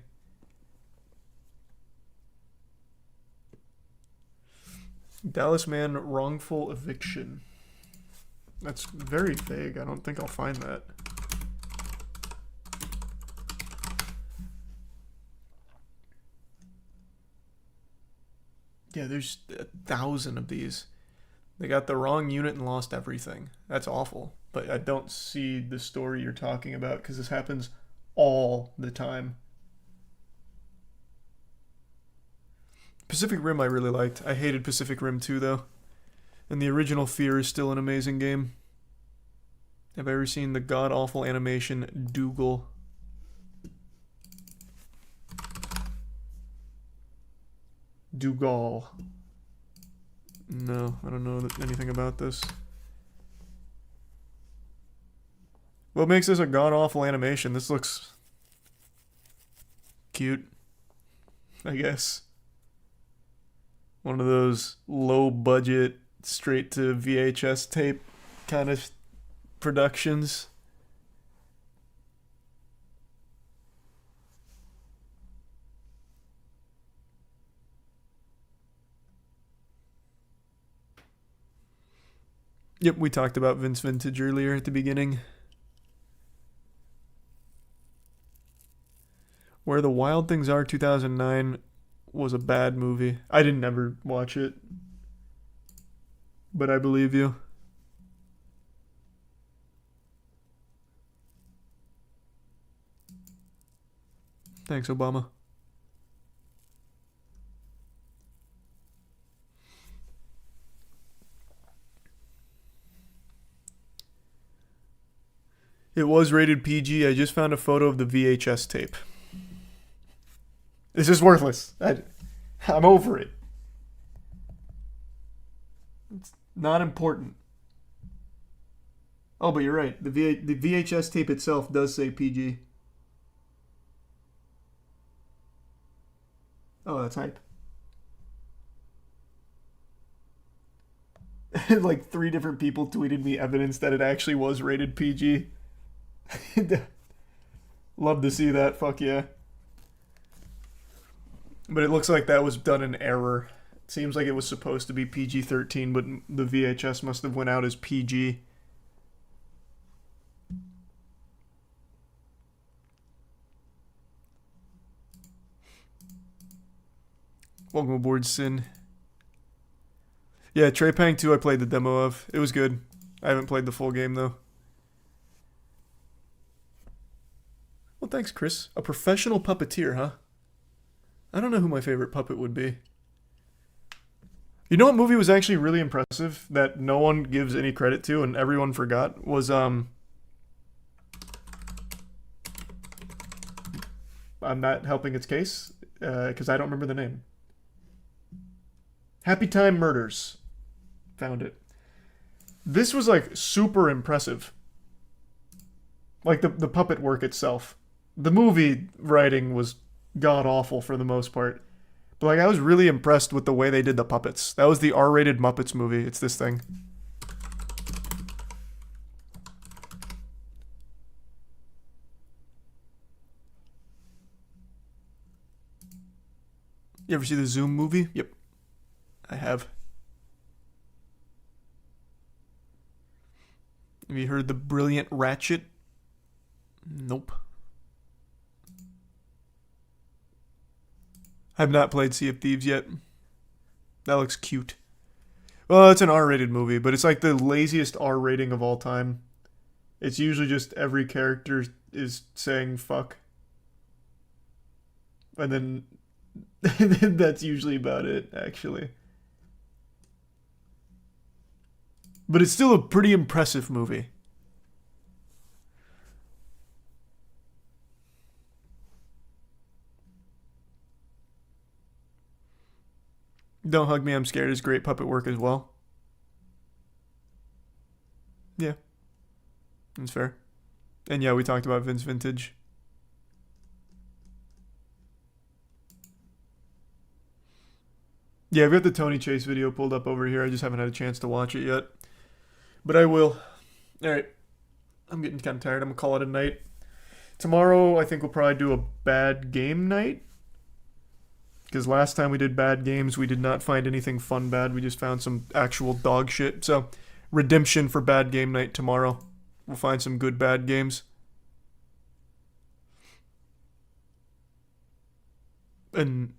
Dallas man wrongful eviction. That's very vague. I don't think I'll find that. Yeah, there's 1,000 of these. They got the wrong unit and lost everything. That's awful. But I don't see the story you're talking about because this happens all the time. Pacific Rim I really liked. I hated Pacific Rim 2 though. And the original Fear is still an amazing game. Have I ever seen the god-awful animation Dougal? Dougal. No, I don't know anything about this. What makes this a god-awful animation? This looks cute, I guess. One of those low-budget, straight-to VHS tape kind of productions. Yep, we talked about Vince Vintage earlier at the beginning. Where the Wild Things Are 2009 was a bad movie. I didn't ever watch it. But I believe you. Thanks, Obama. It was rated PG. I just found a photo of the VHS tape. This is worthless. I'm over it. It's not important. Oh, but you're right. The VHS tape itself does say PG. Oh, that's hype. like 3 different people tweeted me evidence that it actually was rated PG. Love to see that, fuck yeah. But it looks like that was done in error. It seems like it was supposed to be PG-13, but the VHS must have went out as PG. Welcome aboard, Sin. Yeah, Trepang 2 I played the demo of. It was good. I haven't played the full game, though. Well, thanks, Chris. A professional puppeteer, huh? I don't know who my favorite puppet would be. You know what movie was actually really impressive that no one gives any credit to and everyone forgot? Was, I'm not helping its case, because I don't remember the name. Happy Time Murders. Found it. This was, like, super impressive. Like, the puppet work itself. The movie writing was god-awful for the most part. But, like, I was really impressed with the way they did the puppets. That was the R-rated Muppets movie. It's this thing. You ever see the Zoom movie? Yep. I have. Have you heard the Brilliant Ratchet? Nope. I've not played Sea of Thieves yet. That looks cute. Well, it's an R-rated movie, but it's like the laziest R rating of all time. It's usually just every character is saying fuck. And then that's usually about it, actually. But it's still a pretty impressive movie. Don't Hug Me, I'm Scared is great puppet work as well. Yeah. That's fair. And yeah, we talked about Vince Vintage. Yeah, I've got the Tony Chase video pulled up over here. I just haven't had a chance to watch it yet. But I will. Alright. I'm getting kind of tired. I'm going to call it a night. Tomorrow, I think we'll probably do a bad game night. Because last time we did bad games, we did not find anything fun bad. We just found some actual dog shit. So, redemption for bad game night tomorrow. We'll find some good bad games. And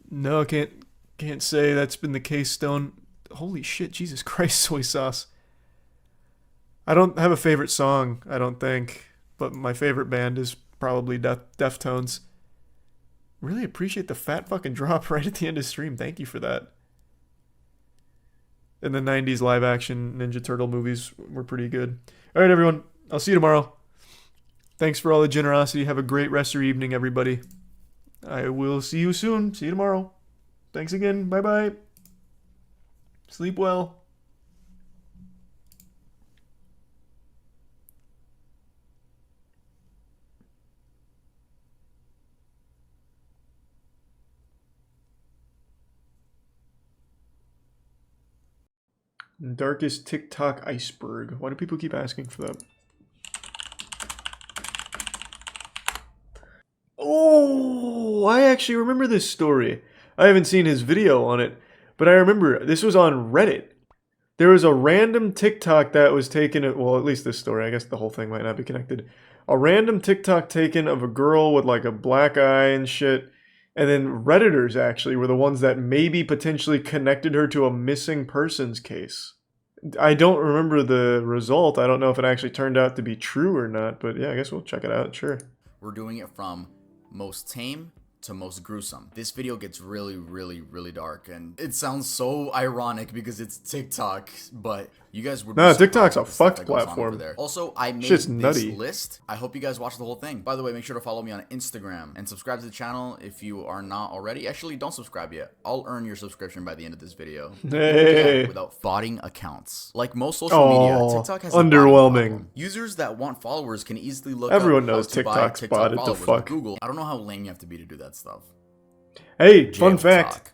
no, can't say that's been the case, Stone. Holy shit, Jesus Christ, soy sauce. I don't have a favorite song, I don't think. But my favorite band is probably Deftones. Really appreciate the fat fucking drop right at the end of stream. Thank you for that. And the 90s live action Ninja Turtle movies were pretty good. Alright, everyone. I'll see you tomorrow. Thanks for all the generosity. Have a great rest of your evening, everybody. I will see you soon. See you tomorrow. Thanks again. Bye-bye. Sleep well. Darkest TikTok iceberg. Why do people keep asking for that? Oh, I actually remember this story. I haven't seen his video on it, but I remember this was on Reddit. There was a random TikTok that was taken, well, at least this story, I guess the whole thing might not be connected. A random TikTok taken of a girl with like a black eye and shit. And then Redditors actually were the ones that maybe potentially connected her to a missing persons case. I don't remember the result. I don't know if it actually turned out to be true or not, but yeah, I guess we'll check it out, sure. We're doing it from most tame to most gruesome. This video gets really, really, really dark, and it sounds so ironic because it's TikTok, but you guys would be no, TikTok's a fucked platform. Also, I made Shit's this nutty. list. I hope you guys watch the whole thing. By the way, make sure to follow me on Instagram and subscribe to the channel if you are not already. Actually, don't subscribe yet. I'll earn your subscription by the end of this video. Hey. Without botting accounts. Like most social media, TikTok has underwhelming. Users that want followers can easily look Everyone up knows how to buy TikTok's TikTok botted to followers on fuck. Google. I don't know how lame you have to be to do that stuff. Hey, fun fact.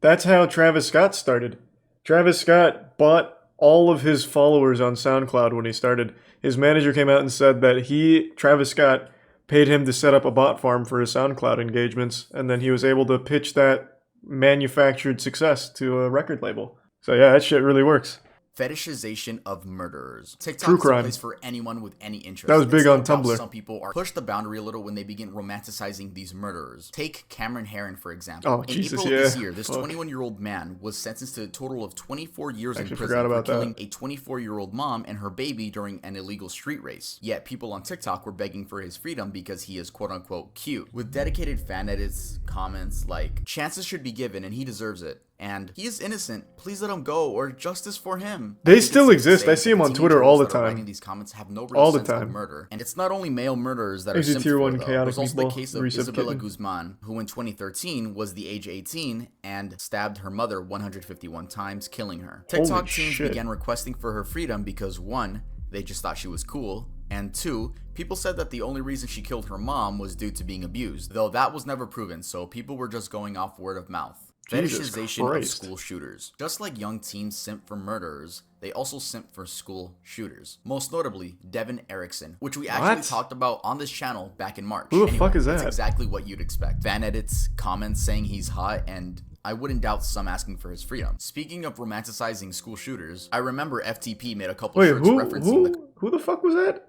That's how Travis Scott started. Travis Scott bought all of his followers on SoundCloud when he started. His manager came out and said that Travis Scott, paid him to set up a bot farm for his SoundCloud engagements, and then he was able to pitch that manufactured success to a record label. So yeah, that shit really works. Fetishization of murderers. TikTok True is crime. a place for anyone with any interest. That was big It's on no doubt Tumblr. Some people are push the boundary a little when they begin romanticizing these murderers. Take Cameron Herron, for example. Oh, in Jesus, April of this yeah. year, this Fuck. 21-year-old man was sentenced to a total of 24 years in Actually prison forgot for about killing that. a 24-year-old mom and her baby during an illegal street race. Yet people on TikTok were begging for his freedom because he is quote-unquote cute. With dedicated fan edits, comments like, "Chances should be given and he deserves it," and "He is innocent, please let him go," or "Justice for him." They I think still it's safe to exist. say I see 'em that on the Twitter all the teenagers that are time. writing these comments have no real All the sense of time. murder. And it's not only male murderers that are Actually, simped tier for, one though. chaotic There's also the people, case of Recep Isabella Kitten. Guzman, who in 2013 was the age 18 and stabbed her mother 151 times, killing her. TikTok teens shit. began requesting for her freedom because 1, they just thought she was cool, and 2, people said that the only reason she killed her mom was due to being abused, though that was never proven, so people were just going off word of mouth. Jesus Fetishization of Christ. school shooters. Just like young teens simp for murderers, they also simp for school shooters. Most notably, Devin Erickson, which we actually What? talked about on this channel back in March. Who the fuck is That's that? exactly what you'd expect. Fan edits, comments saying he's hot, and I wouldn't doubt some asking for his freedom. Speaking of romanticizing school shooters, I remember FTP made a couple Wait, shirts referencing who the fuck was that?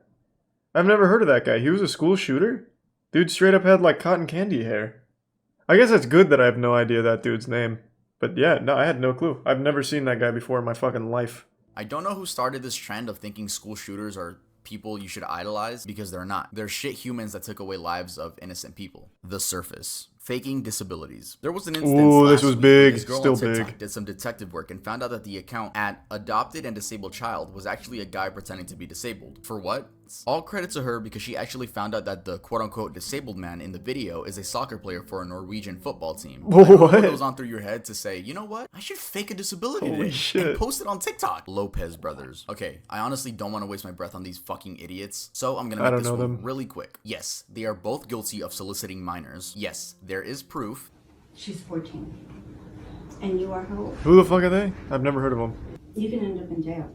I've never heard of that guy. He was a school shooter? Dude straight up had like cotton candy hair. I guess that's good that I have no idea that dude's name. But yeah, no, I had no clue. I've never seen that guy before in my fucking life. I don't know who started this trend of thinking school shooters are people you should idolize, because they're not. They're shit humans that took away lives of innocent people. The surface. Faking disabilities. There was an instance Ooh, this last was week where big. this girl Still on TikTok big. did some detective work and found out that the account at Adopted and Disabled Child was actually a guy pretending to be disabled. For what? All credit to her, because she actually found out that the quote-unquote disabled man in the video is a soccer player for a Norwegian football team. I don't know What? what goes on through your head to say, you know what? I should fake a disability Holy today shit. and post it on TikTok. Lopez brothers. Okay, I honestly don't want to waste my breath on these fucking idiots, so I'm gonna I make don't this know one them. really quick. Yes, they are both guilty of soliciting minors. Yes, there is proof. She's 14. And you are how old? Who the fuck are they? I've never heard of them. You can end up in jail.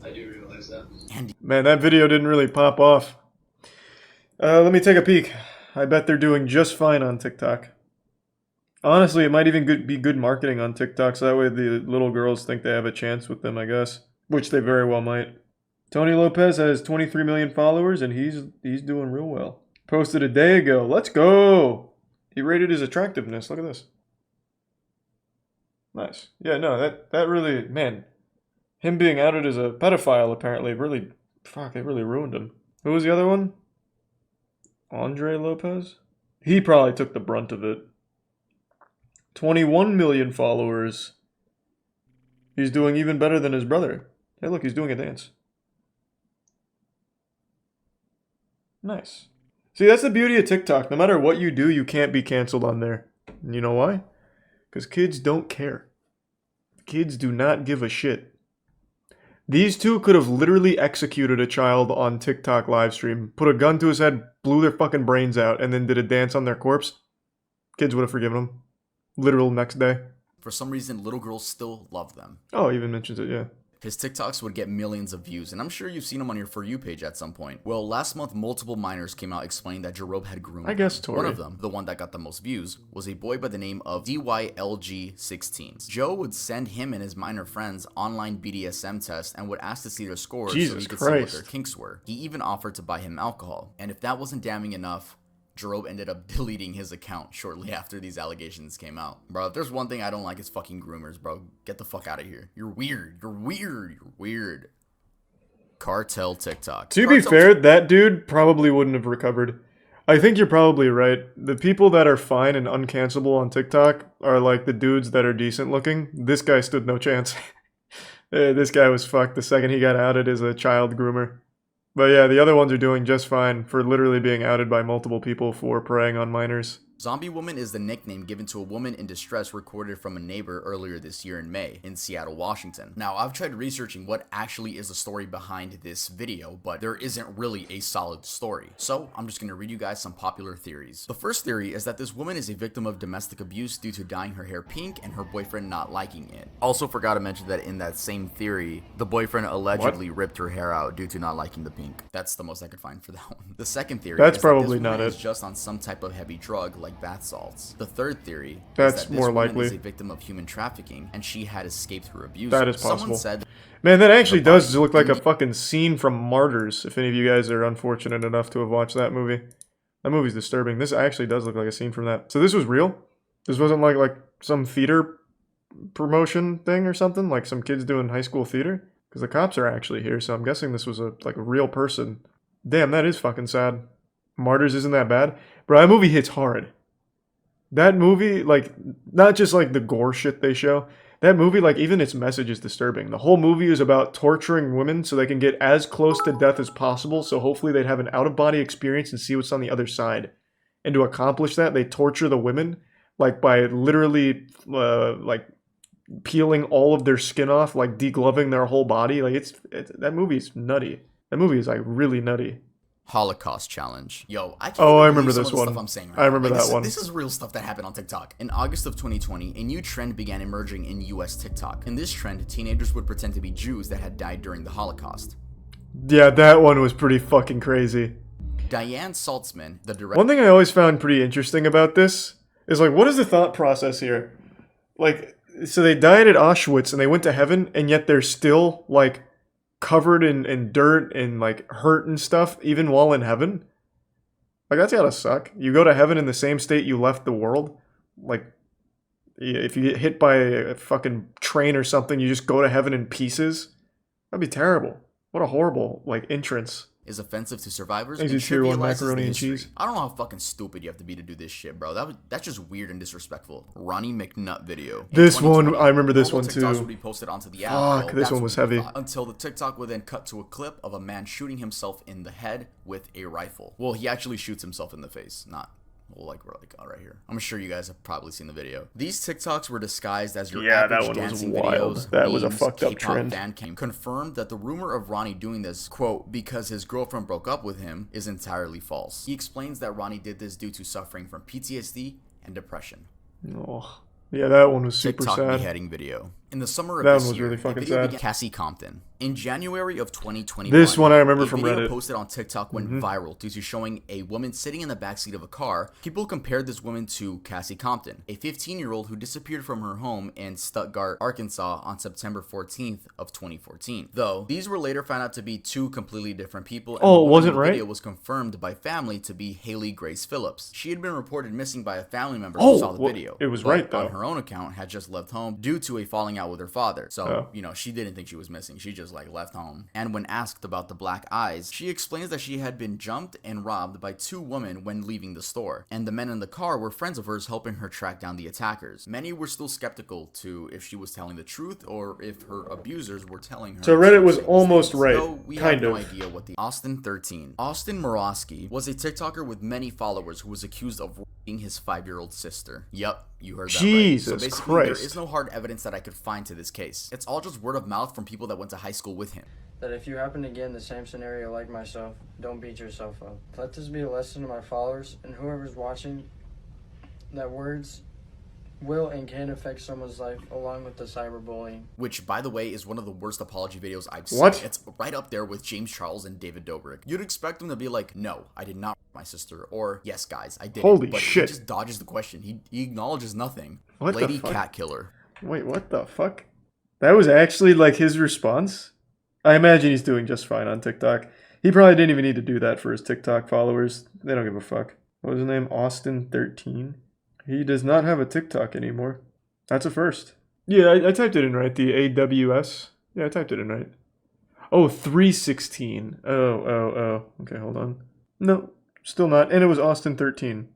I do realize that. Man, that video didn't really pop off. Let me take a peek. I bet they're doing just fine on TikTok. Honestly, it might even be good marketing on TikTok, so that way the little girls think they have a chance with them, I guess. Which they very well might. Tony Lopez has 23 million followers, and he's doing real well. Posted a day ago. Let's go! He rated his attractiveness. Look at this. Nice. Yeah, no, that really, man, him being outed as a pedophile apparently really, fuck, it really ruined him. Who was the other one? Andre Lopez? He probably took the brunt of it. 21 million followers. He's doing even better than his brother. Hey, look, he's doing a dance. Nice. See, that's the beauty of TikTok. No matter what you do, you can't be canceled on there. And you know why? Because kids don't care. Kids do not give a shit. These two could have literally executed a child on TikTok livestream, put a gun to his head, blew their fucking brains out, and then did a dance on their corpse. Kids would have forgiven them. Literal next day. For some reason, little girls still love them. Oh, he even mentions it, yeah. His TikToks would get millions of views, and I'm sure you've seen them on your For You page at some point. Well, last month, multiple minors came out explaining that Jerob had groomed I guess, them. Tori. One of them, the one that got the most views, was a boy by the name of DYLG16. Joe would send him and his minor friends online BDSM tests and would ask to see their scores so Jesus he could see what Christ. their kinks were. He even offered to buy him alcohol, and if that wasn't damning enough, Jerob ended up deleting his account shortly after these allegations came out. Bro, if there's one thing I don't like, it's fucking groomers, bro. Get the fuck out of here. You're weird. You're weird. You're weird. Cartel TikTok. To be fair, that dude probably wouldn't have recovered. I think you're probably right. The people that are fine and uncancelable on TikTok are like the dudes that are decent looking. This guy stood no chance. This guy was fucked the second he got outed as a child groomer. But yeah, the other ones are doing just fine for literally being outed by multiple people for preying on minors. Zombie Woman is the nickname given to a woman in distress recorded from a neighbor earlier this year in May in Seattle, Washington. Now, I've tried researching what actually is the story behind this video, but there isn't really a solid story. So I'm just gonna read you guys some popular theories. The first theory is that this woman is a victim of domestic abuse due to dyeing her hair pink and her boyfriend not liking it. Also forgot to mention that in that same theory, the boyfriend allegedly ripped her hair out due to not liking the pink. That's the most I could find for that one. The second theory That's is probably that this not woman it. is just on some type of heavy drug like bath salts. The third theory That's is that this more woman likely. is a victim of human trafficking and she had escaped her abuse. That is Someone possible. said Man, that actually does look like a fucking scene from Martyrs, if any of you guys are unfortunate enough to have watched that movie. That movie's disturbing. This actually does look like a scene from that. So this was real? This wasn't like some theater promotion thing or something? Like some kids doing high school theater? Because the cops are actually here, so I'm guessing this was a real person. Damn, that is fucking sad. Martyrs isn't that bad? Bro, that movie hits hard. That movie, like, not just like the gore shit they show. That movie, like, even its message is disturbing. The whole movie is about torturing women so they can get as close to death as possible, so hopefully they'd have an out-of-body experience and see what's on the other side. And to accomplish that, they torture the women, like, by literally, like, peeling all of their skin off, like, degloving their whole body. Like, that movie's nutty. That movie is, like, really nutty. Holocaust challenge. Yo, I can't Oh, I even remember believe some this of the one. stuff I'm saying right I remember now. that one. This is real stuff that happened on TikTok. In August of 2020, a new trend began emerging in US TikTok. In this trend, teenagers would pretend to be Jews that had died during the Holocaust. Yeah, that one was pretty fucking crazy. Diane Saltzman, the director. One thing I always found pretty interesting about this is, like, what is the thought process here? Like, so they died at Auschwitz and they went to heaven, and yet they're still, like, covered in dirt and, like, hurt and stuff, even while in heaven? Like, that's gotta suck. You go to heaven in the same state you left the world. Like, if you get hit by a fucking train or something, you just go to heaven in pieces? That'd be terrible. What a horrible, like, entrance. Is offensive to survivors Easy and tier one trivializes macaroni the and history. cheese. I don't know how fucking stupid you have to be to do this shit, bro. That's just weird and disrespectful. Ronnie McNutt video. In This one, 2020, I remember this normal one TikToks too. would be posted onto the app. Fuck, Well, this that's one what was we heavy. thought. Until the TikTok would then cut to a clip of a man shooting himself in the head with a rifle. Well, he actually shoots himself in the face, not like right here. I'm sure you guys have probably seen the video. These TikToks were disguised as your Yeah, that average one was dancing wild. videos. That was a memes, fucked up K-pop trend. fan cam confirmed that the rumor of Ronnie doing this, quote, because his girlfriend broke up with him, is entirely false. He explains that Ronnie did this due to suffering from PTSD and depression. Oh, yeah, that one was super TikTok sad. beheading video. In the summer of That this one was year, really the fucking video sad. began Cassie Compton. In January of 2021, This one I remember a from video Reddit. posted on TikTok went viral due to showing a woman sitting in the backseat of a car. People compared this woman to Cassie Compton, a 15-year-old who disappeared from her home in Stuttgart, Arkansas on September 14th of 2014. Though, these were later found out to be two completely different people, and Oh, the it woman wasn't in the right? video was confirmed by family to be Haley Grace Phillips. She had been reported missing by a family member Oh, who saw the well, video. it was but right, though. on her own account had just left home due to a falling out with her father. So, Oh. you know, she didn't think she was missing. She just like left home. And when asked about the black eyes, she explains that she had been jumped and robbed by two women when leaving the store. And the men in the car were friends of hers helping her track down the attackers. Many were still skeptical to if she was telling the truth or if her abusers were telling her. So Reddit was these almost things. right, Though we kind have no of. idea what the Austin 13. Austin Morosky was a TikToker with many followers who was accused of raping his 5-year-old sister. Yup, you heard that Jesus right. So basically, there Christ. is no hard evidence that I could find to this case. It's all just word of mouth from people that went to high school with him. That if you happen to get in the same scenario like myself, don't beat yourself up. Let this be a lesson to my followers and whoever's watching, that words will and can affect someone's life along with the cyberbullying. Which, by the way, is one of the worst apology videos I've seen. What? It's right up there with James Charles and David Dobrik. You'd expect them to be like, no, I did not rape my sister, or yes, guys, I did. Holy but shit. He just dodges the question. He acknowledges nothing. What the Lady fuck? Cat Killer. Wait, what the fuck? That was actually, like, his response? I imagine he's doing just fine on TikTok. He probably didn't even need to do that for his TikTok followers. They don't give a fuck. What was his name? Austin 13? He does not have a TikTok anymore. That's a first. Yeah, I typed it in right. The AWS. Yeah, I typed it in right. Oh, 316. Oh. Okay, hold on. No, still not. And it was Austin 13.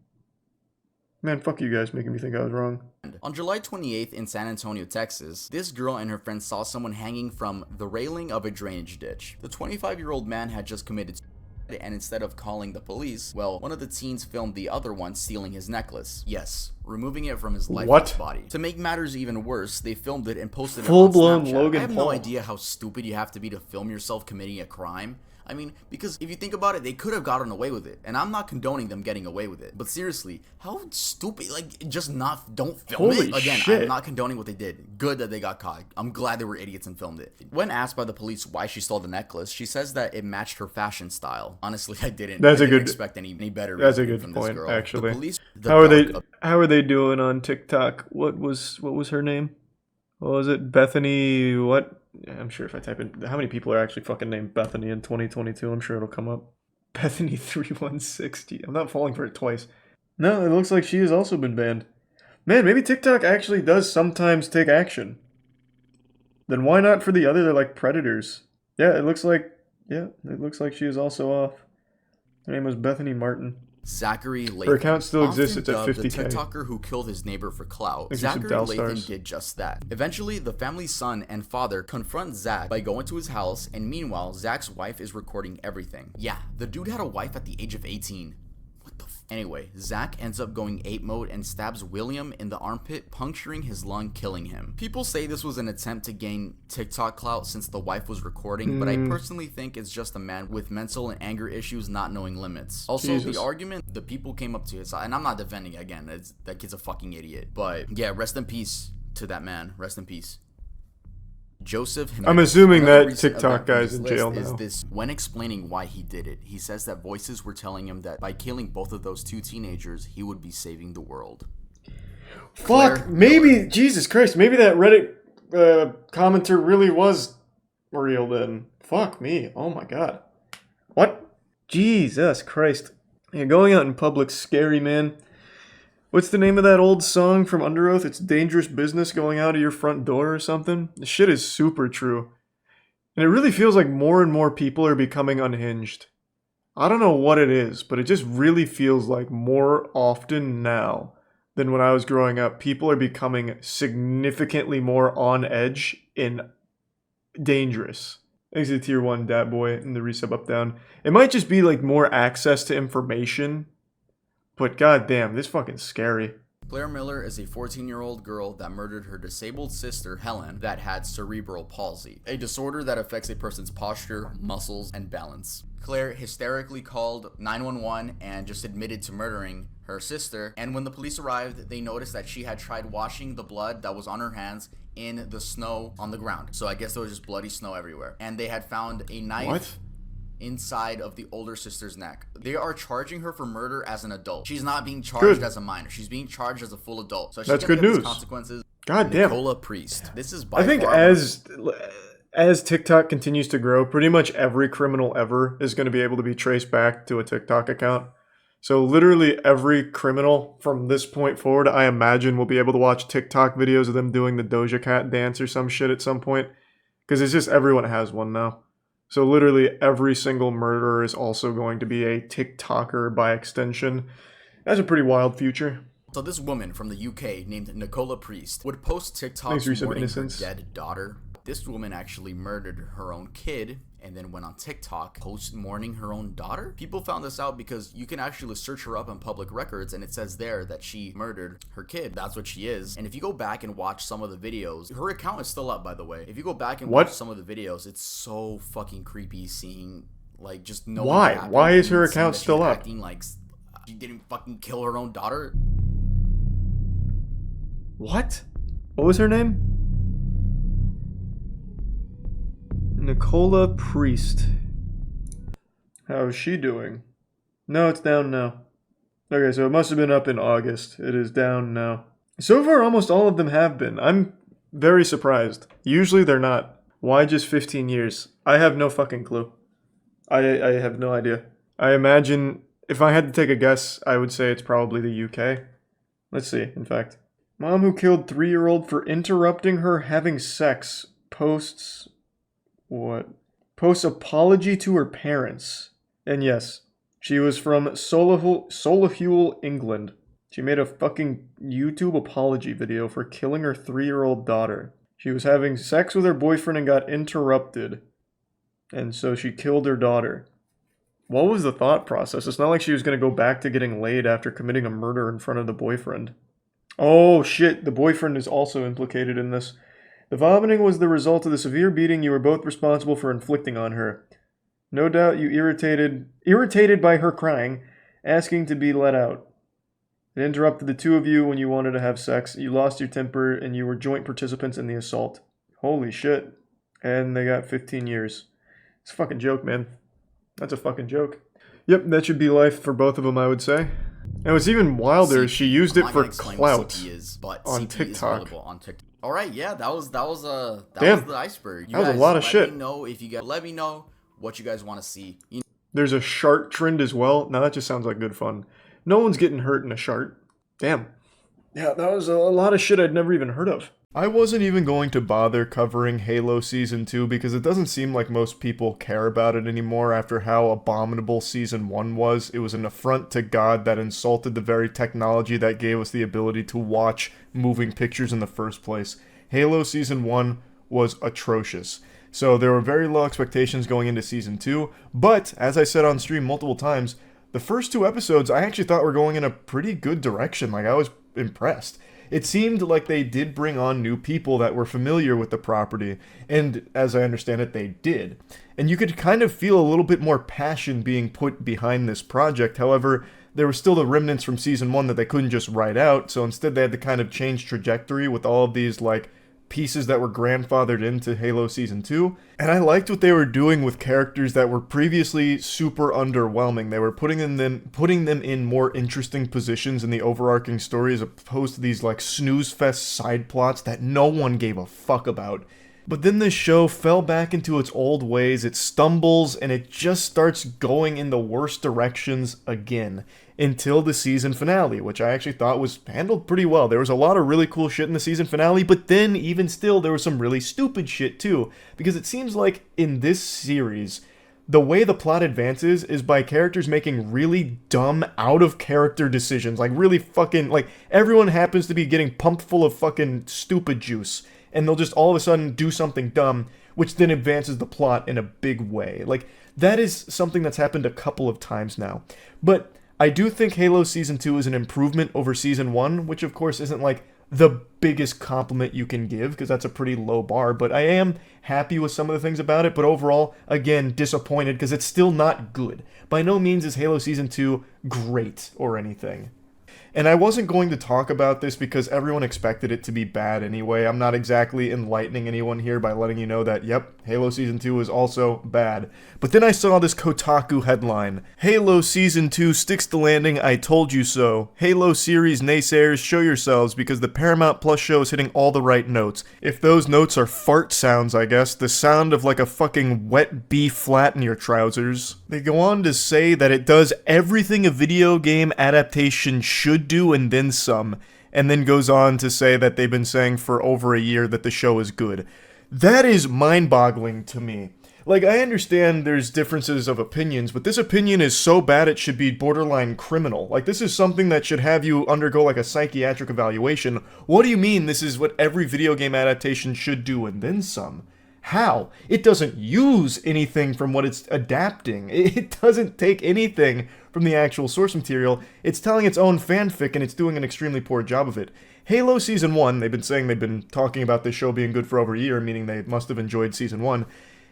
Man, fuck you guys making me think I was wrong. On July 28th in San Antonio, Texas, this girl and her friends saw someone hanging from the railing of a drainage ditch. The 25-year-old man had just committed And instead of calling the police, well, one of the teens filmed the other one stealing his necklace. Yes, removing it from his lifeless body. To make matters even worse, they filmed it and posted it on Full-blown Snapchat. Logan I have Paul. no idea how stupid you have to be to film yourself committing a crime. I mean, because if you think about it, they could have gotten away with it. And I'm not condoning them getting away with it. But seriously, how stupid, like, just don't film Holy it. Again, shit. I'm not condoning what they did. Good that they got caught. I'm glad they were idiots and filmed it. When asked by the police why she stole the necklace, she says that it matched her fashion style. Honestly, I didn't expect any better That's a reasoning good from point, this girl. actually. The police, How are they doing on TikTok? What was her name? What was it? Bethany what? I'm sure if I type in how many people are actually fucking named Bethany in 2022, I'm sure it'll come up. Bethany 3160. I'm not falling for it twice. No, it looks like she has also been banned. Man, maybe TikTok actually does sometimes take action. Then why not for the other like predators? Yeah, it looks like she is also off. Her name was Bethany Martin. Zachary Lathan. Her account still exists. It's at Often 50K. dubbed the TikToker who killed his neighbor for clout. Exclusive Zachary Dal Lathan Stars. did just that. Eventually, the family's son and father confront Zach by going to his house, and meanwhile, Zach's wife is recording everything. Yeah, the dude had a wife at the age of 18. What the f? Anyway, Zach ends up going ape mode and stabs William in the armpit, puncturing his lung, killing him. People say this was an attempt to gain TikTok clout since the wife was recording, but I personally think it's just a man with mental and anger issues not knowing limits. Also, Jesus. the argument, the people came up to his side, and I'm not defending it again, that kid's a fucking idiot. But yeah, rest in peace to that man. Rest in peace. Joseph Jimenez. I'm assuming Another that recent TikTok event from guy's this in list jail is now. this, when explaining why he did it, he says that voices were telling him that by killing both of those two teenagers, he would be saving the world. Fuck, maybe, Jesus Christ, maybe that Reddit commenter really was real then. Fuck me, oh my god. What? Jesus Christ. Yeah, going out in public's scary, man. What's the name of that old song from Under Oath? It's dangerous business going out of your front door or something? The shit is super true. And it really feels like more and more people are becoming unhinged. I don't know what it is, but it just really feels like more often now than when I was growing up, people are becoming significantly more on edge and dangerous. Thanks to Tier 1 Dat Boy and the resub up down. It might just be like more access to information, but goddamn, this fucking scary. Claire Miller is a 14-year-old girl that murdered her disabled sister, Helen, that had cerebral palsy, a disorder that affects a person's posture, muscles, and balance. Claire hysterically called 911 and just admitted to murdering her sister, and when the police arrived, they noticed that she had tried washing the blood that was on her hands in the snow on the ground. So I guess there was just bloody snow everywhere. And they had found a knife inside of the older sister's neck. They are charging her for murder as an adult. She's not being charged as a minor. She's being charged as a full adult. So That's good news. Consequences. God damn. Nicola Priest. This is by I think far as TikTok continues to grow, pretty much every criminal ever is going to be able to be traced back to a TikTok account. So literally every criminal from this point forward, I imagine, will be able to watch TikTok videos of them doing the Doja Cat dance or some shit at some point. Because it's just everyone has one now. So literally every single murderer is also going to be a TikToker by extension. That's a pretty wild future. So this woman from the UK named Nicola Priest would post Thanks, TikToks Resub mourning her Innocence. dead daughter. This woman actually murdered her own kid and then went on TikTok post mourning her own daughter. People found this out because you can actually search her up on public records and it says there that she murdered her kid. That's what she is. And if you go back and watch some of the videos, her account is still up, by the way. If you go back and watch some of the videos, it's so fucking creepy seeing like just no. Why is her account still up? Acting like she didn't fucking kill her own daughter. What? What was her name? Nicola Priest. How is she doing? No, it's down now. Okay, so it must have been up in August. It is down now. So far, almost all of them have been. I'm very surprised. Usually they're not. Why just 15 years? I have no fucking clue. I have no idea. I imagine, if I had to take a guess, I would say it's probably the UK. Let's see, in fact. Mom who killed 3-year-old for interrupting her having sex posts... What? Posts apology to her parents. And yes, she was from Solihull, England. She made a fucking YouTube apology video for killing her 3-year-old daughter. She was having sex with her boyfriend and got interrupted. And so she killed her daughter. What was the thought process? It's not like she was going to go back to getting laid after committing a murder in front of the boyfriend. Oh shit, the boyfriend is also implicated in this. The vomiting was the result of the severe beating you were both responsible for inflicting on her. No doubt you irritated by her crying, asking to be let out. It interrupted the two of you when you wanted to have sex. You lost your temper and you were joint participants in the assault. Holy shit. And they got 15 years. It's a fucking joke, man. That's a fucking joke. Yep, that should be life for both of them, I would say. And what's even wilder, she used it for clout on TikTok. All right, yeah, that was the iceberg. That was a lot of shit. Let me know what you guys want to see. There's a shart trend as well. Now that just sounds like good fun. No one's getting hurt in a shart. Damn. Yeah, that was a lot of shit I'd never even heard of. I wasn't even going to bother covering Halo Season 2 because it doesn't seem like most people care about it anymore after how abominable Season 1 was. It was an affront to God that insulted the very technology that gave us the ability to watch moving pictures in the first place. Halo Season 1 was atrocious. So there were very low expectations going into Season 2, but as I said on stream multiple times, the first 2 episodes I actually thought were going in a pretty good direction. Like, I was impressed. It seemed like they did bring on new people that were familiar with the property, and as I understand it, they did. And you could kind of feel a little bit more passion being put behind this project. However, there were still the remnants from Season 1 that they couldn't just write out, so instead they had to kind of change trajectory with all of these, like, pieces that were grandfathered into Halo Season 2, and I liked what they were doing with characters that were previously super underwhelming. They were putting them in more interesting positions in the overarching story as opposed to these like snooze fest side plots that no one gave a fuck about. But then this show fell back into its old ways, it stumbles, and it just starts going in the worst directions again. Until the season finale, which I actually thought was handled pretty well. There was a lot of really cool shit in the season finale, but then, even still, there was some really stupid shit too. Because it seems like, in this series, the way the plot advances is by characters making really dumb, out-of-character decisions. Like, really fucking, like, everyone happens to be getting pumped full of fucking stupid juice. And they'll just all of a sudden do something dumb, which then advances the plot in a big way. Like, that is something that's happened a couple of times now. But I do think Halo Season 2 is an improvement over Season 1, which of course isn't like the biggest compliment you can give, because that's a pretty low bar, but I am happy with some of the things about it, but overall, again, disappointed, because it's still not good. By no means is Halo Season 2 great or anything. And I wasn't going to talk about this because everyone expected it to be bad anyway. I'm not exactly enlightening anyone here by letting you know that, yep, Halo Season 2 is also bad. But then I saw this Kotaku headline. Halo Season 2 sticks the landing, I told you so. Halo series naysayers, show yourselves because the Paramount Plus show is hitting all the right notes. If those notes are fart sounds, I guess, the sound of like a fucking wet B flat in your trousers. They go on to say that it does everything a video game adaptation should do and then some, and then goes on to say that they've been saying for over a year that the show is good. That is mind-boggling to me. Like, I understand there's differences of opinions, but this opinion is so bad it should be borderline criminal. Like, this is something that should have you undergo like a psychiatric evaluation. What do you mean this is what every video game adaptation should do and then some? How? It doesn't use anything from what it's adapting. It doesn't take anything from the actual source material. It's telling its own fanfic, and it's doing an extremely poor job of it. Halo Season 1, they've been talking about this show being good for over a year, meaning they must have enjoyed Season 1.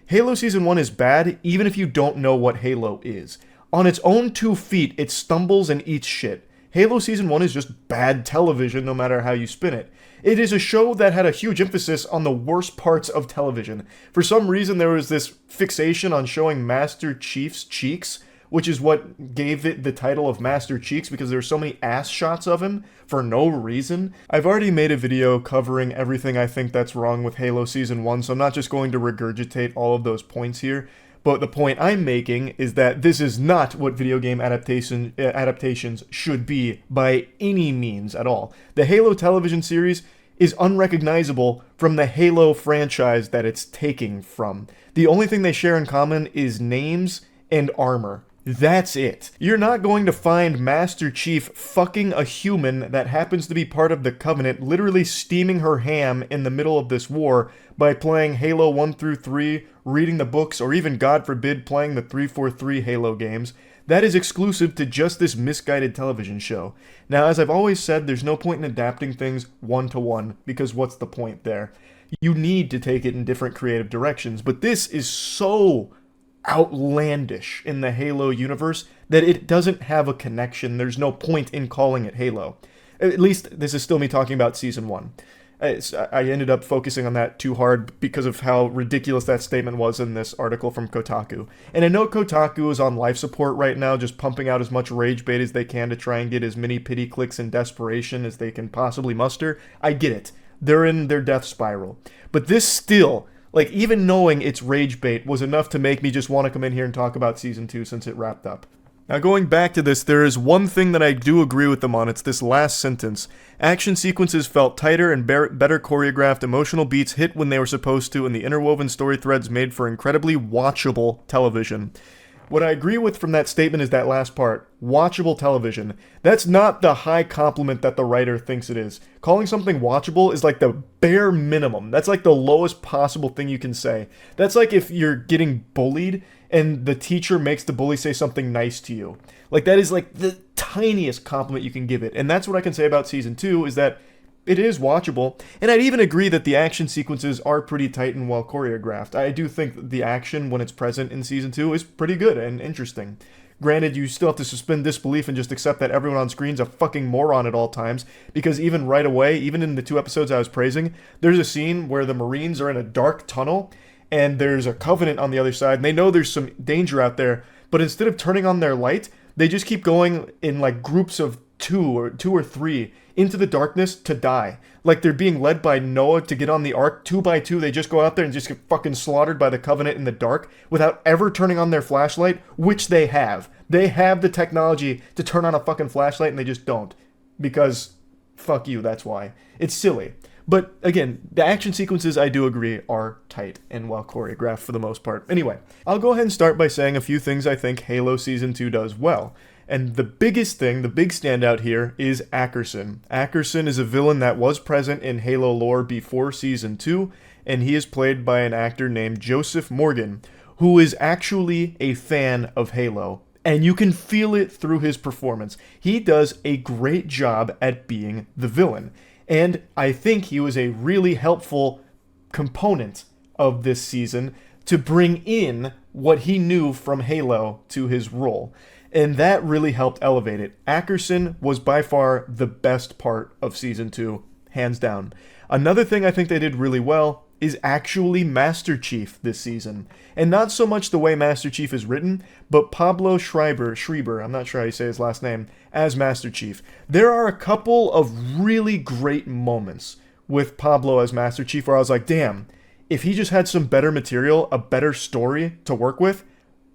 Halo Season 1 is bad, even if you don't know what Halo is. On its own 2 feet, it stumbles and eats shit. Halo Season 1 is just bad television, no matter how you spin it. It is a show that had a huge emphasis on the worst parts of television. For some reason, there was this fixation on showing Master Chief's cheeks, which is what gave it the title of Master Cheeks, because there were so many ass shots of him for no reason. I've already made a video covering everything I think that's wrong with Halo Season 1, so I'm not just going to regurgitate all of those points here. But the point I'm making is that this is not what video game adaptations should be by any means at all. The Halo television series is unrecognizable from the Halo franchise that it's taking from. The only thing they share in common is names and armor. That's it. You're not going to find Master Chief fucking a human that happens to be part of the Covenant, literally steaming her ham in the middle of this war by playing Halo 1 through 3, reading the books, or even, God forbid, playing the 343 Halo games. That is exclusive to just this misguided television show. Now, as I've always said, there's no point in adapting things one-to-one, because what's the point there? You need to take it in different creative directions, but this is so outlandish in the Halo universe that it doesn't have a connection. There's no point in calling it Halo. At least, this is still me talking about Season 1. I ended up focusing on that too hard because of how ridiculous that statement was in this article from Kotaku. And I know Kotaku is on life support right now, just pumping out as much rage bait as they can to try and get as many pity clicks and desperation as they can possibly muster. I get it. They're in their death spiral. But this still, like, even knowing it's rage bait was enough to make me just want to come in here and talk about Season 2 since it wrapped up. Now, going back to this, there is one thing that I do agree with them on. It's this last sentence. Action sequences felt tighter and better choreographed, emotional beats hit when they were supposed to, and the interwoven story threads made for incredibly watchable television. What I agree with from that statement is that last part. Watchable television. That's not the high compliment that the writer thinks it is. Calling something watchable is like the bare minimum. That's like the lowest possible thing you can say. That's like if you're getting bullied and the teacher makes the bully say something nice to you. Like, that is like the tiniest compliment you can give it. And that's what I can say about Season 2, is that it is watchable. And I'd even agree that the action sequences are pretty tight and well choreographed. I do think the action, when it's present in Season 2, is pretty good and interesting. Granted, you still have to suspend disbelief and just accept that everyone on screen's a fucking moron at all times, because even right away, even in the 2 episodes I was praising, there's a scene where the Marines are in a dark tunnel, and there's a Covenant on the other side, and they know there's some danger out there, but instead of turning on their light, they just keep going in like groups of two or three into the darkness to die. Like they're being led by Noah to get on the Ark 2 by 2. They just go out there and just get fucking slaughtered by the Covenant in the dark without ever turning on their flashlight, which they have. They have the technology to turn on a fucking flashlight and they just don't. Because, fuck you, that's why. It's silly. But again, the action sequences, I do agree, are tight and well choreographed for the most part. Anyway, I'll go ahead and start by saying a few things I think Halo Season 2 does well. And the biggest thing, the big standout here, is Ackerson. Ackerson is a villain that was present in Halo lore before Season 2, and he is played by an actor named Joseph Morgan, who is actually a fan of Halo. And you can feel it through his performance. He does a great job at being the villain. And I think he was a really helpful component of this season to bring in what he knew from Halo to his role. And that really helped elevate it. Ackerson was by far the best part of Season 2, hands down. Another thing I think they did really well is actually Master Chief this season. And not so much the way Master Chief is written, but Pablo Schreiber, I'm not sure how you say his last name, as Master Chief. There are a couple of really great moments with Pablo as Master Chief where I was like, damn, if he just had some better material, a better story to work with,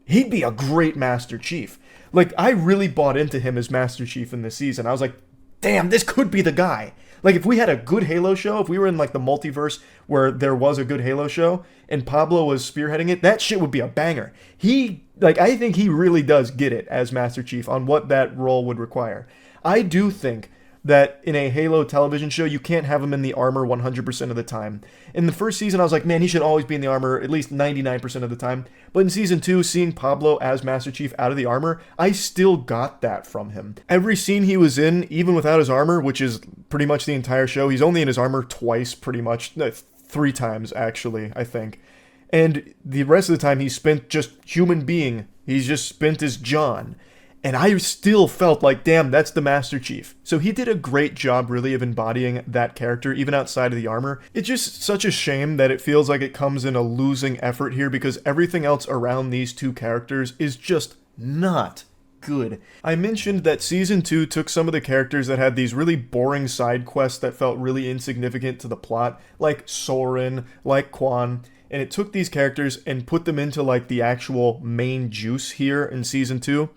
he'd be a great Master Chief. Like, I really bought into him as Master Chief in this season. I was like, damn, this could be the guy. Like, if we had a good Halo show, if we were in, like, the multiverse where there was a good Halo show, and Pablo was spearheading it, that shit would be a banger. I think he really does get it as Master Chief on what that role would require. I do think that in a Halo television show, you can't have him in the armor 100% of the time. In the first season, I was like, man, he should always be in the armor at least 99% of the time. But in Season 2, seeing Pablo as Master Chief out of the armor, I still got that from him. Every scene he was in, even without his armor, which is pretty much the entire show, he's only in his armor twice, pretty much. No, 3 times, actually, I think. And the rest of the time, he's spent just human being. He's just spent as John. And I still felt like, damn, that's the Master Chief. So he did a great job, really, of embodying that character, even outside of the armor. It's just such a shame that it feels like it comes in a losing effort here, because everything else around these two characters is just not good. I mentioned that Season 2 took some of the characters that had these really boring side quests that felt really insignificant to the plot, like Soren, like Quan, and it took these characters and put them into, like, the actual main juice here in Season 2.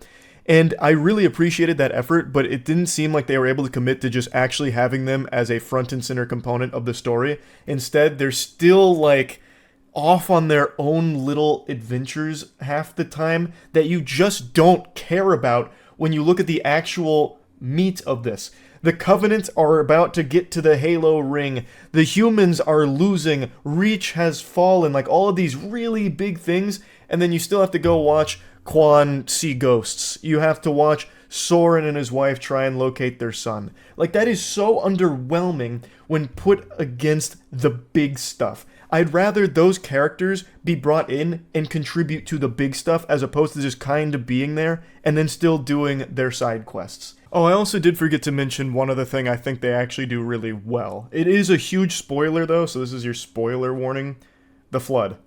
And I really appreciated that effort, but it didn't seem like they were able to commit to just actually having them as a front and center component of the story. Instead, they're still like off on their own little adventures half the time that you just don't care about when you look at the actual meat of this. The Covenant are about to get to the Halo ring. The humans are losing. Reach has fallen. Like, all of these really big things. And then you still have to go watch Quan see ghosts. You have to watch Soren and his wife try and locate their son. Like, that is so underwhelming when put against the big stuff. I'd rather those characters be brought in and contribute to the big stuff as opposed to just kind of being there and then still doing their side quests. Oh, I also did forget to mention one other thing I think they actually do really well. It is a huge spoiler though, so this is your spoiler warning. The Flood.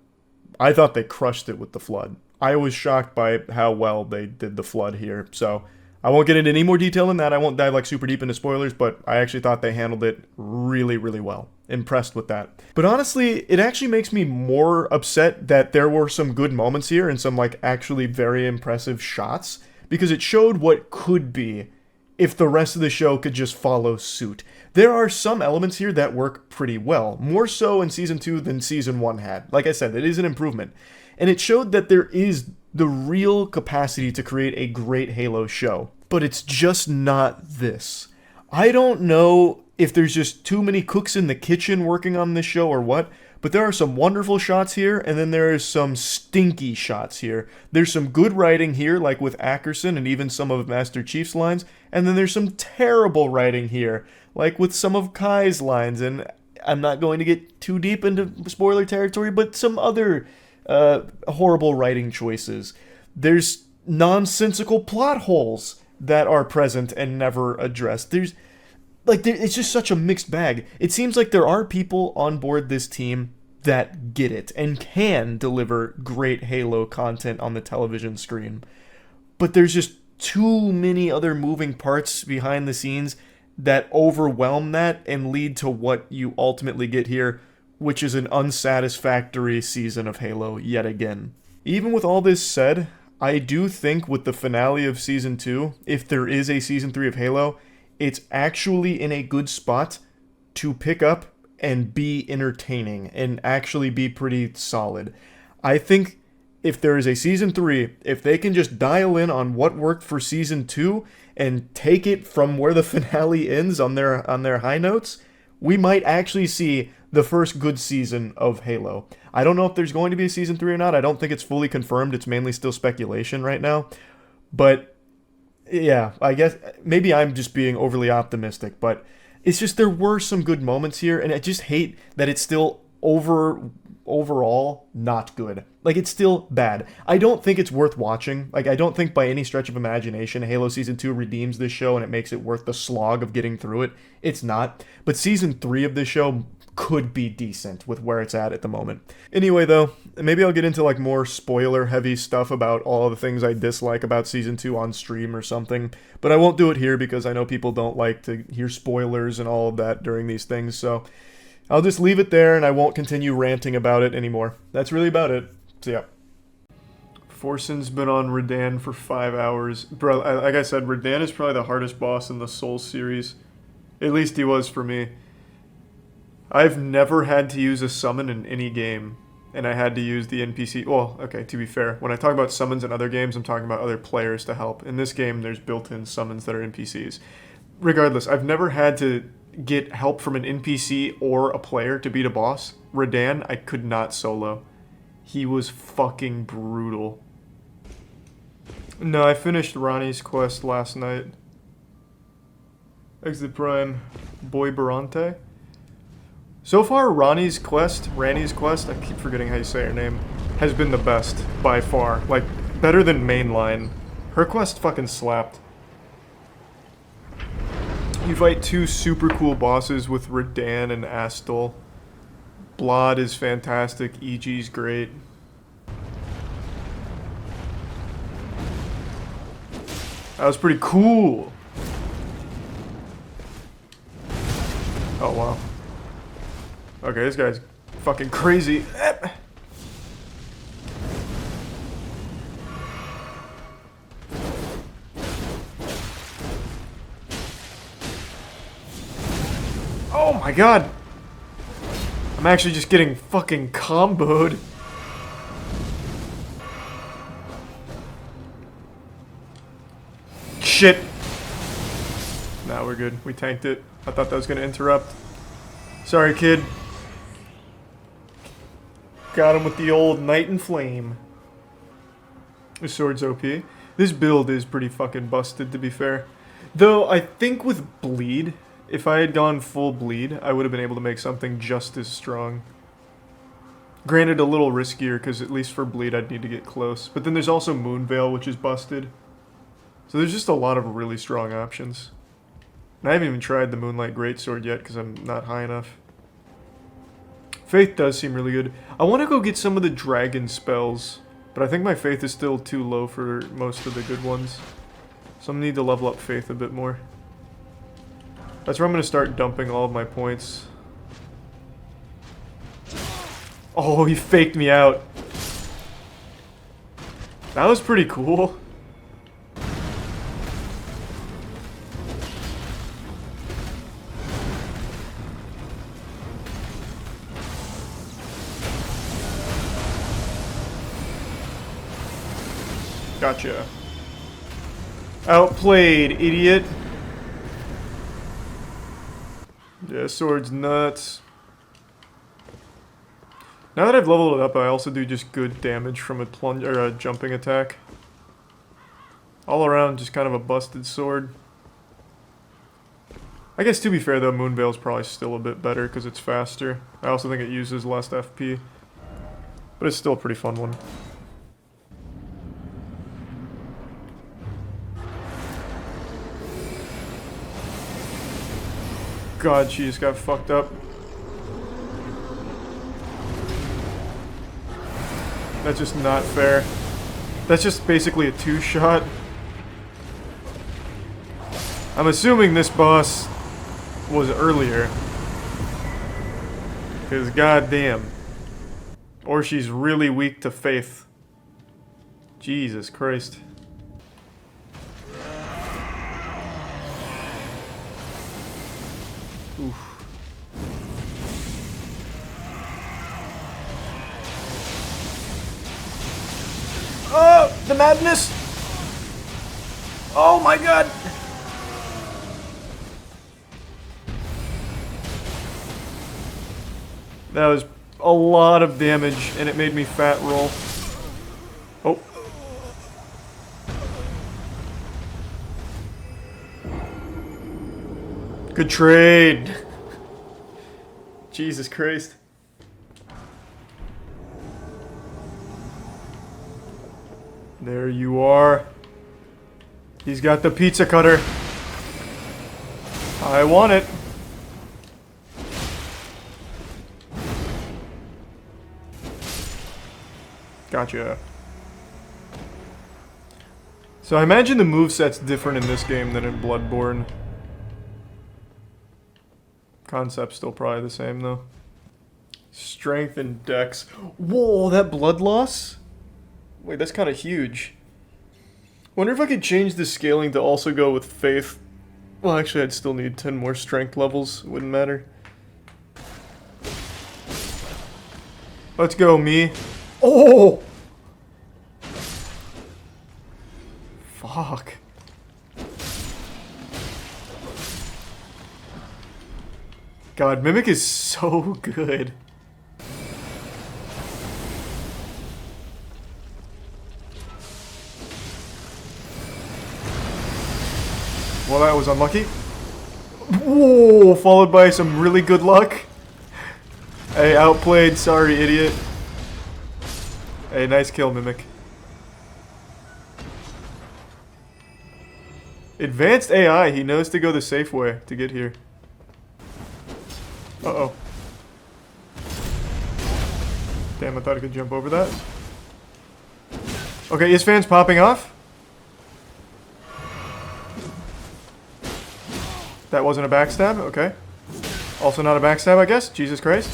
I thought they crushed it with the Flood. I was shocked by how well they did the Flood here, so I won't get into any more detail than that. I won't dive like super deep into spoilers, but I actually thought they handled it really, really well. Impressed with that. But honestly, it actually makes me more upset that there were some good moments here and some like actually very impressive shots, because it showed what could be if the rest of the show could just follow suit. There are some elements here that work pretty well, more so in Season 2 than Season 1 had. Like I said, it is an improvement. And it showed that there is the real capacity to create a great Halo show. But it's just not this. I don't know if there's just too many cooks in the kitchen working on this show or what, but there are some wonderful shots here, and then there is some stinky shots here. There's some good writing here, like with Ackerson and even some of Master Chief's lines, and then there's some terrible writing here, like with some of Kai's lines, and I'm not going to get too deep into spoiler territory, but some other horrible writing choices. There's nonsensical plot holes that are present and never addressed. It's just such a mixed bag. It seems like there are people on board this team that get it and can deliver great Halo content on the television screen. But there's just too many other moving parts behind the scenes that overwhelm that and lead to what you ultimately get here, which is an unsatisfactory season of Halo yet again. Even with all this said, I do think with the finale of Season 2, if there is a Season 3 of Halo, it's actually in a good spot to pick up and be entertaining and actually be pretty solid. I think if there is a Season 3, if they can just dial in on what worked for Season 2 and take it from where the finale ends on their high notes, we might actually see the first good season of Halo. I don't know if there's going to be a Season 3 or not. I don't think it's fully confirmed. It's mainly still speculation right now. But yeah, I guess maybe I'm just being overly optimistic, but it's just there were some good moments here, and I just hate that it's still overall not good. Like, it's still bad. I don't think it's worth watching. Like, I don't think by any stretch of imagination Halo Season 2 redeems this show and it makes it worth the slog of getting through it. It's not. But Season 3 of this show could be decent with where it's at the moment. Anyway, though, maybe I'll get into like more spoiler-heavy stuff about all the things I dislike about Season 2 on stream or something, but I won't do it here because I know people don't like to hear spoilers and all of that during these things, so I'll just leave it there and I won't continue ranting about it anymore. That's really about it. So yeah. Forsen's been on Radahn for 5 hours. Bro, like I said, Radahn is probably the hardest boss in the Souls series. At least he was for me. I've never had to use a summon in any game, and I had to use the NPC. Well, okay, to be fair, when I talk about summons in other games, I'm talking about other players to help. In this game, there's built-in summons that are NPCs. Regardless, I've never had to get help from an NPC or a player to beat a boss. Radahn, I could not solo. He was fucking brutal. No, I finished Ronnie's quest last night. Exit Prime, Boy Barante. So far, Ranni's quest, I keep forgetting how you say her name, has been the best, by far. Like, better than mainline. Her quest fucking slapped. You fight two super cool bosses with Radahn and Astel. Blod is fantastic, EG's great. That was pretty cool. Oh, wow. Okay, this guy's fucking crazy. Oh my god! I'm actually just getting fucking comboed. Shit. Nah, we're good. We tanked it. I thought that was gonna interrupt. Sorry, kid. Got him with the old Knight and Flame. This sword's OP. This build is pretty fucking busted, to be fair. Though, I think with bleed, if I had gone full bleed, I would have been able to make something just as strong. Granted, a little riskier, because at least for bleed I'd need to get close. But then there's also Moonveil, which is busted. So there's just a lot of really strong options. And I haven't even tried the Moonlight Greatsword yet, because I'm not high enough. Faith does seem really good. I want to go get some of the dragon spells, but I think my Faith is still too low for most of the good ones. So I'm going to need to level up Faith a bit more. That's where I'm going to start dumping all of my points. Oh, he faked me out. That was pretty cool. Gotcha. Outplayed, idiot. Yeah, sword's nuts. Now that I've leveled it up, I also do just good damage from a plunge or a jumping attack. All around, just kind of a busted sword. I guess to be fair though, Moonveil's probably still a bit better because it's faster. I also think it uses less FP. But it's still a pretty fun one. God, she just got fucked up. That's just not fair. That's just basically a two-shot. I'm assuming this boss was earlier. Because goddamn. Or she's really weak to faith. Jesus Christ. Oof. Oh, the madness! Oh my god! That was a lot of damage, and it made me fat roll. Oh. Good trade! Jesus Christ. There you are. He's got the pizza cutter. I want it. Gotcha. So I imagine the moveset's different in this game than in Bloodborne. Concept's still probably the same though. Strength and dex. Whoa, that blood loss? Wait, that's kind of huge. Wonder if I could change the scaling to also go with faith. Well, actually, I'd still need 10 more strength levels. Wouldn't matter. Let's go, me. Oh! Fuck. God, Mimic is so good. Well, that was unlucky. Whoa, followed by some really good luck. Hey, outplayed. Sorry, idiot. Hey, nice kill, Mimic. Advanced AI. He knows to go the safe way to get here. Uh-oh. Damn, I thought I could jump over that. Okay, is fans popping off? That wasn't a backstab? Okay. Also not a backstab, I guess? Jesus Christ.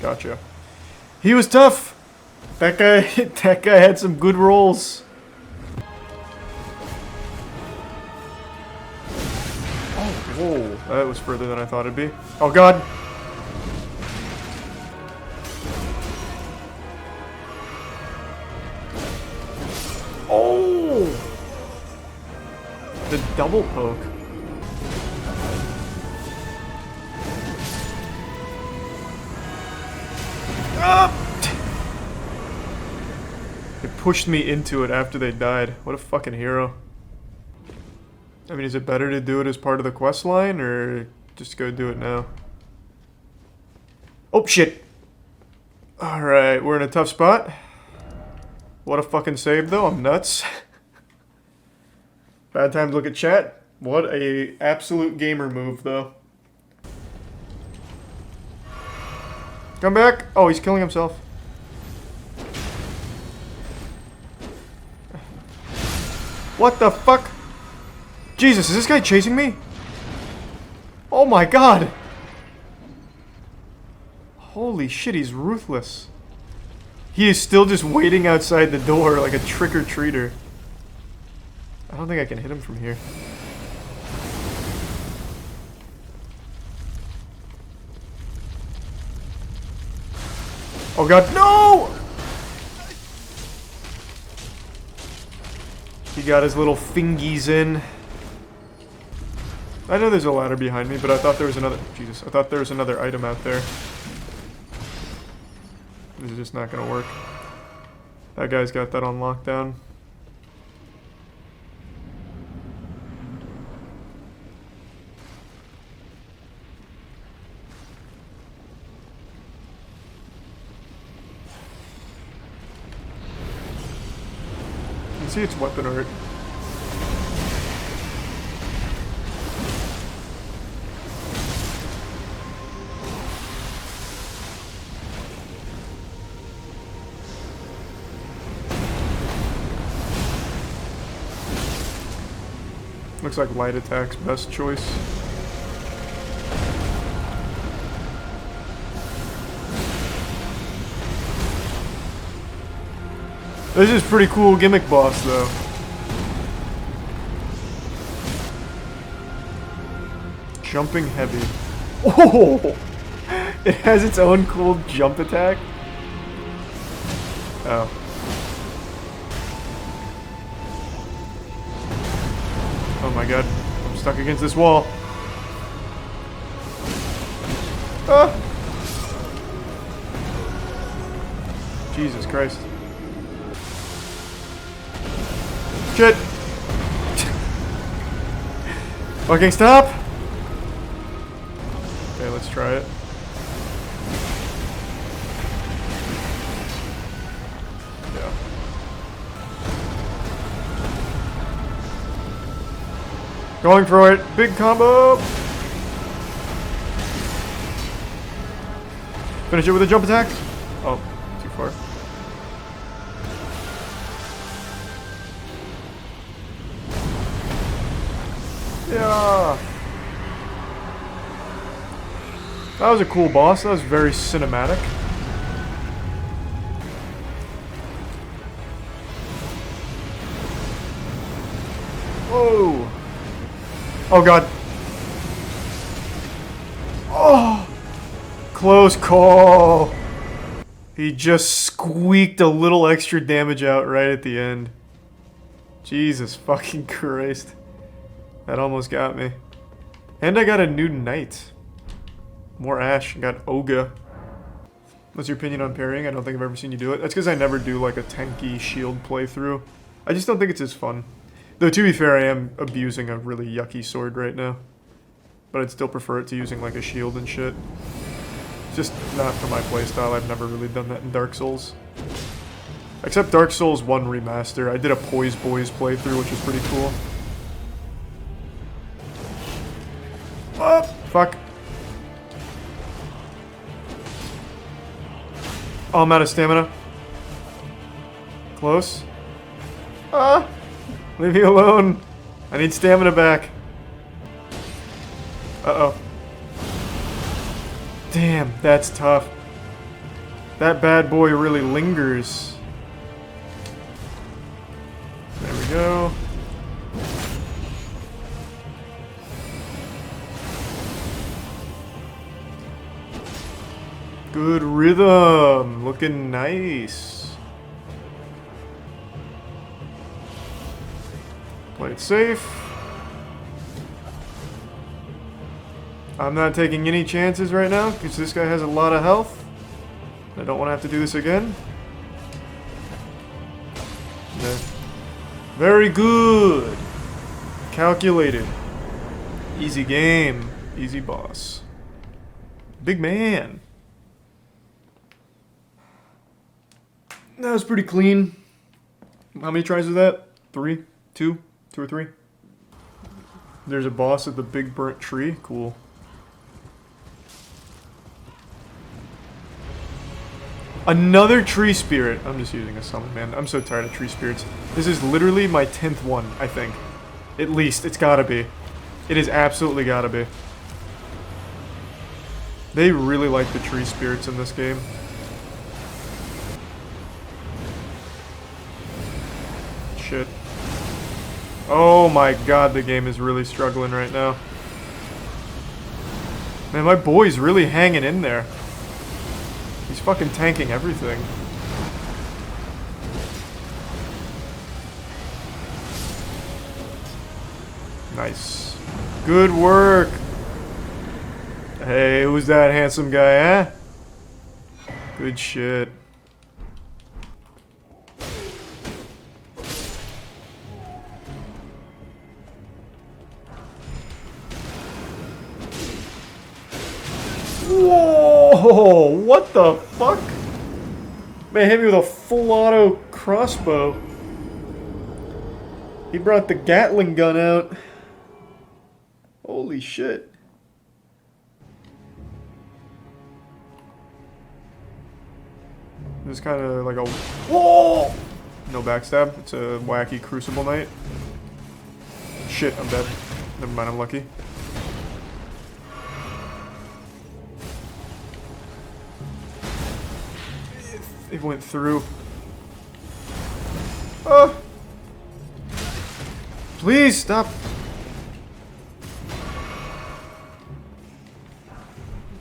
Gotcha. He was tough! That guy had some good rolls. That was further than I thought it'd be. Oh god! Oh! The double poke. Ah! It pushed me into it after they died. What a fucking hero. I mean, is it better to do it as part of the quest line, or just go do it now? Oh, shit! Alright, we're in a tough spot. What a fucking save, though. I'm nuts. Bad time to look at chat. What a absolute gamer move, though. Come back! Oh, he's killing himself. What the fuck? Jesus, is this guy chasing me? Oh my god! Holy shit, he's ruthless. He is still just waiting outside the door like a trick-or-treater. I don't think I can hit him from here. Oh god, no! He got his little fingies in. I know there's a ladder behind me, but I thought there was another... Jesus, I thought there was another item out there. This is just not gonna work. That guy's got that on lockdown. You can see its weapon art. Looks like light attack's best choice. This is pretty cool gimmick boss though. Jumping heavy. Oh! It has its own cool jump attack. Oh. Oh my god, I'm stuck against this wall. Ah! Jesus Christ. Shit! Fucking stop! Okay, let's try it. Yeah. Going for it. Big combo. Finish it with a jump attack. Oh, too far. Yeah. That was a cool boss. That was very cinematic. Whoa. Oh god. Oh! Close call. He just squeaked a little extra damage out right at the end. Jesus fucking Christ. That almost got me. And I got a new knight. More Ash. I got Oga. What's your opinion on parrying? I don't think I've ever seen you do it. That's because I never do like a tanky shield playthrough. I just don't think it's as fun. Though to be fair, I am abusing a really yucky sword right now. But I'd still prefer it to using like a shield and shit. Just not for my playstyle. I've never really done that in Dark Souls. Except Dark Souls 1 Remaster. I did a Poise Boys playthrough, which was pretty cool. Oh, fuck. Oh, I'm out of stamina. Close. Ah! Leave me alone. I need stamina back. Uh-oh. Damn, that's tough. That bad boy really lingers. There we go. Good rhythm. Looking nice. Play it safe. I'm not taking any chances right now because this guy has a lot of health. I don't want to have to do this again. No. Very good. Calculated. Easy game. Easy boss. Big man. That was pretty clean. How many tries was that? 3? 2? 2 or 3? There's a boss at the big burnt tree. Cool. Another tree spirit. I'm just using a summon, man. I'm so tired of tree spirits. This is literally my 10th one, I think. At least. It's gotta be. It is absolutely gotta be. They really like the tree spirits in this game. Shit. Oh my god, the game is really struggling right now. Man, my boy's really hanging in there. He's fucking tanking everything. Nice. Good work. Hey, who's that handsome guy, huh? Good shit. Whoa! What the fuck? Man hit me with a full auto crossbow. He brought the Gatling gun out. Holy shit. This kind of like a whoa! No backstab. It's a wacky Crucible Knight. Shit, I'm dead. Never mind, I'm lucky. It went through. Oh! Please stop.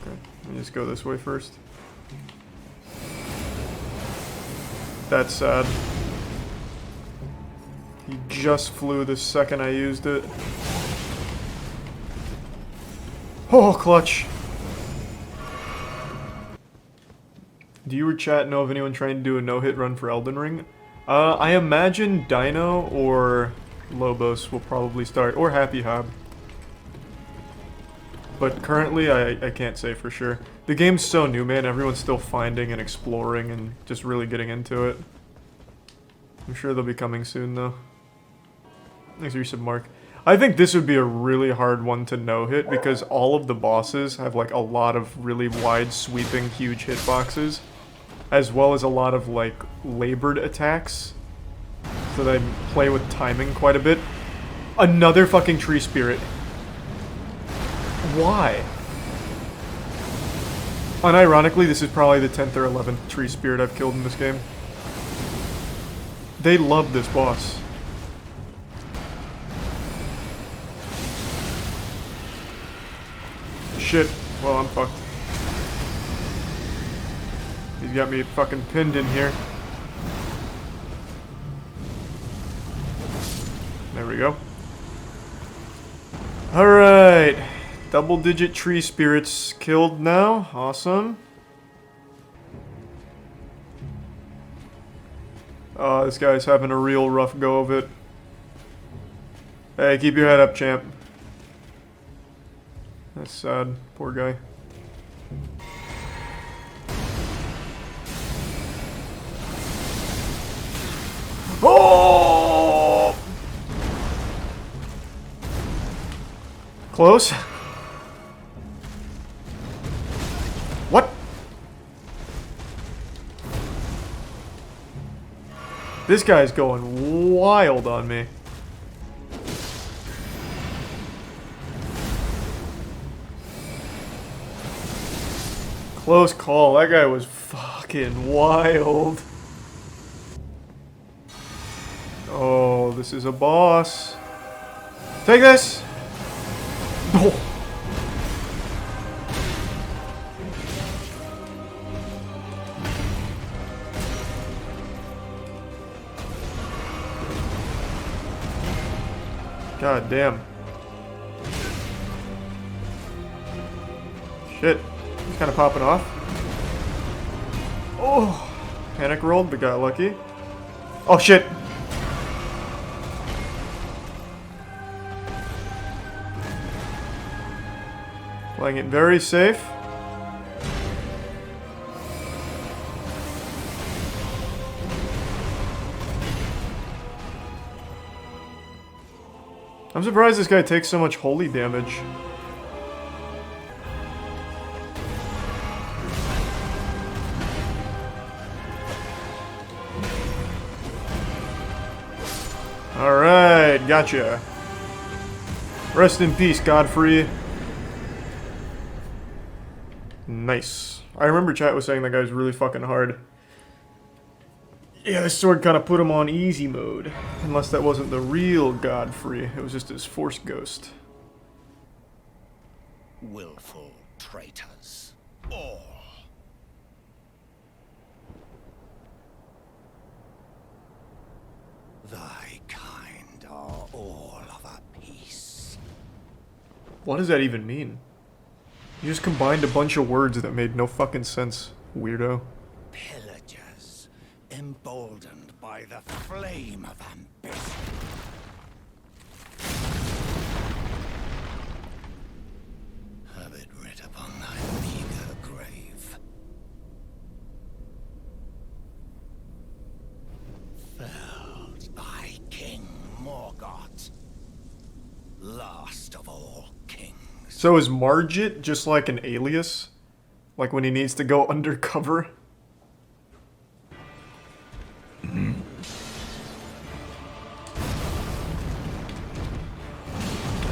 Okay, let me just go this way first. That's sad. He just flew the second I used it. Oh, clutch. Do you or chat know of anyone trying to do a no-hit run for Elden Ring? I imagine Dino or Lobos will probably start, or Happy Hob. But currently, I can't say for sure. The game's so new, man. Everyone's still finding and exploring and just really getting into it. I'm sure they'll be coming soon, though. Thanks for your sub, Mark. I think this would be a really hard one to no-hit because all of the bosses have like a lot of really wide, sweeping, huge hitboxes, as well as a lot of like labored attacks. So they play with timing quite a bit. Another fucking tree spirit. Why? Unironically, this is probably the 10th or 11th tree spirit I've killed in this game. They love this boss. Shit. Well, I'm fucked. He's got me fucking pinned in here. There we go. Alright. Double-digit tree spirits killed now. Awesome. Oh, this guy's having a real rough go of it. Hey, keep your head up, champ. That's sad. Poor guy. Oh! Close. What? This guy's going wild on me. Close call. That guy was fucking wild. Oh, this is a boss. Take this. Oh. God damn. Shit. He's kind of popping off. Oh. Panic rolled, but got lucky. Oh shit. Playing it very safe. I'm surprised this guy takes so much holy damage. Alright, gotcha. Rest in peace, Godfrey. Nice. I remember chat was saying that guy was really fucking hard. Yeah, this sword kind of put him on easy mode. Unless that wasn't the real Godfrey. It was just his Force Ghost. Willful traitors. All. Thy kind are all of a piece. What does that even mean? You just combined a bunch of words that made no fucking sense, weirdo. Pillagers, emboldened by the flame of ambition. Have it writ upon thy meager grave. Felled by King Morgoth, last of all kings. So is Margit just like an alias? Like when he needs to go undercover?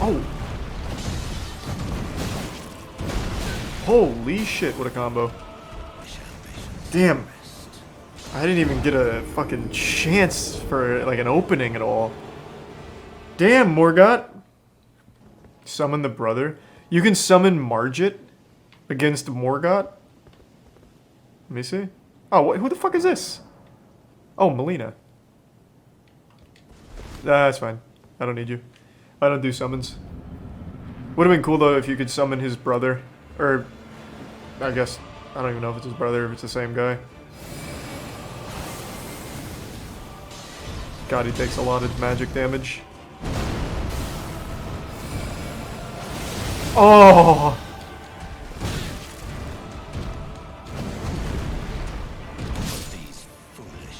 Oh. Holy shit, what a combo. Damn. I didn't even get a fucking chance for like an opening at all. Damn, Morgoth. Summon the brother. You can summon Margit against Morgoth. Let me see. Oh, who the fuck is this? Oh, Melina. That's fine. I don't need you. I don't do summons. Would have been cool though if you could summon his brother. Or, I guess, I don't even know if it's his brother or if it's the same guy. God, he takes a lot of magic damage. Oh!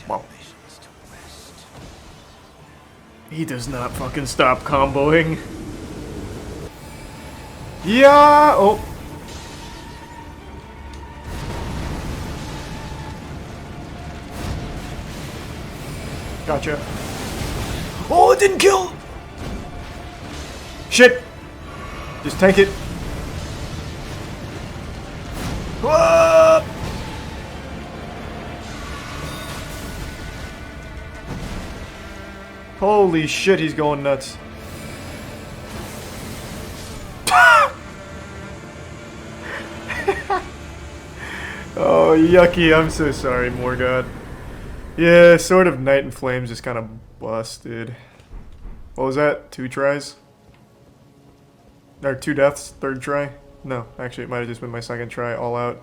Wow. He does not fucking stop comboing. Yeah! Oh. Gotcha. Oh, it didn't kill! Shit! Just tank it. Whoa! Holy shit, he's going nuts. Oh, yucky. I'm so sorry, Morgoth. Yeah, Sword of Night and Flames just kind of busted. What was that? 2 tries? Or 2 deaths? 3rd try? No, actually it might have just been my 2nd try all out.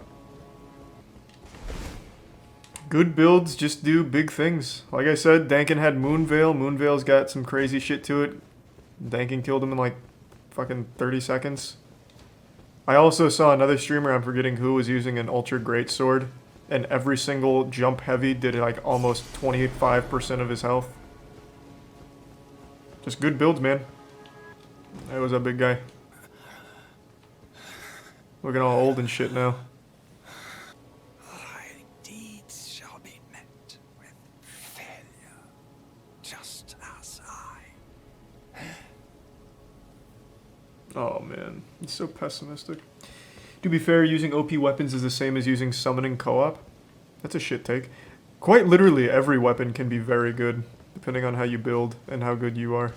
Good builds just do big things. Like I said, Dankin had Moonveil. Moonveil's got some crazy shit to it. Dankin killed him in like fucking 30 seconds. I also saw another streamer, I'm forgetting who, was using an Ultra Greatsword, and every single jump heavy did like almost 25% of his health. Just good builds, man. That was a big guy. Looking all old and shit now. Thy deeds shall be met with failure, just as I. Oh man, it's so pessimistic. To be fair, using OP weapons is the same as using summoning co-op. That's a shit take. Quite literally every weapon can be very good, depending on how you build and how good you are.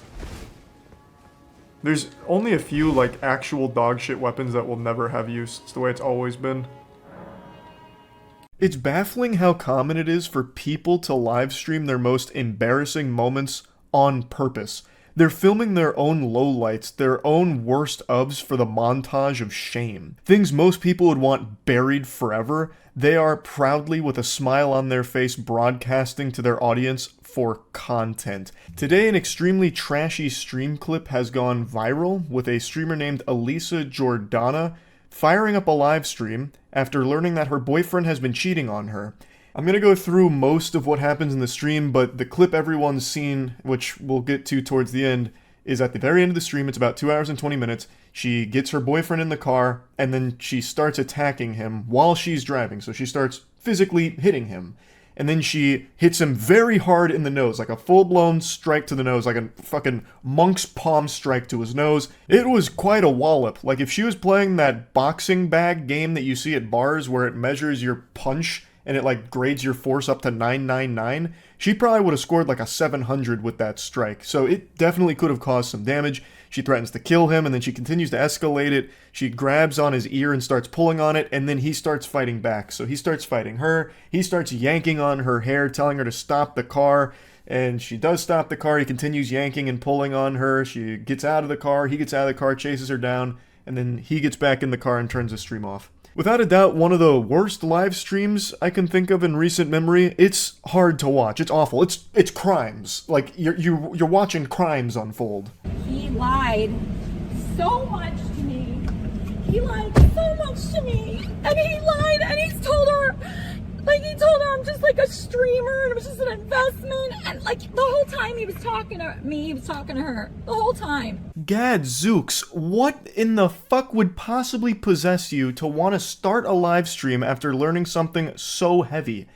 There's only a few like actual dog shit weapons that will never have use. It's the way it's always been. It's baffling how common it is for people to live stream their most embarrassing moments on purpose. They're filming their own lowlights, their own worst ofs for the montage of shame. Things most people would want buried forever, they are proudly with a smile on their face broadcasting to their audience for content. Today, an extremely trashy stream clip has gone viral with a streamer named Elisa Jordana firing up a live stream after learning that her boyfriend has been cheating on her. I'm going to go through most of what happens in the stream, but the clip everyone's seen, which we'll get to towards the end, is at the very end of the stream. It's about 2 hours and 20 minutes. She gets her boyfriend in the car, and then she starts attacking him while she's driving. So she starts physically hitting him. And then she hits him very hard in the nose, like a full-blown strike to the nose, like a fucking monk's palm strike to his nose. It was quite a wallop. Like, if she was playing that boxing bag game that you see at bars where it measures your punch and it, like, grades your force up to 999, she probably would have scored, like, a 700 with that strike. So it definitely could have caused some damage. She threatens to kill him, and then she continues to escalate it. She grabs on his ear and starts pulling on it, and then he starts fighting back. So he starts fighting her. He starts yanking on her hair, telling her to stop the car, and she does stop the car. He continues yanking and pulling on her. She gets out of the car. He gets out of the car, chases her down, and then he gets back in the car and turns the stream off. Without a doubt, one of the worst live streams I can think of in recent memory. It's hard to watch. It's awful. It's crimes. Like, you're watching crimes unfold. He lied so much to me. He lied so much to me. And he lied and he told her I'm just like a streamer and it was just an investment. And like the whole time he was talking to me, he was talking to her. The whole time. Gadzooks, what in the fuck would possibly possess you to want to start a live stream after learning something so heavy?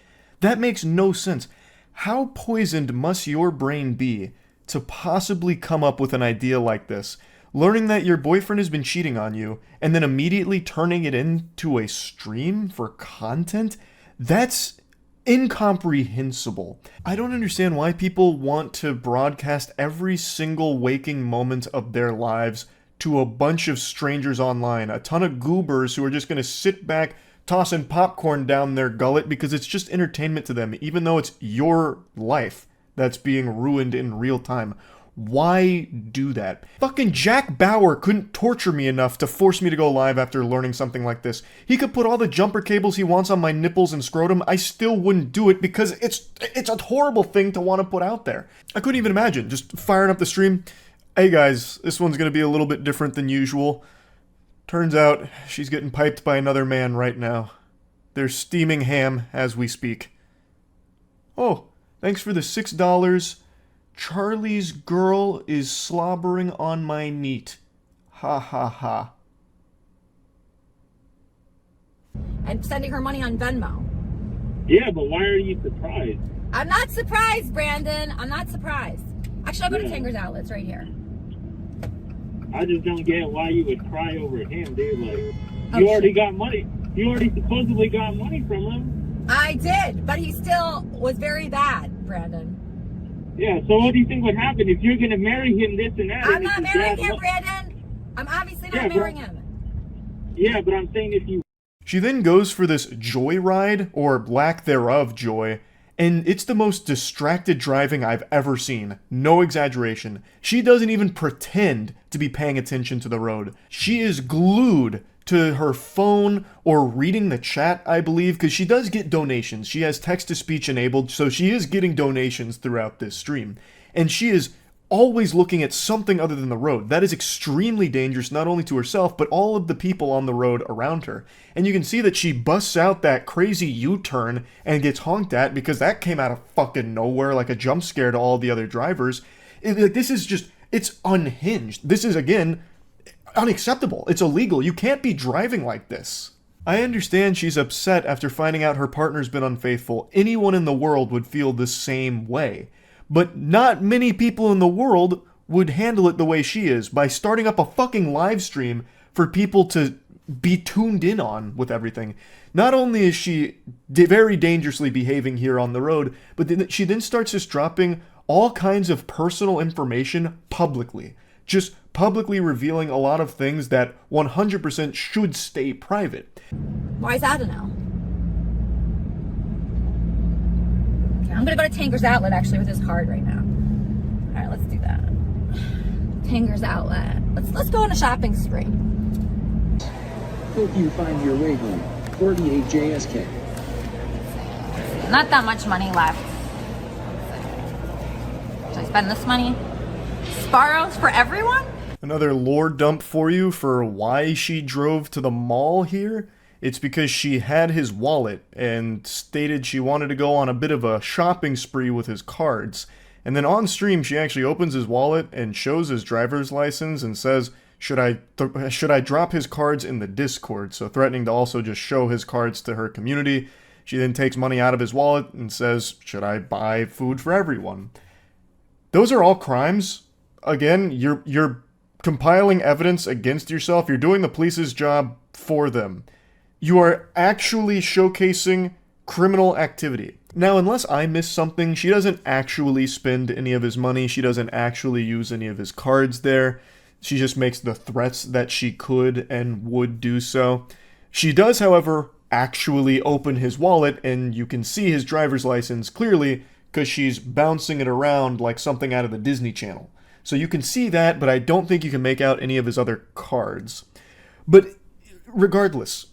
That makes no sense. How poisoned must your brain be to possibly come up with an idea like this? Learning that your boyfriend has been cheating on you, and then immediately turning it into a stream for content? That's incomprehensible. I don't understand why people want to broadcast every single waking moment of their lives to a bunch of strangers online, a ton of goobers who are just going to sit back, tossing popcorn down their gullet because it's just entertainment to them, even though it's your life that's being ruined in real time. Why do that? Fucking Jack Bauer couldn't torture me enough to force me to go live after learning something like this. He could put all the jumper cables he wants on my nipples and scrotum. I still wouldn't do it because it's a horrible thing to want to put out there. I couldn't even imagine just firing up the stream. Hey guys, this one's going to be a little bit different than usual. Turns out she's getting piped by another man right now. They're steaming ham as we speak. Oh, thanks for the $6. Charlie's girl is slobbering on my neat. Ha ha ha. And sending her money on Venmo. Yeah, but why are you surprised? I'm not surprised, Brandon. I'm not surprised. Actually, I'll go to Tanger's Outlets right here. I just don't get why you would cry over him, dude. Like, you already got money. You already supposedly got money from him. I did, but he still was very bad, Brandon. Yeah, so what do you think would happen if you're going to marry him, this and that? I'm not marrying him, Brandon. I'm obviously not marrying him. Yeah, but I'm saying if you... She then goes for this joyride, or lack thereof joy, and it's the most distracted driving I've ever seen. No exaggeration. She doesn't even pretend to be paying attention to the road. She is glued to her phone or reading the chat, I believe, because she does get donations. She has text-to-speech enabled, so she is getting donations throughout this stream. And she is always looking at something other than the road. That is extremely dangerous, not only to herself, but all of the people on the road around her. And you can see that she busts out that crazy U-turn and gets honked at because that came out of fucking nowhere like a jump scare to all the other drivers. This is just, it's unhinged. This is, again, unacceptable. It's illegal. You can't be driving like this. I understand she's upset after finding out her partner's been unfaithful. Anyone in the world would feel the same way. But not many people in the world would handle it the way she is, by starting up a fucking live stream for people to be tuned in on with everything. Not only is she very dangerously behaving here on the road, but then she then starts just dropping all kinds of personal information publicly. Just publicly revealing a lot of things that 100% should stay private. Why is that a no? Okay, I'm gonna go to Tanker's Outlet actually with his card right now. All right, let's do that. Tanger's Outlet. Let's go on a shopping spree. Hope you find your way home. 48 JSK. Not that much money left. Should I spend this money? Sparrows for everyone? Another lore dump for you for why she drove to the mall here. It's because she had his wallet and stated she wanted to go on a bit of a shopping spree with his cards. And then on stream, she actually opens his wallet and shows his driver's license and says, should I drop his cards in the Discord? So threatening to also just show his cards to her community. She then takes money out of his wallet and says, should I buy food for everyone? Those are all crimes. Again, you're compiling evidence against yourself. You're doing the police's job for them. You are actually showcasing criminal activity. Now, unless I miss something, she doesn't actually spend any of his money. She doesn't actually use any of his cards there. She just makes the threats that she could and would do so. She does, however, actually open his wallet, and you can see his driver's license clearly because she's bouncing it around like something out of the Disney Channel. So you can see that, but I don't think you can make out any of his other cards. But regardless,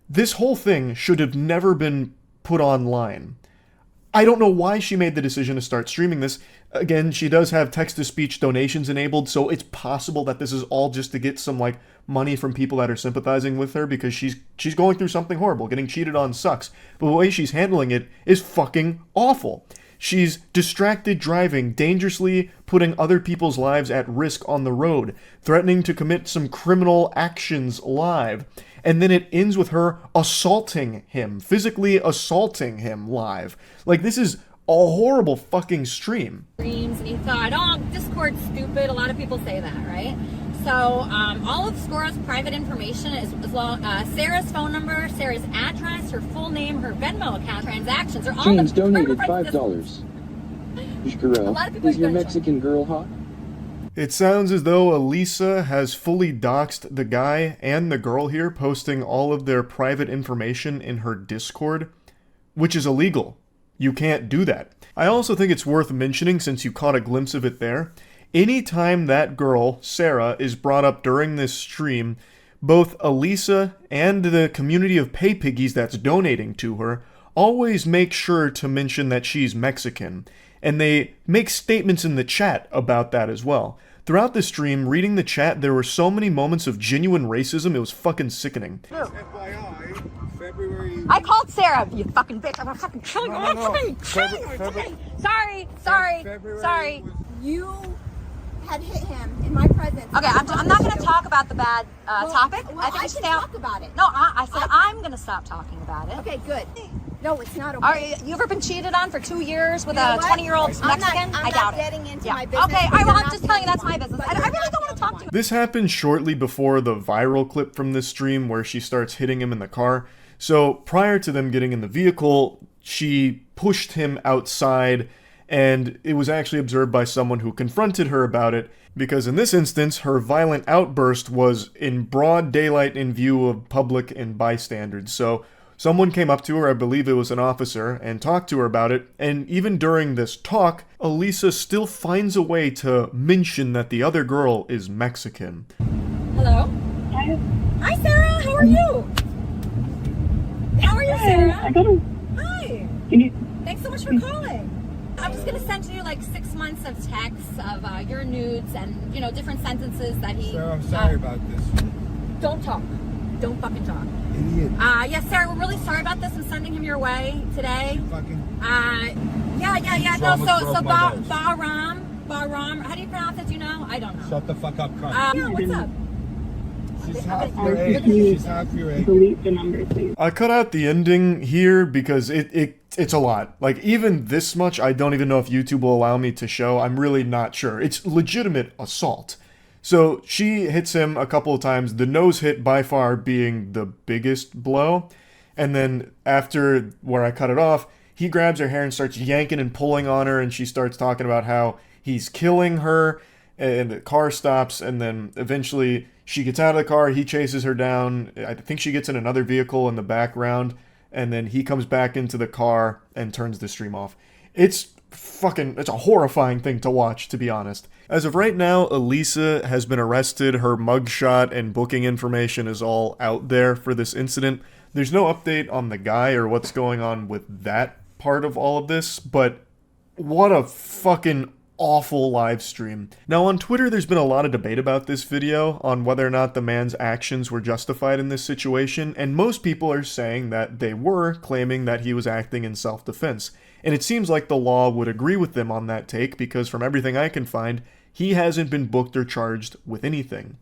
this whole thing should have never been put online. I don't know why she made the decision to start streaming this. Again, she does have text-to-speech donations enabled, so it's possible that this is all just to get some, like, money from people that are sympathizing with her because she's going through something horrible. Getting cheated on sucks. But the way she's handling it is fucking awful. She's distracted driving, dangerously putting other people's lives at risk on the road, threatening to commit some criminal actions live. And then it ends with her assaulting him, physically assaulting him live. Like, this is a horrible fucking stream. Dreams, and he thought, oh, Discord's stupid. A lot of people say that, right? So all of Scora's private information, as well Sarah's phone number, Sarah's address, her full name, her Venmo account, transactions, are all James the donated $5. Ishkarel, is your Mexican girl hot? It sounds as though Elisa has fully doxed the guy and the girl here, posting all of their private information in her Discord, which is illegal. You can't do that. I also think it's worth mentioning, since you caught a glimpse of it there, anytime that girl, Sarah, is brought up during this stream, both Elisa and the community of pay piggies that's donating to her always make sure to mention that she's Mexican. And they make statements in the chat about that as well. Throughout the stream, reading the chat, there were so many moments of genuine racism, it was fucking sickening. I called Sarah, you fucking bitch. I'm gonna fucking kill you. I'm gonna fucking kill you. It's okay. Sorry. You had hit him in my presence. Okay, I'm not gonna talk about the bad topic. Well, I can talk about it. No, I said I'm gonna stop talking about it. Okay, good. No, it's not okay. You ever been cheated on for 2 years with a 20-year-old Mexican? I'm not getting into my business. Okay, all right, well, I'm just telling you that's my business. I really don't want to talk to you. This happened shortly before the viral clip from this stream where she starts hitting him in the car. So prior to them getting in the vehicle, she pushed him outside, and it was actually observed by someone who confronted her about it, because in this instance, her violent outburst was in broad daylight in view of public and bystanders. So someone came up to her, I believe it was an officer, and talked to her about it, and even during this talk, Elisa still finds a way to mention that the other girl is Mexican. Hello? Hi, Sarah, how are you? How are you, Sarah? Hi. Thanks so much for calling. I'm just gonna send you like 6 months of texts of your nudes and, you know, different sentences that he... Sarah, I'm sorry about this. Don't talk. Don't fucking talk. Idiot. Yes, Sarah, we're really sorry about this. I'm sending him your way today. Fucking... Yeah. No, so Bahram, how do you pronounce it? Do you know? I don't know. Shut the fuck up, cunt. Yeah, what's up? She's half your age. She's half your age. Delete the number, please. I cut out the ending here because it's a lot. Like, even this much, I don't even know if YouTube will allow me to show. I'm really not sure. It's legitimate assault. So she hits him a couple of times, the nose hit by far being the biggest blow. And then after where I cut it off, he grabs her hair and starts yanking and pulling on her, and she starts talking about how he's killing her, and the car stops, and then eventually she gets out of the car, he chases her down, I think she gets in another vehicle in the background, and then he comes back into the car and turns the stream off. It's a horrifying thing to watch, to be honest. As of right now, Elisa has been arrested. Her mugshot and booking information is all out there for this incident. There's no update on the guy or what's going on with that part of all of this, but what a fucking awful live stream. Now on Twitter there's been a lot of debate about this video on whether or not the man's actions were justified in this situation, and most people are saying that they were, claiming that he was acting in self-defense. And it seems like the law would agree with them on that take, because from everything I can find, he hasn't been booked or charged with anything.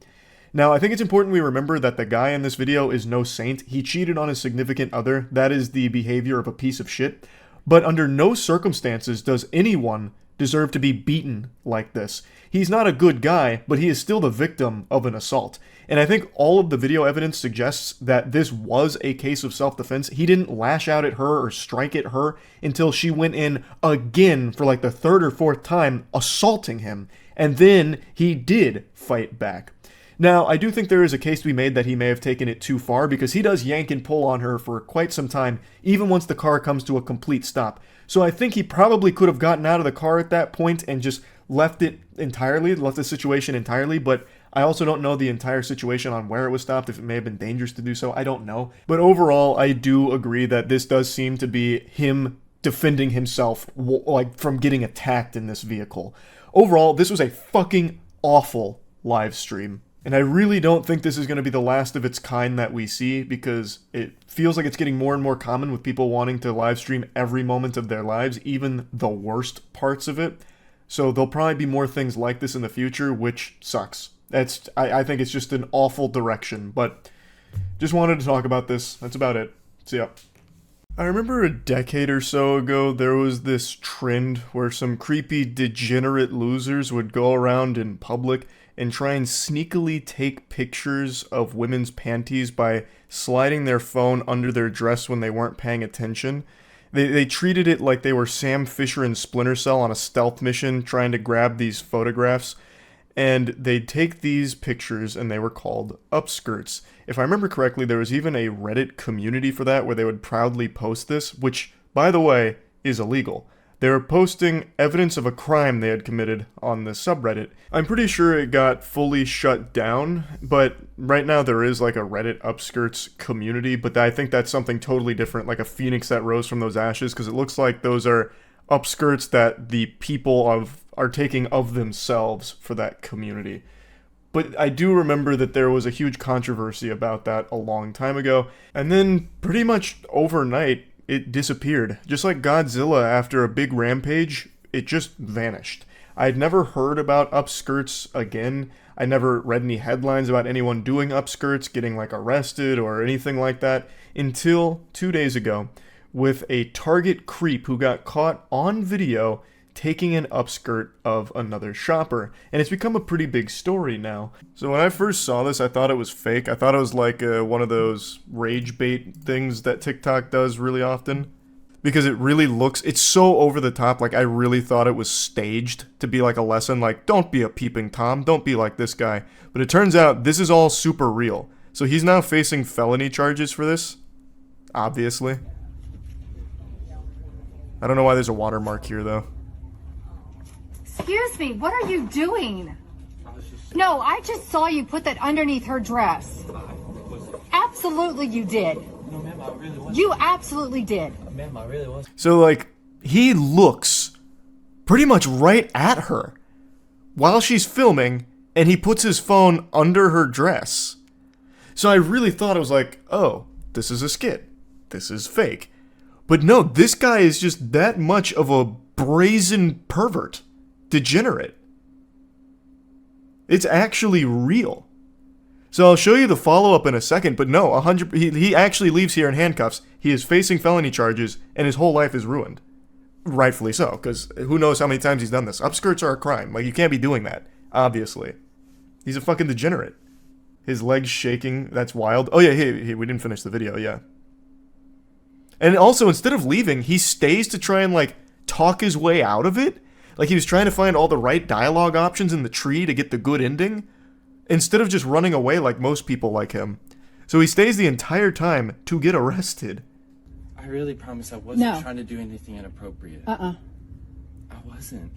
Now, I think it's important we remember that the guy in this video is no saint. He cheated on his significant other. That is the behavior of a piece of shit. But under no circumstances does anyone deserve to be beaten like this. He's not a good guy, but he is still the victim of an assault. And I think all of the video evidence suggests that this was a case of self-defense. He didn't lash out at her or strike at her until she went in again for like the third or fourth time, assaulting him. And then he did fight back. Now, I do think there is a case to be made that he may have taken it too far, because he does yank and pull on her for quite some time, even once the car comes to a complete stop. So I think he probably could have gotten out of the car at that point and just left the situation entirely, but I also don't know the entire situation on where it was stopped, if it may have been dangerous to do so, I don't know. But overall, I do agree that this does seem to be him defending himself, like, from getting attacked in this vehicle. Overall, this was a fucking awful live stream. And I really don't think this is going to be the last of its kind that we see, because it feels like it's getting more and more common with people wanting to live stream every moment of their lives, even the worst parts of it. So there'll probably be more things like this in the future, which sucks. I think it's just an awful direction, but just wanted to talk about this. That's about it. See ya. I remember a decade or so ago, there was this trend where some creepy degenerate losers would go around in public and try and sneakily take pictures of women's panties by sliding their phone under their dress when they weren't paying attention. They treated it like they were Sam Fisher and Splinter Cell on a stealth mission trying to grab these photographs. And they'd take these pictures and they were called upskirts. If I remember correctly, there was even a Reddit community for that where they would proudly post this, which, by the way, is illegal. They were posting evidence of a crime they had committed on the subreddit. I'm pretty sure it got fully shut down, but right now there is like a Reddit upskirts community, but I think that's something totally different, like a phoenix that rose from those ashes, because it looks like those are upskirts that the people are taking of themselves for that community. But I do remember that there was a huge controversy about that a long time ago, and then pretty much overnight, it disappeared. Just like Godzilla after a big rampage, it just vanished. I'd never heard about upskirts again. I never read any headlines about anyone doing upskirts, getting like arrested or anything like that, until 2 days ago, with a Target creep who got caught on video taking an upskirt of another shopper. And it's become a pretty big story now. So when I first saw this, I thought it was fake. I thought it was like one of those rage bait things that TikTok does really often. Because it really looks, it's so over the top, like I really thought it was staged to be like a lesson, like don't be a peeping Tom, don't be like this guy. But it turns out this is all super real. So he's now facing felony charges for this, obviously. I don't know why there's a watermark here though. Excuse me, what are you doing? No, I just saw you put that underneath her dress. Absolutely you did. No, ma'am, I really wasn't. You absolutely did. Ma'am, I really wasn't. So, like, he looks pretty much right at her while she's filming, and he puts his phone under her dress. So I really thought it was like, oh, this is a skit. This is fake. But no, this guy is just that much of a brazen pervert. Degenerate. It's actually real. So I'll show you the follow-up in a second, but no, he actually leaves here in handcuffs. He is facing felony charges, and his whole life is ruined. Rightfully so, because who knows how many times he's done this. Upskirts are a crime. Like, you can't be doing that, obviously. He's a fucking degenerate. His legs shaking, that's wild. Oh yeah, hey, we didn't finish the video, yeah. And also, instead of leaving, he stays to try and, like, talk his way out of it. Like, he was trying to find all the right dialogue options in the tree to get the good ending, instead of just running away like most people like him. So he stays the entire time to get arrested. I really promise I wasn't trying to do anything inappropriate. I wasn't.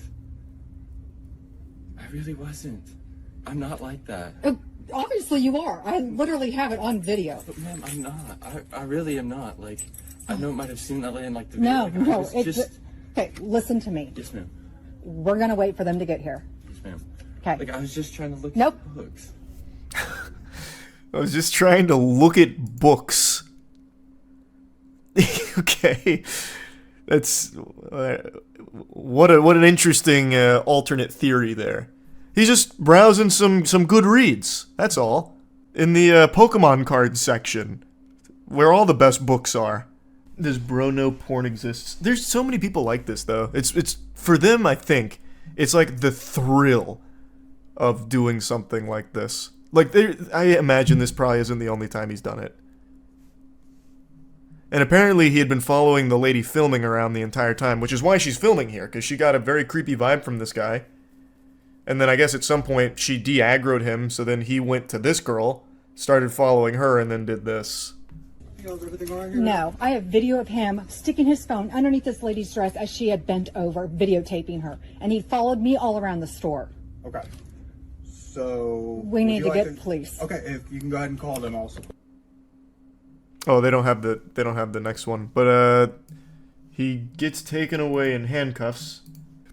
I really wasn't. I'm not like that. Obviously you are. I literally have it on video. But ma'am, I'm not. I really am not. Like, I know it might have seemed that way in like the No, video. Like, no. it's just... Okay, listen to me. Yes, ma'am. We're gonna wait for them to get here. Yes, ma'am. Okay. Like, I was just trying to look Nope. at books. I was just trying to look at books. Okay. That's what an interesting alternate theory there. He's just browsing some good reads. That's all. In the Pokemon cards section, where all the best books are. Does bro know porn exists? There's so many people like this though. It's for them. I think it's like the thrill of doing something like this. Like I imagine this probably isn't the only time he's done it. And apparently he had been following the lady filming around the entire time, which is why she's filming here, because she got a very creepy vibe from this guy. And then I guess at some point she de-aggroed him, so then he went to this girl, started following her, and then did this. No, I have video of him sticking his phone underneath this lady's dress as she had bent over, videotaping her. And he followed me all around the store. Okay. So We need to get police. Okay, if you can go ahead and call them also. Oh, they don't have the next one. But he gets taken away in handcuffs.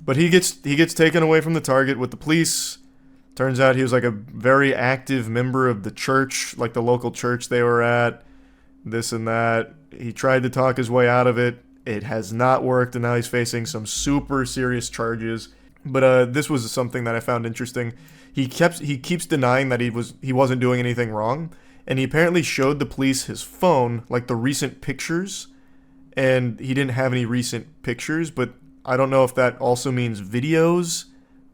But he gets taken away from the target with the police. Turns out he was like a very active member of the church, like the local church they were at. This and that. He tried to talk his way out of it. It has not worked, and now he's facing some super serious charges. But this was something that I found interesting. He keeps denying that he wasn't doing anything wrong, and he apparently showed the police his phone, like the recent pictures, and he didn't have any recent pictures, but I don't know if that also means videos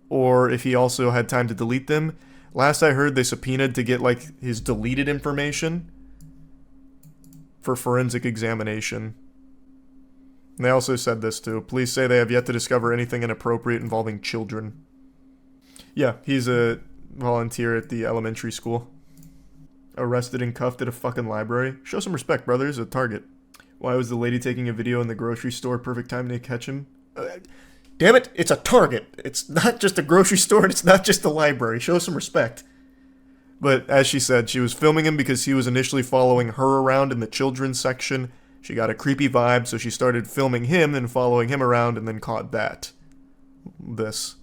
or if he also had time to delete them. Last I heard, they subpoenaed to get like his deleted information for forensic examination. And they also said this too. Police say they have yet to discover anything inappropriate involving children. Yeah, he's a volunteer at the elementary school. Arrested and cuffed at a fucking library. Show some respect, brother. He's a target. Why was the lady taking a video in the grocery store? Perfect time to catch him. Damn it, it's a Target. It's not just a grocery store, and it's not just a library. Show some respect. But as she said, she was filming him because he was initially following her around in the children's section. She got a creepy vibe, so she started filming him and following him around and then caught that. This.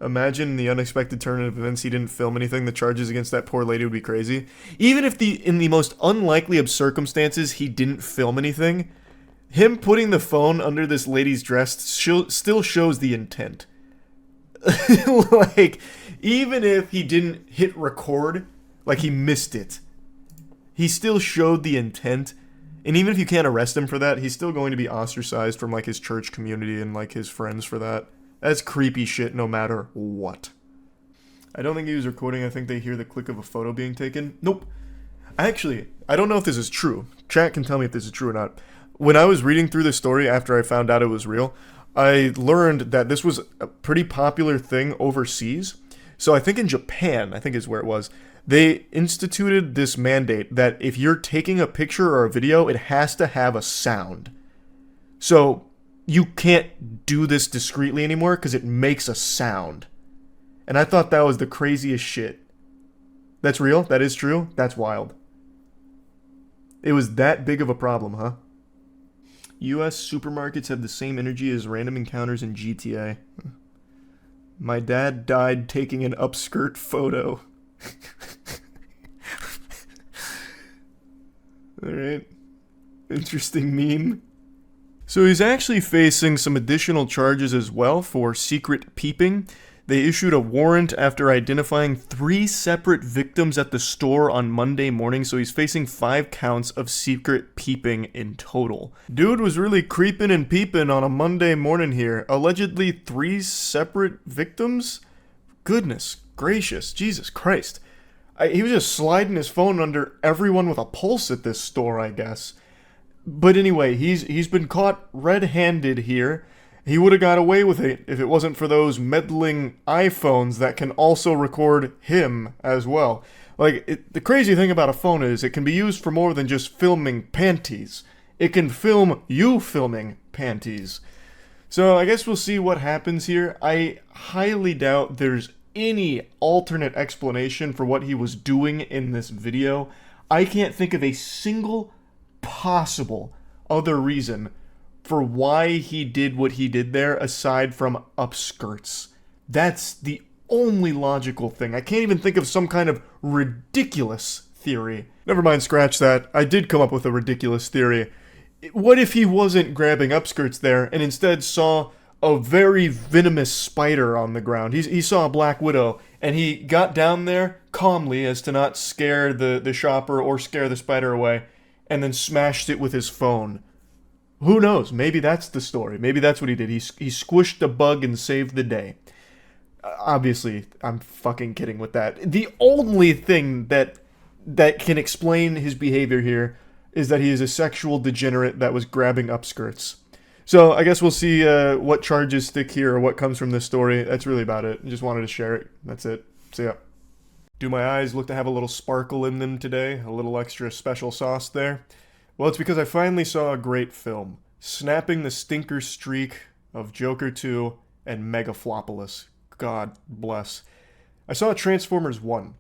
Imagine the unexpected turn of events. He didn't film anything. The charges against that poor lady would be crazy. Even if in the most unlikely of circumstances he didn't film anything, him putting the phone under this lady's dress still shows the intent. Like, even if he didn't hit record, like he missed it, he still showed the intent. And even if you can't arrest him for that, he's still going to be ostracized from like his church community and like his friends for that. That's creepy shit no matter what. I don't think he was recording. I think they hear the click of a photo being taken. Nope. Actually, I don't know if this is true. Chat can tell me if this is true or not. When I was reading through the story after I found out it was real, I learned that this was a pretty popular thing overseas. So I think in Japan, I think is where it was, they instituted this mandate that if you're taking a picture or a video, it has to have a sound. So you can't do this discreetly anymore because it makes a sound. And I thought that was the craziest shit. That's real? That is true? That's wild. It was that big of a problem, huh? US supermarkets have the same energy as random encounters in GTA. My dad died taking an upskirt photo. Alright. Interesting meme. So he's actually facing some additional charges as well for secret peeping. They issued a warrant after identifying 3 separate victims at the store on Monday morning, so he's facing 5 counts of secret peeping in total. Dude was really creeping and peeping on a Monday morning here. Allegedly 3 separate victims? Goodness gracious, Jesus Christ. He was just sliding his phone under everyone with a pulse at this store, I guess. But anyway, he's been caught red-handed here. He would have got away with it if it wasn't for those meddling iPhones that can also record him as well. Like, the crazy thing about a phone is it can be used for more than just filming panties. It can film you filming panties. So I guess we'll see what happens here. I highly doubt there's any alternate explanation for what he was doing in this video. I can't think of a single possible other reason for why he did what he did there aside from upskirts. That's the only logical thing. I can't even think of some kind of ridiculous theory. Never mind, scratch that. I did come up with a ridiculous theory. What if he wasn't grabbing upskirts there and instead saw a very venomous spider on the ground? He saw a Black Widow and he got down there calmly as to not scare the shopper or scare the spider away and then smashed it with his phone. Who knows? Maybe that's the story. Maybe that's what he did. He squished a bug and saved the day. Obviously, I'm fucking kidding with that. The only thing that can explain his behavior here is that he is a sexual degenerate that was grabbing upskirts. So I guess we'll see what charges stick here or what comes from this story. That's really about it. I just wanted to share it. That's it. See ya. Do my eyes look to have a little sparkle in them today? A little extra special sauce there? Well, it's because I finally saw a great film, snapping the stinker streak of Joker 2 and Megaflopolis. God bless. I saw Transformers 1.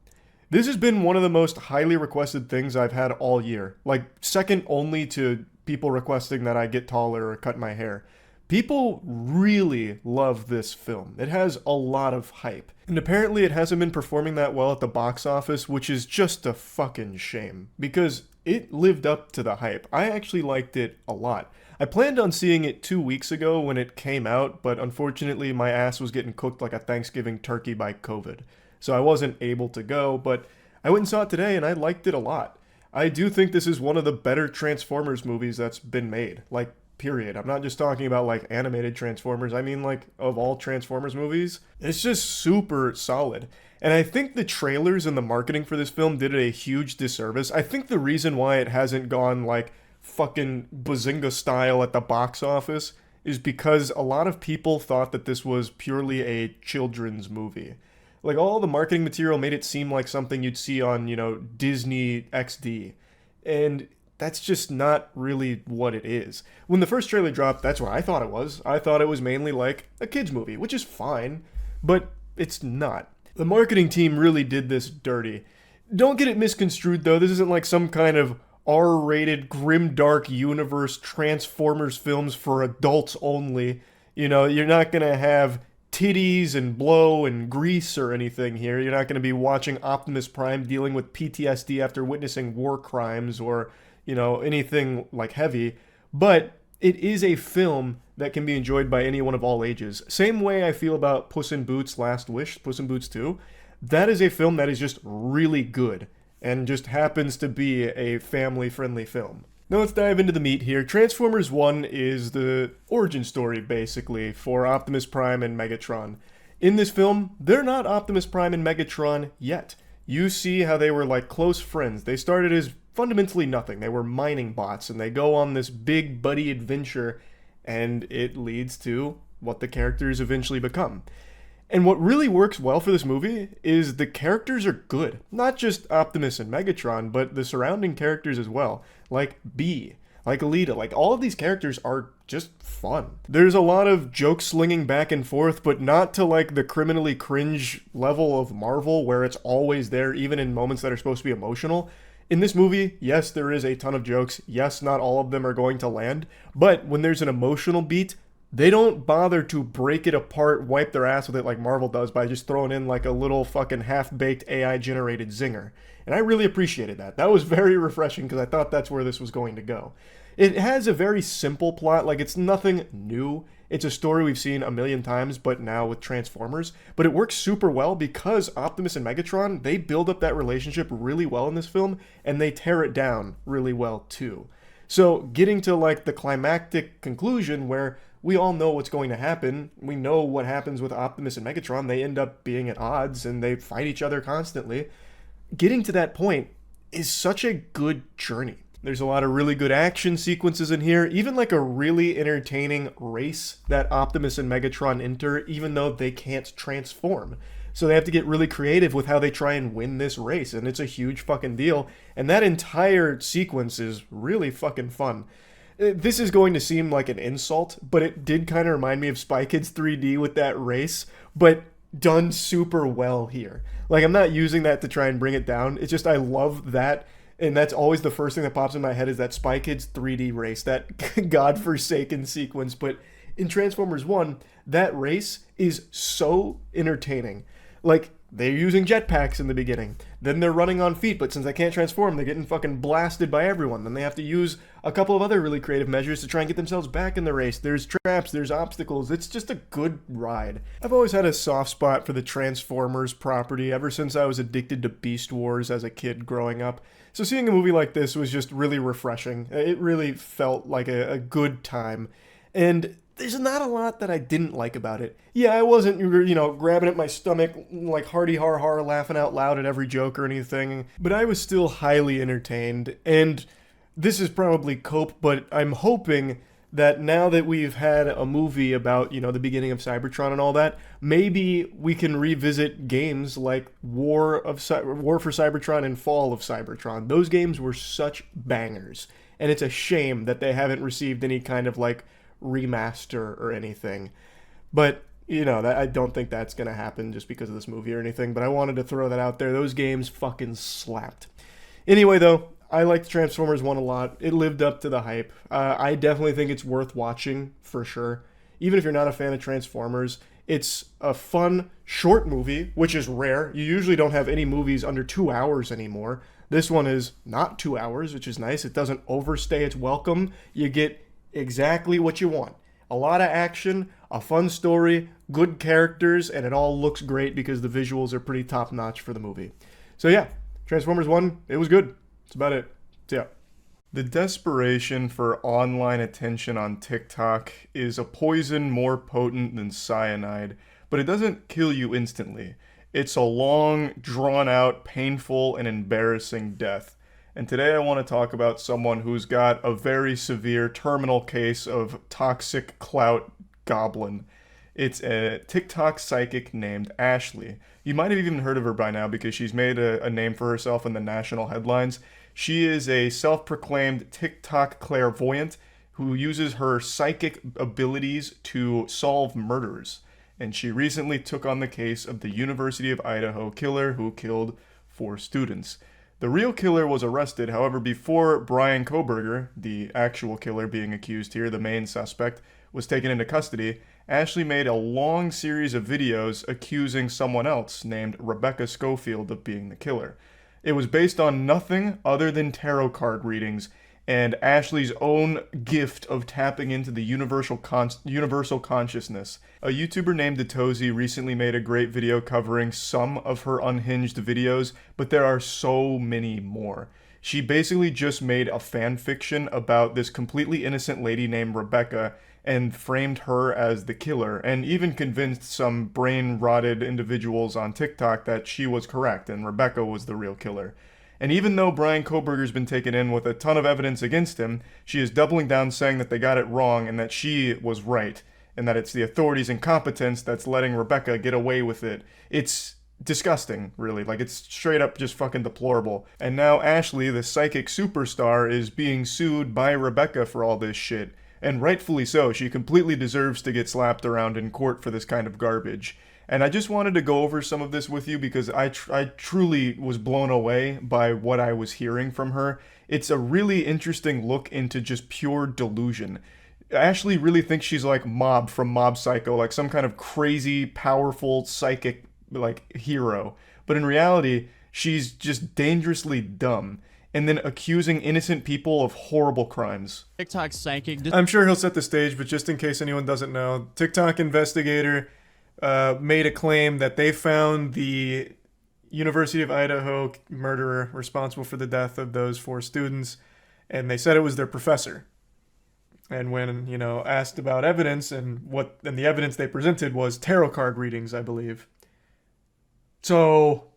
This has been one of the most highly requested things I've had all year. Like, second only to people requesting that I get taller or cut my hair. People really love this film. It has a lot of hype. And apparently it hasn't been performing that well at the box office, which is just a fucking shame. Because it lived up to the hype. I actually liked it a lot. I planned on seeing it 2 weeks ago when it came out, but unfortunately my ass was getting cooked like a Thanksgiving turkey by COVID. So I wasn't able to go, but I went and saw it today and I liked it a lot. I do think this is one of the better Transformers movies that's been made. Like, period. I'm not just talking about like animated Transformers. I mean like of all Transformers movies. It's just super solid. And I think the trailers and the marketing for this film did it a huge disservice. I think the reason why it hasn't gone like fucking Bazinga style at the box office is because a lot of people thought that this was purely a children's movie. Like, all the marketing material made it seem like something you'd see on, you know, Disney XD. And that's just not really what it is. When the first trailer dropped, that's what I thought it was. I thought it was mainly like a kid's movie, which is fine, but it's not. The marketing team really did this dirty. Don't get it misconstrued, though. This isn't like some kind of R-rated, grimdark universe Transformers films for adults only. You know, you're not gonna have titties and blow and grease or anything here. You're not going to be watching Optimus Prime dealing with PTSD after witnessing war crimes or, you know, anything like heavy. But it is a film that can be enjoyed by anyone of all ages. Same way I feel about Puss in Boots Last Wish, Puss in Boots 2. That is a film that is just really good and just happens to be a family-friendly film. Now let's dive into the meat here. Transformers 1 is the origin story, basically, for Optimus Prime and Megatron. In this film, they're not Optimus Prime and Megatron yet. You see how they were like close friends. They started as fundamentally nothing. They were mining bots, and they go on this big buddy adventure, and it leads to what the characters eventually become. And what really works well for this movie is the characters are good. Not just Optimus and Megatron, but the surrounding characters as well. Like Bee, like Alita, like all of these characters are just fun. There's a lot of joke slinging back and forth, but not to like the criminally cringe level of Marvel where it's always there, even in moments that are supposed to be emotional. In this movie, yes, there is a ton of jokes. Yes, not all of them are going to land, but when there's an emotional beat, they don't bother to break it apart, wipe their ass with it like Marvel does by just throwing in like a little fucking half-baked AI-generated zinger. And I really appreciated that. That was very refreshing because I thought that's where this was going to go. It has a very simple plot, like it's nothing new. It's a story we've seen a million times, but now with Transformers. But it works super well because Optimus and Megatron, they build up that relationship really well in this film, and they tear it down really well too. So getting to like the climactic conclusion where we all know what's going to happen. We know what happens with Optimus and Megatron. They end up being at odds and they fight each other constantly. Getting to that point is such a good journey. There's a lot of really good action sequences in here, even like a really entertaining race that Optimus and Megatron enter, even though they can't transform. So they have to get really creative with how they try and win this race, and it's a huge fucking deal. And that entire sequence is really fucking fun. This is going to seem like an insult, but it did kind of remind me of Spy Kids 3D with that race, but done super well here. Like, I'm not using that to try and bring it down. It's just I love that, and that's always the first thing that pops in my head is that Spy Kids 3D race, that godforsaken sequence. But in Transformers 1, that race is so entertaining. Like, they're using jetpacks in the beginning. Then they're running on feet, but since they can't transform, they're getting fucking blasted by everyone. Then they have to use a couple of other really creative measures to try and get themselves back in the race. There's traps, there's obstacles. It's just a good ride. I've always had a soft spot for the Transformers property ever since I was addicted to Beast Wars as a kid growing up. So seeing a movie like this was just really refreshing. It really felt like a good time. And there's not a lot that I didn't like about it. Yeah, I wasn't, grabbing at my stomach like hearty har laughing out loud at every joke or anything, but I was still highly entertained. And this is probably cope, but I'm hoping that now that we've had a movie about, the beginning of Cybertron and all that, maybe we can revisit games like War for Cybertron and Fall of Cybertron. Those games were such bangers, and it's a shame that they haven't received any kind of remaster or anything. But I don't think that's gonna happen just because of this movie or anything, but I wanted to throw that out there. Those games fucking slapped. Anyway, though, I liked Transformers 1 a lot. It lived up to the hype. I definitely think it's worth watching for sure. Even if you're not a fan of Transformers, it's a fun short movie, which is rare. You usually don't have any movies under 2 hours anymore. This one is not 2 hours, which is nice. It doesn't overstay its welcome. You get exactly what you want. A lot of action, a fun story, good characters, and it all looks great because the visuals are pretty top-notch for the movie. So yeah, Transformers 1, it was good. That's about it. So yeah. The desperation for online attention on TikTok is a poison more potent than cyanide, but it doesn't kill you instantly. It's a long, drawn-out, painful, and embarrassing death. And today I want to talk about someone who's got a very severe terminal case of toxic clout goblin. It's a TikTok psychic named Ashley. You might have even heard of her by now because she's made a name for herself in the national headlines. She is a self-proclaimed TikTok clairvoyant who uses her psychic abilities to solve murders. And she recently took on the case of the University of Idaho killer who killed 4 students. The real killer was arrested, however, before Bryan Kohberger, the actual killer being accused here, the main suspect, was taken into custody. Ashley made a long series of videos accusing someone else named Rebecca Schofield of being the killer. It was based on nothing other than tarot card readings and Ashley's own gift of tapping into the universal consciousness. A YouTuber named Detozy recently made a great video covering some of her unhinged videos, but there are so many more. She basically just made a fan fiction about this completely innocent lady named Rebecca and framed her as the killer, and even convinced some brain-rotted individuals on TikTok that she was correct and Rebecca was the real killer. And even though Bryan Kohberger's been taken in with a ton of evidence against him, she is doubling down saying that they got it wrong and that she was right, and that it's the authorities' incompetence that's letting Rebecca get away with it. It's disgusting, really. It's straight up just fucking deplorable. And now Ashley, the psychic superstar, is being sued by Rebecca for all this shit. And rightfully so. She completely deserves to get slapped around in court for this kind of garbage. And I just wanted to go over some of this with you because I truly was blown away by what I was hearing from her. It's a really interesting look into just pure delusion. Ashley really thinks she's like Mob from Mob Psycho, like some kind of crazy, powerful, psychic, hero. But in reality, she's just dangerously dumb. And then accusing innocent people of horrible crimes. TikTok psychic. I'm sure he'll set the stage, but just in case anyone doesn't know, TikTok investigator made a claim that they found the University of Idaho murderer responsible for the death of those 4 students, and they said it was their professor. And when, asked about evidence, and the evidence they presented was tarot card readings, I believe. So,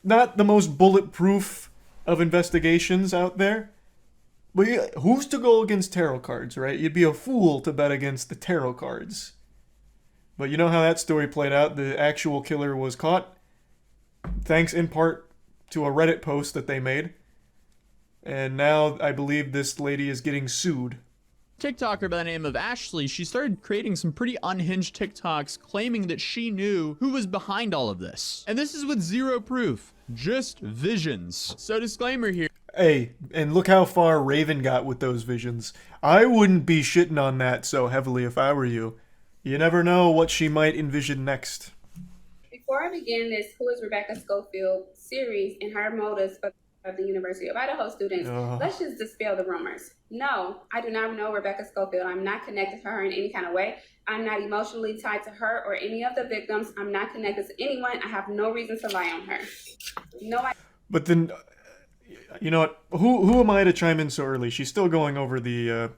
not the most bulletproof of investigations out there. But who's to go against tarot cards, right? You'd be a fool to bet against the tarot cards. But you know how that story played out? The actual killer was caught, thanks in part to a Reddit post that they made. And now I believe this lady is getting sued. TikToker by the name of Ashley, she started creating some pretty unhinged TikToks claiming that she knew who was behind all of this. And this is with zero proof, just visions. So disclaimer here. Hey, and look how far Raven got with those visions. I wouldn't be shitting on that so heavily if I were you. You never know what she might envision next. Before I begin this Who is Rebecca Schofield series and her motives for the University of Idaho students, let's just dispel the rumors. No, I do not know Rebecca Schofield. I'm not connected to her in any kind of way. I'm not emotionally tied to her or any of the victims. I'm not connected to anyone. I have no reason to lie on her. No, But then, you know what? Who am I to chime in so early? She's still going over the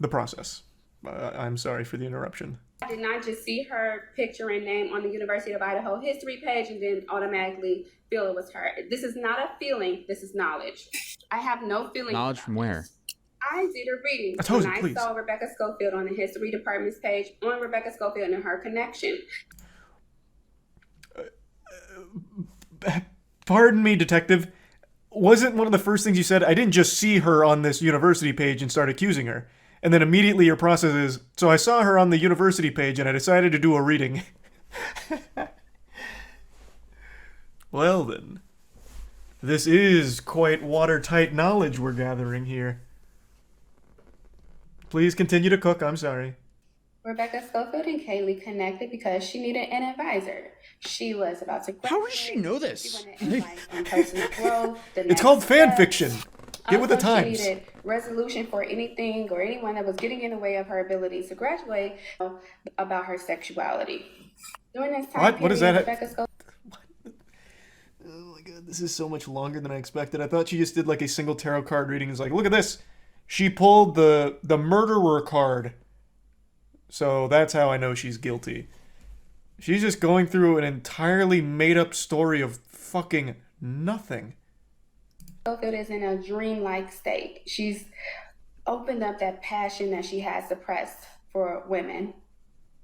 process. I'm sorry for the interruption. I did not just see her picture and name on the University of Idaho history page and then automatically feel it was her. This is not a feeling. This is knowledge. I have no feeling. Knowledge from where? I did a reading when I saw Rebecca Schofield on the history department's page on Rebecca Schofield and her connection. Pardon me, detective. Wasn't one of the first things you said, I didn't just see her on this university page and start accusing her. And then immediately your process is, so I saw her on the university page and I decided to do a reading. Well then, this is quite watertight knowledge we're gathering here. Please continue to cook, I'm sorry. Rebecca Schofield and Kaylee connected because she needed an advisor. She was about to graduate. How does she know this? She wanted advice on personal growth. It's called fan fiction. Get with the times. She needed resolution for anything or anyone that was getting in the way of her ability to graduate about her sexuality. During this time What is period, that? Rebecca Schofield. Oh my god, this is so much longer than I expected. I thought she just did like a single tarot card reading. It's like, look at this. She pulled the murderer card. So that's how I know she's guilty. She's just going through an entirely made-up story of fucking nothing. Schofield is in a dreamlike state. She's opened up that passion that she had suppressed for women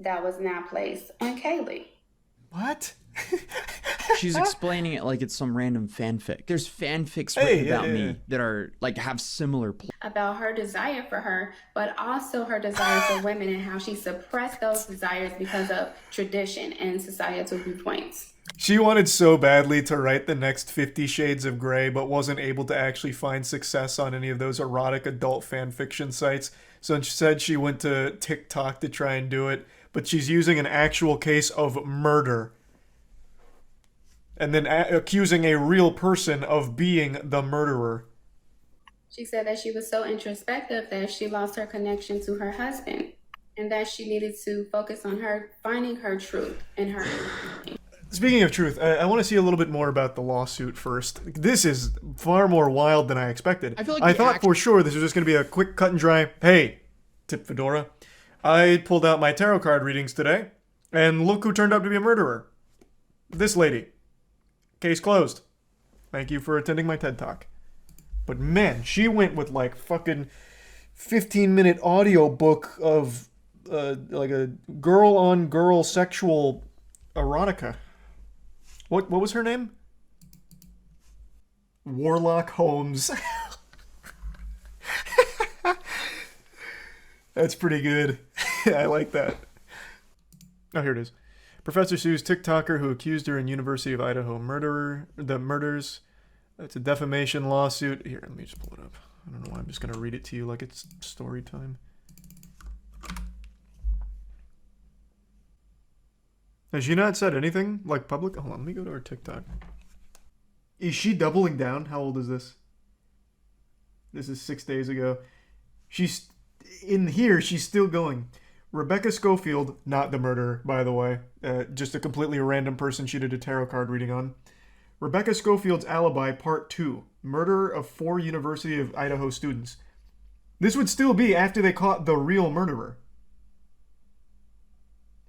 that was now placed on Kaylee. What? She's explaining it like it's some random fanfic. There's fanfics written about me that are like have similar about her desire for her, but also her desire for women and how she suppressed those desires because of tradition and societal viewpoints. She wanted so badly to write the next 50 Shades of Grey, but wasn't able to actually find success on any of those erotic adult fan fiction sites. So instead she went to TikTok to try and do it, but she's using an actual case of murder. And then accusing a real person of being the murderer. She said that she was so introspective that she lost her connection to her husband and that she needed to focus on her finding her truth and her. Speaking of truth, I want to see a little bit more about the lawsuit first. This is far more wild than I expected. I thought for sure this was just going to be a quick cut and dry, hey, tip Fedora. I pulled out my tarot card readings today, and look who turned out to be a murderer. This lady. Case closed. Thank you for attending my TED Talk. But man, she went with like fucking 15-minute audio book of like a girl-on-girl sexual erotica. What was her name? Warlock Holmes. That's pretty good. I like that. Oh, here it is. Professor sues TikToker who accused her in University of Idaho murders. It's a defamation lawsuit. Here, let me just pull it up. I don't know why I'm just going to read it to you like it's story time. Has she not said anything like public? Hold on, let me go to her TikTok. Is she doubling down? How old is this? This is 6 days ago. She's in here. She's still going. Rebecca Schofield, not the murderer, by the way. Just a completely random person she did a tarot card reading on. Rebecca Schofield's Alibi, Part 2. Murder of 4 University of Idaho students. This would still be after they caught the real murderer.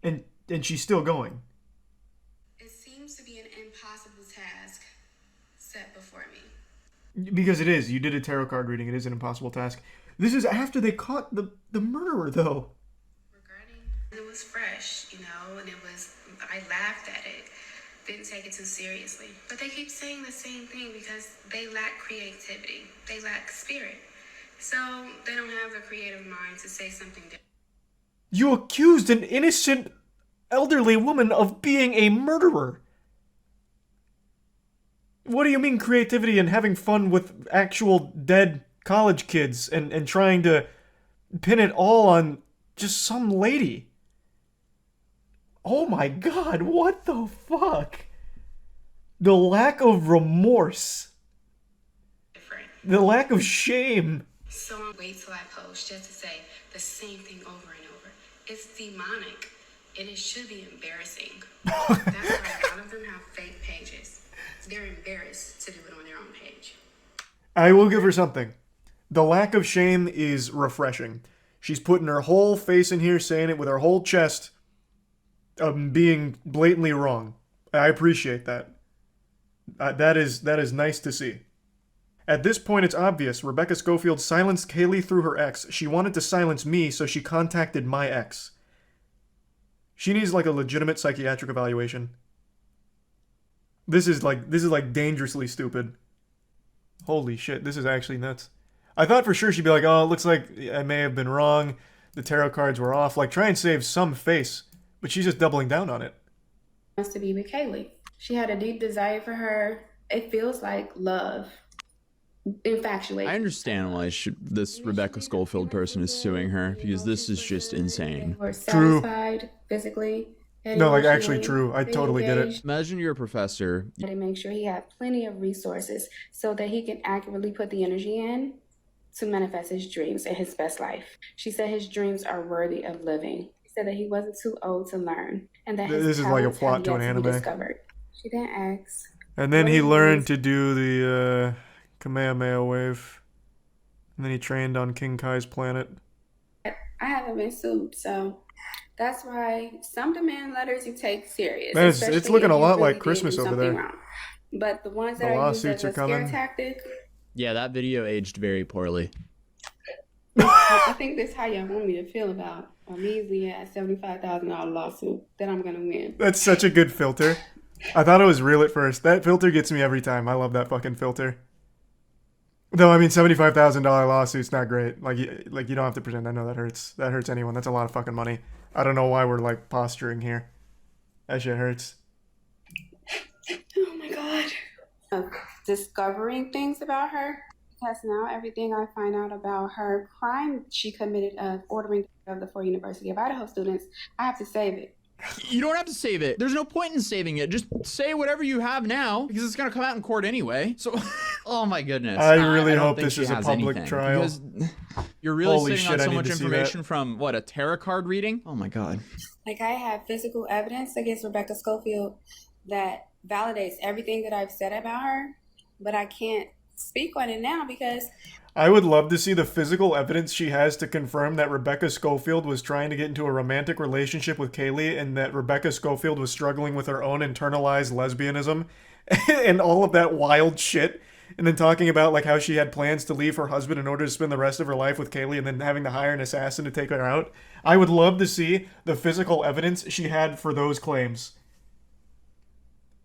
And she's still going. It seems to be an impossible task set before me. Because it is. You did a tarot card reading. It is an impossible task. This is after they caught the murderer, though. It was fresh, you know, and I laughed at it. didn't take it too seriously. But they keep saying the same thing because they lack creativity. They lack spirit. So they don't have the creative mind to say something different. You accused an innocent elderly woman of being a murderer. What do you mean creativity and having fun with actual dead college kids and trying to pin it all on just some lady? Oh my god, what the fuck? The lack of remorse. The lack of shame. Someone wait till I post just to say the same thing over and over. It's demonic. And it should be embarrassing. That's why a lot of them have fake pages. They're embarrassed to do it on their own page. I will give her something. The lack of shame is refreshing. She's putting her whole face in here, saying it with her whole chest, being blatantly wrong. I appreciate that. That is nice to see. At this point, it's obvious. Rebecca Schofield silenced Kaylee through her ex. She wanted to silence me, so she contacted my ex. She needs like a legitimate psychiatric evaluation. This is like dangerously stupid. Holy shit, this is actually nuts. I thought for sure she'd be like, oh, it looks like I may have been wrong. The tarot cards were off. Like, try and save some face. But she's just doubling down on it. Wants to be with Kaylee. She had a deep desire for her. It feels like love. Infatuation. I understand why this Rebecca Schofield person is suing her, because this is just insane. We're satisfied physically. No, like actually true. I totally get it. Imagine you're a professor. To make sure he had plenty of resources so that he can accurately put the energy in to manifest his dreams and his best life. She said his dreams are worthy of living. He said that he wasn't too old to learn and that his this is like a plot to an yet to anime. be discovered. She didn't ask. And then he learned to do the Kamehameha wave. And then he trained on King Kai's planet. I haven't been sued, so that's why some demand letters you take serious. Man, it's looking a lot like did Christmas do over something there. wrong. But the ones The that are used lawsuits as are a scare coming. tactic, Yeah, that video aged very poorly. I think that's how y'all want me to feel about a measly ass $75,000 lawsuit that I'm gonna win. That's such a good filter. I thought it was real at first. That filter gets me every time. I love that fucking filter. Though, I mean, $75,000 lawsuit's not great. Like you don't have to pretend. I know that hurts. That hurts anyone. That's a lot of fucking money. I don't know why we're, like, posturing here. That shit hurts. Oh my god. Discovering things about her, because now everything I find out about her crime she committed of ordering of the 4 University of Idaho students, I have to save it. You don't have to save it. There's no point in saving it. Just say whatever you have now, because it's gonna come out in court anyway. So, oh my goodness. I really don't hope think this she is a has public anything, trial. because you're really Holy sitting shit, on so I need much to see information that. from what, a tarot card reading? Oh my god. Like, I have physical evidence against Rebecca Schofield that validates everything that I've said about her, but I can't speak on it now because I would love to see the physical evidence she has to confirm that Rebecca Schofield was trying to get into a romantic relationship with Kaylee and that Rebecca Schofield was struggling with her own internalized lesbianism and all of that wild shit. And then talking about like how she had plans to leave her husband in order to spend the rest of her life with Kaylee and then having to hire an assassin to take her out. I would love to see the physical evidence she had for those claims.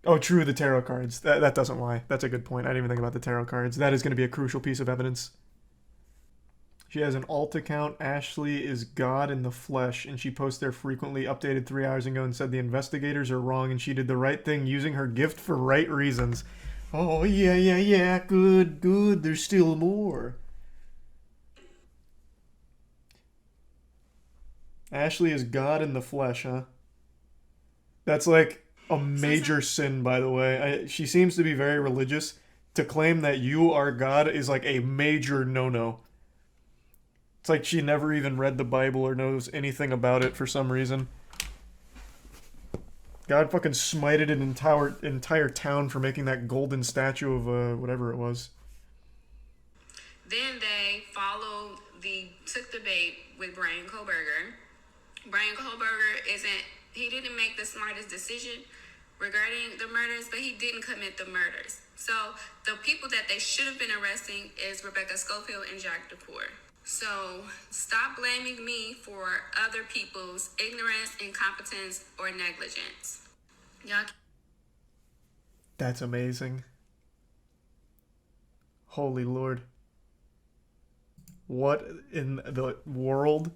Oh, true, the tarot cards. That doesn't lie. That's a good point. I didn't even think about the tarot cards. That is going to be a crucial piece of evidence. She has an alt account, Ashley is God in the Flesh, and she posts there frequently, updated 3 hours ago and said the investigators are wrong and she did the right thing using her gift for right reasons. Oh, yeah, good, there's still more. Ashley is God in the Flesh, huh? That's like a major sin, by the way. She seems to be very religious. To claim that you are God is like a major no-no. It's like she never even read the Bible or knows anything about it for some reason. God fucking smited an entire town for making that golden statue of whatever it was. then they took the bait with Brian Kohlberger. Brian Kohlberger he didn't make the smartest decision regarding the murders, but he didn't commit the murders. So the people that they should have been arresting is Rebecca Schofield and Jack DeCour. So stop blaming me for other people's ignorance, incompetence, or negligence. Y'all. That's amazing. Holy Lord. What in the world?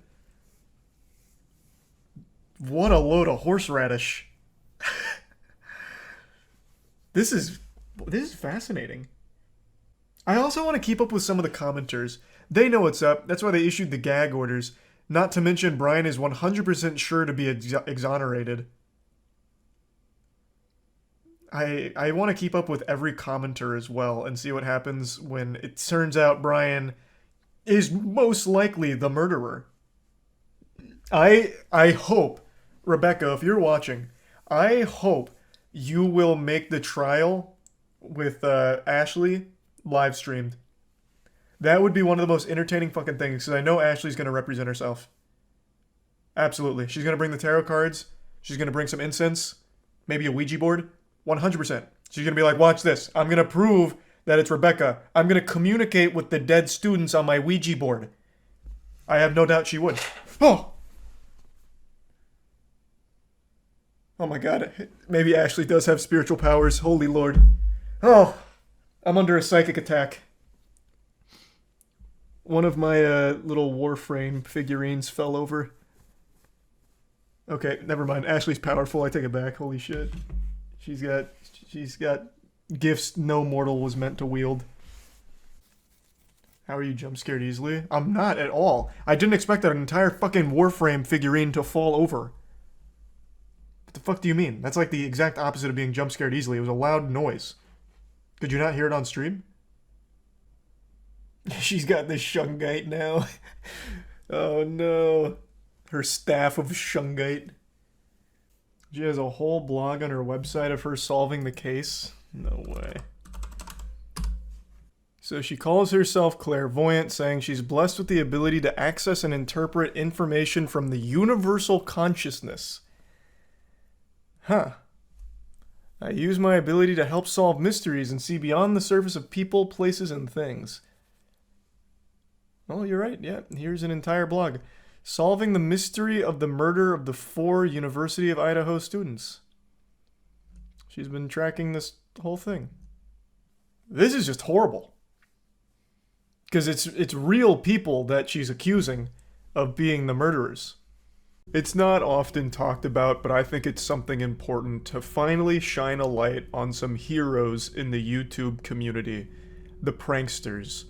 What a load of horseradish. This is fascinating. I also want to keep up with some of the commenters. They know what's up. That's why they issued the gag orders. Not to mention Brian is 100% sure to be exonerated. I want to keep up with every commenter as well and see what happens when it turns out Brian is most likely the murderer. I hope, Rebecca, if you're watching, I hope you will make the trial with Ashley live streamed. That would be one of the most entertaining fucking things, because I know Ashley's going to represent herself. Absolutely. She's going to bring the tarot cards. She's going to bring some incense. Maybe a Ouija board. 100%. She's going to be like, watch this. I'm going to prove that it's Rebecca. I'm going to communicate with the dead students on my Ouija board. I have no doubt she would. Oh! Oh my god. Maybe Ashley does have spiritual powers. Holy Lord. Oh! I'm under a psychic attack. One of my little Warframe figurines fell over. Okay, never mind. Ashley's powerful. I take it back. Holy shit. She's got gifts no mortal was meant to wield. How are you jump scared easily? I'm not at all. I didn't expect an entire fucking Warframe figurine to fall over. What the fuck do you mean? That's like the exact opposite of being jump scared easily. It was a loud noise. Could you not hear it on stream? She's got this shungite now. Oh no. Her staff of shungite. She has a whole blog on her website of her solving the case. No way. So she calls herself clairvoyant, saying she's blessed with the ability to access and interpret information from the universal consciousness. Huh. I use my ability to help solve mysteries and see beyond the surface of people, places, and things. Oh, you're right. Yeah, here's an entire blog. Solving the mystery of the murder of the 4 University of Idaho students. She's been tracking this whole thing. This is just horrible. Because it's real people that she's accusing of being the murderers. It's not often talked about, but I think it's something important to finally shine a light on some heroes in the YouTube community. The pranksters.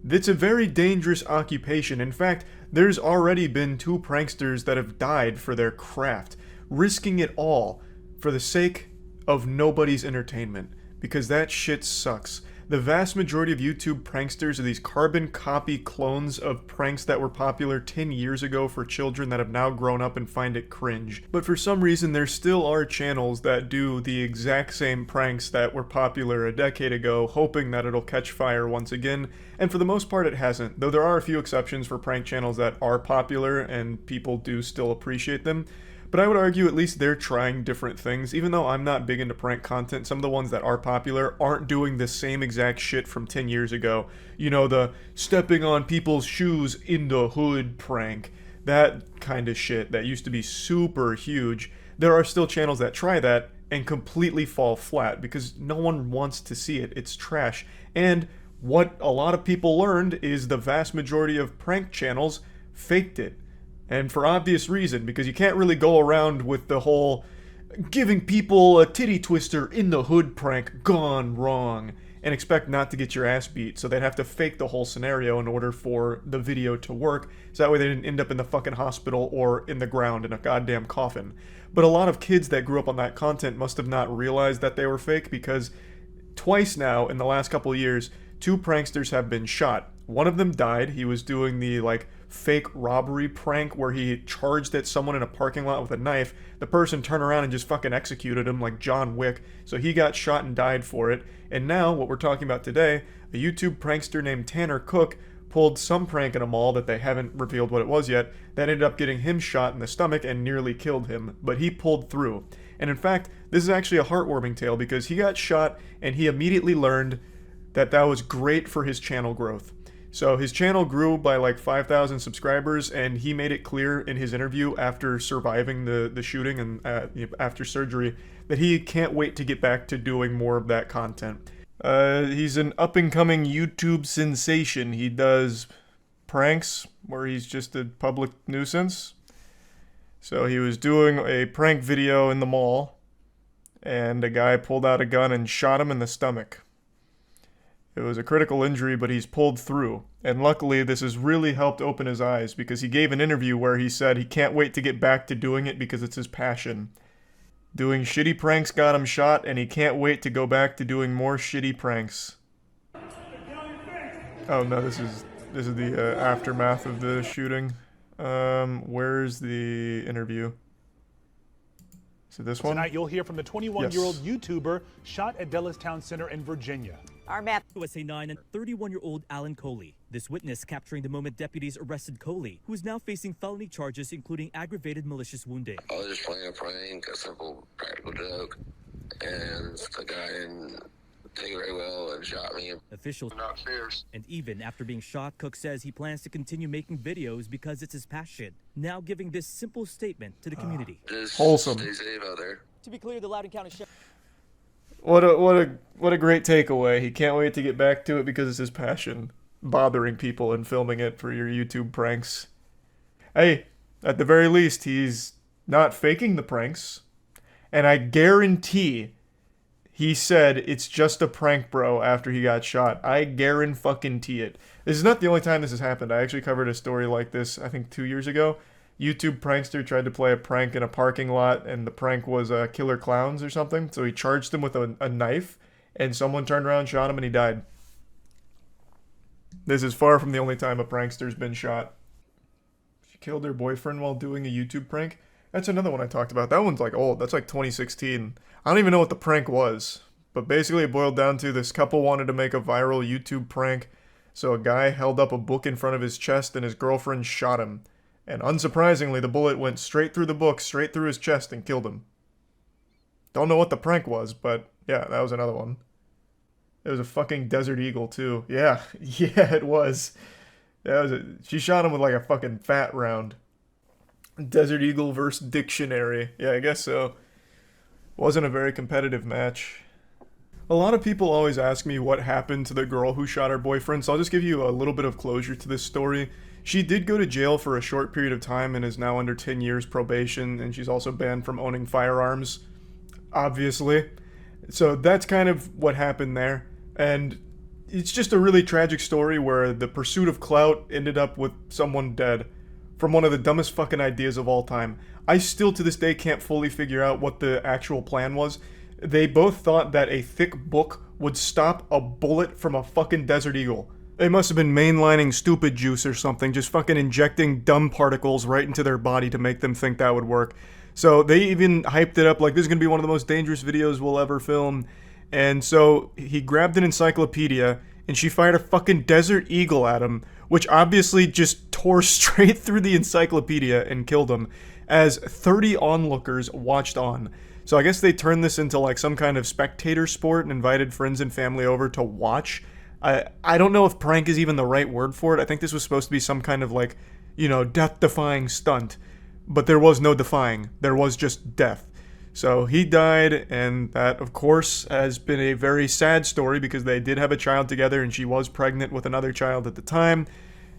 It's a very dangerous occupation. In fact, there's already been 2 pranksters that have died for their craft, risking it all for the sake of nobody's entertainment, because that shit sucks. The vast majority of YouTube pranksters are these carbon copy clones of pranks that were popular 10 years ago for children that have now grown up and find it cringe. But for some reason, there still are channels that do the exact same pranks that were popular a decade ago, hoping that it'll catch fire once again. And for the most part, it hasn't, though there are a few exceptions for prank channels that are popular and people do still appreciate them. But I would argue at least they're trying different things. Even though I'm not big into prank content, some of the ones that are popular aren't doing the same exact shit from 10 years ago. You know, the stepping on people's shoes in the hood prank. That kind of shit that used to be super huge. There are still channels that try that and completely fall flat because no one wants to see it. It's trash. And what a lot of people learned is the vast majority of prank channels faked it. And for obvious reason, because you can't really go around with the whole giving people a titty twister in the hood prank gone wrong and expect not to get your ass beat. So they'd have to fake the whole scenario in order for the video to work. So that way they didn't end up in the fucking hospital or in the ground in a goddamn coffin. But a lot of kids that grew up on that content must have not realized that they were fake, because twice now in the last couple of years, 2 pranksters have been shot. One of them died. He was doing the fake robbery prank where he charged at someone in a parking lot with a knife. The person turned around and just fucking executed him like John Wick. So he got shot and died for it. And now, what we're talking about today, a YouTube prankster named Tanner Cook pulled some prank in a mall that they haven't revealed what it was yet, that ended up getting him shot in the stomach and nearly killed him. But he pulled through. And in fact, this is actually a heartwarming tale because he got shot and he immediately learned that that was great for his channel growth. So his channel grew by like 5,000 subscribers, and he made it clear in his interview after surviving the shooting and after surgery that he can't wait to get back to doing more of that content. He's an up-and-coming YouTube sensation. He does pranks where he's just a public nuisance. So he was doing a prank video in the mall, and a guy pulled out a gun and shot him in the stomach. It was a critical injury, but he's pulled through. And luckily, this has really helped open his eyes, because he gave an interview where he said he can't wait to get back to doing it because it's his passion. Doing shitty pranks got him shot, and he can't wait to go back to doing more shitty pranks. Oh no, this is the aftermath of the shooting. Where's the interview? Is it this one? Tonight you'll hear from the 21-year-old YouTuber shot at Dallas Town Center in Virginia. Our map. USA 9 and 31-year-old Alan Coley. This witness capturing the moment deputies arrested Coley, who is now facing felony charges including aggravated malicious wounding. I was just playing a prank, a simple practical joke, and the guy didn't take it very well and shot me. Officials not fierce. And even after being shot, Cook says he plans to continue making videos because it's his passion. Now giving this simple statement to the community. Just wholesome. stay safe out there. To be clear, the Loudoun County Sheriff. What a great takeaway. He can't wait to get back to it because it's his passion. Bothering people and filming it for your YouTube pranks. Hey, at the very least, he's not faking the pranks. And I guarantee he said it's just a prank, bro, after he got shot. I guarantee it. This is not the only time this has happened. I actually covered a story like this, I think 2 years ago. YouTube prankster tried to play a prank in a parking lot, and the prank was killer clowns or something. So he charged them with a knife, and someone turned around, shot him, and he died. This is far from the only time a prankster's been shot. She killed her boyfriend while doing a YouTube prank. That's another one I talked about. That one's like old. That's like 2016. I don't even know what the prank was. But basically it boiled down to this couple wanted to make a viral YouTube prank. So a guy held up a book in front of his chest and his girlfriend shot him. And unsurprisingly, the bullet went straight through the book, straight through his chest, and killed him. Don't know what the prank was, but yeah, that was another one. It was a fucking Desert Eagle, too. Yeah, yeah, it was. She shot him with like a fucking fat round. Desert Eagle versus Dictionary. Yeah, I guess so. Wasn't a very competitive match. A lot of people always ask me what happened to the girl who shot her boyfriend, so I'll just give you a little bit of closure to this story. She did go to jail for a short period of time and is now under 10 years probation, and she's also banned from owning firearms, obviously. So that's kind of what happened there. And it's just a really tragic story where the pursuit of clout ended up with someone dead from one of the dumbest fucking ideas of all time. I still to this day can't fully figure out what the actual plan was. They both thought that a thick book would stop a bullet from a fucking Desert Eagle. They must have been mainlining stupid juice or something, just fucking injecting dumb particles right into their body to make them think that would work. So they even hyped it up like this is going to be one of the most dangerous videos we'll ever film. And so he grabbed an encyclopedia and she fired a fucking Desert Eagle at him, which obviously just tore straight through the encyclopedia and killed him, as 30 onlookers watched on. So I guess they turned this into like some kind of spectator sport and invited friends and family over to watch. I don't know if prank is even the right word for it. I think this was supposed to be some kind of like, you know, death-defying stunt. But there was no defying. There was just death. So he died, and that, of course, has been a very sad story because they did have a child together and she was pregnant with another child at the time.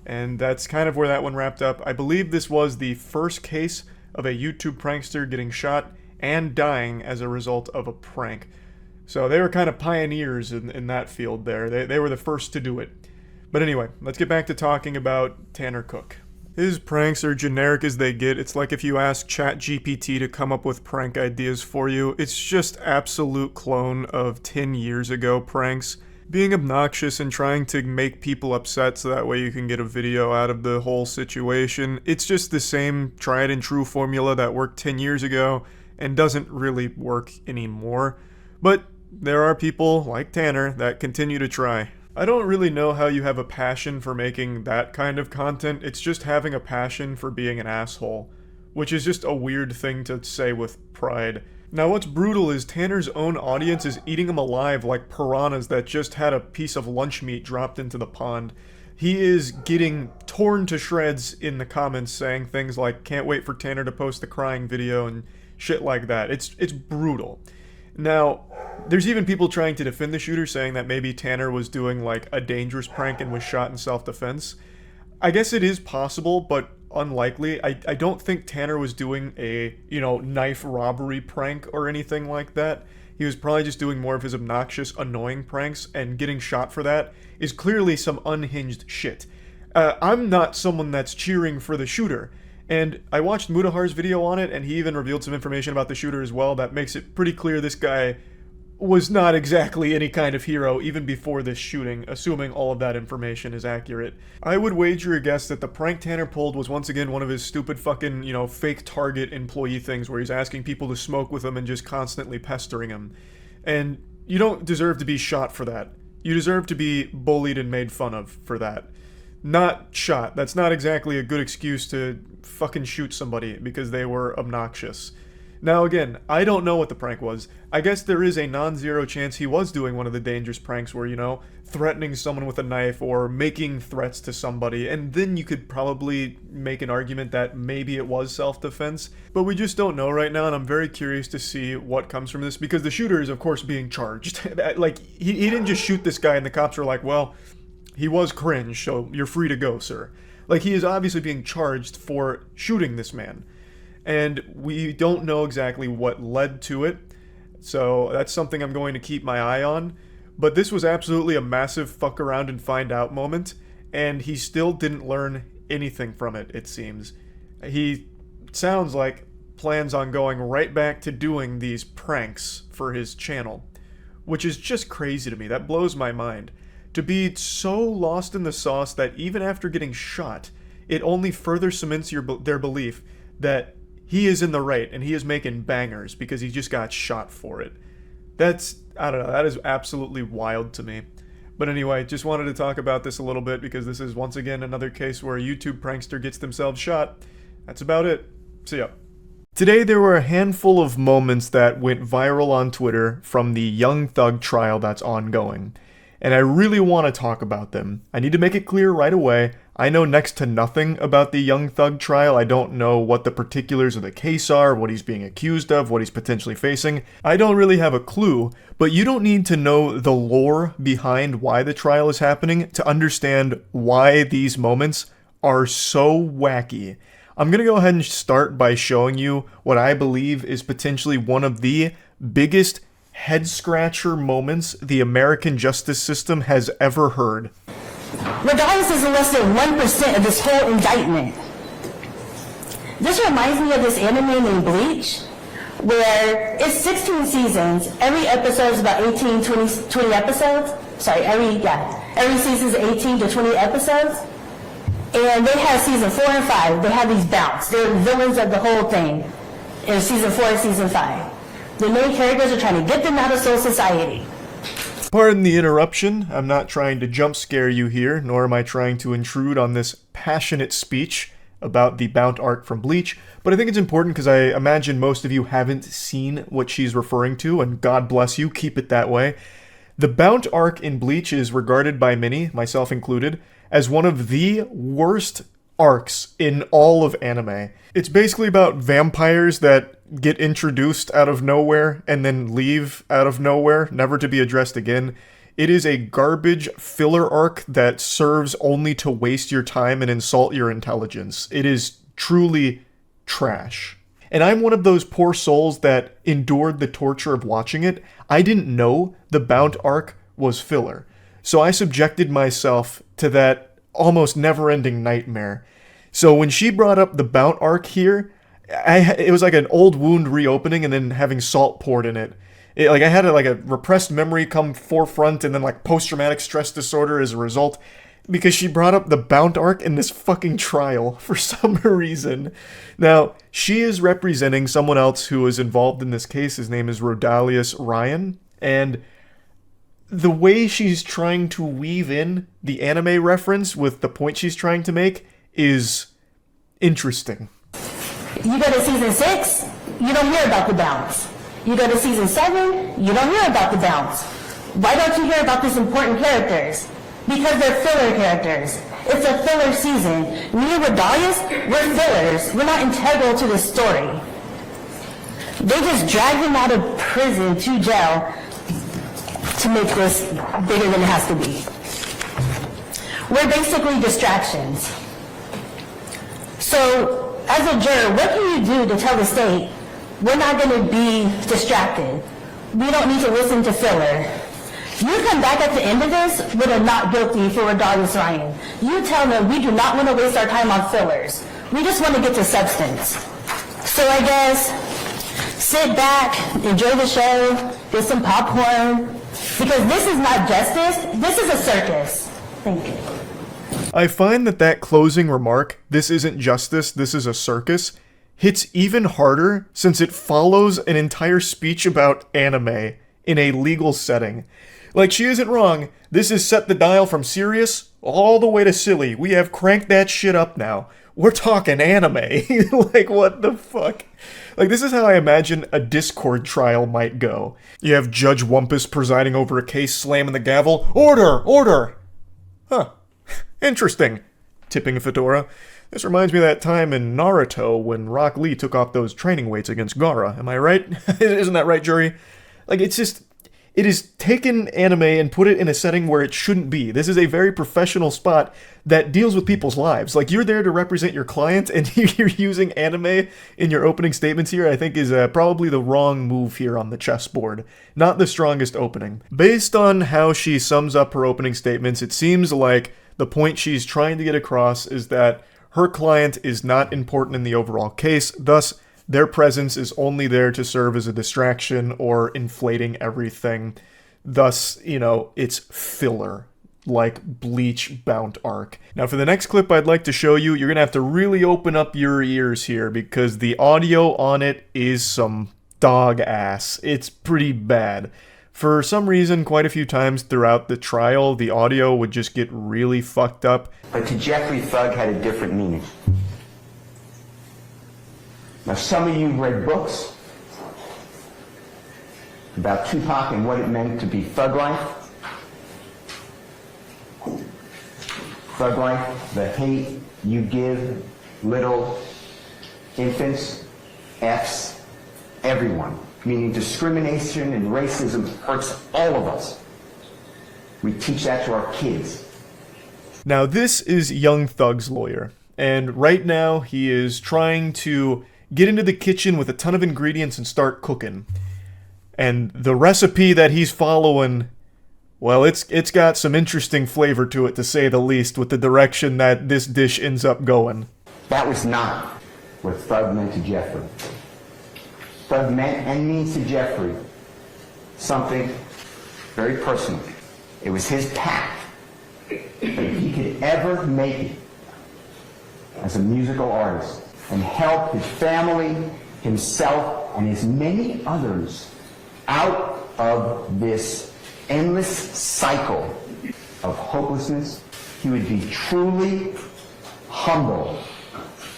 And that's kind of where that one wrapped up. I believe this was the first case of a YouTube prankster getting shot and dying as a result of a prank. So they were kind of pioneers in that field there. They were the first to do it. But anyway, let's get back to talking about Tanner Cook. His pranks are generic as they get. It's like if you ask ChatGPT to come up with prank ideas for you. It's just absolute clone of 10 years ago pranks. Being obnoxious and trying to make people upset so that way you can get a video out of the whole situation. It's just the same tried and true formula that worked 10 years ago and doesn't really work anymore. But there are people like Tanner that continue to try. I don't really know how you have a passion for making that kind of content. It's just having a passion for being an asshole, which is just a weird thing to say with pride. Now what's brutal is Tanner's own audience is eating him alive like piranhas that just had a piece of lunch meat dropped into the pond. he is getting torn to shreds in the comments saying things like, can't wait for Tanner to post the crying video and shit like that. It's brutal. Now, there's even people trying to defend the shooter, saying that maybe Tanner was doing like a dangerous prank and was shot in self-defense. I guess it is possible, but unlikely. I don't think Tanner was doing a, knife robbery prank or anything like that. He was probably just doing more of his obnoxious, annoying pranks, and getting shot for that is clearly some unhinged shit. I'm not someone that's cheering for the shooter, and I watched Mudahar's video on it, and he even revealed some information about the shooter as well that makes it pretty clear this guy was not exactly any kind of hero even before this shooting, assuming all of that information is accurate. I would wager a guess that the prank Tanner pulled was once again one of his stupid fucking, fake Target employee things where he's asking people to smoke with him and just constantly pestering him. And you don't deserve to be shot for that. You deserve to be bullied and made fun of for that. Not shot. That's not exactly a good excuse to fucking shoot somebody because they were obnoxious. Now again, I don't know what the prank was. I guess there is a non-zero chance he was doing one of the dangerous pranks where, threatening someone with a knife or making threats to somebody, and then you could probably make an argument that maybe it was self-defense, but we just don't know right now, and I'm very curious to see what comes from this, because the shooter is of course being charged. Like, he didn't just shoot this guy and the cops are like, well, he was cringe, so you're free to go, sir. Like, he is obviously being charged for shooting this man. And we don't know exactly what led to it, so that's something I'm going to keep my eye on. But this was absolutely a massive fuck around and find out moment, and he still didn't learn anything from it, it seems. He sounds like plans on going right back to doing these pranks for his channel, which is just crazy to me. That blows my mind. To be so lost in the sauce that even after getting shot, it only further cements their belief that he is in the right, and he is making bangers because he just got shot for it. I don't know, that is absolutely wild to me. But anyway, just wanted to talk about this a little bit because this is once again another case where a YouTube prankster gets themselves shot. That's about it. See ya. Today there were a handful of moments that went viral on Twitter from the Young Thug trial that's ongoing. And I really want to talk about them. I need to make it clear right away, I know next to nothing about the Young Thug trial. I don't know what the particulars of the case are, what he's being accused of, what he's potentially facing. I don't really have a clue, but you don't need to know the lore behind why the trial is happening to understand why these moments are so wacky. I'm gonna go ahead and start by showing you what I believe is potentially one of the biggest head-scratcher moments the American justice system has ever heard. Regardless is less than 1% of this whole indictment. This reminds me of this anime named Bleach, where it's 16 seasons. Every episode is about 18, 20 episodes. Sorry, every season is 18 to 20 episodes. And they have season 4 and 5. They have these bouts. They're villains of the whole thing in season 4 and season 5. The main characters are trying to get them out of soul society. Pardon the interruption. I'm not trying to jump scare you here, nor am I trying to intrude on this passionate speech about the Bount arc from Bleach, but I think it's important because I imagine most of you haven't seen what she's referring to, and God bless you, keep it that way. The Bount arc in Bleach is regarded by many, myself included, as one of the worst arcs in all of anime. It's basically about vampires that get introduced out of nowhere and then leave out of nowhere, never to be addressed again. It is a garbage filler arc that serves only to waste your time and insult your intelligence. It is truly trash. And I'm one of those poor souls that endured the torture of watching it. I didn't know the Bount arc was filler. So I subjected myself to that almost never-ending nightmare. So when she brought up the Bount arc here, it was like an old wound reopening and then having salt poured in it. I had a repressed memory come forefront and then like post-traumatic stress disorder as a result because she brought up the Bount arc in this fucking trial for some reason. Now, she is representing someone else who is involved in this case. His name is Rodalius Ryan, and the way she's trying to weave in the anime reference with the point she's trying to make is interesting. You go to season 6, you don't hear about the bounce. You go to season 7, you don't hear about the bounce. Why don't you hear about these important characters? because they're filler characters. It's a filler season. Me and Redalius, we're fillers. We're not integral to the story. They just dragged him out of prison to jail to make this bigger than it has to be. We're basically distractions. So, as a juror, what can you do to tell the state we're not going to be distracted? We don't need to listen to filler. You come back at the end of this with a not guilty for Redalius Ryan. You tell them we do not want to waste our time on fillers. We just want to get to substance. So I guess sit back, enjoy the show, get some popcorn, because this is not justice, this is a circus. Thank you. I find that closing remark, "this isn't justice, this is a circus," hits even harder since it follows an entire speech about anime in a legal setting. Like, she isn't wrong. This is set the dial from serious all the way to silly. We have cranked that shit up now. We're talking anime. Like, what the fuck? Like, this is how I imagine a Discord trial might go. You have Judge Wumpus presiding over a case, slamming the gavel. Order! Order! Huh. Interesting. Tipping a fedora. This reminds me of that time in Naruto when Rock Lee took off those training weights against Gaara. Am I right? Isn't that right, jury? Like, it's just... It has taken anime and put it in a setting where it shouldn't be. This is a very professional spot that deals with people's lives. Like, you're there to represent your client, and you're using anime in your opening statements here, I think is probably the wrong move here on the chessboard. Not the strongest opening. Based on how she sums up her opening statements, it seems like the point she's trying to get across is that her client is not important in the overall case, thus their presence is only there to serve as a distraction or inflating everything. Thus, you know, it's filler, like Bleach Bound Arc. Now for the next clip I'd like to show you, you're gonna have to really open up your ears here because the audio on it is some dog ass. It's pretty bad. For some reason, quite a few times throughout the trial, the audio would just get really fucked up. But to Jeffrey, thug had a different meaning. Now, some of you read books about Tupac and what it meant to be thug life. Thug life, the hate you give little infants, Fs, everyone. Meaning discrimination and racism hurts all of us. We teach that to our kids. Now, this is Young Thug's lawyer, and right now he is trying to get into the kitchen with a ton of ingredients and start cooking. And the recipe that he's following, well, it's got some interesting flavor to it, to say the least, with the direction that this dish ends up going. That was not what thug meant to Jeffrey. Thug meant and means to Jeffrey something very personal. It was his path that if he could ever make it as a musical artist and help his family, himself, and his many others out of this endless cycle of hopelessness, he would be truly humble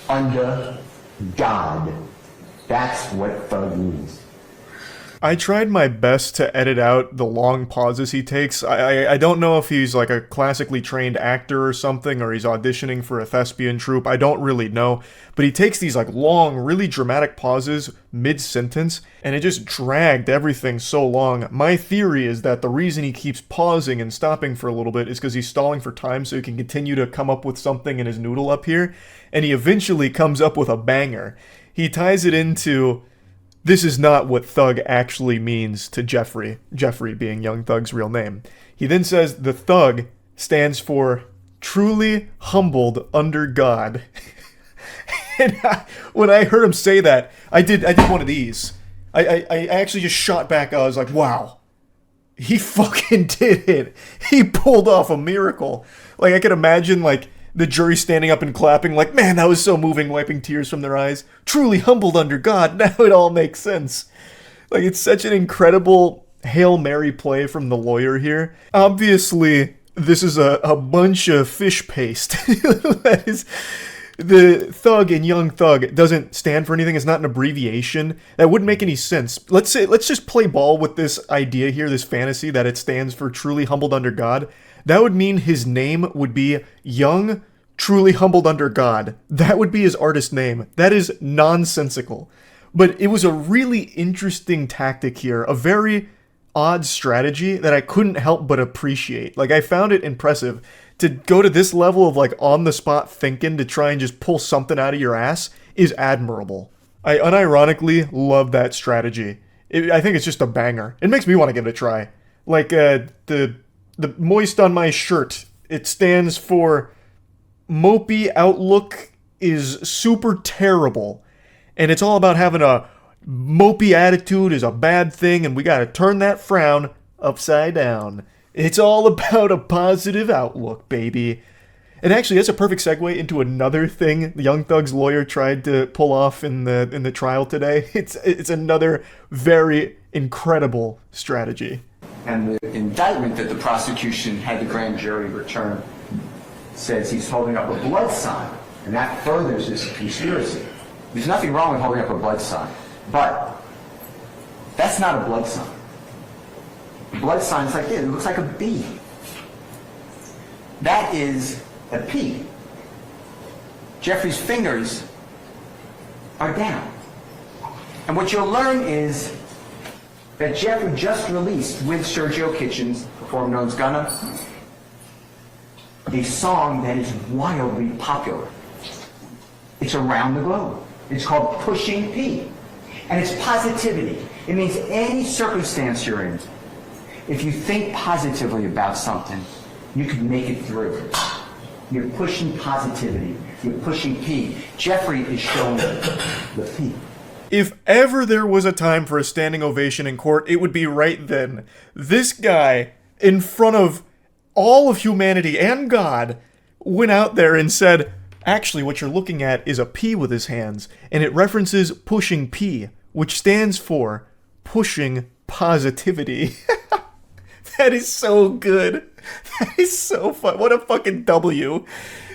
under God. That's what thug means. I tried my best to edit out the long pauses he takes. I don't know if he's like a classically trained actor or something, or he's auditioning for a thespian troupe. I don't really know. But he takes these like long, really dramatic pauses mid-sentence, and it just dragged everything so long. My theory is that the reason he keeps pausing and stopping for a little bit is because he's stalling for time so he can continue to come up with something in his noodle up here, and he eventually comes up with a banger. He ties it into... This is not what thug actually means to Jeffrey, Jeffrey being Young Thug's real name. He then says the thug stands for truly humbled under God. And when I heard him say that, I did one of these. I actually just shot back. I was like, wow, he fucking did it. He pulled off a miracle. Like, I could imagine, like, the jury standing up and clapping like, man, that was so moving, wiping tears from their eyes. Truly humbled under God. Now it all makes sense. Like, it's such an incredible Hail Mary play from the lawyer here. Obviously, this is a bunch of fish paste. That is... The thug in Young Thug doesn't stand for anything. It's not an abbreviation. That wouldn't make any sense. Let's just play ball with this idea here, this fantasy that it stands for truly humbled under God. that would mean his name would be Young, Truly Humbled Under God. That would be his artist name. That is nonsensical. But it was a really interesting tactic here, a very odd strategy that I couldn't help but appreciate. Like, I found it impressive to go to this level of like on-the-spot thinking to try and just pull something out of your ass is admirable. I unironically love that strategy. I think it's just a banger. It makes me want to give it a try. Like, the moist on my shirt, it stands for Mopey Outlook is super terrible. And it's all about having a mopey attitude is a bad thing, and we gotta turn that frown upside down. It's all about a positive outlook, baby. And actually, that's a perfect segue into another thing Young Thug's lawyer tried to pull off in the trial today. It's another very incredible strategy. And the indictment that the prosecution had the grand jury return says he's holding up a blood sign, and that furthers this conspiracy. There's nothing wrong with holding up a blood sign, but that's not a blood sign. The blood sign's like this. It looks like a B. That is a P. Jeffrey's fingers are down. And what you'll learn is that Jeffrey just released, with Sergio Kitchens, performed known as Gunna, a song that is wildly popular. It's around the globe. It's called Pushing P. And it's positivity. It means any circumstance you're in, if you think positively about something, you can make it through. You're pushing positivity. You're pushing P. Jeffrey is showing the P. If ever there was a time for a standing ovation in court, it would be right then. This guy, in front of all of humanity and God, went out there and said, actually, what you're looking at is a P with his hands, and it references pushing P, which stands for pushing positivity. That is so good. That is so fun. What a fucking W.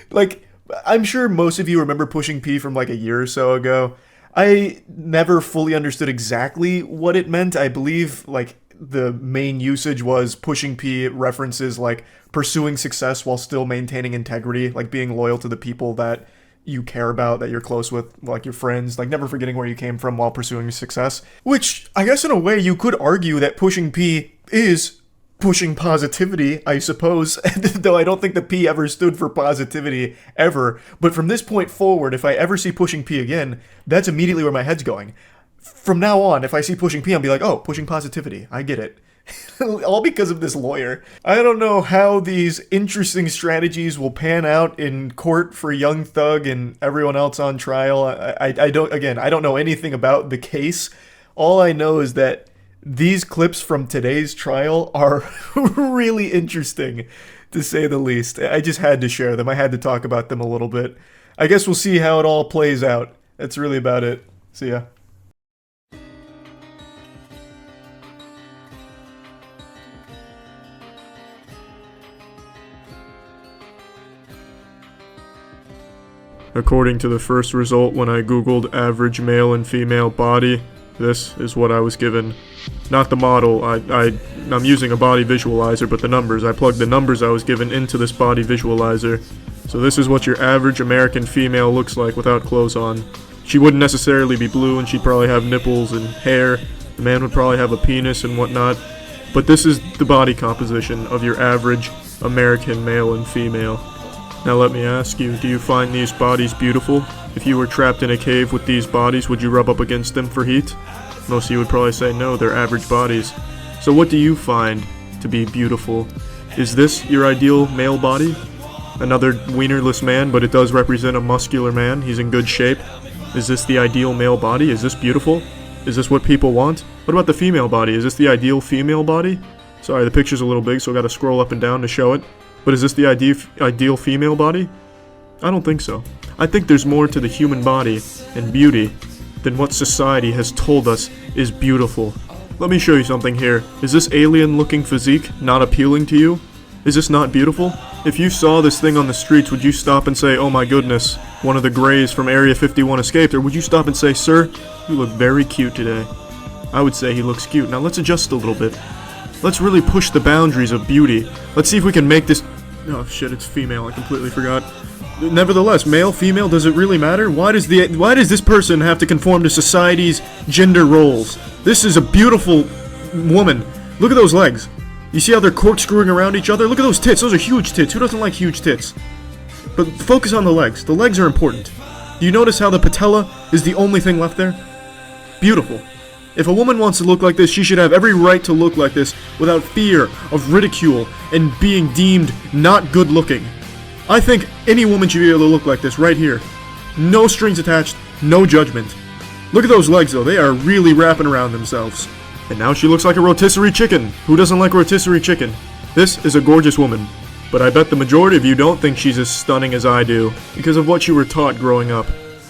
Like, I'm sure most of you remember pushing P from like a year or so ago. I never fully understood exactly what it meant. I believe, like, the main usage was pushing P references, like, pursuing success while still maintaining integrity, like being loyal to the people that you care about, that you're close with, like your friends, like never forgetting where you came from while pursuing success. Which, I guess in a way, you could argue that pushing P is pushing positivity, I suppose, though I don't think the P ever stood for positivity, ever. But from this point forward, if I ever see pushing P again, that's immediately where my head's going. From now on, if I see pushing P, I'll be like, oh, pushing positivity, I get it. All because of this lawyer. I don't know how these interesting strategies will pan out in court for Young Thug and everyone else on trial. I don't know anything about the case. All I know is that these clips from today's trial are really interesting, to say the least. I just had to share them. I had to talk about them a little bit. I guess we'll see how it all plays out. That's really about it. See ya. According to the first result when I googled average male and female body, this is what I was given. Not the model, I'm using a body visualizer, but the numbers. I plugged the numbers I was given into this body visualizer. So this is what your average American female looks like without clothes on. She wouldn't necessarily be blue, and she'd probably have nipples and hair. The man would probably have a penis and whatnot. But this is the body composition of your average American male and female. Now let me ask you, do you find these bodies beautiful? If you were trapped in a cave with these bodies, would you rub up against them for heat? Most of you would probably say no, they're average bodies. So what do you find to be beautiful? Is this your ideal male body? Another wienerless man, but it does represent a muscular man. He's in good shape. Is this the ideal male body? Is this beautiful? Is this what people want? What about the female body? Is this the ideal female body? Sorry, the picture's a little big, so I gotta scroll up and down to show it. But is this the ideal female body? I don't think so. I think there's more to the human body and beauty than what society has told us is beautiful. Let me show you something here. Is this alien-looking physique not appealing to you? Is this not beautiful? If you saw this thing on the streets, would you stop and say, oh my goodness, one of the Greys from Area 51 escaped? Or would you stop and say, sir, you look very cute today? I would say he looks cute. Now let's adjust a little bit. Let's really push the boundaries of beauty. Let's see if we can make this... Oh shit, it's female. I completely forgot. Nevertheless, male, female, does it really matter? Why does this person have to conform to society's gender roles? This is a beautiful woman. Look at those legs. You see how they're corkscrewing around each other? Look at those tits. Those are huge tits. Who doesn't like huge tits? But focus on the legs. The legs are important. Do you notice how the patella is the only thing left there? Beautiful. If a woman wants to look like this, she should have every right to look like this without fear of ridicule and being deemed not good looking. I think any woman should be able to look like this right here. No strings attached, no judgment. Look at those legs though, they are really wrapping around themselves. And now she looks like a rotisserie chicken. Who doesn't like rotisserie chicken? This is a gorgeous woman. But I bet the majority of you don't think she's as stunning as I do, because of what you were taught growing up.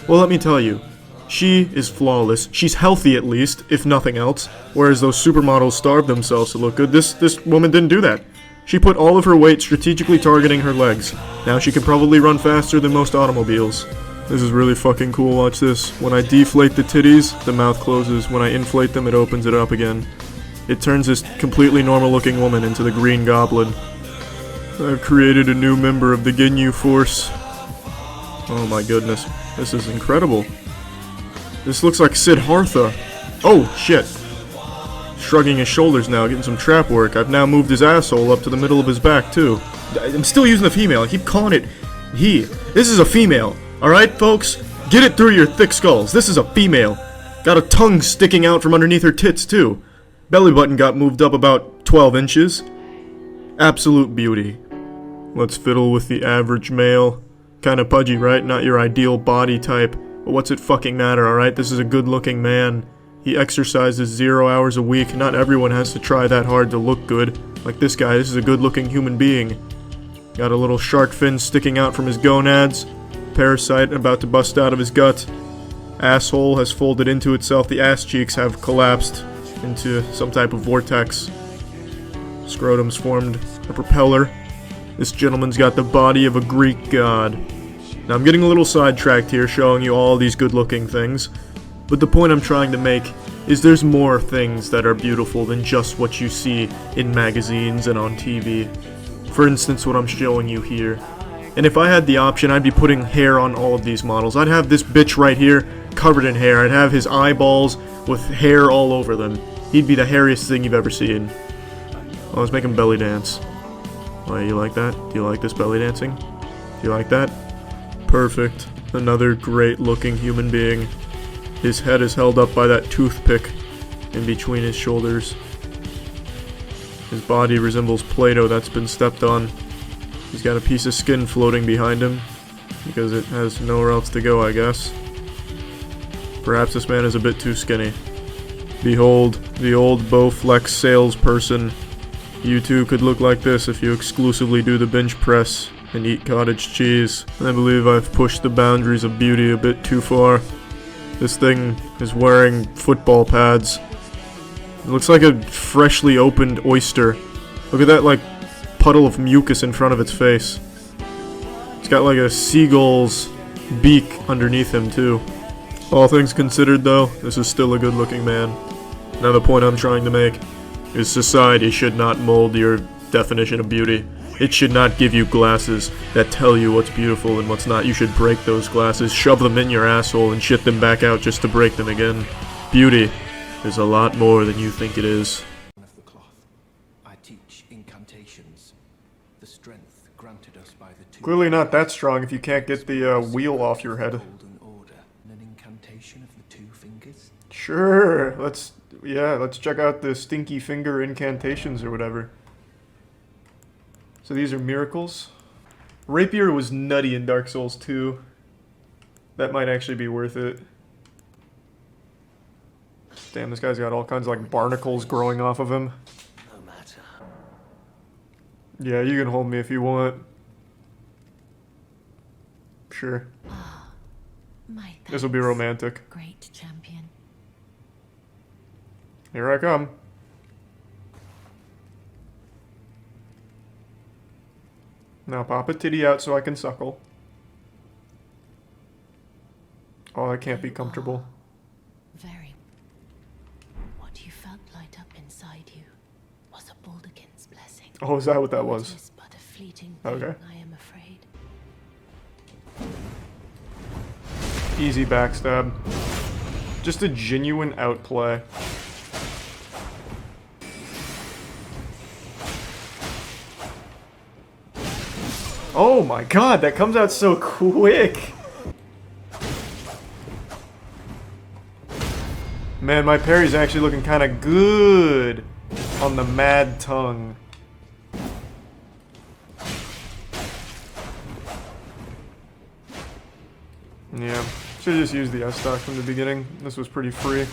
Well, let me tell you. She is flawless. She's healthy at least, if nothing else. Whereas those supermodels starve themselves to look good. This woman didn't do that. She put all of her weight strategically targeting her legs. Now she can probably run faster than most automobiles. This is really fucking cool, watch this. When I deflate the titties, the mouth closes. When I inflate them, it opens it up again. It turns this completely normal looking woman into the Green Goblin. I've created a new member of the Ginyu Force. Oh my goodness. This is incredible. This looks like Siddhartha. Oh, shit. Shrugging his shoulders now, getting some trap work. I've now moved his asshole up to the middle of his back, too. I'm still using the female. I keep calling it he. This is a female. Alright, folks? Get it through your thick skulls. This is a female. Got a tongue sticking out from underneath her tits, too. Belly button got moved up about 12 inches. Absolute beauty. Let's fiddle with the average male. Kinda pudgy, right? Not your ideal body type. But what's it fucking matter, alright? This is a good-looking man. He exercises 0 hours a week. Not everyone has to try that hard to look good. Like this guy, this is a good-looking human being. Got a little shark fin sticking out from his gonads. Parasite about to bust out of his gut. Asshole has folded into itself. The ass cheeks have collapsed into some type of vortex. Scrotum's formed a propeller. This gentleman's got the body of a Greek god. Now I'm getting a little sidetracked here, showing you all these good-looking things. But the point I'm trying to make is there's more things that are beautiful than just what you see in magazines and on TV. For instance, what I'm showing you here. And if I had the option, I'd be putting hair on all of these models. I'd have this bitch right here covered in hair. I'd have his eyeballs with hair all over them. He'd be the hairiest thing you've ever seen. Oh, let's make him belly dance. Oh, you like that? Do you like this belly dancing? Do you like that? Perfect. Another great looking human being. His head is held up by that toothpick in between his shoulders. His body resembles Play-Doh that's been stepped on. He's got a piece of skin floating behind him because it has nowhere else to go, I guess. Perhaps this man is a bit too skinny. Behold, the old Bowflex salesperson. You too could look like this if you exclusively do the bench press and eat cottage cheese. I believe I've pushed the boundaries of beauty a bit too far. This thing is wearing football pads. It looks like a freshly opened oyster. Look at that, like, puddle of mucus in front of its face. It's got like a seagull's beak underneath him too. All things considered though, this is still a good looking man. Now the point I'm trying to make is society should not mold your definition of beauty. It should not give you glasses that tell you what's beautiful and what's not. You should break those glasses, shove them in your asshole, and shit them back out just to break them again. Beauty is a lot more than you think it is. I teach incantations, the strength granted us by the two. Clearly not that strong if you can't get the wheel off your head. An incantation of the two fingers. Sure, let's check out the stinky finger incantations or whatever. So these are miracles. Rapier was nutty in Dark Souls 2. That might actually be worth it. Damn, this guy's got all kinds of like barnacles growing off of him. Yeah, you can hold me if you want. Sure. This will be romantic. Great champion. Here I come. Now pop a titty out so I can suckle. Oh, that can't be comfortable. Very. What you felt light up inside you was a Oh, is that what that was? Okay. I am afraid. Easy backstab. Just a genuine outplay. Oh my god, that comes out so quick! Man, my parry's actually looking kinda good on the mad tongue. Yeah, should've just used the S-stock from the beginning. This was pretty free.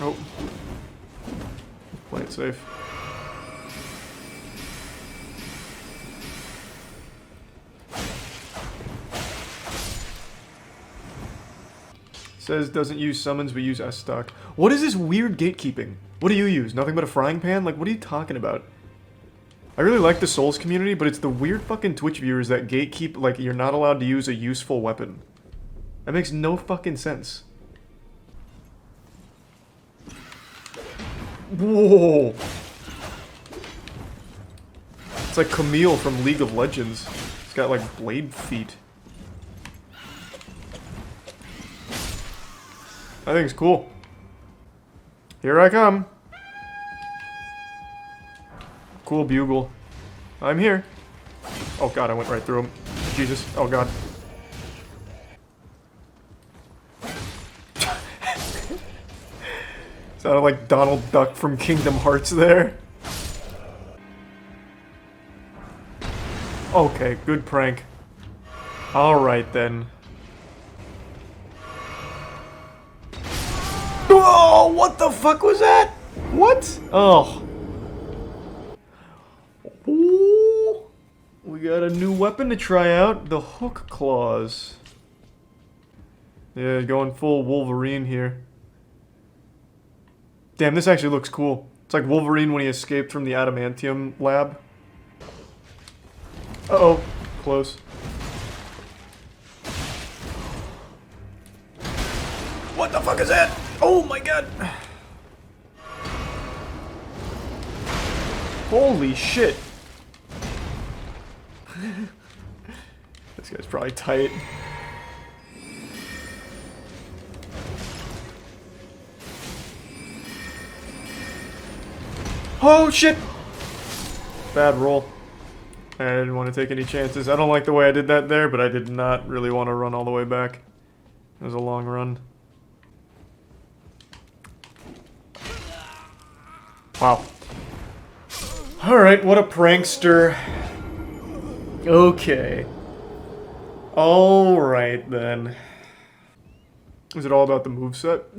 Oh. Play it safe. Says doesn't use summons but use S-stock. What is this weird gatekeeping? What do you use? Nothing but a frying pan? Like, what are you talking about? I really like the Souls community, but it's the weird fucking Twitch viewers that gatekeep, like, you're not allowed to use a useful weapon. That makes no fucking sense. Whoa! It's like Camille from League of Legends. It's got, like, blade feet. I think it's cool. Here I come. Cool bugle. I'm here. Oh god, I went right through him. Jesus. Oh god. Sounded like Donald Duck from Kingdom Hearts there. Okay, good prank. Alright then. Oh, what the fuck was that? What? Oh. Ooh. We got a new weapon to try out. The hook claws. Yeah, going full Wolverine here. Damn, this actually looks cool. It's like Wolverine when he escaped from the adamantium lab. Uh-oh. Close. What the fuck is that? Oh my god! Holy shit! This guy's probably tight. Oh shit! Bad roll. I didn't want to take any chances. I don't like the way I did that there, but I did not really want to run all the way back. It was a long run. Wow. Alright, what a prankster. Okay. Alright then. Is it all about the moveset?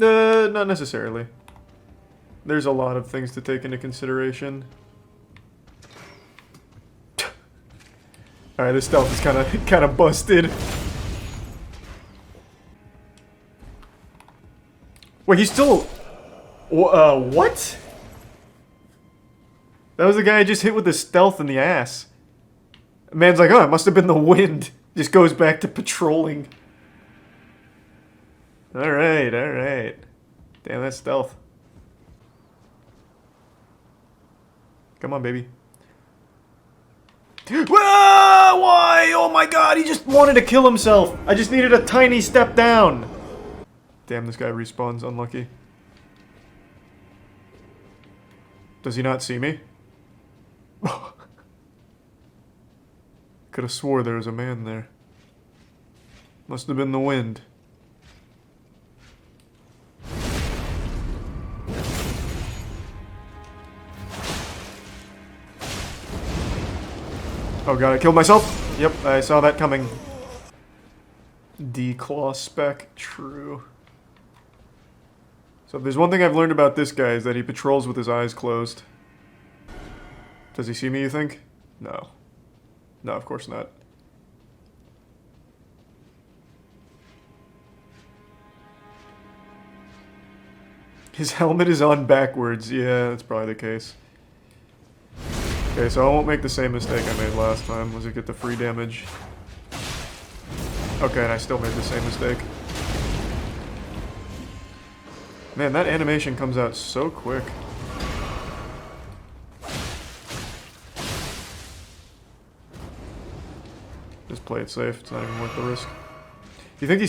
Not necessarily. There's a lot of things to take into consideration. Alright, this stealth is kinda busted. Wait, he's still... what? That was the guy I just hit with the stealth in the ass. Man's like, oh, it must have been the wind. Just goes back to patrolling. Alright, alright. Damn, that's stealth. Come on, baby. Ah, why? Oh my god, he just wanted to kill himself. I just needed a tiny step down. Damn, this guy respawns. Unlucky. Does he not see me? Could have swore there was a man there. Must have been the wind. Oh god, I killed myself! Yep, I saw that coming. D-claw spec, true. So if there's one thing I've learned about this guy is that he patrols with his eyes closed. Does he see me, you think? No. No, of course not. His helmet is on backwards. Yeah, that's probably the case. Okay, so I won't make the same mistake I made last time. Was it get the free damage? Okay, and I still made the same mistake. Man, that animation comes out so quick. Just play it safe. It's not even worth the risk. You think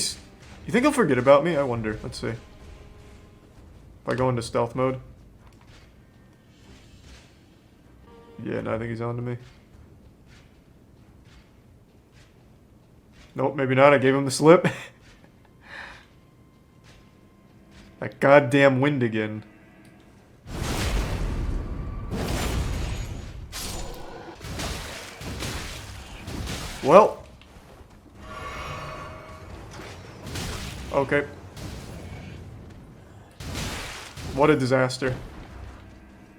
he'll forget about me? I wonder. Let's see. If I go into stealth mode. Yeah, no, I think he's on to me. Nope, maybe not. I gave him the slip. That goddamn wind again. Well. Okay. What a disaster.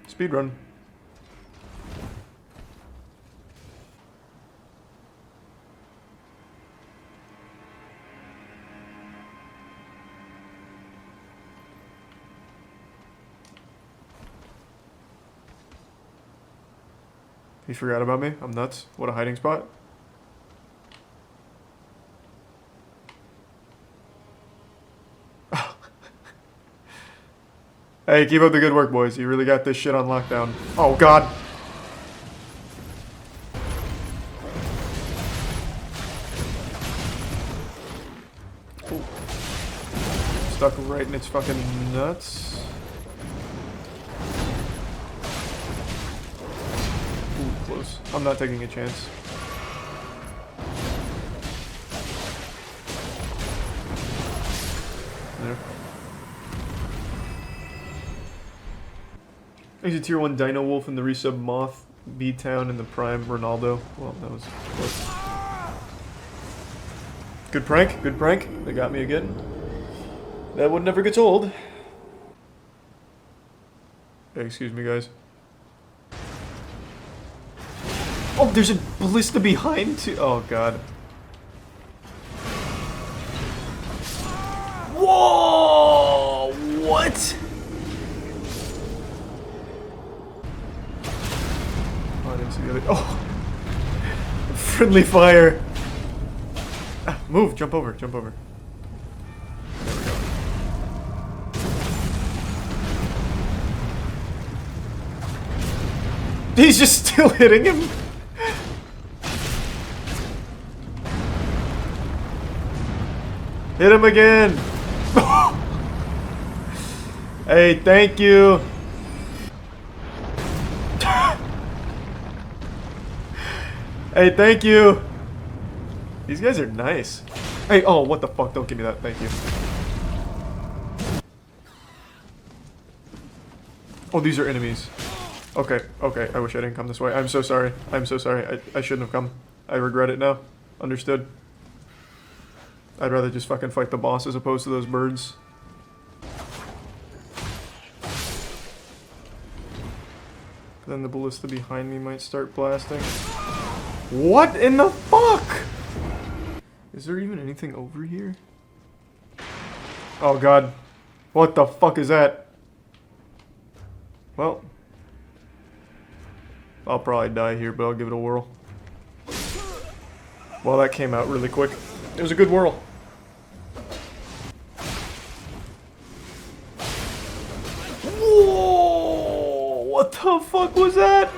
Speedrun. He forgot about me. I'm nuts. What a hiding spot. Hey, keep up the good work, boys. You really got this shit on lockdown. Oh, God. Ooh. Stuck right in its fucking nuts. Ooh, close. I'm not taking a chance. There. There's a tier 1 Dino Wolf in the resub Moth, B-Town, and the Prime Ronaldo. Well, that was close. Good prank, good prank. They got me again. That would never get old. Hey, excuse me, guys. Oh, there's a ballista behind too. Oh, God. Whoa! What? Oh, I didn't see the other. Oh! Friendly fire! Ah, move! Jump over, jump over. There we go. He's just still hitting him! Hit him again! Hey, thank you! Hey, thank you! These guys are nice. Hey, oh, what the fuck? Don't give me that. Thank you. Oh, these are enemies. Okay, okay. I wish I didn't come this way. I'm so sorry. I'm so sorry. I shouldn't have come. I regret it now. Understood. I'd rather just fucking fight the boss as opposed to those birds. Then the ballista behind me might start blasting. What in the fuck? Is there even anything over here? Oh, God. What the fuck is that? Well. I'll probably die here, but I'll give it a whirl. Well, that came out really quick. It was a good whirl. Whoa! What the fuck was that?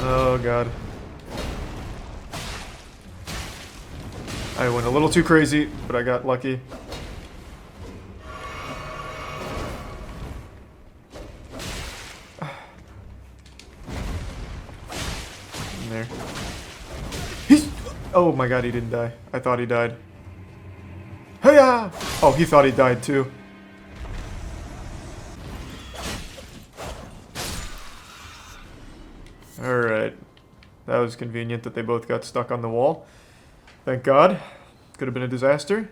Oh, God. I went a little too crazy, but I got lucky. In there. He's... Oh my God, he didn't die. I thought he died. Hey-ya! Oh, he thought he died too. Alright. That was convenient that they both got stuck on the wall. Thank God. Could have been a disaster.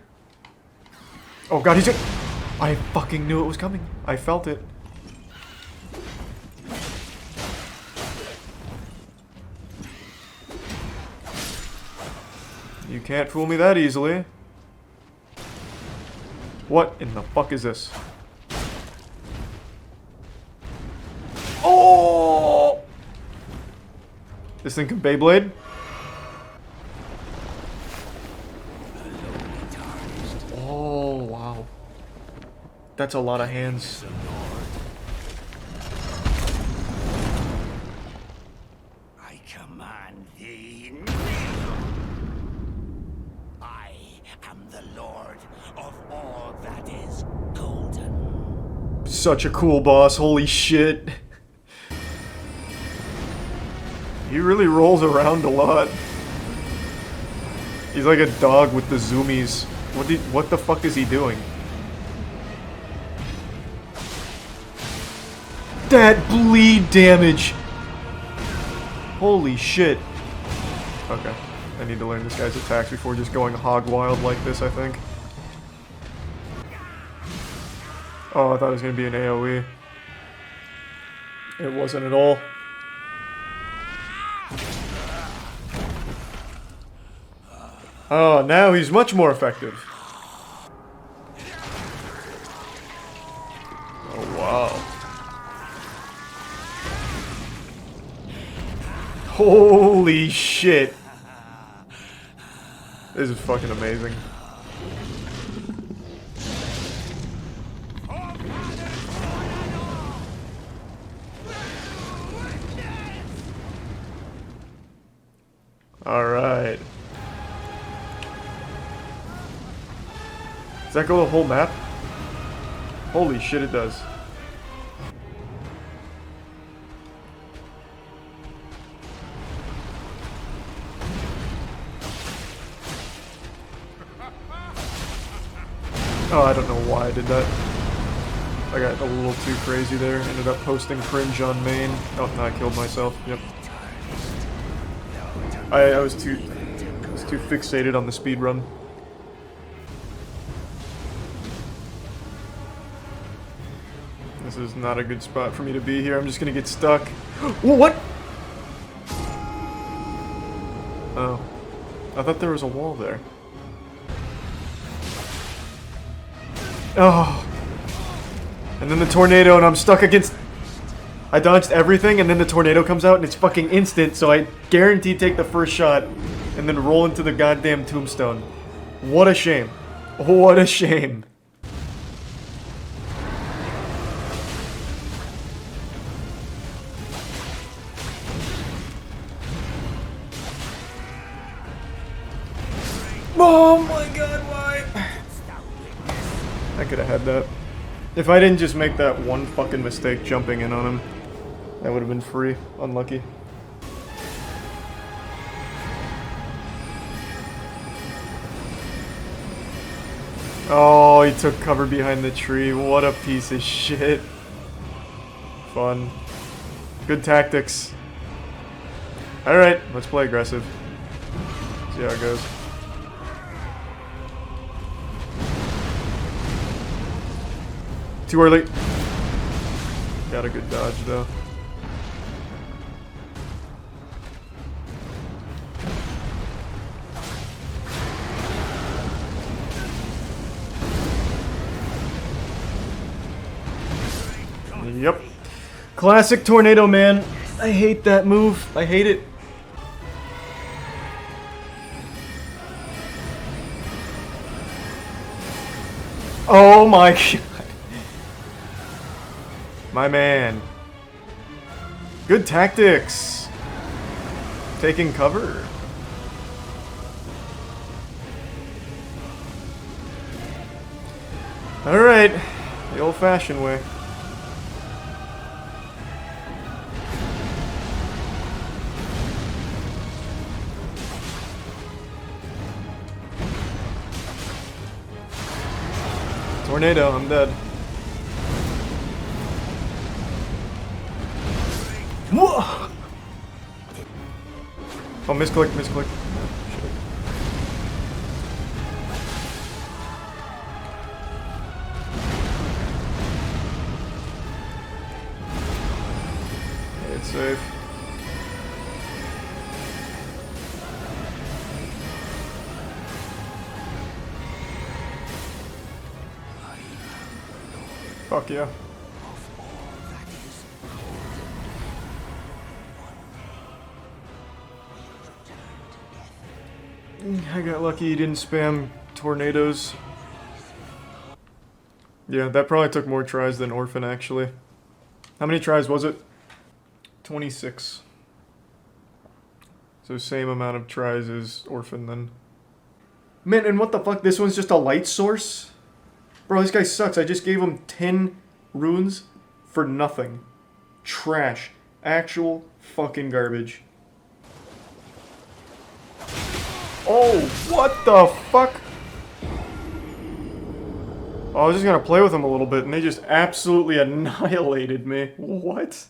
Oh God, he's... I fucking knew it was coming. I felt it. You can't fool me that easily. What in the fuck is this? Oh! This thing can Beyblade? That's a lot of hands. I command thee. I am the Lord of all that is golden. Such a cool boss, holy shit. He really rolls around a lot. He's like a dog with the zoomies. What the fuck is he doing? That bleed damage! Holy shit. Okay. I need to learn this guy's attacks before just going hog wild like this, I think. Oh, I thought it was gonna be an AoE. It wasn't at all. Oh, now he's much more effective. Oh, wow. Holy shit. This is fucking amazing. Alright. Does that go the whole map? Holy shit, it does. Oh, I don't know why I did that. I got a little too crazy there. Ended up posting cringe on main. Oh, no, I killed myself. Yep. I was too fixated on the speed run. This is not a good spot for me to be here. I'm just gonna get stuck. What? Oh. I thought there was a wall there. Oh. And then the tornado and I'm stuck against... I dodged everything and then the tornado comes out and it's fucking instant, so I guaranteed take the first shot and then roll into the goddamn tombstone. What a shame. What a shame. Oh my god, why? I could have had that. If I didn't just make that one fucking mistake jumping in on him, that would have been free. Unlucky. Oh, he took cover behind the tree. What a piece of shit. Fun. Good tactics. Alright, let's play aggressive. See how it goes. Too early. Got a good dodge though. Yep. Classic tornado, man. I hate that move. I hate it. Oh my god. My man. Good tactics. Taking cover. Alright. The old-fashioned way. Tornado, I'm dead. Whoa! Oh, misclick, misclick. Shit. It's safe. Fuck yeah. I got lucky he didn't spam tornadoes. Yeah, that probably took more tries than Orphan, actually. How many tries was it? 26. So same amount of tries as Orphan, then. Man, and what the fuck? This one's just a light source? Bro, this guy sucks. I just gave him 10 runes for nothing. Trash. Actual fucking garbage. Oh, what the fuck? I was just gonna play with them a little bit, and they just absolutely annihilated me. What?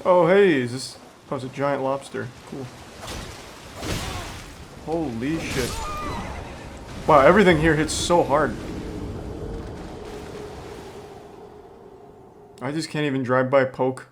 Oh, hey, is this... Oh, it's a giant lobster. Cool. Holy shit. Wow, everything here hits so hard. I just can't even drive by poke.